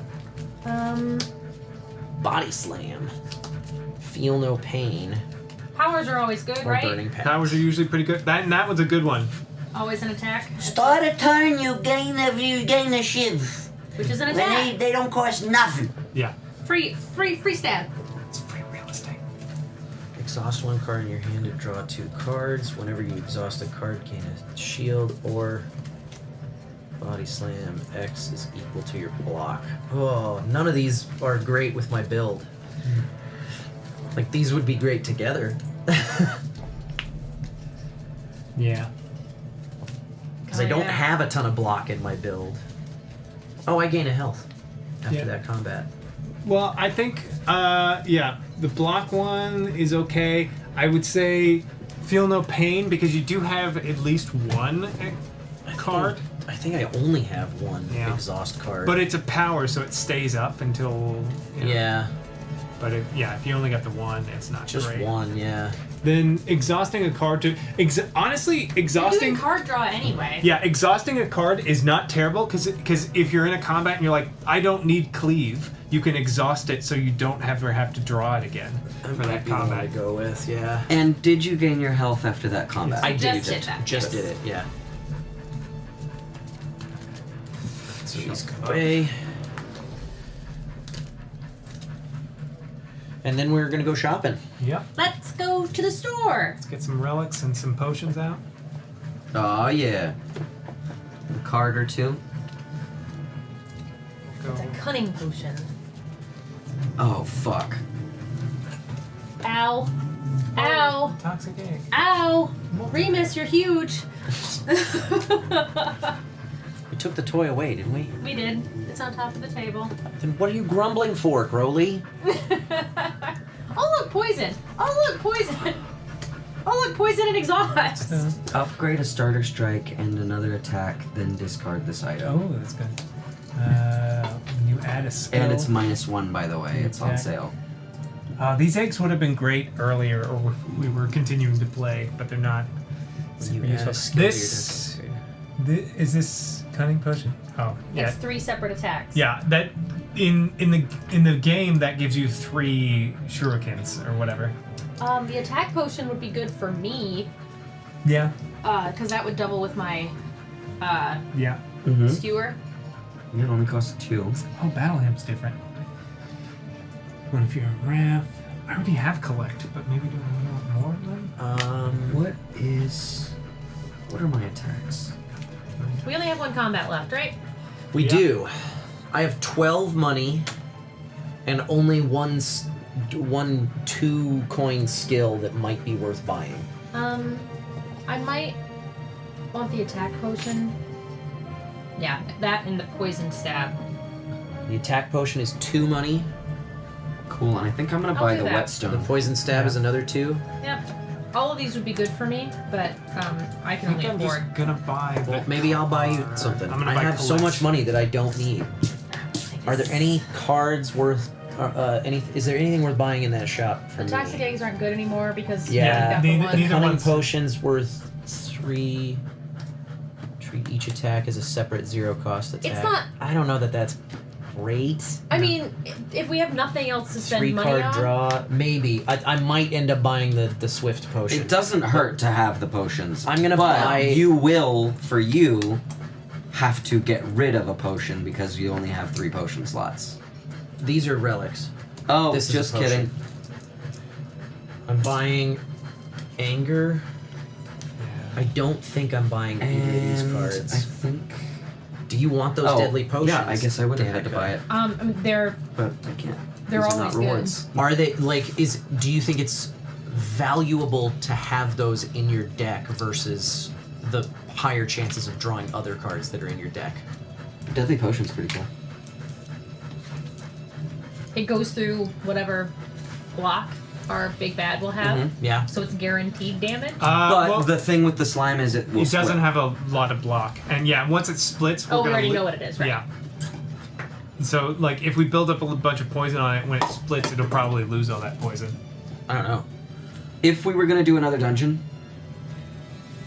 Speaker 14: Body slam. Feel no pain.
Speaker 13: Powers are always good,
Speaker 14: Or
Speaker 13: right?
Speaker 14: burning patch.
Speaker 15: Powers are usually pretty good. That one's a good one.
Speaker 13: Always an attack.
Speaker 10: Start a turn, you gain a shiv.
Speaker 13: Which is an attack.
Speaker 10: They don't cost nothing.
Speaker 15: Yeah.
Speaker 13: Free stab.
Speaker 15: It's free real estate.
Speaker 14: Exhaust 1 card in your hand to draw 2 cards. Whenever you exhaust a card, gain a shield or body slam. X is equal to your block. Oh, none of these are great with my build. Like, these would be great together.
Speaker 15: Yeah.
Speaker 14: Because I don't have a ton of block in my build. Oh, I gain a health after that combat.
Speaker 15: Well, I think, the block one is okay. I would say feel no pain because you do have at least one card.
Speaker 14: I think I only have one
Speaker 15: Yeah.
Speaker 14: exhaust card.
Speaker 15: But it's a power, so it stays up until. You know.
Speaker 14: Yeah.
Speaker 15: But if you only got the one, it's not
Speaker 14: Just
Speaker 15: great.
Speaker 14: one, yeah.
Speaker 15: Then exhausting a card to honestly
Speaker 13: You're
Speaker 15: exhausting.
Speaker 13: doing card draw anyway.
Speaker 15: Yeah, exhausting a card is not terrible because if you're in a combat and you're like, I don't need cleave, you can exhaust it so you don't have to draw it again for that combat.
Speaker 14: To go with, yeah.
Speaker 21: And did you gain your health after that combat?
Speaker 14: I did
Speaker 13: Just did that.
Speaker 14: Just did it, yeah. So these go away. And then we're gonna go shopping.
Speaker 15: Yep.
Speaker 13: Let's go to the store.
Speaker 15: Let's get some relics and some potions out.
Speaker 21: Oh yeah. A card or two.
Speaker 13: It's a cunning potion.
Speaker 21: Oh fuck.
Speaker 13: Ow. Ow.
Speaker 15: Toxic egg.
Speaker 13: Ow. Remus, you're huge.
Speaker 14: We took the toy away, didn't we?
Speaker 13: We did. It's on top of the table.
Speaker 14: Then what are you grumbling for, Crowley?
Speaker 13: Oh, look, poison. Oh, look, poison. Oh, look, poison and exhaust.
Speaker 21: Upgrade a starter strike and another attack, then discard this item.
Speaker 15: Oh, that's good. You add a spell.
Speaker 21: And it's -1, by the way. It's on
Speaker 15: attack.
Speaker 21: sale.
Speaker 15: These eggs would have been great earlier, or we were continuing to play, but they're not. Super useful. This is this cunning potion. Oh, yeah.
Speaker 13: It's 3 separate attacks.
Speaker 15: Yeah, that in the game that gives you 3 shurikens or whatever.
Speaker 13: The attack potion would be good for me.
Speaker 15: Yeah.
Speaker 13: Because that would double with my
Speaker 15: Yeah.
Speaker 13: skewer.
Speaker 21: It only costs 2.
Speaker 15: Oh, Battle Hymn's different. What if you're a Wrath? I already have Collect, but maybe do I want more of them?
Speaker 21: What are my attacks?
Speaker 13: We only have 1 combat left, right?
Speaker 14: We do. I have 12 money and only one 2-coin skill that might be worth buying.
Speaker 13: I might want the attack potion. Yeah, that and the poison stab.
Speaker 14: The attack potion is 2 money.
Speaker 21: Cool, and I think I'm gonna
Speaker 13: I'll
Speaker 21: buy
Speaker 13: do
Speaker 21: the
Speaker 13: that.
Speaker 21: whetstone.
Speaker 14: The poison stab is another 2.
Speaker 13: Yep. All of these would be good for me, but I can only
Speaker 15: I'm
Speaker 13: afford.
Speaker 15: just gonna buy.
Speaker 14: Well, maybe I'll buy you something.
Speaker 15: I'm gonna
Speaker 14: I
Speaker 15: buy
Speaker 14: have so
Speaker 15: Collect.
Speaker 14: much money that I don't need. Are there any cards worth? Is there anything worth buying in that shop for
Speaker 13: The
Speaker 14: me?
Speaker 13: toxic eggs aren't good anymore because
Speaker 14: Yeah,
Speaker 13: we've got the one.
Speaker 14: cunning potion's worth 3. Treat each attack as a separate 0-cost attack.
Speaker 13: It's not-
Speaker 14: I don't know that that's great.
Speaker 13: I mean, if we have nothing else to spend
Speaker 14: 3
Speaker 13: money
Speaker 14: card
Speaker 13: on,
Speaker 14: draw. Maybe I might end up buying the Swift potion.
Speaker 21: It doesn't hurt to have the potions.
Speaker 14: I'm gonna
Speaker 21: but
Speaker 14: buy.
Speaker 21: you will, for you, have to get rid of a potion because you only have 3 potion slots.
Speaker 14: These are relics.
Speaker 21: Oh,
Speaker 14: This is a
Speaker 21: just
Speaker 14: potion.
Speaker 21: kidding.
Speaker 14: I'm buying Anger. I don't think I'm buying either of these
Speaker 21: And
Speaker 14: cards.
Speaker 21: I think.
Speaker 14: Do you want those deadly potions?
Speaker 21: Yeah, I guess I would have had to buy it,
Speaker 13: I mean, they're
Speaker 21: but I can't.
Speaker 13: They're
Speaker 21: These are
Speaker 13: always
Speaker 21: not
Speaker 13: good.
Speaker 21: rewards.
Speaker 14: Are they do you think it's valuable to have those in your deck versus the higher chances of drawing other cards that are in your deck?
Speaker 21: Deadly potion's pretty cool.
Speaker 13: it goes through whatever block our big bad will have.
Speaker 14: Yeah.
Speaker 13: So it's guaranteed damage.
Speaker 21: But
Speaker 15: well,
Speaker 21: the thing with the slime is it will
Speaker 15: it doesn't
Speaker 21: split.
Speaker 15: have a lot of block, and yeah, once it splits, we're
Speaker 13: Oh, we
Speaker 15: gonna
Speaker 13: already know what it is, right?
Speaker 15: Yeah. So, like, if we build up a bunch of poison on it, when it splits, it'll probably lose all that poison.
Speaker 14: I don't know.
Speaker 21: If we were gonna do another dungeon,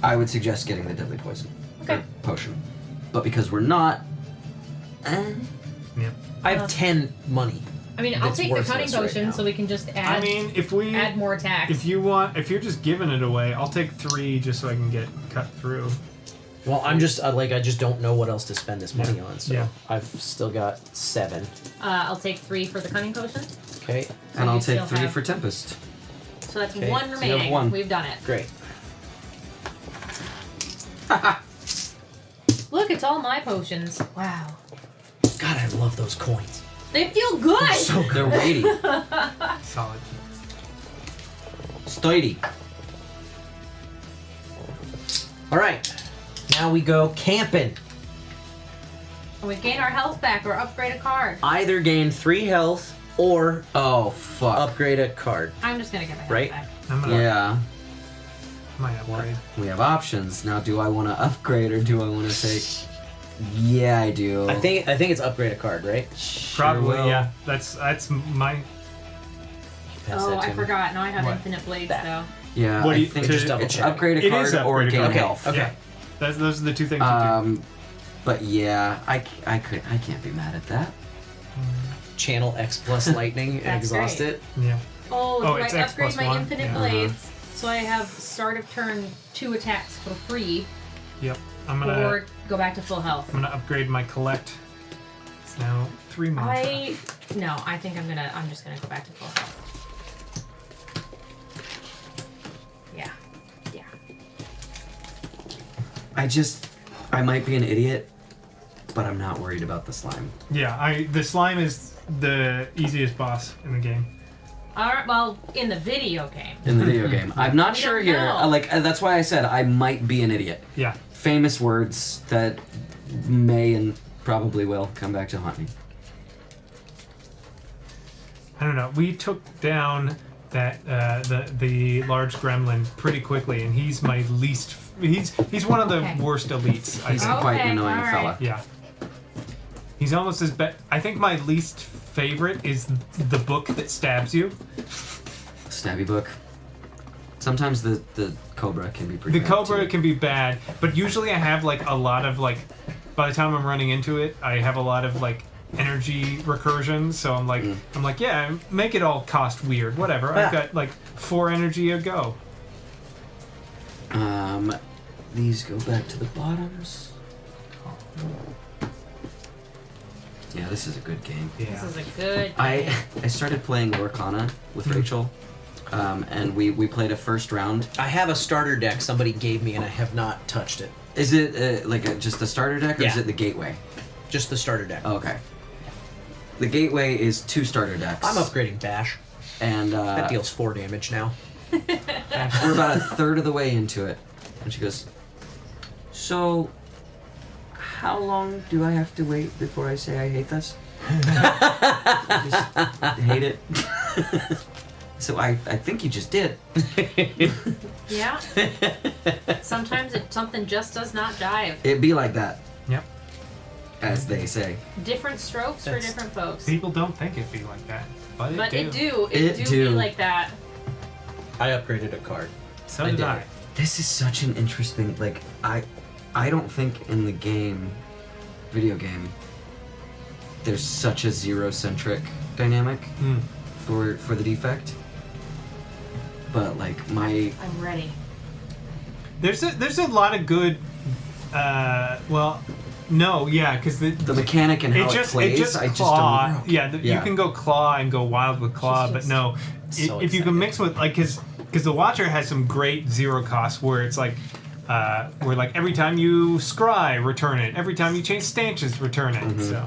Speaker 21: I would suggest getting the deadly poison.
Speaker 13: Okay.
Speaker 21: Potion. But because we're not,
Speaker 15: Yeah.
Speaker 14: I have 10 money.
Speaker 13: I mean, I'll
Speaker 14: That's
Speaker 13: take the
Speaker 14: worthless
Speaker 13: cunning
Speaker 14: right
Speaker 13: potion
Speaker 14: now.
Speaker 13: so we can just add.
Speaker 15: I mean, if we
Speaker 13: add more attacks.
Speaker 15: If you're just giving it away, I'll take 3 just so I can get cut through.
Speaker 14: Well, I'm just I just don't know what else to spend this money on, so
Speaker 15: Yeah.
Speaker 14: I've still got 7.
Speaker 13: I'll take 3 for the cunning potion.
Speaker 14: Okay.
Speaker 13: So
Speaker 21: and I'll
Speaker 13: you
Speaker 21: take
Speaker 13: still
Speaker 21: 3
Speaker 13: have-
Speaker 21: for Tempest.
Speaker 13: So that's
Speaker 14: Okay,
Speaker 13: 1
Speaker 14: so you have
Speaker 13: remaining.
Speaker 21: 1.
Speaker 13: We've done it.
Speaker 14: Great.
Speaker 13: Look, it's all my potions. Wow.
Speaker 14: God, I love those coins.
Speaker 13: They feel good.
Speaker 14: So good.
Speaker 21: They're weighty.
Speaker 15: Solid.
Speaker 21: Sturdy.
Speaker 14: All right. Now we go camping.
Speaker 13: We gain our health back or upgrade a card.
Speaker 14: Either gain 3 health or upgrade a card.
Speaker 13: I'm just gonna get my health
Speaker 14: Right?
Speaker 13: back.
Speaker 15: I'm gonna
Speaker 21: Yeah.
Speaker 15: my upgrade.
Speaker 21: We have options. Now, do I want to upgrade or do I want to take... Yeah, I do.
Speaker 14: I think it's upgrade a card, right?
Speaker 15: Probably,
Speaker 21: will.
Speaker 15: yeah. That's my.
Speaker 14: Pass
Speaker 13: Oh,
Speaker 14: that to
Speaker 13: I
Speaker 14: me.
Speaker 13: forgot. Now I have
Speaker 15: What?
Speaker 13: infinite blades, though.
Speaker 21: Yeah,
Speaker 15: What do
Speaker 21: I
Speaker 15: you-
Speaker 21: think
Speaker 15: to-
Speaker 14: just double
Speaker 21: it's
Speaker 14: check.
Speaker 21: upgrade a
Speaker 15: It
Speaker 21: card
Speaker 15: is
Speaker 21: or
Speaker 15: upgrade a
Speaker 21: gain
Speaker 15: card.
Speaker 21: health.
Speaker 14: Okay.
Speaker 15: Yeah. Those are the 2 things you do.
Speaker 21: But yeah, I can't be mad at that.
Speaker 14: Channel X plus lightning and
Speaker 13: That's
Speaker 14: exhaust
Speaker 13: great.
Speaker 14: it.
Speaker 15: Yeah.
Speaker 13: Oh,
Speaker 15: Oh,
Speaker 13: do
Speaker 15: it's
Speaker 13: I
Speaker 15: X
Speaker 13: upgrade
Speaker 15: plus
Speaker 13: my
Speaker 15: 1?
Speaker 13: infinite
Speaker 15: Yeah.
Speaker 13: blades so I have start of turn 2 attacks for free,
Speaker 15: Yep. I'm gonna
Speaker 13: or go back to full health?
Speaker 15: I'm gonna upgrade my collect. It's now 3 months.
Speaker 13: I think I'm just gonna go back to full health.
Speaker 21: I might be an idiot, but I'm not worried about the slime.
Speaker 15: Yeah, the slime is the easiest boss in the game.
Speaker 13: Alright, well, in the video game.
Speaker 21: In the video game. I'm not
Speaker 13: We
Speaker 21: sure
Speaker 13: don't
Speaker 21: here.
Speaker 13: know.
Speaker 21: That's why I said I might be an idiot.
Speaker 15: Yeah.
Speaker 21: Famous words that may and probably will come back to haunt me.
Speaker 15: I don't know. We took down that the large gremlin pretty quickly, and he's my least. He's one of the worst elites.
Speaker 21: He's quite an annoying fella.
Speaker 15: Yeah. He's almost as bad. I think my least favorite is the book that stabs you.
Speaker 21: Stabby book. Sometimes the cobra can be pretty
Speaker 15: The
Speaker 21: bad,
Speaker 15: cobra
Speaker 21: too.
Speaker 15: can be bad, but usually I have like a lot of like. By the time I'm running into it, I have a lot of like energy recursion. So I'm like, yeah, make it all cost weird, whatever. I've got like 4 energy a go.
Speaker 21: These go back to the bottoms. Yeah, this is a good game.
Speaker 13: This is a good
Speaker 21: I started playing Lorcana with Rachel, and we played a first round.
Speaker 14: I have a starter deck somebody gave me, and I have not touched it.
Speaker 21: Is it just the starter deck, or is
Speaker 14: Yeah.
Speaker 21: it the gateway?
Speaker 14: Just the starter deck.
Speaker 21: Oh, okay. The gateway is 2 starter decks.
Speaker 14: I'm upgrading Bash.
Speaker 21: And
Speaker 14: that deals 4 damage now.
Speaker 21: we're about a third of the way into it, and she goes, "So, how long do I have to wait before I say I hate this? I just hate it." So I think you just did.
Speaker 13: Yeah. Sometimes something just does not jive.
Speaker 21: It'd be like that.
Speaker 15: Yep.
Speaker 21: As they say.
Speaker 13: Different strokes for different folks.
Speaker 15: People don't think it'd be like that, but
Speaker 13: It do be like that.
Speaker 14: I upgraded a card.
Speaker 15: So did I.
Speaker 21: This is such an interesting, like, I don't think in the game, video game, there's such a zero-centric dynamic for the defect. But like
Speaker 13: I'm ready.
Speaker 15: There's a lot of good. Well, no, yeah, because the
Speaker 21: mechanic and how it plays, I just don't know.
Speaker 15: Yeah, you can go claw and go wild with claw, but no,
Speaker 14: so
Speaker 15: if you can mix with like because the Watcher has some great zero costs where it's like. Where like every time you scry, return it. Every time you change stanches, return it. So.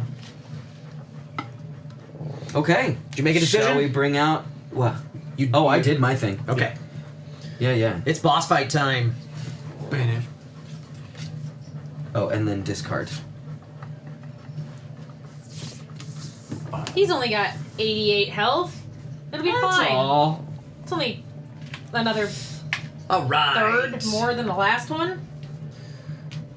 Speaker 21: Okay.
Speaker 14: Did you make a decision?
Speaker 21: Shall we bring out what? I did my thing.
Speaker 14: Okay.
Speaker 21: Yeah.
Speaker 14: It's boss fight time.
Speaker 21: Oh, and then discard.
Speaker 13: He's only got 88 health. It'll be fine.
Speaker 21: all.
Speaker 13: It's only another
Speaker 14: All right.
Speaker 13: third more than the last one.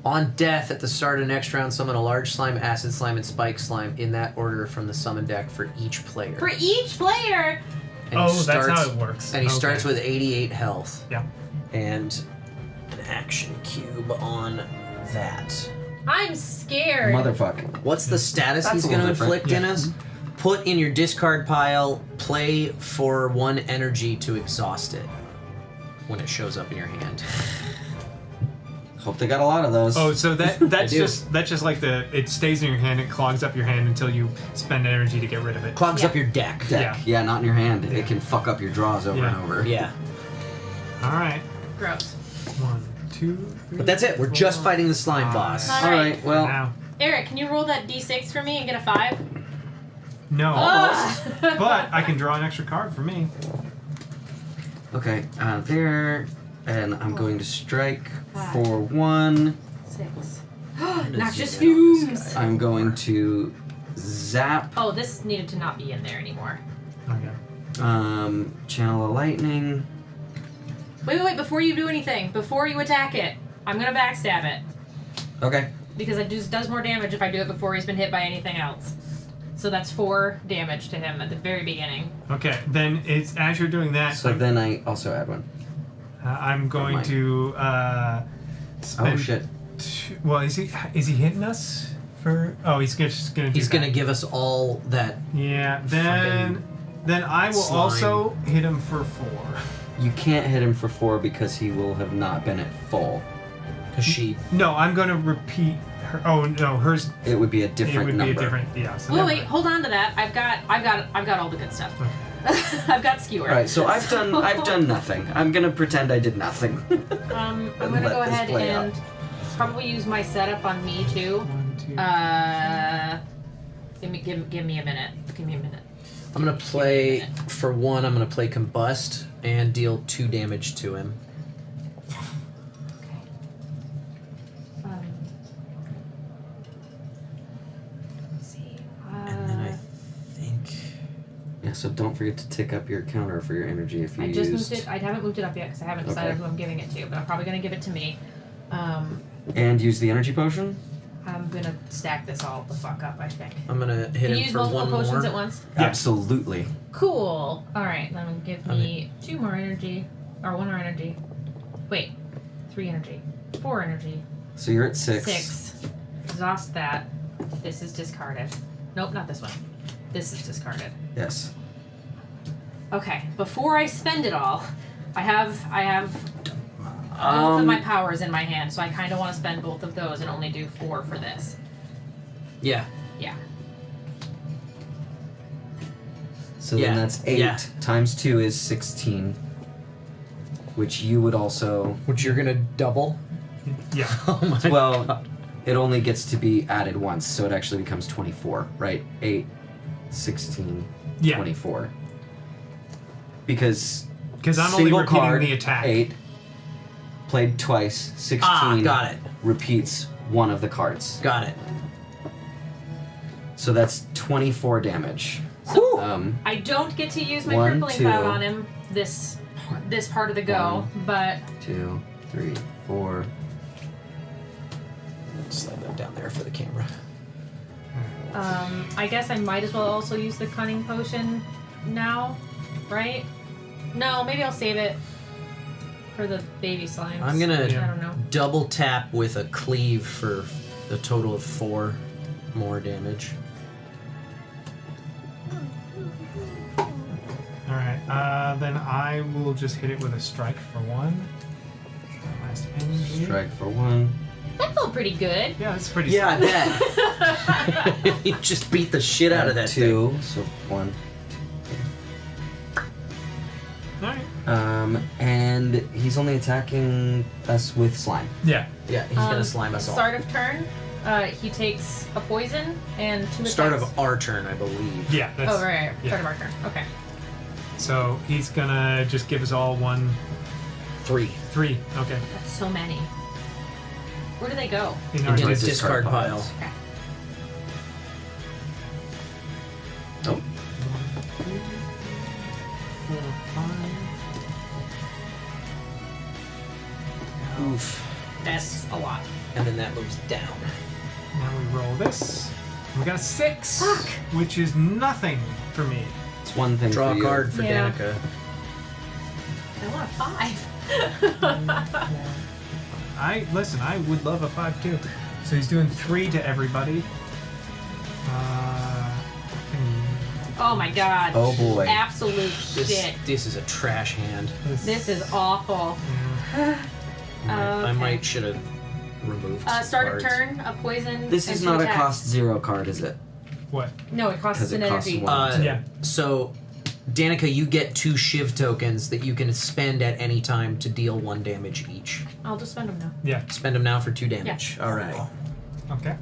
Speaker 14: On death, at the start of next round, summon a large slime, acid slime, and spike slime in that order from the summon deck for each player.
Speaker 13: For each player.
Speaker 14: And he
Speaker 15: that's how it works.
Speaker 14: And he
Speaker 15: Okay.
Speaker 14: starts with 88 health.
Speaker 15: Yeah.
Speaker 14: And an action cube on that.
Speaker 13: I'm scared.
Speaker 21: Motherfucker.
Speaker 14: What's the status
Speaker 21: That's
Speaker 14: he's
Speaker 21: a
Speaker 14: going to
Speaker 21: little different.
Speaker 14: inflict in us? Put in your discard pile, play for 1 energy to exhaust it when it shows up in your hand.
Speaker 21: Hope they got a lot of those.
Speaker 15: Oh, so that's
Speaker 14: do.
Speaker 15: just like it stays in your hand. It clogs up your hand until you spend energy to get rid of it.
Speaker 14: Clogs up your deck.
Speaker 21: Yeah, not in your hand. It can fuck up your draws over and over.
Speaker 14: Yeah.
Speaker 15: All right.
Speaker 13: Gross.
Speaker 15: 1, 2, 3.
Speaker 14: But that's it. We're just fighting the slime boss.
Speaker 13: All right.
Speaker 21: Well,
Speaker 15: Now.
Speaker 13: Eric, can you roll that d6 for me and get a 5?
Speaker 15: No.
Speaker 13: Ah!
Speaker 15: But I can draw an extra card for me.
Speaker 21: okay, there, and I'm going to strike for 1.
Speaker 13: 6. Noxious fumes.
Speaker 21: I'm going to zap.
Speaker 13: Oh, this needed to not be in there anymore.
Speaker 15: Okay.
Speaker 21: Channel a lightning.
Speaker 13: Wait, before you do anything, before you attack it, I'm gonna backstab it.
Speaker 21: Okay.
Speaker 13: Because it just does more damage if I do it before he's been hit by anything else. So that's 4 damage to him at the very beginning.
Speaker 15: Okay. Then it's as you're doing that.
Speaker 21: So then I also add 1.
Speaker 15: I'm going to spend.
Speaker 21: Oh shit.
Speaker 15: Well, is he hitting us for? Oh, he's just gonna.
Speaker 14: He's going to give us all that.
Speaker 15: Yeah. Then I will
Speaker 14: slime.
Speaker 15: also hit him for 4.
Speaker 21: You can't hit him for 4 because he will have not been at full.
Speaker 14: Because she.
Speaker 15: No, I'm going to repeat her. Oh no, hers.
Speaker 21: It would be a different
Speaker 15: It would
Speaker 21: number.
Speaker 15: be a different. Yeah. So
Speaker 13: Wait,
Speaker 15: never
Speaker 13: wait,
Speaker 15: mind.
Speaker 13: hold on to that. I've got all the good stuff. I've got skewer.
Speaker 21: All right, so I've done nothing. I'm gonna pretend I did nothing.
Speaker 13: I'm
Speaker 21: And
Speaker 13: gonna
Speaker 21: let
Speaker 13: go
Speaker 21: this
Speaker 13: ahead
Speaker 21: play
Speaker 13: and probably use my setup on me too.
Speaker 15: 1, 2.
Speaker 13: Give me a minute. Give me a minute.
Speaker 14: I'm gonna play for one. I'm gonna play combust and deal 2 damage to him.
Speaker 13: Let's see.
Speaker 14: And then I think.
Speaker 21: Yeah, so don't forget to tick up your counter for your energy if you
Speaker 13: I just
Speaker 21: used.
Speaker 13: moved it. I haven't moved it up yet because I haven't decided who I'm giving it to, but I'm probably gonna give it to me.
Speaker 21: And use the energy potion?
Speaker 13: I'm gonna stack this all the fuck up, I think.
Speaker 14: I'm gonna hit
Speaker 13: Can you
Speaker 14: him
Speaker 13: use
Speaker 14: for
Speaker 13: multiple
Speaker 14: one
Speaker 13: potions
Speaker 14: more.
Speaker 13: at once?
Speaker 21: Absolutely.
Speaker 13: Cool. Alright, then give me 2 more energy. Or 1 more energy. Wait. 3 energy. 4 energy.
Speaker 21: So you're at 6.
Speaker 13: 6. Exhaust that. This is discarded. Nope, not this one. This is discarded.
Speaker 21: Yes.
Speaker 13: Okay, before I spend it all, I have both of my powers in my hand, so I kind of want to spend both of those and only do 4 for this.
Speaker 14: Yeah.
Speaker 13: Yeah.
Speaker 21: So then that's 8 times 2 is 16. Which you would also.
Speaker 14: Which you're gonna double?
Speaker 15: Yeah.
Speaker 14: Oh my
Speaker 21: Well,
Speaker 14: God.
Speaker 21: it only gets to be added once, so it actually becomes 24, right? 8, 16,
Speaker 15: Yeah.
Speaker 21: 24. Because
Speaker 15: I'm only
Speaker 21: single
Speaker 15: repeating
Speaker 21: card,
Speaker 15: the attack.
Speaker 21: 8, played twice, 16.
Speaker 14: got it.
Speaker 21: Repeats one of the cards.
Speaker 14: Got it.
Speaker 21: So that's 24 damage.
Speaker 13: I don't get to use my
Speaker 21: 1,
Speaker 13: crippling
Speaker 21: 2.
Speaker 13: cloud on him this part of the go,
Speaker 21: 1,
Speaker 13: but
Speaker 21: 2, 3, 4.
Speaker 14: Slide that down there for the camera.
Speaker 13: I guess I might as well also use the cunning potion now, right? No, maybe I'll save it for the baby slimes.
Speaker 14: I'm gonna
Speaker 13: I don't know.
Speaker 14: double tap with a cleave for a total of 4 more damage.
Speaker 15: Alright, then I will just hit it with a strike for 1. Last energy.
Speaker 21: Strike for 1.
Speaker 13: That felt pretty good.
Speaker 15: Yeah, that's pretty
Speaker 14: Yeah,
Speaker 15: solid.
Speaker 14: I bet. You just beat the shit out of that
Speaker 21: 2,
Speaker 14: thing.
Speaker 21: so 1.
Speaker 15: Alright.
Speaker 21: And he's only attacking us with slime.
Speaker 15: Yeah.
Speaker 14: Yeah, he's gonna slime us all.
Speaker 13: Start of turn, he takes a poison and 2
Speaker 14: Start
Speaker 13: attacks.
Speaker 14: of our turn, I believe.
Speaker 15: Yeah, that's.
Speaker 13: Oh, right.
Speaker 15: yeah.
Speaker 13: Start of our turn. Okay.
Speaker 15: So he's gonna just give us all 1.
Speaker 14: 3.
Speaker 15: 3. Okay.
Speaker 13: That's so many. Where do they go?
Speaker 15: In our
Speaker 14: Into the
Speaker 15: discard
Speaker 14: discard pile.
Speaker 13: Okay.
Speaker 21: Oh.
Speaker 15: 4, 5.
Speaker 14: Oof.
Speaker 13: That's a lot.
Speaker 14: And then that moves down.
Speaker 15: Now we roll this. We got a 6.
Speaker 13: Fuck.
Speaker 15: Which is nothing for me.
Speaker 21: It's one thing
Speaker 14: Draw
Speaker 21: for
Speaker 14: a
Speaker 21: you.
Speaker 14: card for
Speaker 13: Yeah.
Speaker 14: Danica.
Speaker 13: I want a 5.
Speaker 15: Listen, I would love a 5 too. So he's doing 3 to everybody.
Speaker 13: Oh my god.
Speaker 21: Oh boy.
Speaker 13: Absolute shit.
Speaker 14: This is a trash hand.
Speaker 13: This is awful.
Speaker 14: I might should have removed.
Speaker 13: Start of
Speaker 14: cards.
Speaker 13: turn, a poison.
Speaker 21: This
Speaker 13: and
Speaker 21: is
Speaker 13: 2
Speaker 21: not a
Speaker 13: attacks.
Speaker 21: cost 0 card, is it?
Speaker 15: What?
Speaker 13: No, it costs
Speaker 21: 'Cause
Speaker 13: an
Speaker 21: it costs
Speaker 13: energy.
Speaker 21: 1.
Speaker 15: Yeah.
Speaker 14: So, Danica, you get 2 shiv tokens that you can spend at any time to deal 1 damage each.
Speaker 13: I'll just spend them now.
Speaker 15: Yeah.
Speaker 14: Spend them now for 2 damage. All right.
Speaker 15: Okay.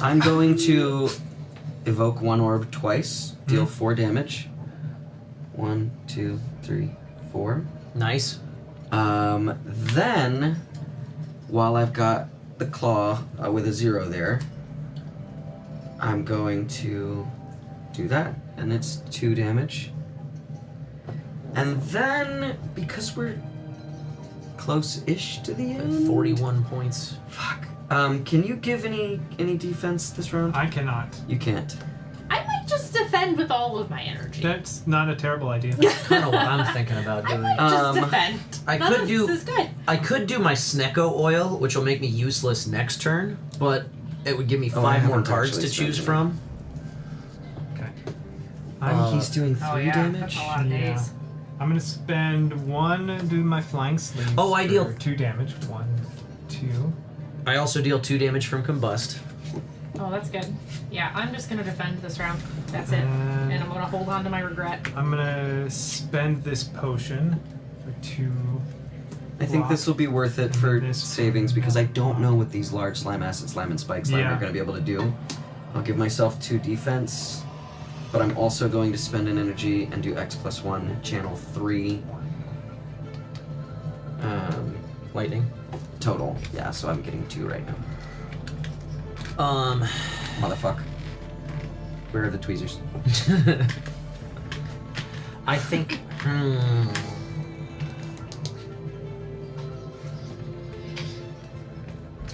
Speaker 21: I'm going to evoke 1 orb twice, deal 4 damage. 1, 2, 3, 4.
Speaker 14: Nice.
Speaker 21: Then, while I've got the claw with a 0 there, I'm going to do that, and it's 2 damage. And then, because we're close-ish to the end,
Speaker 14: 41 points.
Speaker 21: Fuck. Can you give any defense this round?
Speaker 15: I cannot.
Speaker 21: You can't.
Speaker 13: I might just defend with all of my energy.
Speaker 15: That's not a terrible idea.
Speaker 14: Kind of what I'm thinking about doing.
Speaker 13: Just defend.
Speaker 14: I
Speaker 13: None
Speaker 14: could
Speaker 13: of
Speaker 14: do.
Speaker 13: this is good.
Speaker 14: I could do my Snecko oil, which will make me useless next turn, but it would give me
Speaker 21: Oh, I
Speaker 14: 5 more
Speaker 21: haven't
Speaker 14: cards
Speaker 21: actually
Speaker 14: to choose
Speaker 21: spent
Speaker 14: from.
Speaker 21: He's doing 3
Speaker 13: Oh yeah,
Speaker 21: damage.
Speaker 13: that's a lot of
Speaker 15: Yeah.
Speaker 13: days.
Speaker 15: I'm gonna spend 1 and do my flying sleeves.
Speaker 14: Oh, I deal-
Speaker 15: for 2 damage. 1, 2.
Speaker 14: I also deal 2 damage from Combust.
Speaker 13: Oh, that's good. Yeah, I'm just gonna defend this round. That's it. And I'm gonna hold on to my regret.
Speaker 15: I'm gonna spend this potion for 2.
Speaker 21: I think this will be worth it for savings because I don't know what these large slime, acid slime, and spike slime are going to be able to do. I'll give myself 2 defense, but I'm also going to spend an energy and do X+1, channel 3
Speaker 14: lightning
Speaker 21: total. Yeah, so I'm getting 2 right now. Motherfuck. Where are the tweezers?
Speaker 14: I think.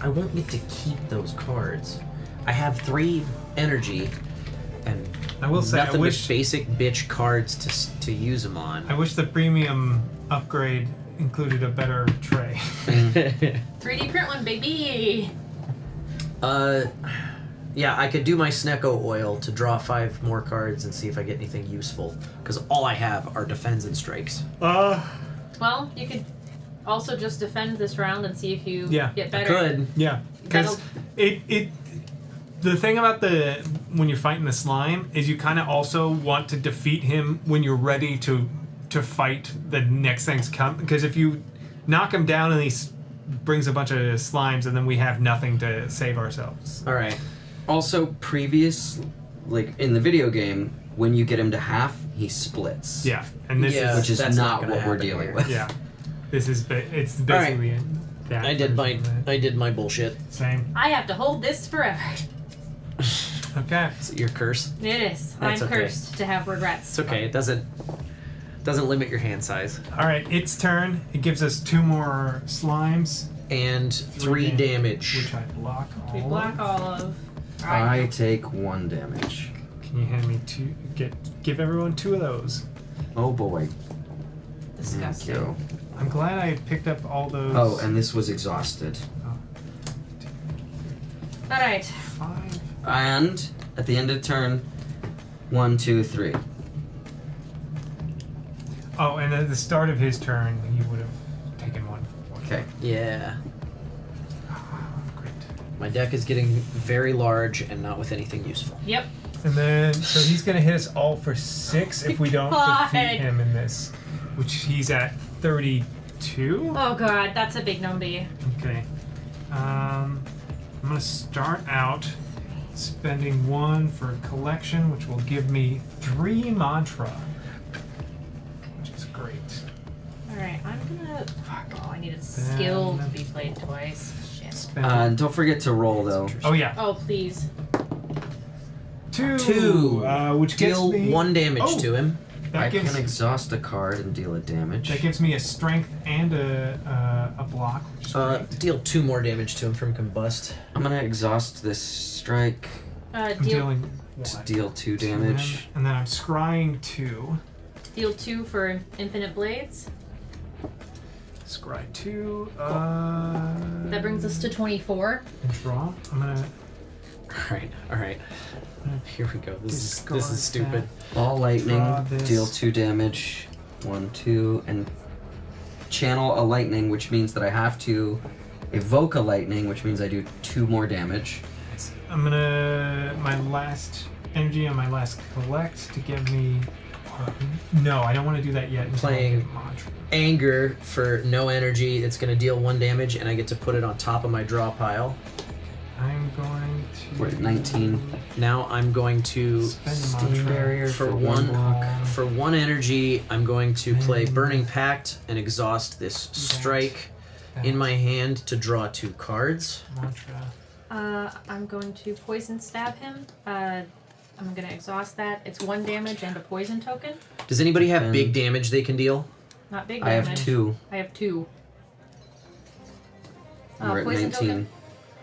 Speaker 14: I won't get to keep those cards. I have 3 energy, and
Speaker 15: I will say,
Speaker 14: nothing
Speaker 15: I wish
Speaker 14: but basic bitch cards to use them on.
Speaker 15: I wish the premium upgrade included a better tray.
Speaker 13: 3D print one, baby.
Speaker 14: Yeah, I could do my Snecko oil to draw 5 more cards and see if I get anything useful. Because all I have are defends and strikes.
Speaker 13: Well, you could also just defend this round and see if you get better.
Speaker 14: I could.
Speaker 15: Yeah, because the thing about when you're fighting the slime is you kind of also want to defeat him when you're ready to fight the next thing's come. Because if you knock him down and he brings a bunch of slimes and then we have nothing to save ourselves.
Speaker 14: All right.
Speaker 21: Also, like in the video game, when you get him to half, he splits.
Speaker 15: Yeah, and this is
Speaker 21: which is not what we're dealing with.
Speaker 15: Yeah, this is it's basically that.
Speaker 14: I did my bullshit.
Speaker 15: Same.
Speaker 13: I have to hold this forever.
Speaker 15: Okay.
Speaker 14: Is it your curse?
Speaker 13: It is.
Speaker 14: That's
Speaker 13: I'm
Speaker 14: okay.
Speaker 13: cursed to have regrets.
Speaker 14: It's okay. It doesn't limit your hand size.
Speaker 15: All right, its turn. It gives us 2 more slimes
Speaker 14: and 3 damage,
Speaker 15: which I block.
Speaker 13: We block all of.
Speaker 21: I take 1 damage.
Speaker 15: Can you hand me 2? Give everyone 2 of those.
Speaker 21: Oh boy.
Speaker 13: Disgusting.
Speaker 21: Thank you.
Speaker 15: I'm glad I picked up all those.
Speaker 21: Oh, and this was exhausted.
Speaker 13: All right.
Speaker 15: 5.
Speaker 21: And at the end of turn, 1, 2, 3.
Speaker 15: Oh, and at the start of his turn, he would have taken 1.
Speaker 21: Okay.
Speaker 14: Yeah.
Speaker 15: Great.
Speaker 14: My deck is getting very large and not with anything useful.
Speaker 13: Yep.
Speaker 15: And then, so he's going to hit us all for 6 if we don't defeat him in this, which he's at 32.
Speaker 13: Oh god, that's a big number.
Speaker 15: Okay. I'm going to start out spending 1 for collection, which will give me 3 mantra, which is great.
Speaker 13: Alright, I'm gonna. Oh, I need a skill to be played twice. Shit.
Speaker 21: Don't forget to roll though.
Speaker 15: Oh yeah.
Speaker 13: Oh please.
Speaker 15: 2. Which
Speaker 14: deal
Speaker 15: gets me
Speaker 14: 1 damage to him.
Speaker 21: I can exhaust a card and deal a damage.
Speaker 15: That gives me a strength and a block.
Speaker 14: Deal 2 more damage to him from combust.
Speaker 21: I'm gonna exhaust this strike
Speaker 15: dealing
Speaker 21: to deal 2 damage.
Speaker 15: And then I'm scrying 2.
Speaker 13: Deal 2 for infinite blades.
Speaker 15: Scry 2.
Speaker 13: That brings us to 24.
Speaker 15: Draw. I'm gonna.
Speaker 14: All right. Here we go. This is stupid.
Speaker 21: Ball lightning, deal 2 damage. 1, 2, and channel a lightning, which means that I have to evoke a lightning, which means I do 2 more damage.
Speaker 15: I'm gonna my last energy on my last collect to give me. No, I don't want to do that yet.
Speaker 14: Playing anger for no energy. It's going to deal 1 damage, and I get to put it on top of my draw pile.
Speaker 15: I'm going to.
Speaker 21: We're at 19.
Speaker 14: Now I'm going to
Speaker 21: Steam barrier
Speaker 14: for 1 energy. I'm going to play Burning Pact and exhaust this strike in my hand to draw 2 cards.
Speaker 13: I'm going to poison stab him. I'm gonna exhaust that. It's 1 damage and a poison token.
Speaker 14: Does anybody have big damage they can deal?
Speaker 13: Not big
Speaker 21: I
Speaker 13: damage.
Speaker 21: have 2.
Speaker 13: I have 2.
Speaker 21: We're at
Speaker 13: Poison
Speaker 21: 19.
Speaker 13: token.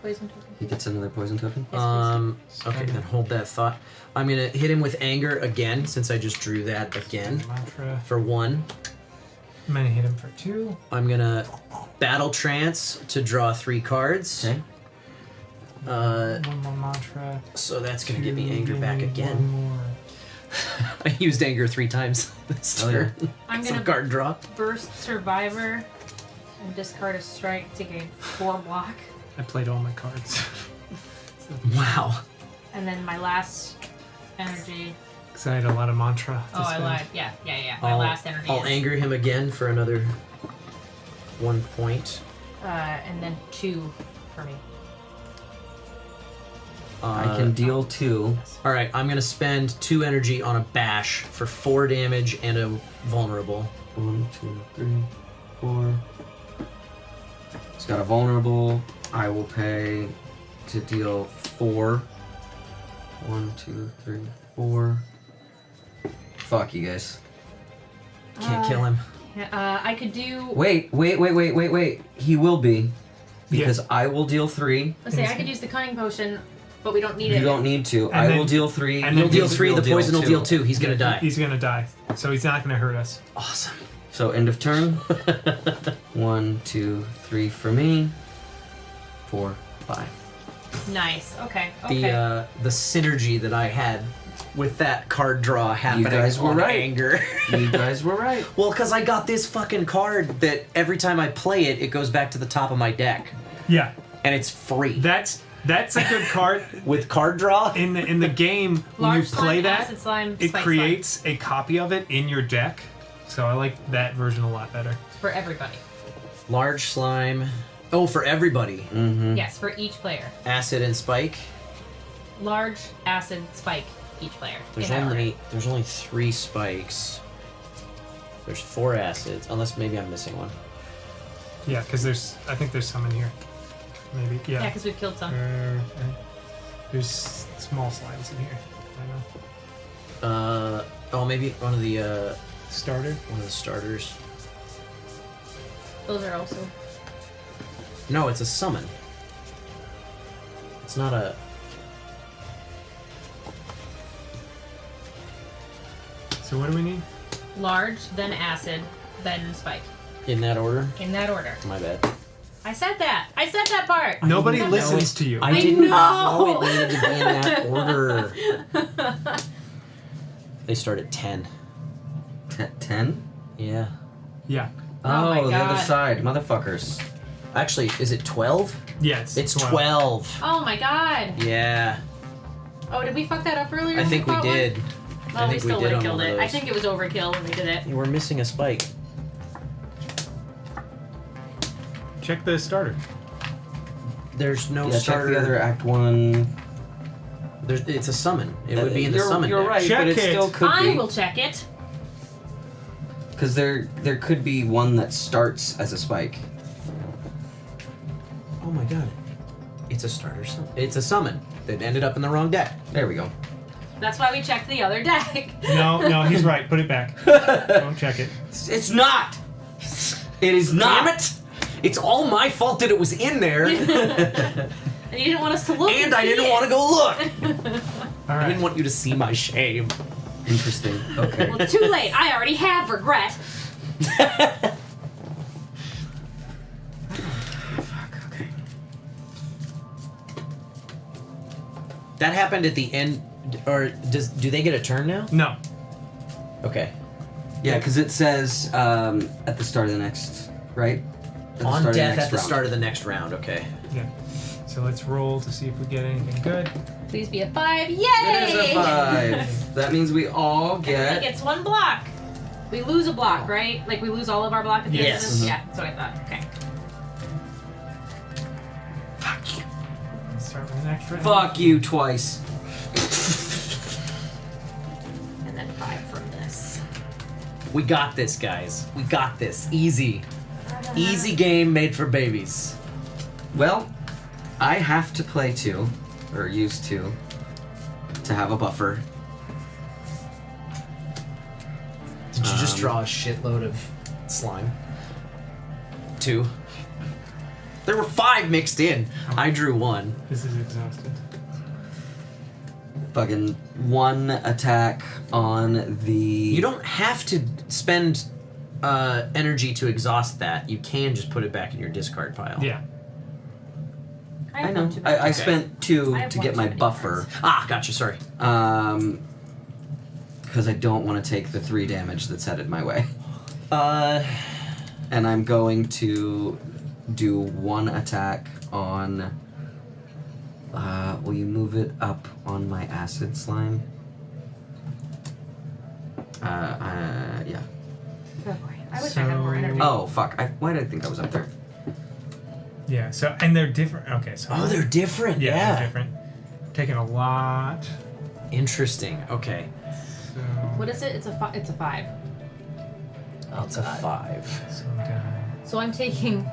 Speaker 13: Poison token.
Speaker 21: He gets another poison token?
Speaker 14: Okay, then hold that thought. I'm gonna hit him with anger again, since I just drew that again.
Speaker 15: Mantra.
Speaker 14: For 1.
Speaker 15: I'm gonna hit him for 2.
Speaker 14: I'm gonna battle trance to draw 3 cards.
Speaker 21: Okay.
Speaker 15: 1 more mantra.
Speaker 14: So that's gonna give me anger back
Speaker 15: 1
Speaker 14: again.
Speaker 15: more.
Speaker 14: I used anger 3 times this turn.
Speaker 13: I'm
Speaker 14: Some
Speaker 13: gonna
Speaker 14: card draw.
Speaker 13: burst survivor and discard a strike to gain 4 block.
Speaker 15: I played all my cards.
Speaker 14: Wow.
Speaker 13: And then my last energy.
Speaker 15: Because I had a lot of mantra.
Speaker 13: Oh, I lied. Yeah. My last energy.
Speaker 14: I'll
Speaker 13: is
Speaker 14: anger him again for another 1 point.
Speaker 13: And then 2 for me.
Speaker 21: I can deal 2.
Speaker 14: All right, I'm gonna spend 2 energy on a bash for 4 damage and a vulnerable.
Speaker 21: 1, 2, 3, 4. It's got a vulnerable. I will pay to deal 4. 1, 2, 3, 4. Fuck you guys.
Speaker 14: Can't kill him.
Speaker 13: I could do.
Speaker 21: Wait. He will be. Because I will deal 3.
Speaker 13: Let's say I could use the cunning potion, but we don't need it.
Speaker 21: You don't need to.
Speaker 15: And
Speaker 21: I will deal 3.
Speaker 15: and
Speaker 14: You'll
Speaker 15: then
Speaker 14: deal 3, the poison will deal 2. He's gonna
Speaker 15: Yeah,
Speaker 14: die.
Speaker 15: He's gonna die. So he's not gonna hurt us.
Speaker 14: Awesome.
Speaker 21: So end of turn. 1, 2, 3 for me. 4, 5.
Speaker 13: Nice. Okay.
Speaker 14: The synergy that I had with that card draw happening
Speaker 21: guys were
Speaker 14: on
Speaker 21: right.
Speaker 14: anger.
Speaker 21: You guys were right.
Speaker 14: Well, because I got this fucking card that every time I play it, it goes back to the top of my deck.
Speaker 15: Yeah.
Speaker 14: And it's free.
Speaker 15: That's a good card
Speaker 14: with card draw
Speaker 15: in the game. When
Speaker 13: Large
Speaker 15: you play
Speaker 13: slime,
Speaker 15: that,
Speaker 13: acid slime,
Speaker 15: it
Speaker 13: spike
Speaker 15: creates a copy of it in your deck. So I like that version a lot better.
Speaker 13: For everybody.
Speaker 14: Large slime. Oh, for everybody.
Speaker 21: Mm-hmm.
Speaker 13: Yes, for each player.
Speaker 14: Acid and spike.
Speaker 13: Large, acid, spike, each player.
Speaker 14: There's
Speaker 13: in that order.
Speaker 14: there's only 3 spikes. There's 4 acids, unless maybe I'm missing one.
Speaker 15: Yeah, because I think there's some in here. Maybe. Yeah.
Speaker 13: Yeah, because we've killed some.
Speaker 15: There's small slimes in here. I know.
Speaker 14: Oh, maybe one of the
Speaker 15: starter.
Speaker 14: One of the starters.
Speaker 13: Those are also.
Speaker 14: No, it's a summon. It's not a.
Speaker 15: So what do we need?
Speaker 13: Large, then acid, then spike.
Speaker 14: In that order?
Speaker 13: In that order.
Speaker 14: My bad.
Speaker 13: I said that. I said that part.
Speaker 15: Nobody listens to you.
Speaker 14: I didn't
Speaker 13: know.
Speaker 14: know it needed to be in that order. They start at 10.
Speaker 21: 10?
Speaker 14: Yeah.
Speaker 15: Yeah.
Speaker 21: Oh,
Speaker 13: my
Speaker 21: the other
Speaker 13: God.
Speaker 21: side, motherfuckers.
Speaker 14: Actually, is it 12?
Speaker 15: Yeah,
Speaker 14: it's 12.
Speaker 13: Oh my god.
Speaker 14: Yeah.
Speaker 13: Oh, did we fuck that up earlier?
Speaker 14: I
Speaker 13: when
Speaker 14: think we
Speaker 13: fought
Speaker 14: did.
Speaker 13: one?
Speaker 14: I
Speaker 13: Oh, we
Speaker 14: think we
Speaker 13: still
Speaker 14: did
Speaker 13: would have
Speaker 14: on
Speaker 13: killed
Speaker 14: one of
Speaker 13: it. I
Speaker 14: those.
Speaker 13: think it was overkill when we did it.
Speaker 14: You were missing a spike.
Speaker 15: Check the starter.
Speaker 14: There's no
Speaker 21: Yeah,
Speaker 14: starter.
Speaker 21: check the other Act 1.
Speaker 14: It's a summon. It would be in the
Speaker 21: You're-
Speaker 14: summon
Speaker 21: You're
Speaker 14: deck.
Speaker 21: right, but it still could
Speaker 13: I
Speaker 21: be.
Speaker 13: will check it.
Speaker 21: Because there could be one that starts as a spike.
Speaker 14: Oh my god. It's a starter summon. It's a summon that ended up in the wrong deck.
Speaker 21: There we go.
Speaker 13: That's why we checked the other deck.
Speaker 15: No, he's right. Put it back. Don't check it.
Speaker 21: It's not! It is not!
Speaker 14: Damn it! It's all my fault that it was in there.
Speaker 13: And you didn't want us to look.
Speaker 14: And I didn't want to go look.
Speaker 15: All right.
Speaker 14: I didn't want you to see my shame.
Speaker 21: Interesting. Okay.
Speaker 13: Well, it's too late. I already have regret.
Speaker 14: That happened at the end, or do they get a turn now?
Speaker 15: No.
Speaker 14: Okay.
Speaker 21: Yeah, because it says at the start of the next, right? At the
Speaker 14: On
Speaker 21: start of the
Speaker 14: death
Speaker 21: next
Speaker 14: at the
Speaker 21: round.
Speaker 14: start of the next round. Okay.
Speaker 15: Yeah. So let's roll to see if we get anything good.
Speaker 13: Please be a 5. Yay!
Speaker 21: It is a 5. That means we all
Speaker 13: Everybody
Speaker 21: get.
Speaker 13: gets 1 block. We lose a block, right? Like we lose all of our block at the end of
Speaker 21: Yes.
Speaker 13: this?
Speaker 21: Mhm.
Speaker 13: Yeah, that's what I thought. Okay.
Speaker 15: Let's start with the next round.
Speaker 21: Fuck you twice.
Speaker 13: And then 5 from this.
Speaker 14: We got this, guys. We got this. Easy. Easy game made for babies.
Speaker 21: Well, I have to play 2, or use 2, to have a buffer.
Speaker 14: Did you just draw a shitload of slime? 2. There were 5 mixed in. I drew 1.
Speaker 15: This is exhausted.
Speaker 21: Fucking 1 attack on the.
Speaker 14: You don't have to spend energy to exhaust that. You can just put it back in your discard pile.
Speaker 15: Yeah.
Speaker 21: I know. I spent 2
Speaker 13: I have
Speaker 21: to
Speaker 13: one
Speaker 21: get my
Speaker 13: too many
Speaker 21: buffer.
Speaker 14: Ah, gotcha. Sorry.
Speaker 21: Because I don't want to take the 3 damage that's headed my way. And I'm going to do 1 attack on. Will you move it up on my acid slime? Yeah.
Speaker 13: Oh boy. I wish I had more energy.
Speaker 21: Oh fuck! Why did I think I was up there?
Speaker 15: Yeah. So and they're different. Okay. So
Speaker 14: Oh, they're different.
Speaker 15: Yeah,
Speaker 14: Yeah.
Speaker 15: they're different. Taking a lot.
Speaker 14: Interesting. Okay.
Speaker 15: So
Speaker 13: What is it? It's a 5.
Speaker 14: It's a 5.
Speaker 13: So I'm taking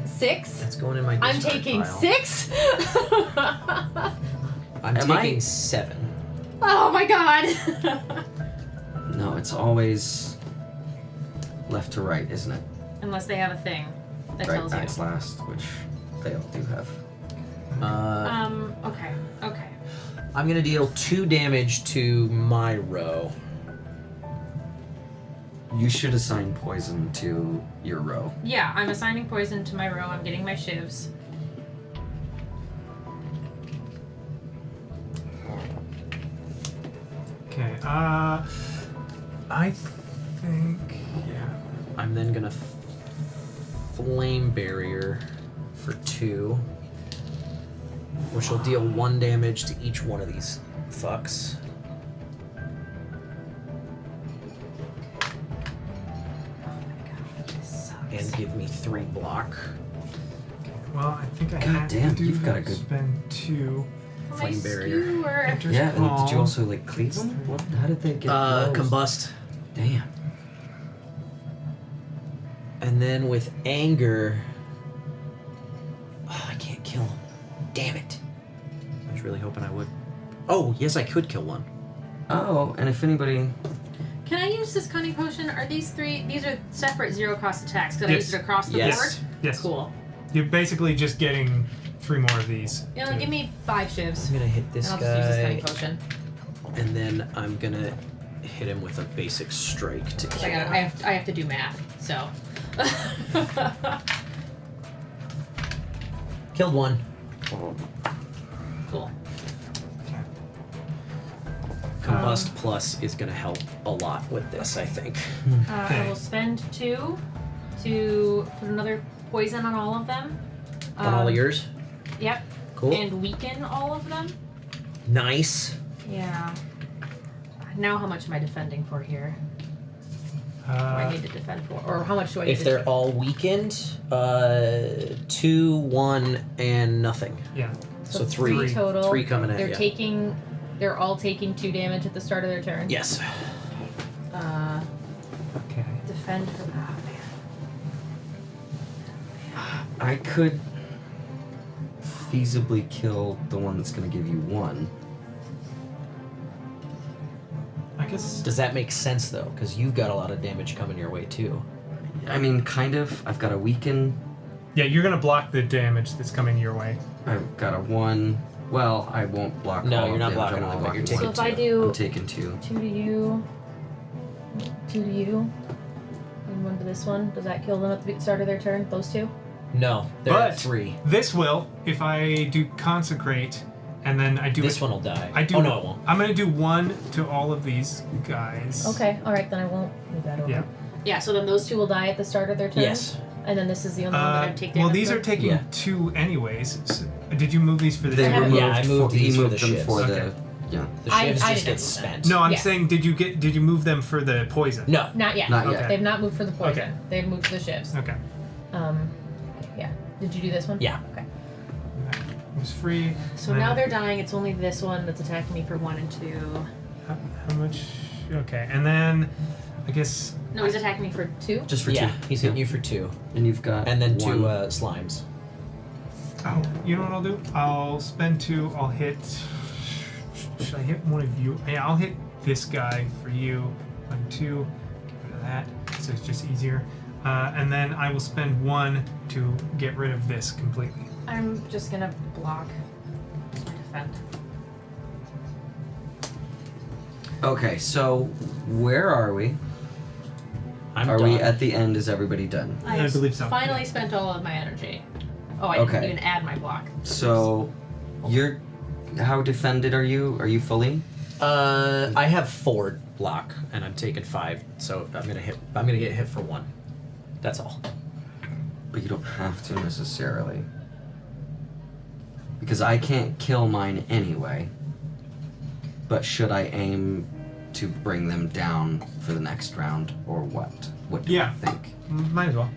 Speaker 13: 6.
Speaker 14: That's going in my
Speaker 13: I'm
Speaker 14: discard
Speaker 13: taking
Speaker 14: pile.
Speaker 13: 6.
Speaker 14: I'm
Speaker 21: Am
Speaker 14: taking
Speaker 21: I-
Speaker 14: 7.
Speaker 13: Oh my god.
Speaker 21: No, it's always left to right, isn't it?
Speaker 13: Unless they have a thing that
Speaker 21: Right
Speaker 13: tells you.
Speaker 21: back's last, which they all do have.
Speaker 13: Okay. Okay.
Speaker 14: I'm gonna deal 2 damage to my row.
Speaker 21: You should assign poison to your row.
Speaker 13: Yeah, I'm assigning poison to my row. I'm getting my shivs.
Speaker 15: Okay. I think. Yeah.
Speaker 14: I'm then gonna flame barrier for 2, which will deal 1 damage to each one of these fucks. And give me 3 block.
Speaker 15: Well, I think I
Speaker 21: God
Speaker 15: have
Speaker 21: damn,
Speaker 15: to
Speaker 21: you've got a good-
Speaker 15: spend 2.
Speaker 14: Flame barrier.
Speaker 15: Enters
Speaker 21: Yeah, and did
Speaker 15: calm.
Speaker 21: you also like cleave them? What? How did they get? blows?
Speaker 14: Combust.
Speaker 21: Damn.
Speaker 14: And then with anger, I can't kill him. Damn it! I was really hoping I would. Oh, yes, I could kill one.
Speaker 21: Oh, and if anybody,
Speaker 13: Can I use this cunning potion? Are these 3? These are separate 0-cost attacks. Could I
Speaker 15: Yes.
Speaker 13: use it across the
Speaker 15: Yes.
Speaker 13: board?
Speaker 15: Yes.
Speaker 13: Cool.
Speaker 15: You're basically just getting 3 more of these.
Speaker 13: You know, give me 5 shivs.
Speaker 14: I'm gonna hit this
Speaker 13: and I'll just use this
Speaker 14: guy.
Speaker 13: cunning potion.
Speaker 14: And then I'm gonna hit him with a basic strike to
Speaker 13: 'Cause
Speaker 14: kill.
Speaker 13: I have to do math. So.
Speaker 14: Killed one.
Speaker 13: Cool.
Speaker 14: Combust Plus is gonna help a lot with this, I think.
Speaker 13: I will spend 2 to put another poison on all of them.
Speaker 14: On all of yours?
Speaker 13: Yep.
Speaker 14: Cool.
Speaker 13: And weaken all of them.
Speaker 14: Nice.
Speaker 13: Yeah. Now how much am I defending for here? What do I need to defend for? Or how much do I need
Speaker 14: If
Speaker 13: to
Speaker 14: they're all weakened, 2, 1, and nothing.
Speaker 15: Yeah.
Speaker 14: So 3
Speaker 13: total.
Speaker 14: 3 coming at
Speaker 13: They're
Speaker 14: you.
Speaker 13: they're all taking 2 damage at the start of their turn.
Speaker 14: Yes.
Speaker 15: Okay.
Speaker 13: Defend for that.
Speaker 21: I could feasibly kill the one that's going to give you 1.
Speaker 15: I guess.
Speaker 14: Does that make sense though? Because you've got a lot of damage coming your way too.
Speaker 21: I mean, kind of. I've got a weaken.
Speaker 15: Yeah, you're gonna block the damage that's coming your way.
Speaker 21: I've got a 1. Well, I won't block.
Speaker 14: No,
Speaker 21: all
Speaker 14: you're
Speaker 21: of
Speaker 14: not
Speaker 21: damage.
Speaker 14: blocking
Speaker 21: I'm
Speaker 14: all
Speaker 21: only
Speaker 14: of it. You're
Speaker 21: blocking
Speaker 13: So if
Speaker 21: 1.
Speaker 13: I do
Speaker 21: I'm taking 2.
Speaker 13: 2 to you, 2 to you, and 1 to this one, does that kill them at the start of their turn? Those 2?
Speaker 14: No, they're
Speaker 15: But
Speaker 14: at 3.
Speaker 15: this will, if I do consecrate, and then I do
Speaker 14: This one will die.
Speaker 15: I do.
Speaker 14: Oh, no, it won't.
Speaker 15: I'm gonna do 1 to all of these guys.
Speaker 13: Okay, alright, then I won't move that over.
Speaker 15: Yeah.
Speaker 13: Yeah, so then those 2 will die at the start of their turn?
Speaker 14: Yes.
Speaker 13: And then this is the only one that I take damage
Speaker 15: Well, these
Speaker 13: from?
Speaker 15: are taking 2 anyways. So, did you move these for the?
Speaker 21: They
Speaker 13: I have-
Speaker 21: removed.
Speaker 14: Yeah, I moved
Speaker 21: he
Speaker 14: these for
Speaker 21: moved
Speaker 14: the
Speaker 21: them
Speaker 14: shivs.
Speaker 21: for the.
Speaker 15: Okay.
Speaker 21: Yeah.
Speaker 14: The
Speaker 13: I
Speaker 14: shivs just
Speaker 13: didn't
Speaker 14: get
Speaker 13: move
Speaker 14: spent.
Speaker 13: that.
Speaker 15: No, I'm
Speaker 13: Yeah.
Speaker 15: saying, did you move them for the poison?
Speaker 14: No.
Speaker 13: Not yet.
Speaker 21: Not yet.
Speaker 15: Okay.
Speaker 13: They've not moved for the poison.
Speaker 15: Okay.
Speaker 13: They've moved for the shivs.
Speaker 15: Okay.
Speaker 13: Yeah. Did you do this one?
Speaker 14: Yeah.
Speaker 13: Okay.
Speaker 15: It was free.
Speaker 13: So
Speaker 15: and
Speaker 13: now
Speaker 15: then-
Speaker 13: they're dying. It's only this one that's attacking me for 1 and 2.
Speaker 15: How much? Okay, and then I guess.
Speaker 13: No, he's attacking me for 2.
Speaker 21: Just for
Speaker 14: Yeah,
Speaker 21: 2.
Speaker 14: he's hitting you for 2.
Speaker 21: And you've got.
Speaker 14: And then 2
Speaker 21: 1.
Speaker 14: slimes.
Speaker 15: Oh, you know what I'll do? I'll spend 2. I'll hit. Should I hit one of you? Yeah, I'll hit this guy for you. 1, 2. Get rid of that, so it's just easier. And then I will spend 1 to get rid of this completely.
Speaker 13: I'm just gonna block. Just my defend.
Speaker 21: Okay, so where are we? Are we at the end? Is everybody done?
Speaker 15: I believe so.
Speaker 13: Finally spent all of my energy. Oh, I
Speaker 21: Okay.
Speaker 13: didn't even add my block.
Speaker 21: So, you're. How defended are you? Are you fully?
Speaker 14: I have 4 block, and I'm taking 5, so I'm gonna get hit for 1. That's all.
Speaker 21: But you don't have to necessarily. Because I can't kill mine anyway. But should I aim to bring them down for the next round, or what? What do you think?
Speaker 15: Might as well.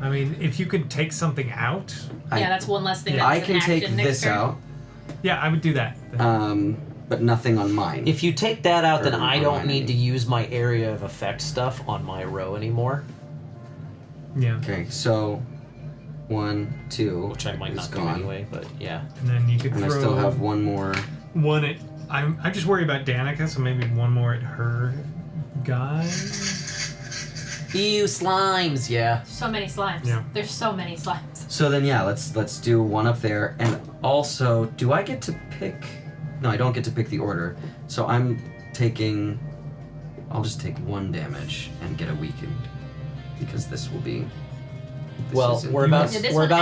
Speaker 15: I mean, if you could take something out.
Speaker 13: Yeah, that's one less thing.
Speaker 21: I can take this out.
Speaker 15: Yeah, I would do that.
Speaker 21: But nothing on mine.
Speaker 14: If you take that out, then
Speaker 21: Or
Speaker 14: I
Speaker 21: on
Speaker 14: don't
Speaker 21: mine.
Speaker 14: need to use my area of effect stuff on my row anymore.
Speaker 15: Yeah.
Speaker 21: Okay, so 1, 2,
Speaker 14: which I might
Speaker 21: is
Speaker 14: not
Speaker 21: gone.
Speaker 14: do anyway, but yeah.
Speaker 15: And then you could
Speaker 21: And
Speaker 15: throw.
Speaker 21: I still have one more.
Speaker 15: One at. I just worry about Danica, so maybe one more at her guy.
Speaker 14: Ew, slimes, yeah.
Speaker 13: So many slimes.
Speaker 15: Yeah.
Speaker 13: There's so many slimes.
Speaker 21: So then, yeah, let's do one up there, and also, do I get to pick? No, I don't get to pick the order. So I'm taking. I'll just take 1 damage and get a weakened, because this will be.
Speaker 14: Well, we're about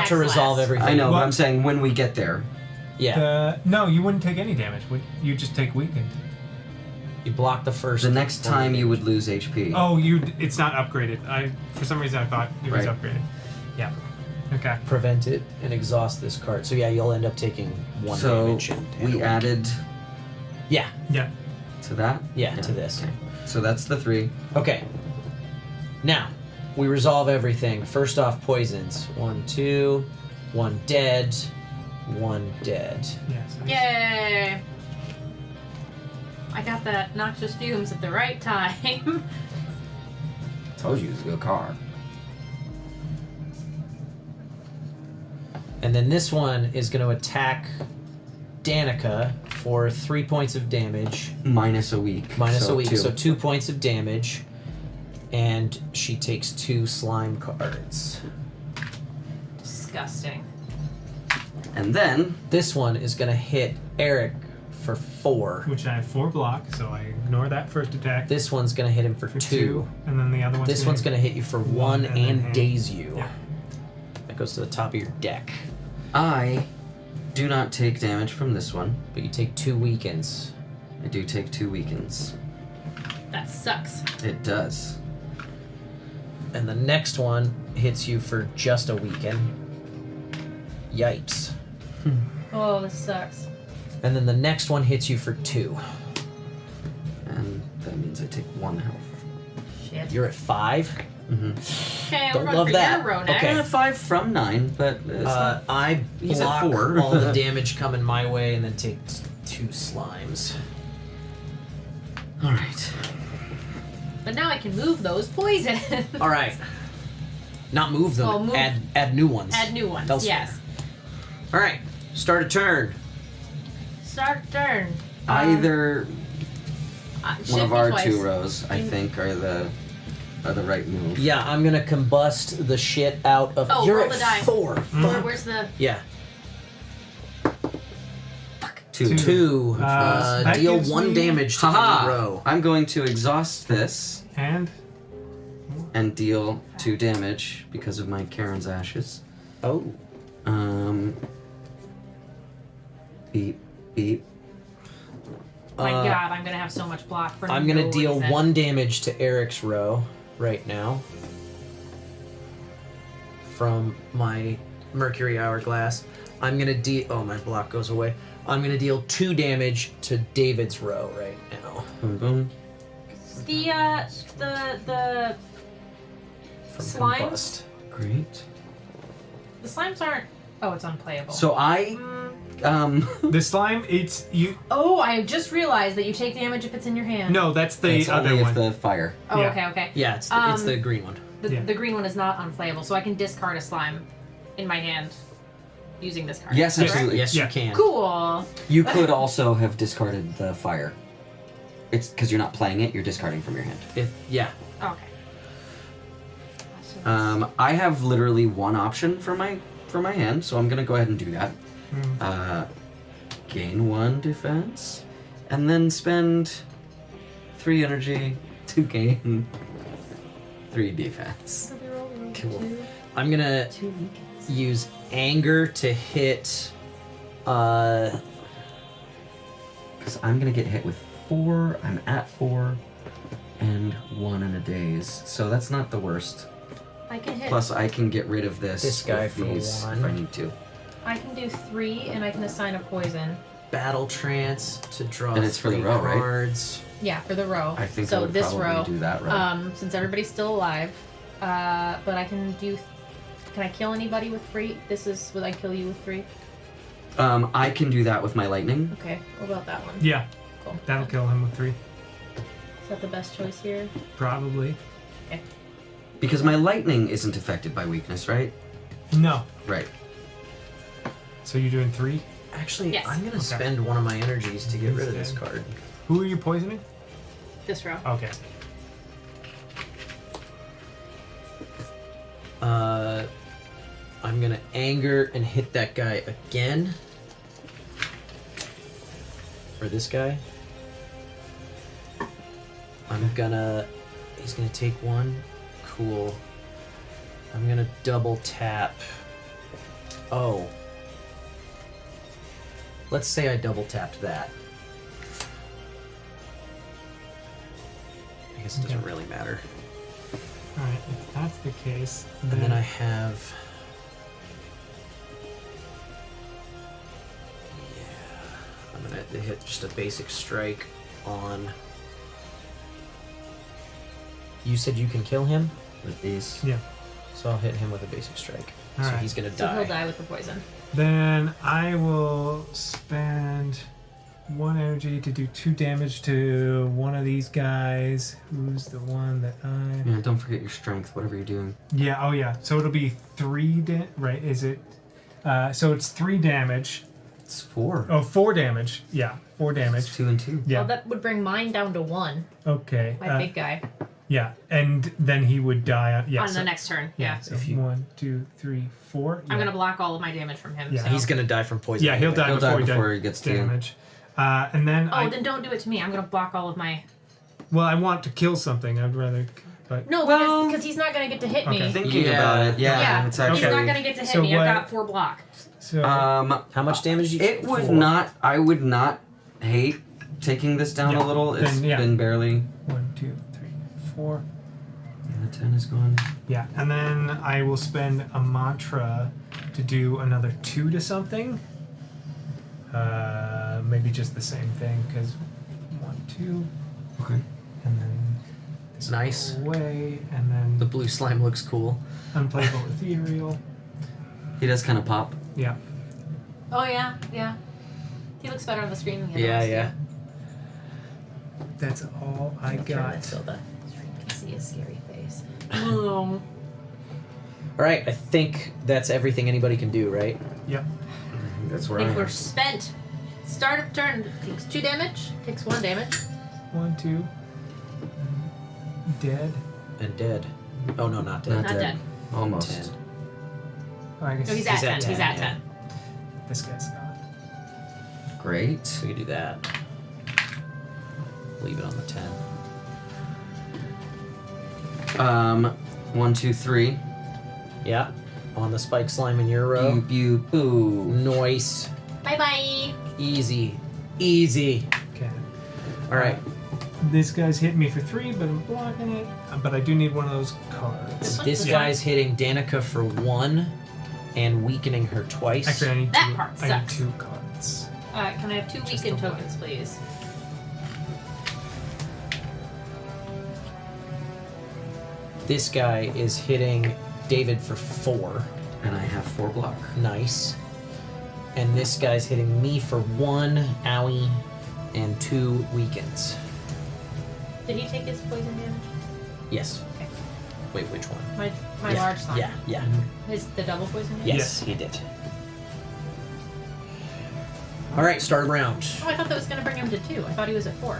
Speaker 14: to resolve everything.
Speaker 21: I know, but I'm saying when we get there.
Speaker 14: Yeah.
Speaker 15: No, you wouldn't take any damage. You just take weakened.
Speaker 14: You block the first.
Speaker 21: The next time you would lose HP.
Speaker 15: Oh, it's not upgraded. For some reason I thought it was
Speaker 21: Right.
Speaker 15: upgraded. Yeah. Okay.
Speaker 14: Prevent it and exhaust this card. So yeah, you'll end up taking 1
Speaker 21: So
Speaker 14: damage. And
Speaker 21: we added.
Speaker 14: Yeah.
Speaker 15: Yeah.
Speaker 21: To that.
Speaker 14: Yeah, to this.
Speaker 21: Okay. So that's the 3.
Speaker 14: Okay. Now, we resolve everything. First off, poisons. 1, 2, 1 dead, 1 dead.
Speaker 15: Yes.
Speaker 13: Yay! I got that noxious fumes at the right time.
Speaker 21: Told you it was a good card.
Speaker 14: And then this one is going to attack Danica for 3 points of damage.
Speaker 21: Minus a week.
Speaker 14: Minus
Speaker 21: so
Speaker 14: a week,
Speaker 21: 2.
Speaker 14: so 2 points of damage. And she takes 2 slime cards.
Speaker 13: Disgusting.
Speaker 21: And then
Speaker 14: this one is going to hit Eric for 4.
Speaker 15: Which I have 4 block, so I ignore that first attack.
Speaker 14: This one's going to hit him for 2.
Speaker 15: And then the other one's
Speaker 14: This one's going to hit you for 1
Speaker 15: and
Speaker 14: and
Speaker 15: then
Speaker 14: daze you.
Speaker 15: Yeah.
Speaker 14: That goes to the top of your deck.
Speaker 21: I do not take damage from this one.
Speaker 14: But you take 2 weakens.
Speaker 21: I do take 2 weakens.
Speaker 13: That sucks.
Speaker 21: It does.
Speaker 14: And the next one hits you for just a weaken. Yikes.
Speaker 13: Oh, this sucks.
Speaker 14: And then the next one hits you for 2.
Speaker 21: And that means I take 1 health.
Speaker 13: Shit.
Speaker 14: You're at 5?
Speaker 21: Mm-hmm.
Speaker 13: Okay,
Speaker 14: Don't
Speaker 13: we're going
Speaker 14: love
Speaker 13: for
Speaker 14: that.
Speaker 13: your row next.
Speaker 14: Okay.
Speaker 21: 5 from 9, but it's not,
Speaker 14: I
Speaker 21: he's at
Speaker 14: block
Speaker 21: 4.
Speaker 14: all the damage coming my way and then take 2 slimes.
Speaker 21: Alright.
Speaker 13: But now I can move those poisons.
Speaker 14: All right. Not move them.
Speaker 13: Oh, move.
Speaker 14: Add new ones.
Speaker 13: Add new ones,
Speaker 14: Elsewhere.
Speaker 13: yes.
Speaker 14: All right. Start a turn.
Speaker 13: Start turn.
Speaker 21: Either
Speaker 13: Shift
Speaker 21: one of
Speaker 13: me
Speaker 21: our
Speaker 13: twice.
Speaker 21: 2 rows, I think, are the right move.
Speaker 14: Yeah, I'm gonna combust the shit out of.
Speaker 13: Oh,
Speaker 14: You're
Speaker 13: roll
Speaker 14: at
Speaker 13: the die.
Speaker 14: 4.
Speaker 13: Where's the...
Speaker 14: Yeah.
Speaker 21: 2.
Speaker 14: 2.
Speaker 15: that
Speaker 14: Deal
Speaker 15: gives
Speaker 14: 1
Speaker 15: me-
Speaker 14: damage to
Speaker 21: Haha!
Speaker 14: any row.
Speaker 21: I'm going to exhaust this
Speaker 15: And
Speaker 21: deal 2 damage because of my Karen's ashes.
Speaker 14: Oh.
Speaker 21: Beep, beep.
Speaker 13: My God, I'm gonna have so much block for
Speaker 14: I'm gonna
Speaker 13: no
Speaker 14: deal
Speaker 13: reason.
Speaker 14: 1 damage to Eric's row right now from my Mercury Hourglass. I'm gonna deal. Oh, my block goes away. I'm gonna deal 2 damage to David's row right now.
Speaker 21: Boom, boom.
Speaker 13: The
Speaker 14: From
Speaker 13: slimes.
Speaker 14: combust.
Speaker 21: Great.
Speaker 13: The slimes aren't. Oh, it's unplayable.
Speaker 21: So I,
Speaker 15: the slime, it's you.
Speaker 13: Oh, I just realized that you take damage if it's in your hand.
Speaker 15: No, that's the
Speaker 21: it's
Speaker 15: other
Speaker 21: only
Speaker 15: one.
Speaker 21: if the fire.
Speaker 13: Oh,
Speaker 15: Yeah.
Speaker 13: okay.
Speaker 14: Yeah, it's the green one.
Speaker 13: The green one is not unplayable, so I can discard a slime in my hand using this card.
Speaker 21: Yes,
Speaker 13: correct?
Speaker 21: absolutely.
Speaker 14: Yes, you can.
Speaker 13: Cool.
Speaker 21: You could also have discarded the fire. It's because you're not playing it; you're discarding from your hand.
Speaker 14: Yeah.
Speaker 13: Okay.
Speaker 21: I have literally 1 option for my hand, so I'm gonna go ahead and do that. Gain 1 defense, and then spend 3 energy to gain 3 defense.
Speaker 14: Cool. I'm gonna use anger to hit.
Speaker 21: Because I'm gonna get hit with 4. I'm at 4, and 1 in a daze. So that's not the worst.
Speaker 13: I can hit.
Speaker 21: Plus, I can get rid of this
Speaker 14: guy
Speaker 21: with
Speaker 14: for
Speaker 21: these
Speaker 14: 1.
Speaker 21: if I need to.
Speaker 13: I can do 3, and I can assign a poison.
Speaker 14: Battle trance to draw
Speaker 21: And it's for the
Speaker 14: 3
Speaker 21: row, right?
Speaker 14: cards.
Speaker 13: Yeah, for the row.
Speaker 21: I think I
Speaker 13: so
Speaker 21: would
Speaker 13: this
Speaker 21: probably
Speaker 13: row.
Speaker 21: do that row.
Speaker 13: Since everybody's still alive, but I can do. Can I kill anybody with 3? This is. Would I kill you with 3?
Speaker 21: I can do that with my lightning.
Speaker 13: Okay. What about that one?
Speaker 15: Yeah.
Speaker 13: Cool.
Speaker 15: That'll kill him with 3.
Speaker 13: Is that the best choice here?
Speaker 15: Probably.
Speaker 13: Okay.
Speaker 21: Because my lightning isn't affected by weakness, right?
Speaker 15: No.
Speaker 21: Right.
Speaker 15: So you're doing 3?
Speaker 14: Actually,
Speaker 13: Yes.
Speaker 14: I'm gonna
Speaker 15: Okay.
Speaker 14: spend one of my energies to get rid of this card.
Speaker 15: Who are you poisoning?
Speaker 13: This row.
Speaker 15: Okay.
Speaker 14: I'm gonna anger and hit that guy again. Or this guy. He's gonna take 1. Cool. I'm gonna double tap. Oh. Let's say I double tapped that. I guess it doesn't really matter.
Speaker 15: Alright, if that's the case,
Speaker 14: And then I have... Yeah. I'm gonna hit just a basic strike on... You said you can kill him?
Speaker 21: With these?
Speaker 15: Yeah.
Speaker 14: So I'll hit him with a basic strike. So
Speaker 15: Alright.
Speaker 14: he's gonna
Speaker 13: So
Speaker 14: die.
Speaker 13: he'll die with the poison.
Speaker 15: Then I will spend 1 energy to do 2 damage to one of these guys. Who's the one that I...
Speaker 21: Yeah, don't forget your strength, whatever you're doing.
Speaker 15: Yeah, oh yeah. So it'll be 3 right, is it? So it's 3 damage.
Speaker 21: It's 4.
Speaker 15: Oh, 4 damage. Yeah, 4 damage.
Speaker 21: It's 2 and 2.
Speaker 15: Yeah.
Speaker 13: Well, that would bring mine down to 1.
Speaker 15: Okay.
Speaker 13: My big guy.
Speaker 15: Yeah, and then he would die. Yeah,
Speaker 13: on
Speaker 15: so-
Speaker 13: the next turn. Yeah.
Speaker 15: So 1, 2, 3, 4.
Speaker 13: I'm gonna block all of my damage from him.
Speaker 15: Yeah.
Speaker 13: So.
Speaker 14: He's gonna die from poison.
Speaker 15: Yeah, he'll die before
Speaker 21: he gets to you.
Speaker 15: damage. And then
Speaker 13: Oh, then don't do it to me. I'm gonna block all of my.
Speaker 15: well, I want to kill something. I'd rather, but
Speaker 13: No, because he's not gonna get to hit me.
Speaker 15: Okay.
Speaker 21: Thinking about it, yeah, it's actually...
Speaker 13: He's not gonna get to hit
Speaker 15: So
Speaker 13: me.
Speaker 15: what-
Speaker 13: I've got 4 block.
Speaker 15: So
Speaker 21: how
Speaker 14: much damage did you
Speaker 21: It
Speaker 14: take?
Speaker 21: would
Speaker 14: 4.
Speaker 21: not... I would not hate taking this down
Speaker 15: Yeah,
Speaker 21: a little. It's
Speaker 15: then, yeah.
Speaker 21: been barely...
Speaker 15: 1, 2, 3, 4.
Speaker 21: Yeah, the 10 is gone.
Speaker 15: Yeah, and then I will spend a mantra to do another 2 to something. Maybe just the same thing, because 1, 2.
Speaker 21: Okay.
Speaker 15: And then
Speaker 14: It's nice.
Speaker 15: away, and then
Speaker 14: The blue slime looks cool.
Speaker 15: unplayable ethereal.
Speaker 21: He does kind of pop.
Speaker 15: Yeah.
Speaker 13: Oh yeah, yeah. He looks better on the screen than the
Speaker 14: Yeah,
Speaker 13: others,
Speaker 14: yeah.
Speaker 15: That's all I got.
Speaker 13: So that you can see his scary face.
Speaker 14: All right, I think that's everything anybody can do, right?
Speaker 15: Yep.
Speaker 21: That's
Speaker 13: I
Speaker 21: where I
Speaker 13: think
Speaker 21: am.
Speaker 13: we're spent. Start of turn takes 2 damage. Takes 1 damage.
Speaker 15: 1, 2. Dead.
Speaker 14: And dead. Oh no, not dead.
Speaker 13: Not dead.
Speaker 21: Almost.
Speaker 14: 10.
Speaker 15: Oh, I guess
Speaker 13: No, he's at 10. He's at 10.
Speaker 15: this guy's not.
Speaker 21: Great.
Speaker 14: We can do that. Leave it on the 10.
Speaker 21: 1, 2, 3.
Speaker 14: Yeah. On the spike slime in your row.
Speaker 21: Pew, pew, poo.
Speaker 14: Nice.
Speaker 13: Bye bye.
Speaker 14: Easy. Easy.
Speaker 15: Okay.
Speaker 14: All right.
Speaker 15: This guy's hitting me for 3, but I'm blocking it. But I do need one of those cards.
Speaker 14: This guy's hitting Danica for 1 and weakening her twice.
Speaker 15: Actually, I need
Speaker 13: That
Speaker 15: 2.
Speaker 13: part
Speaker 15: I need
Speaker 13: sucks.
Speaker 15: 2 cards.
Speaker 13: Can I have 2 weakened tokens, please?
Speaker 14: This guy is hitting David for 4.
Speaker 21: And I have 4 block.
Speaker 14: Nice. And this guy's hitting me for 1, owie, and 2 weakens.
Speaker 13: Did he take his poison damage?
Speaker 14: Yes.
Speaker 13: Okay.
Speaker 14: Wait, which one?
Speaker 13: My
Speaker 14: Yeah,
Speaker 13: large slime.
Speaker 14: Yeah.
Speaker 13: Is the double poison damage?
Speaker 14: Yes, he did. All right, start round.
Speaker 13: Oh, I thought that was going to bring him to 2. I thought he was at 4.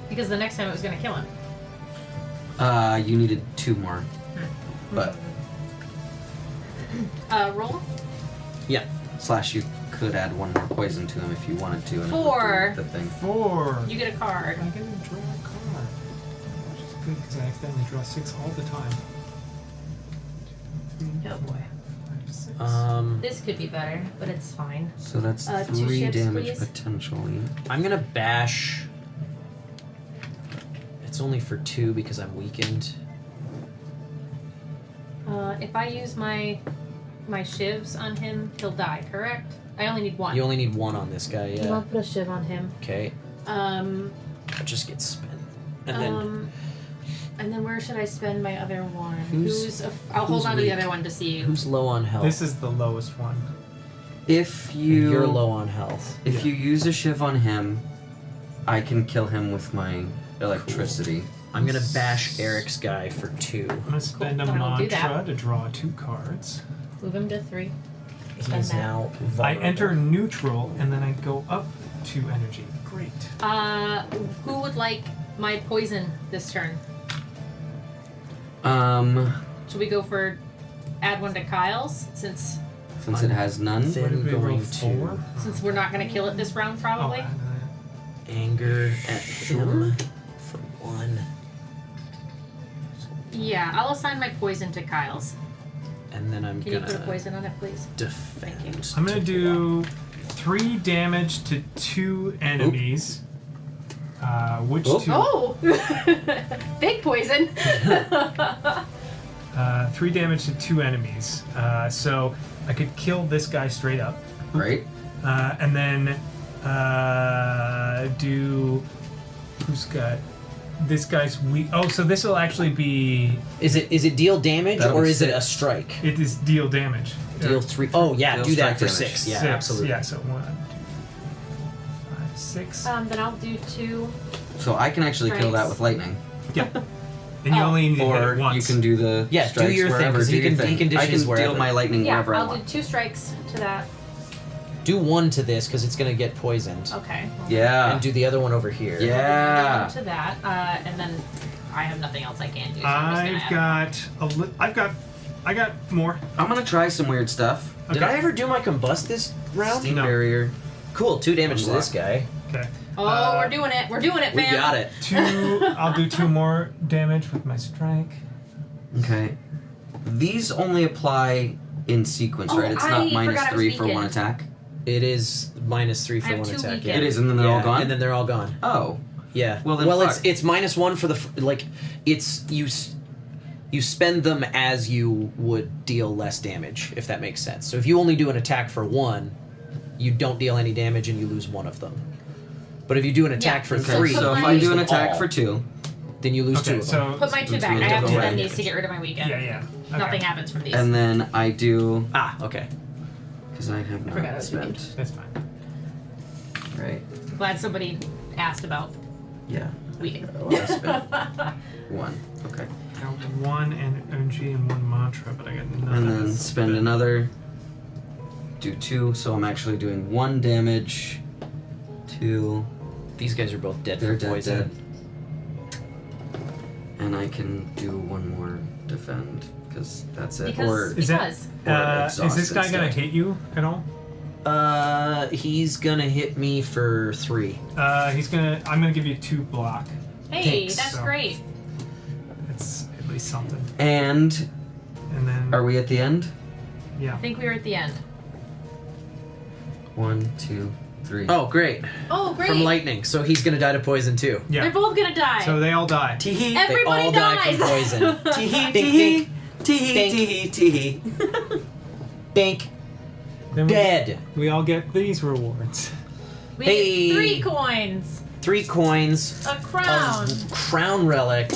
Speaker 13: Because the next time it was going to kill him.
Speaker 21: You needed 2 more. But
Speaker 13: Roll.
Speaker 14: Yeah.
Speaker 21: / you could add 1 more poison to him if you wanted to. And it would
Speaker 13: 4.
Speaker 21: do the thing.
Speaker 15: 4.
Speaker 13: You get a card.
Speaker 15: I get to draw a card. Which is good because I accidentally draw 6 all the time.
Speaker 13: Oh boy.
Speaker 15: 5, 6.
Speaker 13: This could be better, but it's fine.
Speaker 21: So that's
Speaker 13: 2
Speaker 21: 3
Speaker 13: ships,
Speaker 21: damage
Speaker 13: please.
Speaker 21: potentially.
Speaker 14: I'm gonna bash. It's only for 2 because I'm weakened.
Speaker 13: If I use my shivs on him, he'll die, correct? I only need 1.
Speaker 14: You only need 1 on this guy,
Speaker 13: I'll
Speaker 14: yeah.
Speaker 13: put a shiv on him.
Speaker 14: Okay. just gets spent. And
Speaker 13: then where should I spend my other one? I'll
Speaker 14: who's
Speaker 13: hold on to the
Speaker 14: weak?
Speaker 13: other one to see.
Speaker 14: Who's low on health?
Speaker 15: This is the lowest one.
Speaker 21: If you...
Speaker 14: You're low on health.
Speaker 21: If you use a shiv on him, I can kill him with my electricity.
Speaker 14: I'm gonna bash Eric's guy for 2.
Speaker 15: I'm gonna spend a
Speaker 13: Then I will do
Speaker 15: mantra
Speaker 13: that.
Speaker 15: to draw 2 cards.
Speaker 13: Move him to 3.
Speaker 14: He's now
Speaker 15: I
Speaker 14: vulnerable.
Speaker 15: enter neutral and then I go up 2 energy. Great.
Speaker 13: Who would like my poison this turn? Should we go for add 1 to Kyle's since
Speaker 21: it has none?
Speaker 14: Then going to
Speaker 13: since we're not gonna kill it this round probably?
Speaker 14: anger at him for 1.
Speaker 13: Yeah, I'll assign my poison to Kyle's.
Speaker 14: And then I'm
Speaker 13: Can you
Speaker 14: gonna
Speaker 13: put a poison on it, please?
Speaker 14: defend.
Speaker 15: I'm gonna do 3 damage to 2 enemies. Which two?
Speaker 13: Oh! Big poison!
Speaker 15: 3 damage to 2 enemies. So I could kill this guy straight up.
Speaker 21: Right.
Speaker 15: And then do... Who's got... This guy's weak. Oh, so this will actually be...
Speaker 14: Is it deal damage
Speaker 21: That
Speaker 14: or
Speaker 21: was
Speaker 14: is it
Speaker 21: 6.
Speaker 14: a strike?
Speaker 15: It is deal damage.
Speaker 14: Deal 3. Oh, yeah,
Speaker 21: Deal
Speaker 14: do that
Speaker 21: strike
Speaker 14: for
Speaker 21: damage.
Speaker 14: 6. Yeah,
Speaker 15: 6.
Speaker 14: absolutely.
Speaker 15: Yeah, so 1, 2, 5, 6.
Speaker 13: Then I'll do 2.
Speaker 21: So I can actually kill that with lightning.
Speaker 15: Yeah. And you only need to hit
Speaker 21: Or
Speaker 15: it once.
Speaker 21: you can do the
Speaker 14: Yeah, do
Speaker 21: strikes
Speaker 14: your thing,
Speaker 21: wherever.
Speaker 14: 'cause
Speaker 21: do
Speaker 14: you
Speaker 21: your
Speaker 14: can
Speaker 21: thing.
Speaker 14: decondition
Speaker 21: I can
Speaker 14: wherever.
Speaker 21: deal my lightning
Speaker 13: Yeah,
Speaker 21: wherever I
Speaker 13: I'll
Speaker 21: want.
Speaker 13: do 2 strikes to that.
Speaker 14: Do 1 to this because it's gonna get poisoned.
Speaker 13: Okay.
Speaker 21: Yeah.
Speaker 14: And do the other one over here.
Speaker 21: Yeah.
Speaker 13: To that, and then I have nothing else I can do. So I'm just gonna add
Speaker 15: I got more.
Speaker 21: I'm gonna try some weird stuff.
Speaker 14: Did I ever do my combust this round?
Speaker 21: Steam barrier.
Speaker 14: Cool, 2 damage to this guy.
Speaker 15: Okay.
Speaker 13: Oh, we're doing it. We're doing it,
Speaker 14: We
Speaker 13: fam.
Speaker 14: got it.
Speaker 15: 2. I'll do 2 more damage with my strike.
Speaker 21: Okay. These only apply in sequence, right? It's not -3 for 1 attack.
Speaker 14: It is -3
Speaker 13: I
Speaker 14: for
Speaker 13: have
Speaker 14: 1
Speaker 13: 2
Speaker 14: attack.
Speaker 13: weaken.
Speaker 14: Yeah.
Speaker 21: It is, and then they're all
Speaker 14: Yeah,
Speaker 21: gone?
Speaker 14: And then they're all gone.
Speaker 21: Oh.
Speaker 14: Yeah.
Speaker 21: Well, then
Speaker 14: it's
Speaker 21: fuck.
Speaker 14: it's -1 for the you spend them as you would deal less damage, if that makes sense. So if you only do an attack for 1, you don't deal any damage and you lose 1 of them. But if you do an attack for 3,
Speaker 21: so if
Speaker 14: you
Speaker 21: I
Speaker 14: lose
Speaker 21: do an
Speaker 14: them
Speaker 21: attack
Speaker 14: all.
Speaker 21: for 2,
Speaker 14: then you lose 2 of them.
Speaker 13: Put my 2 back. I have 2 that needs to get rid of my weekend.
Speaker 15: Yeah. Okay.
Speaker 13: Nothing happens from these.
Speaker 21: and then I do
Speaker 14: okay.
Speaker 21: because I have
Speaker 13: forgot I
Speaker 21: not
Speaker 13: was
Speaker 21: spent.
Speaker 15: That's fine.
Speaker 21: Right.
Speaker 13: Glad somebody asked about
Speaker 21: Yeah.
Speaker 13: weekend.
Speaker 21: Well, I spent 1. Okay.
Speaker 15: I got 1 energy and 1 mantra, but I got none.
Speaker 21: And
Speaker 15: of
Speaker 21: then
Speaker 15: this.
Speaker 21: spend another. Do 2, so I'm actually doing 1 damage. 2.
Speaker 14: These guys are both dead
Speaker 21: They're
Speaker 14: from poison.
Speaker 21: dead. And I can do 1 more defend because that's it. Or
Speaker 15: Is this guy
Speaker 21: exhaust
Speaker 15: gonna
Speaker 21: instead.
Speaker 15: hit you at all?
Speaker 14: He's gonna hit me for 3.
Speaker 15: I'm gonna give you 2 block.
Speaker 13: Hey,
Speaker 14: Thanks.
Speaker 13: that's
Speaker 15: So-
Speaker 13: great.
Speaker 15: It's at least something.
Speaker 21: And
Speaker 15: then
Speaker 21: are we at the end?
Speaker 15: Yeah.
Speaker 13: I think we were at the end.
Speaker 21: 1, 2, 3.
Speaker 14: Oh, great.
Speaker 13: Oh, great.
Speaker 14: From lightning, so he's gonna die to poison too.
Speaker 15: Yeah.
Speaker 13: They're both gonna die.
Speaker 15: So they all die.
Speaker 14: Tee-hee.
Speaker 13: Everybody
Speaker 14: they all
Speaker 13: dies.
Speaker 14: die from poison.
Speaker 21: Tee-hee,
Speaker 14: Dink,
Speaker 21: tee-hee,
Speaker 14: dink.
Speaker 21: tee-hee, tee-hee, tee-hee.
Speaker 14: Dink.
Speaker 15: Then
Speaker 14: Dead.
Speaker 15: We all get these rewards.
Speaker 13: We
Speaker 14: Hey.
Speaker 13: get 3 coins,
Speaker 14: 3 coins,
Speaker 13: a crown,
Speaker 14: a crown relic,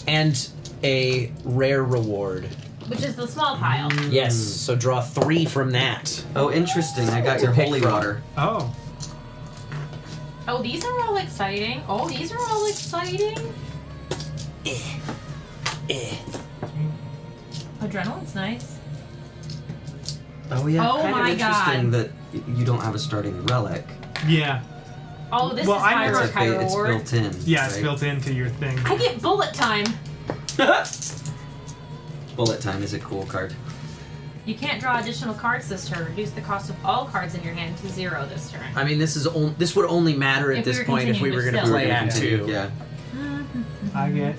Speaker 14: and a rare reward.
Speaker 13: which is the small pile.
Speaker 14: Yes, so draw 3 from that.
Speaker 21: Oh, interesting. I got
Speaker 14: To
Speaker 21: your
Speaker 14: pick
Speaker 21: holy
Speaker 14: from.
Speaker 21: water.
Speaker 15: Oh.
Speaker 13: Oh, these are all exciting. Adrenaline's nice.
Speaker 21: Oh yeah.
Speaker 13: Oh
Speaker 21: kind
Speaker 13: my
Speaker 21: of interesting
Speaker 13: God.
Speaker 21: that you don't have a starting relic.
Speaker 15: Yeah.
Speaker 13: Oh, this
Speaker 15: Well,
Speaker 13: is
Speaker 15: I
Speaker 13: high
Speaker 15: never-
Speaker 13: risk, high
Speaker 21: It's
Speaker 13: reward.
Speaker 21: built in.
Speaker 15: Yeah, it's
Speaker 21: right?
Speaker 15: built into your thing.
Speaker 13: I get bullet time.
Speaker 21: Bullet time is a cool card.
Speaker 13: You can't draw additional cards this turn. Reduce the cost of all cards in your hand to 0 this turn.
Speaker 14: I mean, this would only matter at
Speaker 13: If we
Speaker 14: this
Speaker 13: were
Speaker 14: point if we were
Speaker 13: continuing
Speaker 14: going to
Speaker 13: to
Speaker 14: play
Speaker 13: still.
Speaker 14: Act 2.
Speaker 21: Yeah.
Speaker 15: I get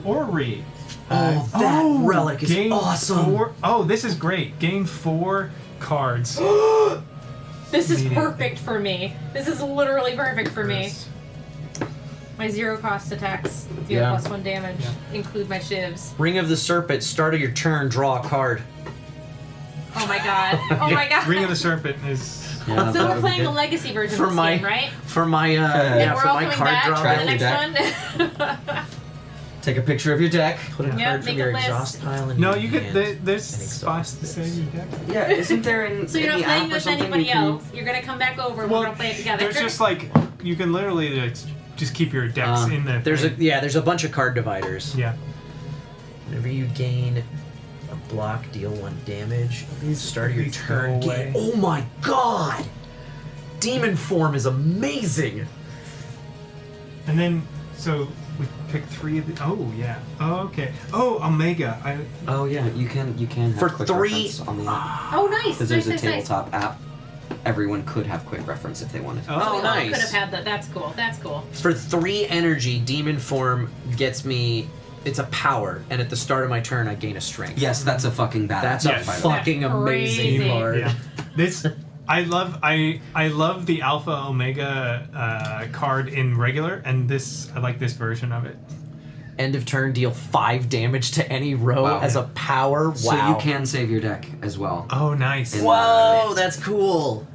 Speaker 15: Ori.
Speaker 14: Oh, that relic is
Speaker 15: gain
Speaker 14: awesome.
Speaker 15: 4. Oh, this is great. Gain 4 cards.
Speaker 13: This is
Speaker 15: Meeting.
Speaker 13: perfect for me. This is literally perfect for me. My 0 cost attacks, 0
Speaker 14: Yeah.
Speaker 13: plus 1 damage, include my shivs.
Speaker 14: Ring of the Serpent, start of your turn, draw a card.
Speaker 13: Oh my god. Oh my god.
Speaker 15: Ring of the Serpent is
Speaker 14: Yeah,
Speaker 13: So we're playing a legacy version
Speaker 14: For
Speaker 13: of this
Speaker 14: my-
Speaker 13: game, right?
Speaker 14: For my
Speaker 13: And we're
Speaker 14: for
Speaker 13: all
Speaker 14: my
Speaker 13: coming
Speaker 14: card
Speaker 13: back
Speaker 14: draw.
Speaker 13: for the next one.
Speaker 21: Take a picture of your deck.
Speaker 14: Put a
Speaker 13: Yep,
Speaker 14: card from
Speaker 13: make
Speaker 14: your
Speaker 13: a list.
Speaker 14: exhaust pile in
Speaker 15: No,
Speaker 14: your
Speaker 15: you could.
Speaker 14: hand.
Speaker 15: There's spots to save your deck.
Speaker 21: Yeah, isn't there in
Speaker 13: So you're
Speaker 21: in
Speaker 13: not
Speaker 21: the
Speaker 13: playing
Speaker 21: app or
Speaker 13: with
Speaker 21: something
Speaker 13: anybody
Speaker 21: you can-
Speaker 13: else. You're gonna come back over and we're gonna play it together.
Speaker 15: There's just like you can literally just keep your decks in the.
Speaker 14: There's
Speaker 15: thing.
Speaker 14: there's a bunch of card dividers.
Speaker 15: Yeah.
Speaker 14: Whenever you gain a block, deal 1 damage. Start of your
Speaker 15: these
Speaker 14: turn.
Speaker 15: go away.
Speaker 14: Oh my god! Demon form is amazing.
Speaker 15: And then so we pick 3 of the. Oh yeah. Oh okay. Oh Omega.
Speaker 21: Oh yeah, you can have
Speaker 14: For
Speaker 21: quick
Speaker 14: 3
Speaker 21: reference on the app.
Speaker 13: Oh, nice.
Speaker 21: Because there's
Speaker 13: Nice,
Speaker 21: a
Speaker 13: nice,
Speaker 21: tabletop app. Everyone could have quick reference if they wanted to.
Speaker 14: Oh, nice.
Speaker 13: Could have had that. That's cool. That's cool.
Speaker 14: For 3 energy, demon form gets me. It's a power, and at the start of my turn, I gain a strength.
Speaker 21: Yes, that's a fucking badass.
Speaker 14: That's a
Speaker 21: by the way.
Speaker 14: fucking amazing
Speaker 13: Crazy.
Speaker 14: card.
Speaker 15: Yeah. This. I love the Alpha Omega card in regular, and this I like this version of it.
Speaker 14: End of turn, deal 5 damage to any row
Speaker 21: Wow.
Speaker 14: as a power. Wow.
Speaker 21: So you can save your deck as well.
Speaker 15: Oh, nice.
Speaker 14: Whoa, that's cool.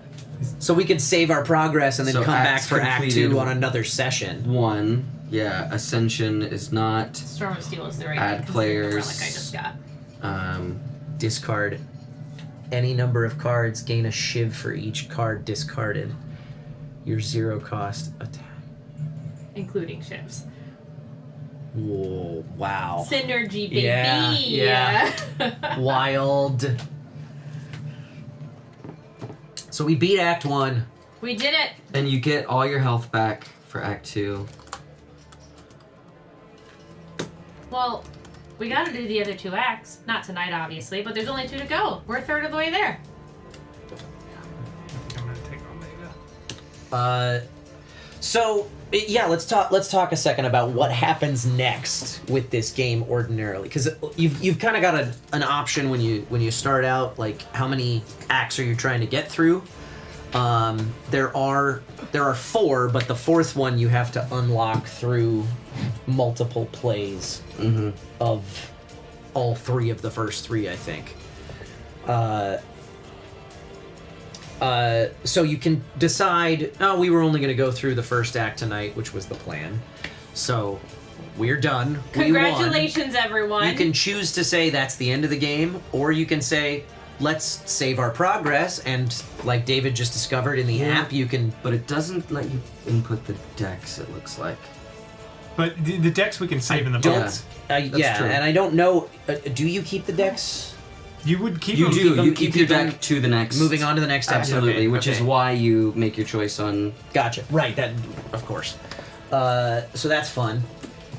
Speaker 14: So we could save our progress and then
Speaker 21: So
Speaker 14: come back
Speaker 21: acts
Speaker 14: for Act
Speaker 21: completed
Speaker 14: 2 on another session.
Speaker 21: 1. Yeah, Ascension is not.
Speaker 13: Storm of Steel is the right
Speaker 21: Add
Speaker 13: thing, 'cause
Speaker 21: players.
Speaker 13: the relic I just got.
Speaker 14: Discard any number of cards, gain a shiv for each card discarded. Your 0 cost attack.
Speaker 13: Including ships.
Speaker 14: Whoa, wow.
Speaker 13: Synergy, baby.
Speaker 14: Yeah. Wild. So we beat Act 1.
Speaker 13: We did it.
Speaker 21: And you get all your health back for Act 2.
Speaker 13: Well, we gotta do the other 2 acts. Not tonight, obviously, but there's only 2 to go. We're a third of the way there.
Speaker 15: I'm gonna take Omega.
Speaker 14: Yeah, let's talk a second about what happens next with this game ordinarily, because you've kind of got an option when you start out, like how many acts are you trying to get through. There are 4, but the 4th one you have to unlock through multiple plays of all 3 of the first 3, I think. So you can decide, we were only going to go through the first act tonight, which was the plan. So we're done.
Speaker 13: Congratulations,
Speaker 14: We won.
Speaker 13: everyone.
Speaker 14: You can choose to say that's the end of the game, or you can say, let's save our progress, and like David just discovered in the app, you can...
Speaker 21: But it doesn't let you input the decks, it looks like.
Speaker 15: But the decks we can save in the box.
Speaker 21: That's true.
Speaker 14: and I don't know, do you keep the decks?
Speaker 15: You would keep
Speaker 21: You
Speaker 15: them.
Speaker 21: do. You
Speaker 14: keep
Speaker 21: keep your
Speaker 14: them
Speaker 21: deck to the next.
Speaker 14: Moving on to the next episode.
Speaker 21: Absolutely, which is
Speaker 14: Okay.
Speaker 21: why you make your choice on.
Speaker 14: Gotcha. Right. That, of course. So that's fun.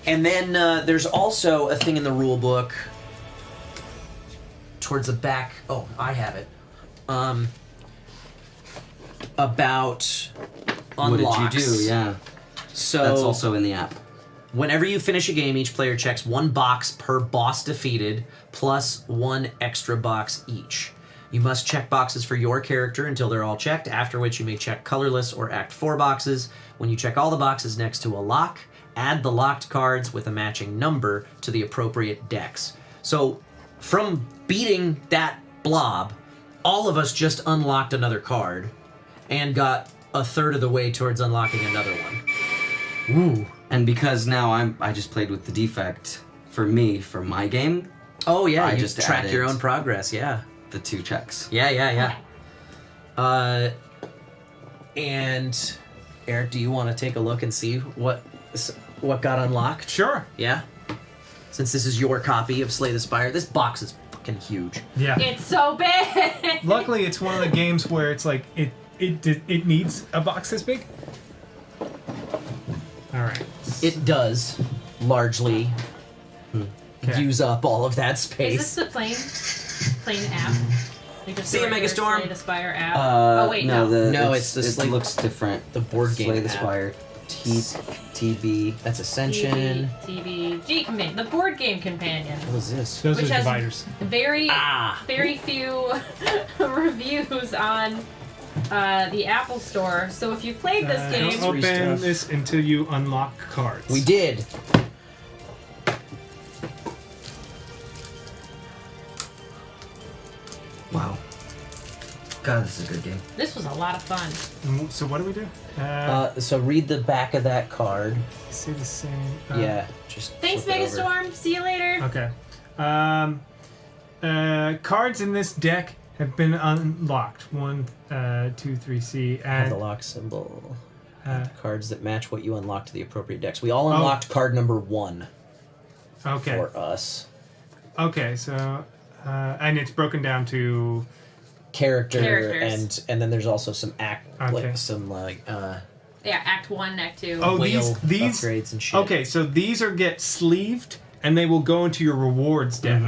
Speaker 14: And then there's also a thing in the rule book towards the back. Oh, I have it. About unlocks.
Speaker 21: What did you do? Yeah.
Speaker 14: So
Speaker 21: that's also in the app.
Speaker 14: Whenever you finish a game, each player checks 1 box per boss defeated, plus 1 extra box each. You must check boxes for your character until they're all checked, after which you may check colorless or Act 4 boxes. When you check all the boxes next to a lock, add the locked cards with a matching number to the appropriate decks. So, from beating that blob, all of us just unlocked another card and got a third of the way towards unlocking another one.
Speaker 21: Ooh. And because now I just played with the defect for my game.
Speaker 14: Oh yeah,
Speaker 21: I
Speaker 14: you
Speaker 21: just
Speaker 14: track your
Speaker 21: added
Speaker 14: own progress, yeah.
Speaker 21: The 2 checks.
Speaker 14: Yeah. And Eric, do you want to take a look and see what got unlocked?
Speaker 15: Sure.
Speaker 14: Yeah. Since this is your copy of Slay the Spire, this box is fucking huge.
Speaker 15: Yeah.
Speaker 13: It's so big.
Speaker 15: Luckily, it's one of the games where it's like it needs a box this big. All right.
Speaker 14: It does largely use up all of that space.
Speaker 13: Is this the plain app? Like just
Speaker 14: See
Speaker 13: the
Speaker 14: you,
Speaker 13: regular
Speaker 14: Megastorm.
Speaker 13: Slay the Spire app. Oh wait, no.
Speaker 14: It
Speaker 21: looks different.
Speaker 14: The board game
Speaker 21: Slay the
Speaker 14: app.
Speaker 21: Spire. TB.
Speaker 14: That's Ascension.
Speaker 13: TBG companion, the board game companion.
Speaker 14: What is this?
Speaker 15: Those
Speaker 13: Which
Speaker 15: are
Speaker 13: has
Speaker 15: dividers.
Speaker 13: Very few reviews on the Apple Store. So if you played this game,
Speaker 15: Don't open this until you unlock cards.
Speaker 14: We did.
Speaker 21: Wow. God, this is a good game.
Speaker 13: This was a lot of fun.
Speaker 15: So what do we do?
Speaker 14: So read the back of that card.
Speaker 15: Say the same.
Speaker 14: Yeah, just.
Speaker 13: Thanks,
Speaker 14: flip it over.
Speaker 13: Megastorm. See you later.
Speaker 15: Okay. Cards in this deck have been unlocked. 1, 2, 3, C.
Speaker 14: Have
Speaker 15: And
Speaker 14: the lock symbol. Cards that match what you unlocked to the appropriate decks. We all unlocked card number 1.
Speaker 15: Okay.
Speaker 14: For us.
Speaker 15: Okay, so and it's broken down to
Speaker 14: Characters. and then there's also some
Speaker 15: Okay.
Speaker 13: Yeah, Act 1, Act 2.
Speaker 15: Oh,
Speaker 14: whale
Speaker 15: these
Speaker 14: upgrades and shit.
Speaker 15: Okay, so these are get sleeved and they will go into your rewards deck.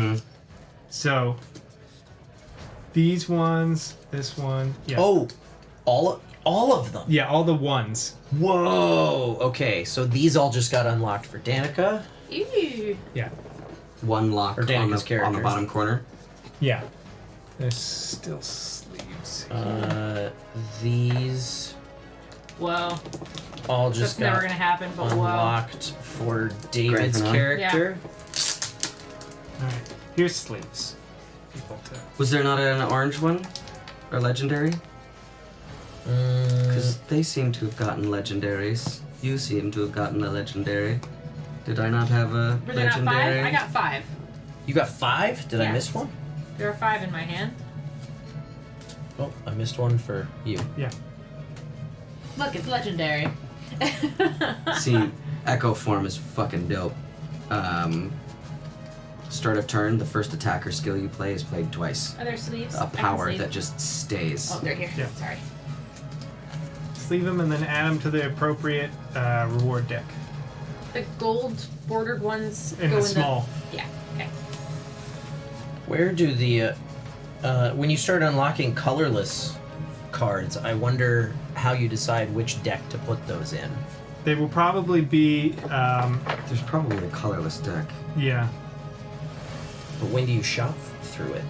Speaker 15: So these ones, this one, yeah.
Speaker 14: Oh, all of them.
Speaker 15: Yeah, all the ones.
Speaker 14: Whoa. Okay, so these all just got unlocked for Danica.
Speaker 13: Ew.
Speaker 15: Yeah.
Speaker 21: One lock
Speaker 14: Or
Speaker 21: on
Speaker 14: Danica's
Speaker 21: the
Speaker 14: character.
Speaker 21: bottom corner.
Speaker 15: Yeah. There's still sleeves.
Speaker 14: These
Speaker 13: Whoa.
Speaker 14: all just
Speaker 13: That's never
Speaker 14: got
Speaker 13: gonna happen, but
Speaker 14: unlocked for David's
Speaker 21: Gryffindor.
Speaker 14: character.
Speaker 15: Alright, here's sleeves.
Speaker 21: Was there not an orange one? Or legendary? Because they seem to have gotten legendaries. You seem to have gotten a legendary. Did I not have a
Speaker 13: Were there not 5?
Speaker 21: legendary?
Speaker 13: I got 5.
Speaker 14: You got 5? Did I
Speaker 13: Yeah.
Speaker 14: miss one?
Speaker 13: There are 5 in my hand.
Speaker 14: Oh, I missed one for you.
Speaker 15: Yeah.
Speaker 13: Look, it's legendary.
Speaker 21: See, Echo Form is fucking dope. Start of turn, the first attacker skill you play is played twice.
Speaker 13: Are there sleeves?
Speaker 21: A
Speaker 13: I can
Speaker 21: power
Speaker 13: sleeve.
Speaker 21: that just stays.
Speaker 13: Oh, they're here.
Speaker 15: Yeah.
Speaker 13: Sorry.
Speaker 15: Sleeve them and then add them to the appropriate reward deck.
Speaker 13: The gold bordered ones
Speaker 15: In
Speaker 13: go
Speaker 15: the
Speaker 13: in
Speaker 15: small.
Speaker 13: the... Yeah, okay.
Speaker 14: Where do the when you start unlocking colorless cards, I wonder how you decide which deck to put those in.
Speaker 15: They will probably be
Speaker 21: There's probably a colorless deck.
Speaker 15: yeah.
Speaker 14: But when do you shop through it?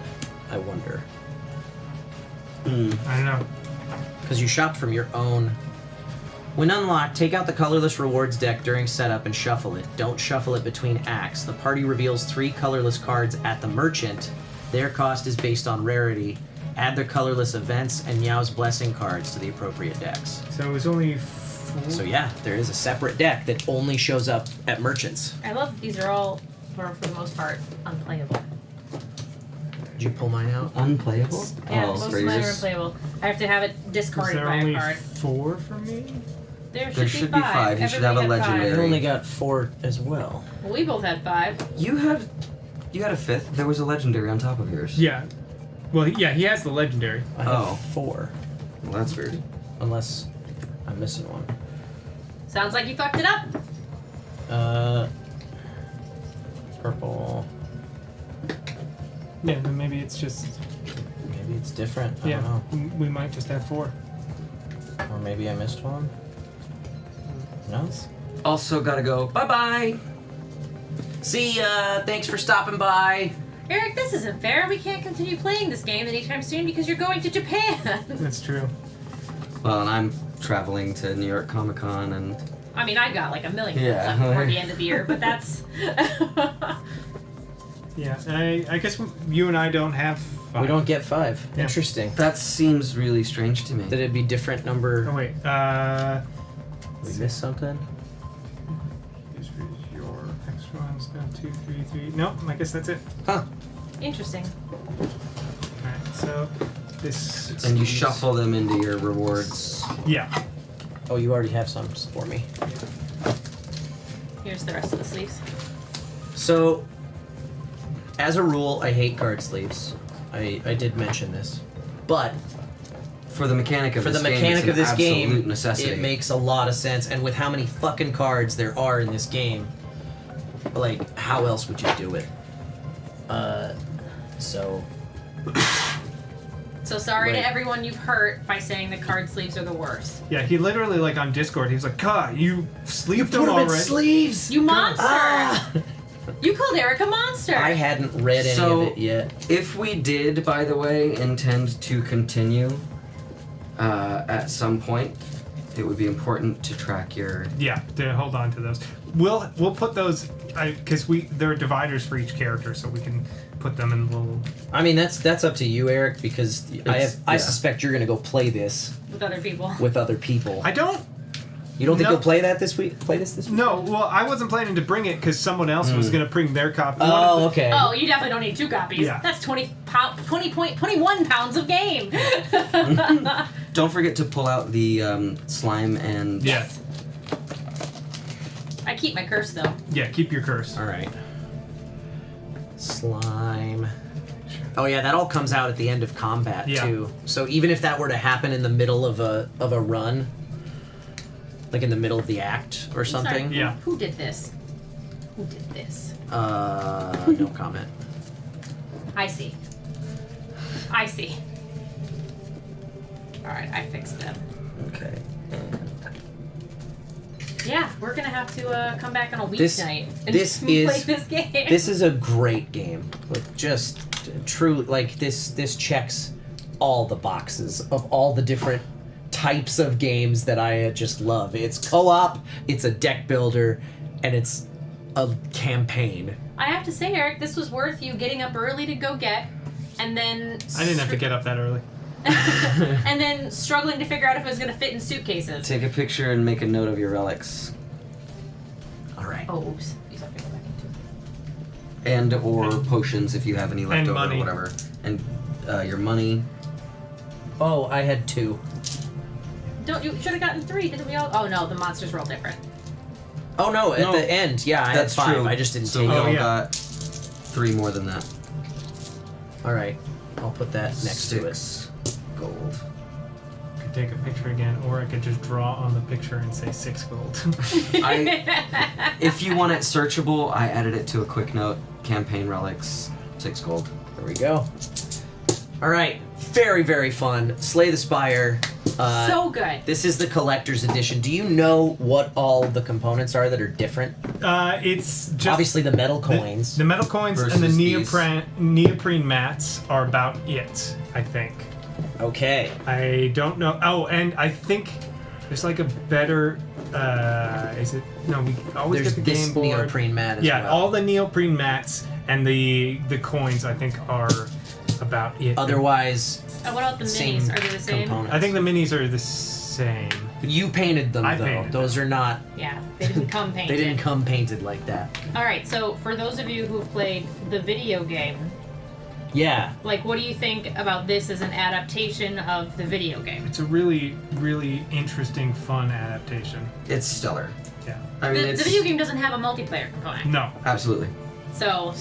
Speaker 14: I wonder.
Speaker 15: I don't know.
Speaker 14: Because you shop from your own. When unlocked, take out the colorless rewards deck during setup and shuffle it. Don't shuffle it between acts. The party reveals 3 colorless cards at the merchant. Their cost is based on rarity. Add the colorless events and Meow's blessing cards to the appropriate decks.
Speaker 15: So it was only 4.
Speaker 14: So yeah, there is a separate deck that only shows up at merchants.
Speaker 13: I love that these are all, for the most part, unplayable.
Speaker 14: Did you pull mine out?
Speaker 21: Unplayable?
Speaker 13: Yeah,
Speaker 21: Oh,
Speaker 13: most of
Speaker 21: for
Speaker 13: mine are
Speaker 21: yours?
Speaker 13: unplayable. I have to have it
Speaker 15: Is
Speaker 13: discarded
Speaker 15: there
Speaker 13: by
Speaker 15: only
Speaker 13: a card.
Speaker 15: 4 for me?
Speaker 13: There
Speaker 21: should be 5. You should have a
Speaker 13: Everybody had 5.
Speaker 21: legendary.
Speaker 14: I only got 4 as well.
Speaker 13: Well, we both had 5.
Speaker 21: You had a 5th. There was a legendary on top of yours.
Speaker 15: Yeah. Well, yeah, he has the legendary.
Speaker 14: I have
Speaker 21: Oh.
Speaker 14: 4.
Speaker 21: Well, that's weird.
Speaker 14: Unless I'm missing one.
Speaker 13: Sounds like you fucked it up.
Speaker 14: Purple.
Speaker 15: Yeah, then maybe it's just
Speaker 14: Maybe it's different. I
Speaker 15: yeah.
Speaker 14: don't know.
Speaker 15: We might just have 4.
Speaker 14: Or maybe I missed one. No?
Speaker 21: Also, gotta go. Bye bye.
Speaker 14: See ya! Thanks for stopping by!
Speaker 13: Eric, this isn't fair. We can't continue playing this game anytime soon because you're going to Japan.
Speaker 15: That's true.
Speaker 21: Well, and I'm traveling to New York Comic Con, and
Speaker 13: I mean, I've got like a million
Speaker 21: Yeah.
Speaker 13: left before the end of the year, but that's...
Speaker 15: Yeah, I guess you and I don't have 5.
Speaker 14: We don't get 5.
Speaker 15: Yeah.
Speaker 14: Interesting.
Speaker 21: that seems really strange to me.
Speaker 14: That it'd be different number.
Speaker 15: Oh wait,
Speaker 14: We missed something?
Speaker 15: this is your extra ones. No, 2, 3, 3. Nope, I guess that's it.
Speaker 14: Huh.
Speaker 13: Interesting.
Speaker 15: Alright, so this.
Speaker 21: And you shuffle them into your rewards.
Speaker 15: Yeah.
Speaker 14: Oh, you already have some for me.
Speaker 13: Here's the rest of the sleeves.
Speaker 14: So, as a rule, I hate card sleeves. I did mention this. But
Speaker 21: For the mechanic of
Speaker 14: for
Speaker 21: this
Speaker 14: the
Speaker 21: game,
Speaker 14: mechanic
Speaker 21: it's
Speaker 14: of this
Speaker 21: an
Speaker 14: game,
Speaker 21: absolute necessity.
Speaker 14: it makes a lot of sense. And with how many fucking cards there are in this game, like, how else would you do it? So
Speaker 13: So sorry
Speaker 14: Right.
Speaker 13: to everyone you've hurt by saying the card sleeves are the worst.
Speaker 15: Yeah, he literally like on Discord, he was like, "Ka, you sleeved them
Speaker 14: put 'em in
Speaker 15: already."
Speaker 14: sleeves.
Speaker 13: You monster!
Speaker 14: Ah!
Speaker 13: You called Eric a monster!
Speaker 14: I hadn't read any
Speaker 21: So-
Speaker 14: of it yet.
Speaker 21: If we did, by the way, intend to continue at some point, it would be important to track your.
Speaker 15: Yeah, to hold on to those. We'll put those because there are dividers for each character, so we can put them in little.
Speaker 14: I mean, that's up to you, Eric, because I suspect you're gonna go play this
Speaker 13: with other people.
Speaker 14: With other people.
Speaker 15: I don't.
Speaker 14: You don't think
Speaker 15: No.
Speaker 14: you'll play that this week? Play this week?
Speaker 15: No, well, I wasn't planning to bring it because someone else was going to bring their copy.
Speaker 14: Oh, okay.
Speaker 13: Oh, you definitely don't need 2 copies.
Speaker 15: Yeah.
Speaker 13: That's 21 pounds of game.
Speaker 21: Don't forget to pull out the slime and.
Speaker 15: Yes.
Speaker 13: I keep my curse though.
Speaker 15: Yeah, keep your curse.
Speaker 14: All right. Slime. Oh yeah, that all comes out at the end of combat too. So even if that were to happen in the middle of a run, like in the middle of the act or something.
Speaker 13: Sorry, who did this? Who did this?
Speaker 14: No comment.
Speaker 13: I see. Alright, I fixed them.
Speaker 14: Okay.
Speaker 13: Yeah, we're gonna have to come back on a weeknight and
Speaker 14: this
Speaker 13: play
Speaker 14: is
Speaker 13: this game.
Speaker 14: This is a great game. Like just truly, like this checks all the boxes of all the different types of games that I just love. It's co-op, it's a deck builder, and it's a campaign.
Speaker 13: I have to say, Eric, this was worth you getting up early to go get, and then
Speaker 15: I didn't have to get up that early.
Speaker 13: and then struggling to figure out if it was going to fit in suitcases.
Speaker 21: Take a picture and make a note of your relics.
Speaker 14: All right.
Speaker 13: Oh, oops. These have to go back into.
Speaker 21: And or potions if you have any left
Speaker 15: and
Speaker 21: over
Speaker 15: money.
Speaker 21: or whatever. And your money.
Speaker 14: Oh, I had 2.
Speaker 13: Don't you should have gotten 3? Didn't we all? Oh no, the monsters were all different.
Speaker 14: Oh no, at the end, yeah, I
Speaker 21: that's
Speaker 14: had 5.
Speaker 21: true.
Speaker 14: I just didn't
Speaker 21: so
Speaker 14: take
Speaker 21: we
Speaker 14: it.
Speaker 21: all got 3 more than that.
Speaker 14: All right, I'll put that next to it.
Speaker 21: 6 gold.
Speaker 15: I could take a picture again, or I could just draw on the picture and say 6 gold.
Speaker 21: If you want it searchable, I added it to a quick note. Campaign relics, 6 gold.
Speaker 14: There we go. All right, very, very fun. Slay the Spire.
Speaker 13: So good.
Speaker 14: This is the collector's edition. Do you know what all the components are that are different?
Speaker 15: It's just
Speaker 14: obviously the metal coins.
Speaker 15: The metal coins and the
Speaker 14: versus these.
Speaker 15: neoprene mats are about it, I think.
Speaker 14: Okay.
Speaker 15: I don't know. Oh, and I think there's like a better. Is it? No, we always
Speaker 14: There's
Speaker 15: get the
Speaker 14: this
Speaker 15: game board.
Speaker 14: neoprene mat as
Speaker 15: yeah,
Speaker 14: well.
Speaker 15: all the neoprene mats and the coins I think are about it.
Speaker 14: Otherwise,
Speaker 13: And what about the
Speaker 14: same
Speaker 13: minis? Are they the same?
Speaker 14: components.
Speaker 15: I think the minis are the same.
Speaker 14: You painted them,
Speaker 15: I
Speaker 14: though.
Speaker 15: painted
Speaker 14: Those are not.
Speaker 13: Yeah, they didn't come painted.
Speaker 14: They didn't come painted like that.
Speaker 13: All right, so for those of you who've played the video game,
Speaker 14: Yeah.
Speaker 13: like, what do you think about this as an adaptation of the video game?
Speaker 15: It's a really, really interesting, fun adaptation.
Speaker 21: It's stellar.
Speaker 15: Yeah.
Speaker 21: I mean,
Speaker 13: The
Speaker 21: it's
Speaker 13: video game doesn't have a multiplayer component.
Speaker 15: No.
Speaker 21: Absolutely.
Speaker 13: So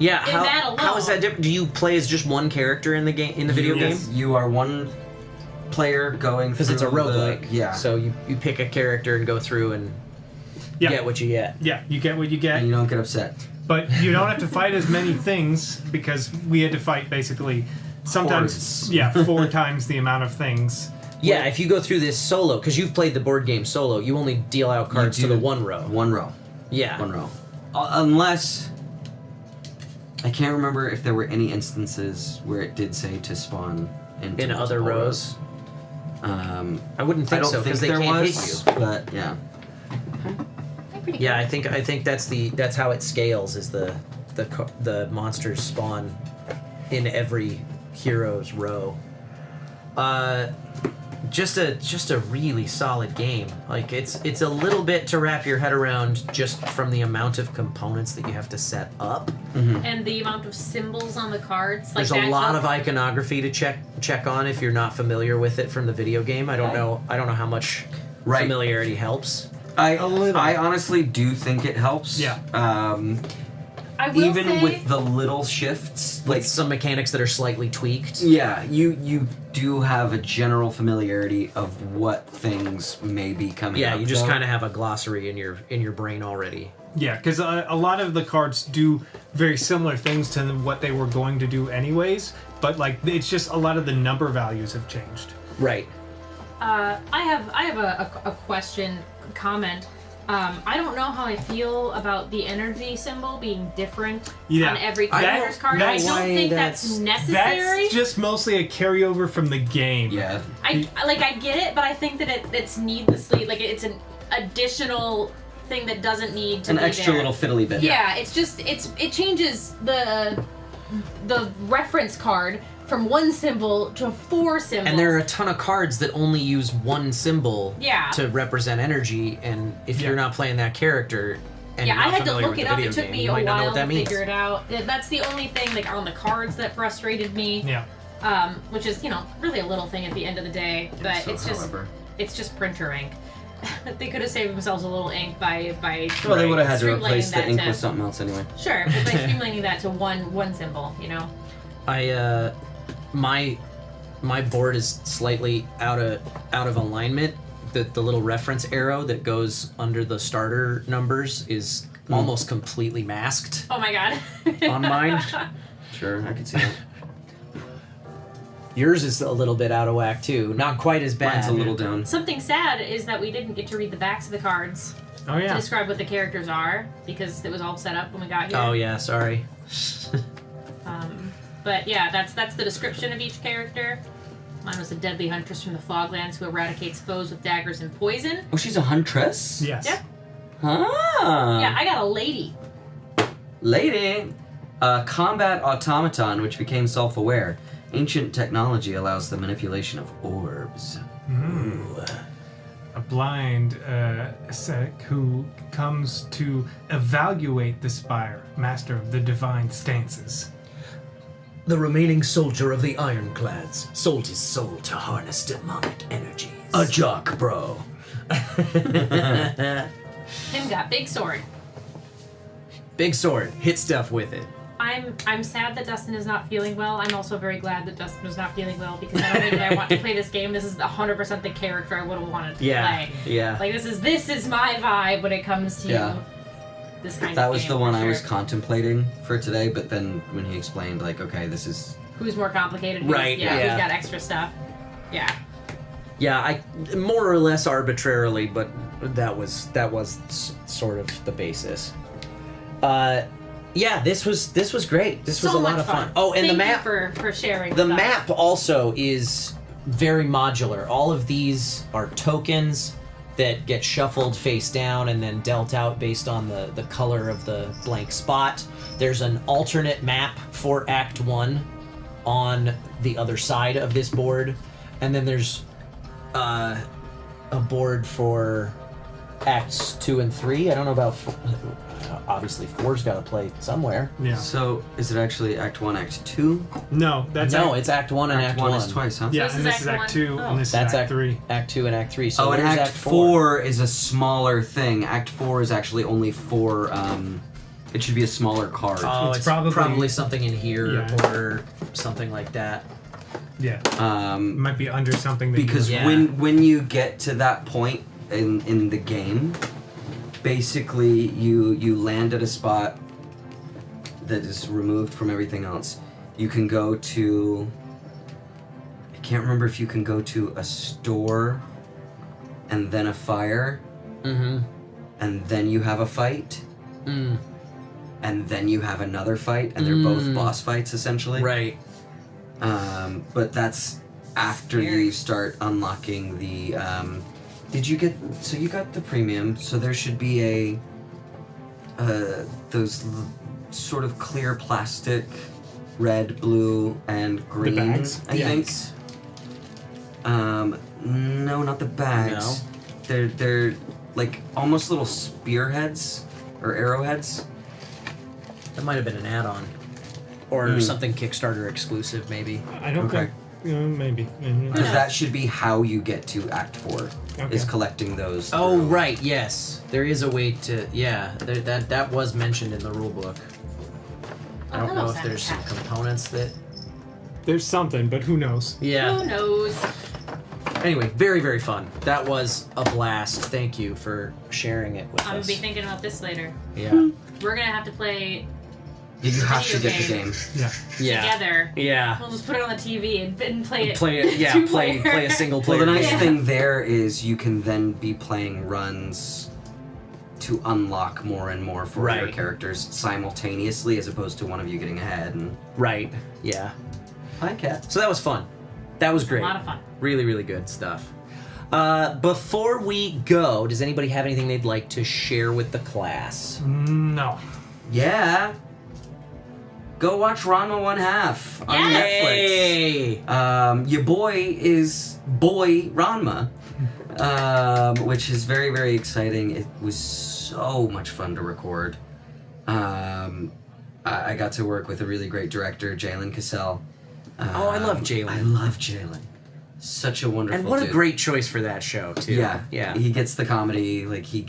Speaker 14: Yeah.
Speaker 13: in that alone,
Speaker 14: How is that different? Do you play as just one character in the game in the video game?
Speaker 21: You are one player going
Speaker 14: Because it's a
Speaker 21: through
Speaker 14: roguelike.
Speaker 21: Yeah.
Speaker 14: So you pick a character and go through and get what you get.
Speaker 15: Yeah, you get what you get.
Speaker 21: And you don't get upset.
Speaker 15: But you don't have to fight as many things because we had to fight basically sometimes,
Speaker 21: Hordes.
Speaker 15: 4 times the amount of things.
Speaker 14: Yeah, if you go through this solo, because you've played the board game solo, you only deal out cards to the one row.
Speaker 21: One row.
Speaker 14: Yeah.
Speaker 21: One row. Unless I can't remember if there were any instances where it did say to spawn into
Speaker 14: In other
Speaker 21: multiple
Speaker 14: rows? I wouldn't
Speaker 21: I
Speaker 14: think
Speaker 21: don't
Speaker 14: so
Speaker 21: think
Speaker 14: because they
Speaker 21: there
Speaker 14: can't
Speaker 21: was,
Speaker 14: hit you.
Speaker 21: but yeah.
Speaker 14: Yeah, I think that's how it scales. Is the monsters spawn in every hero's row. Just a really solid game. Like it's a little bit to wrap your head around just from the amount of components that you have to set up.
Speaker 13: and the amount of symbols on the cards.
Speaker 14: There's
Speaker 13: like
Speaker 14: a lot
Speaker 13: that's
Speaker 14: of iconography to check on if you're not familiar with it from the video game. I don't know how much familiarity helps.
Speaker 21: I honestly do think it helps.
Speaker 14: Yeah.
Speaker 13: I will
Speaker 21: even
Speaker 13: say-
Speaker 21: with the little shifts,
Speaker 14: Like some mechanics that are slightly tweaked.
Speaker 21: Yeah, you do have a general familiarity of what things may be coming
Speaker 14: Yeah,
Speaker 21: up.
Speaker 14: you just
Speaker 21: though.
Speaker 14: kind of have a glossary in your brain already.
Speaker 15: Yeah, because a lot of the cards do very similar things to what they were going to do anyways, but like it's just a lot of the number values have changed.
Speaker 14: Right.
Speaker 13: I have a question, comment. I don't know how I feel about the energy symbol being different on every character's card. I don't think that's necessary.
Speaker 15: That's just mostly a carryover from the game.
Speaker 21: Yeah.
Speaker 13: I get it, but I think that it's needlessly like it's an additional thing that doesn't need to
Speaker 21: An
Speaker 13: be
Speaker 21: extra
Speaker 13: there.
Speaker 21: little fiddly bit.
Speaker 13: Yeah, it's just it changes the the reference card from one symbol to 4 symbols.
Speaker 14: And there are a ton of cards that only use one symbol
Speaker 13: Yeah.
Speaker 14: to represent energy, and if you're not playing that character, and
Speaker 13: yeah,
Speaker 14: you're not
Speaker 13: I had to
Speaker 14: familiar
Speaker 13: look
Speaker 14: with
Speaker 13: it
Speaker 14: the
Speaker 13: up.
Speaker 14: video
Speaker 13: It took
Speaker 14: game,
Speaker 13: me
Speaker 14: you
Speaker 13: a
Speaker 14: might not know
Speaker 13: while
Speaker 14: what that
Speaker 13: to
Speaker 14: means.
Speaker 13: figure it out. That's the only thing, like, on the cards that frustrated me.
Speaker 15: Yeah.
Speaker 13: Which is, really a little thing at the end of the day, but
Speaker 21: So,
Speaker 13: it's just
Speaker 21: however.
Speaker 13: it's just printer ink. They could have saved themselves a little ink by
Speaker 21: Well, they would have had to
Speaker 13: streamlining
Speaker 21: replace the
Speaker 13: that
Speaker 21: ink
Speaker 13: to-
Speaker 21: with something else anyway.
Speaker 13: Sure, but by streamlining that to one symbol,
Speaker 14: I my board is slightly out of alignment. The little reference arrow that goes under the starter numbers is almost completely masked
Speaker 13: Oh my god.
Speaker 14: on mine.
Speaker 21: Sure, I can see that.
Speaker 14: Yours is a little bit out of whack too. Not quite as bad.
Speaker 21: Mine's a little down.
Speaker 13: Something sad is that we didn't get to read the backs of the cards
Speaker 14: Oh
Speaker 13: to
Speaker 14: yeah.
Speaker 13: describe what the characters are because it was all set up when we got here.
Speaker 14: Oh yeah. Sorry.
Speaker 13: But yeah, that's the description of each character. Mine was a deadly huntress from the Foglands who eradicates foes with daggers and poison.
Speaker 21: Oh, she's a huntress?
Speaker 15: Yes.
Speaker 13: Yeah.
Speaker 21: Ah.
Speaker 13: Yeah, I got a lady.
Speaker 21: Lady. A combat automaton which became self-aware. Ancient technology allows the manipulation of orbs.
Speaker 15: A blind ascetic who comes to evaluate the Spire, master of the divine stances.
Speaker 14: The remaining soldier of the Ironclads sold his soul to harness demonic energies. A jock, bro.
Speaker 13: Him got big sword.
Speaker 14: Big sword. Hit stuff with it.
Speaker 13: I'm sad that Dustin is not feeling well. I'm also very glad that Dustin was not feeling well because not only did I want to play this game, this is 100% the character I would have wanted to play.
Speaker 14: Yeah.
Speaker 13: Like this is my vibe when it comes to
Speaker 21: Yeah.
Speaker 13: this kind
Speaker 21: That
Speaker 13: of
Speaker 21: was
Speaker 13: game.
Speaker 21: the one
Speaker 13: for
Speaker 21: I was
Speaker 13: sure.
Speaker 21: contemplating for today, but then when he explained, like, okay, this is...
Speaker 13: Who's more complicated? Who's-
Speaker 14: Right,
Speaker 13: Yeah.
Speaker 14: yeah.
Speaker 13: Who's got extra stuff? Yeah.
Speaker 14: Yeah, I more or less arbitrarily, but that was sort of the basis. Yeah, this was great. This was
Speaker 13: So
Speaker 14: a lot
Speaker 13: much
Speaker 14: of fun.
Speaker 13: fun.
Speaker 14: Oh, and
Speaker 13: Thank
Speaker 14: the map
Speaker 13: you for sharing.
Speaker 14: The
Speaker 13: with us.
Speaker 14: map also is very modular. All of these are tokens that get shuffled face down and then dealt out based on the color of the blank spot. There's an alternate map for Act 1 on the other side of this board. And then there's a board for Acts 2 and 3. I don't know about... Obviously, 4's got to play somewhere.
Speaker 15: Yeah.
Speaker 21: So, is it actually Act 1, Act 2?
Speaker 15: No, that's
Speaker 14: it's Act 1 and Act 1.
Speaker 21: is twice, huh?
Speaker 15: Yeah, and this is Act 2, and this
Speaker 14: That's
Speaker 15: is Act 3.
Speaker 14: Act 2 and Act 3. So
Speaker 21: Oh, and
Speaker 14: where's
Speaker 21: Act 4 is a smaller thing. Act 4 is actually only 4, it should be a smaller card.
Speaker 14: Oh, it's probably something in here
Speaker 15: Yeah.
Speaker 14: or something like that.
Speaker 15: Yeah. Might be under something that
Speaker 21: Because
Speaker 15: you
Speaker 21: when you get to that point in the game, basically you land at a spot that is removed from everything else. You can go to... I can't remember if you can go to a store and then a fire, and then you have a fight, and then you have another fight, and they're both boss fights essentially.
Speaker 14: Right.
Speaker 21: But that's after you start unlocking the... did you get... So you got the premium, so there should be those sort of clear plastic, red, blue, and green,
Speaker 15: bags?
Speaker 21: I
Speaker 15: Yeah.
Speaker 21: think. No, not the bags.
Speaker 14: No.
Speaker 21: They're like almost little spearheads or arrowheads.
Speaker 14: That might have been an add-on. Or something Kickstarter exclusive, maybe.
Speaker 15: I don't think... maybe.
Speaker 21: Because that should be how you get to Act 4,
Speaker 14: Okay.
Speaker 21: is collecting those.
Speaker 14: Oh, right, yes. There is a way to... Yeah, that was mentioned in the rulebook. I don't know if there's some components that...
Speaker 15: There's something, but who knows?
Speaker 14: Yeah.
Speaker 13: Who knows?
Speaker 14: Anyway, very, very fun. That was a blast. Thank you for sharing it with
Speaker 13: I'm gonna
Speaker 14: us.
Speaker 13: be thinking about this later.
Speaker 14: Yeah.
Speaker 13: We're gonna have to play
Speaker 21: You have to get the game.
Speaker 14: Yeah.
Speaker 13: together.
Speaker 14: Yeah.
Speaker 13: We'll just put it on the TV and play it.
Speaker 14: Play it, yeah,
Speaker 13: two-player.
Speaker 14: play a single
Speaker 21: Well,
Speaker 14: player.
Speaker 21: the nice
Speaker 14: game.
Speaker 21: thing there is you can then be playing runs to unlock more and more for your
Speaker 14: Right.
Speaker 21: characters simultaneously, as opposed to one of you getting ahead. And
Speaker 14: Right, yeah.
Speaker 21: Hi, Kat.
Speaker 14: So that was fun. That was great.
Speaker 13: A lot of fun.
Speaker 14: Really, really good stuff. Before we go, does anybody have anything they'd like to share with the class?
Speaker 15: No.
Speaker 21: Yeah. go watch Ranma 1/2 on
Speaker 14: Yay!
Speaker 21: Netflix. Your boy is Boy Ranma, which is very, very exciting. It was so much fun to record. I got to work with a really great director, Jalen Cassell.
Speaker 14: I love Jalen.
Speaker 21: I love Jalen. Such a wonderful
Speaker 14: And what
Speaker 21: dude.
Speaker 14: a great choice for that show, too.
Speaker 21: Yeah,
Speaker 14: Yeah.
Speaker 21: He gets the comedy. Like he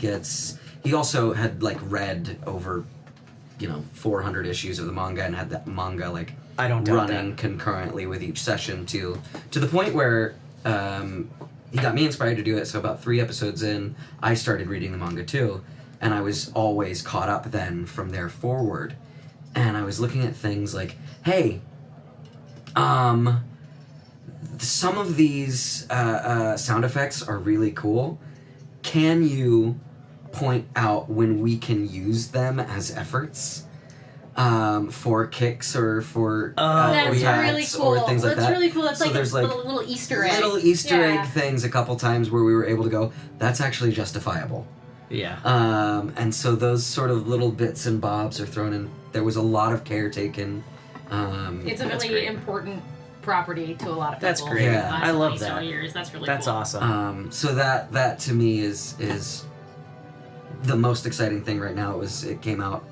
Speaker 21: also had like read over, 400 issues of the manga and had that manga like
Speaker 14: I don't doubt
Speaker 21: running concurrently with each session to the point where he got me inspired to do it. So about 3 episodes in, I started reading the manga too, and I was always caught up then from there forward, and I was looking at things like, hey, some of these sound effects are really cool. Can you point out when we can use them as efforts for kicks or for
Speaker 13: That's
Speaker 21: reacts
Speaker 13: really cool.
Speaker 21: or things like
Speaker 13: That's
Speaker 21: that?
Speaker 13: really cool. That's
Speaker 21: So
Speaker 13: like
Speaker 21: there's
Speaker 13: a little Easter egg.
Speaker 21: little Easter
Speaker 13: Yeah.
Speaker 21: egg things a couple times where we were able to go, that's actually justifiable.
Speaker 14: Yeah.
Speaker 21: And so those sort of little bits and bobs are thrown in. There was a lot of care taken.
Speaker 13: It's a really important property to a lot of people.
Speaker 14: That's great.
Speaker 21: Yeah.
Speaker 14: I love
Speaker 13: 20
Speaker 14: that.
Speaker 13: Years. That's really
Speaker 14: That's
Speaker 13: cool.
Speaker 14: awesome.
Speaker 21: So that to me is the most exciting thing right now. It came out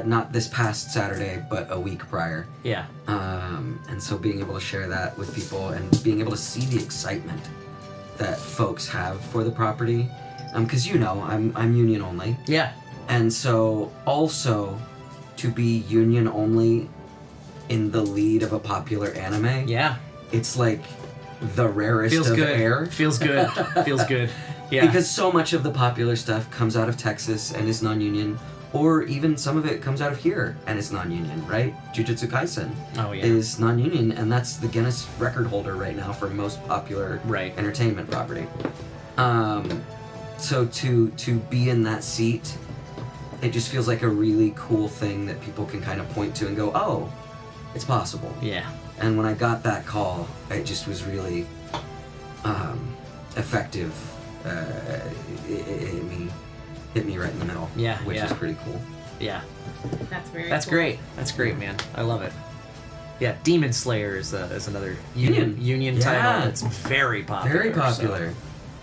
Speaker 21: not this past Saturday, but a week prior.
Speaker 14: Yeah.
Speaker 21: And so being able to share that with people and being able to see the excitement that folks have for the property, because I'm union only.
Speaker 14: Yeah.
Speaker 21: And so also to be union only in the lead of a popular anime.
Speaker 14: Yeah.
Speaker 21: It's like the rarest
Speaker 14: Feels
Speaker 21: of
Speaker 14: good.
Speaker 21: air.
Speaker 14: Feels good. Feels good. Yeah.
Speaker 21: Because so much of the popular stuff comes out of Texas and is non-union, or even some of it comes out of here and is non-union, right? Jujutsu Kaisen is non-union, and that's the Guinness record holder right now for most popular entertainment property. So to be in that seat, it just feels like a really cool thing that people can kind of point to and go, oh, it's possible.
Speaker 14: Yeah.
Speaker 21: And when I got that call, it just was really effective. It hit me right in the middle.
Speaker 14: Yeah,
Speaker 21: which
Speaker 14: yeah.
Speaker 21: is pretty cool.
Speaker 14: Yeah.
Speaker 13: That's very
Speaker 14: That's
Speaker 13: cool.
Speaker 14: great. That's great, man. I love it. Yeah, Demon Slayer is another union
Speaker 21: Yeah.
Speaker 14: title that's very popular.
Speaker 21: Very popular.
Speaker 14: so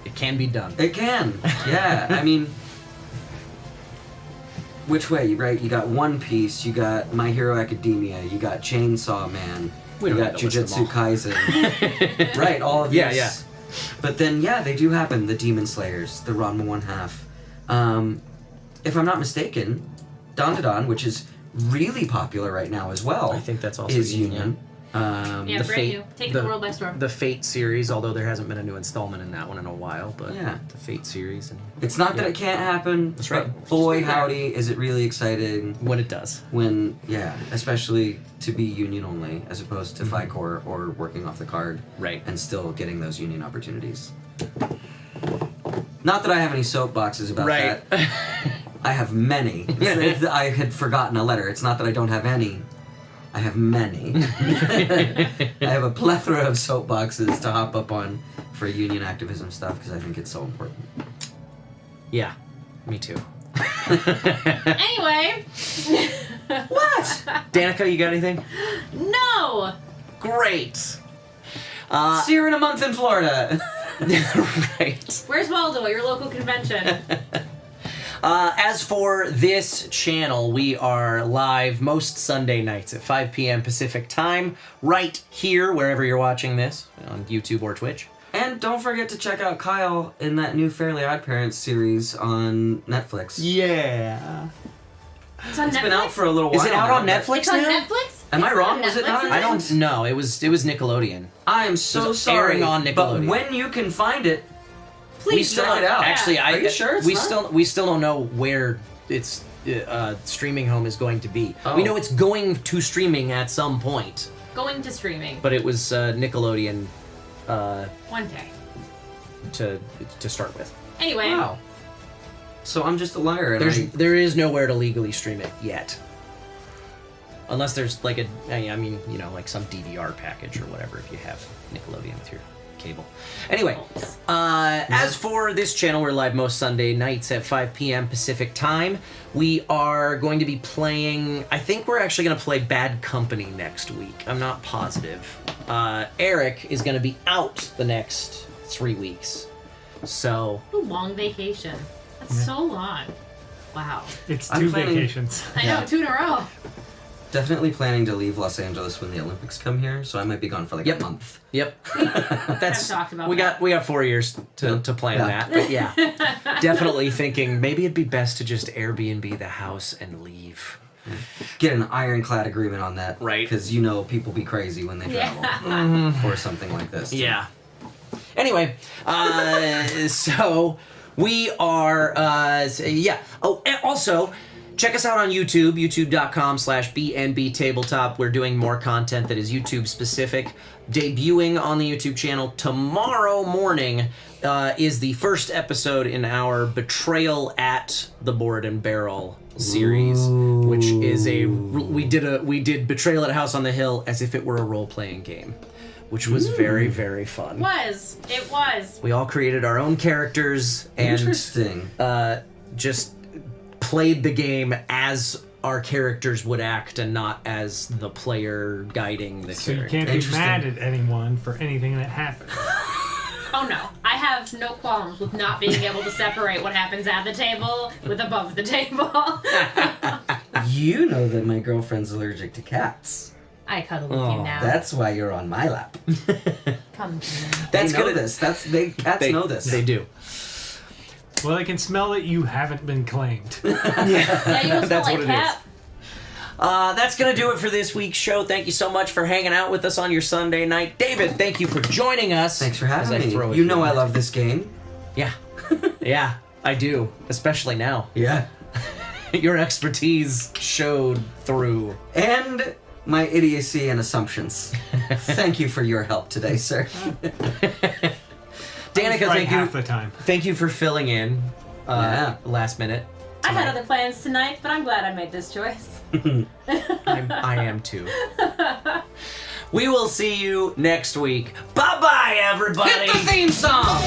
Speaker 14: it can be done.
Speaker 21: It can. Yeah. I mean, which way, right? You got One Piece, you got My Hero Academia, you got Chainsaw Man,
Speaker 14: We
Speaker 21: you
Speaker 14: don't
Speaker 21: got
Speaker 14: need to list them
Speaker 21: Jujutsu Kaisen. Right, all of these.
Speaker 14: Yeah, yeah.
Speaker 21: But then, yeah, they do happen. The Demon Slayers, the Ranma 1/2. If I'm not mistaken, Dandadan, which is really popular right now as well,
Speaker 14: I think that's also
Speaker 21: is
Speaker 14: union.
Speaker 21: union.
Speaker 13: Yeah,
Speaker 14: the
Speaker 13: brand new. Take the world by storm.
Speaker 14: The Fate series, although there hasn't been a new installment in that one in a while, but
Speaker 21: Yeah.
Speaker 14: the Fate series. And,
Speaker 21: It's not that it can't happen.
Speaker 14: That's right.
Speaker 21: But boy, howdy, is it really exciting
Speaker 14: when it does.
Speaker 21: When, yeah, especially to be union only as opposed to
Speaker 14: Mhm.
Speaker 21: FICOR or working off the card.
Speaker 14: Right.
Speaker 21: And still getting those union opportunities. Not that I have any soapboxes about
Speaker 14: Right.
Speaker 21: that. I have many. I had forgotten a letter. It's not that I don't have any. I have many. I have a plethora of soapboxes to hop up on for union activism stuff because I think it's so important.
Speaker 14: Yeah, me too.
Speaker 13: Anyway.
Speaker 21: What?
Speaker 14: Danica, you got anything?
Speaker 13: No.
Speaker 14: Great.
Speaker 21: See you in a month in Florida.
Speaker 14: Right.
Speaker 13: Where's Waldo at your local convention?
Speaker 14: As for this channel, we are live most Sunday nights at 5 p.m. Pacific time, right here, wherever you're watching this, on YouTube or Twitch.
Speaker 21: And don't forget to check out Kyle in that new Fairly Odd Parents series on Netflix.
Speaker 14: Yeah.
Speaker 13: It's on
Speaker 21: It's
Speaker 13: Netflix?
Speaker 21: been out for a little while.
Speaker 14: Is it out
Speaker 21: now,
Speaker 14: on
Speaker 21: but-
Speaker 14: Netflix
Speaker 13: It's on
Speaker 14: now?
Speaker 13: Netflix?
Speaker 21: Am I
Speaker 13: It's
Speaker 21: wrong?
Speaker 13: on
Speaker 21: Was it not on
Speaker 13: Netflix?
Speaker 14: I don't know. It was Nickelodeon.
Speaker 21: I am so
Speaker 14: It was
Speaker 21: sorry.
Speaker 14: airing on
Speaker 21: But
Speaker 14: Nickelodeon.
Speaker 21: when you can find it,
Speaker 13: Please
Speaker 21: we still
Speaker 13: check
Speaker 21: it out.
Speaker 14: Actually,
Speaker 21: Are you sure it's not?
Speaker 14: we still don't know where its streaming home is going to be.
Speaker 21: Oh.
Speaker 14: We know it's going to streaming at some point,
Speaker 13: Going to streaming.
Speaker 14: but it was Nickelodeon
Speaker 13: One day.
Speaker 14: to start with.
Speaker 13: Anyway.
Speaker 21: Wow. So I'm just a liar. And
Speaker 14: There is nowhere to legally stream it yet. Unless there's like like some DVR package or whatever if you have Nickelodeon with your cable. Anyway, as for this channel, we're live most Sunday nights at 5 p.m. Pacific time. We are going to be playing, I think we're actually going to play Bad Company next week. I'm not positive. Eric is going to be out the next 3 weeks. So...
Speaker 13: A long vacation. That's so long. Wow.
Speaker 15: It's two vacations.
Speaker 13: I know, 2 in a row.
Speaker 21: Definitely planning to leave Los Angeles when the Olympics come here, so I might be gone for like a month.
Speaker 14: Yep.
Speaker 13: That's talked about
Speaker 14: we got 4 years to plan that. But yeah, definitely thinking maybe it'd be best to just Airbnb the house and leave.
Speaker 21: Get an ironclad agreement on that,
Speaker 14: right?
Speaker 21: Because you know people be crazy when they travel or something like this.
Speaker 14: Yeah. Anyway, so we are Oh, and also. Check us out on YouTube, youtube.com/bnbtabletop. We're doing more content that is YouTube specific. Debuting on the YouTube channel tomorrow morning is the first episode in our Betrayal at the Board and Barrel series, which is we did Betrayal at House on the Hill as if it were a role-playing game, which was very, very fun.
Speaker 13: It was.
Speaker 14: We all created our own characters and just played the game as our characters would act and not as the player guiding the
Speaker 15: So
Speaker 14: character.
Speaker 15: you can't be mad at anyone for anything that happened.
Speaker 13: Oh no, I have no qualms with not being able to separate what happens at the table with above the table.
Speaker 21: You know that my girlfriend's allergic to cats.
Speaker 13: I cuddle with you now.
Speaker 21: That's why you're on my lap.
Speaker 13: Come to me.
Speaker 21: Cats know this. Cats know this.
Speaker 14: They do.
Speaker 15: Well, they can smell that you haven't been claimed.
Speaker 13: Yeah, you don't smell
Speaker 14: That's
Speaker 13: like
Speaker 14: what it
Speaker 13: cat.
Speaker 14: That's going to do it for this week's show. Thank you so much for hanging out with us on your Sunday night. David, thank you for joining us.
Speaker 21: Thanks for having me. You know I love this game.
Speaker 14: Yeah. Yeah, I do. Especially now.
Speaker 21: Yeah.
Speaker 14: Your expertise showed through.
Speaker 21: And my idiocy and assumptions. Thank you for your help today, sir.
Speaker 14: Danica,
Speaker 15: right half the time.
Speaker 14: Thank you for filling in last minute.
Speaker 8: I had other plans tonight, but I'm glad I made this choice.
Speaker 14: I am too. We will see you next week. Bye-bye, everybody!
Speaker 21: Hit the theme song!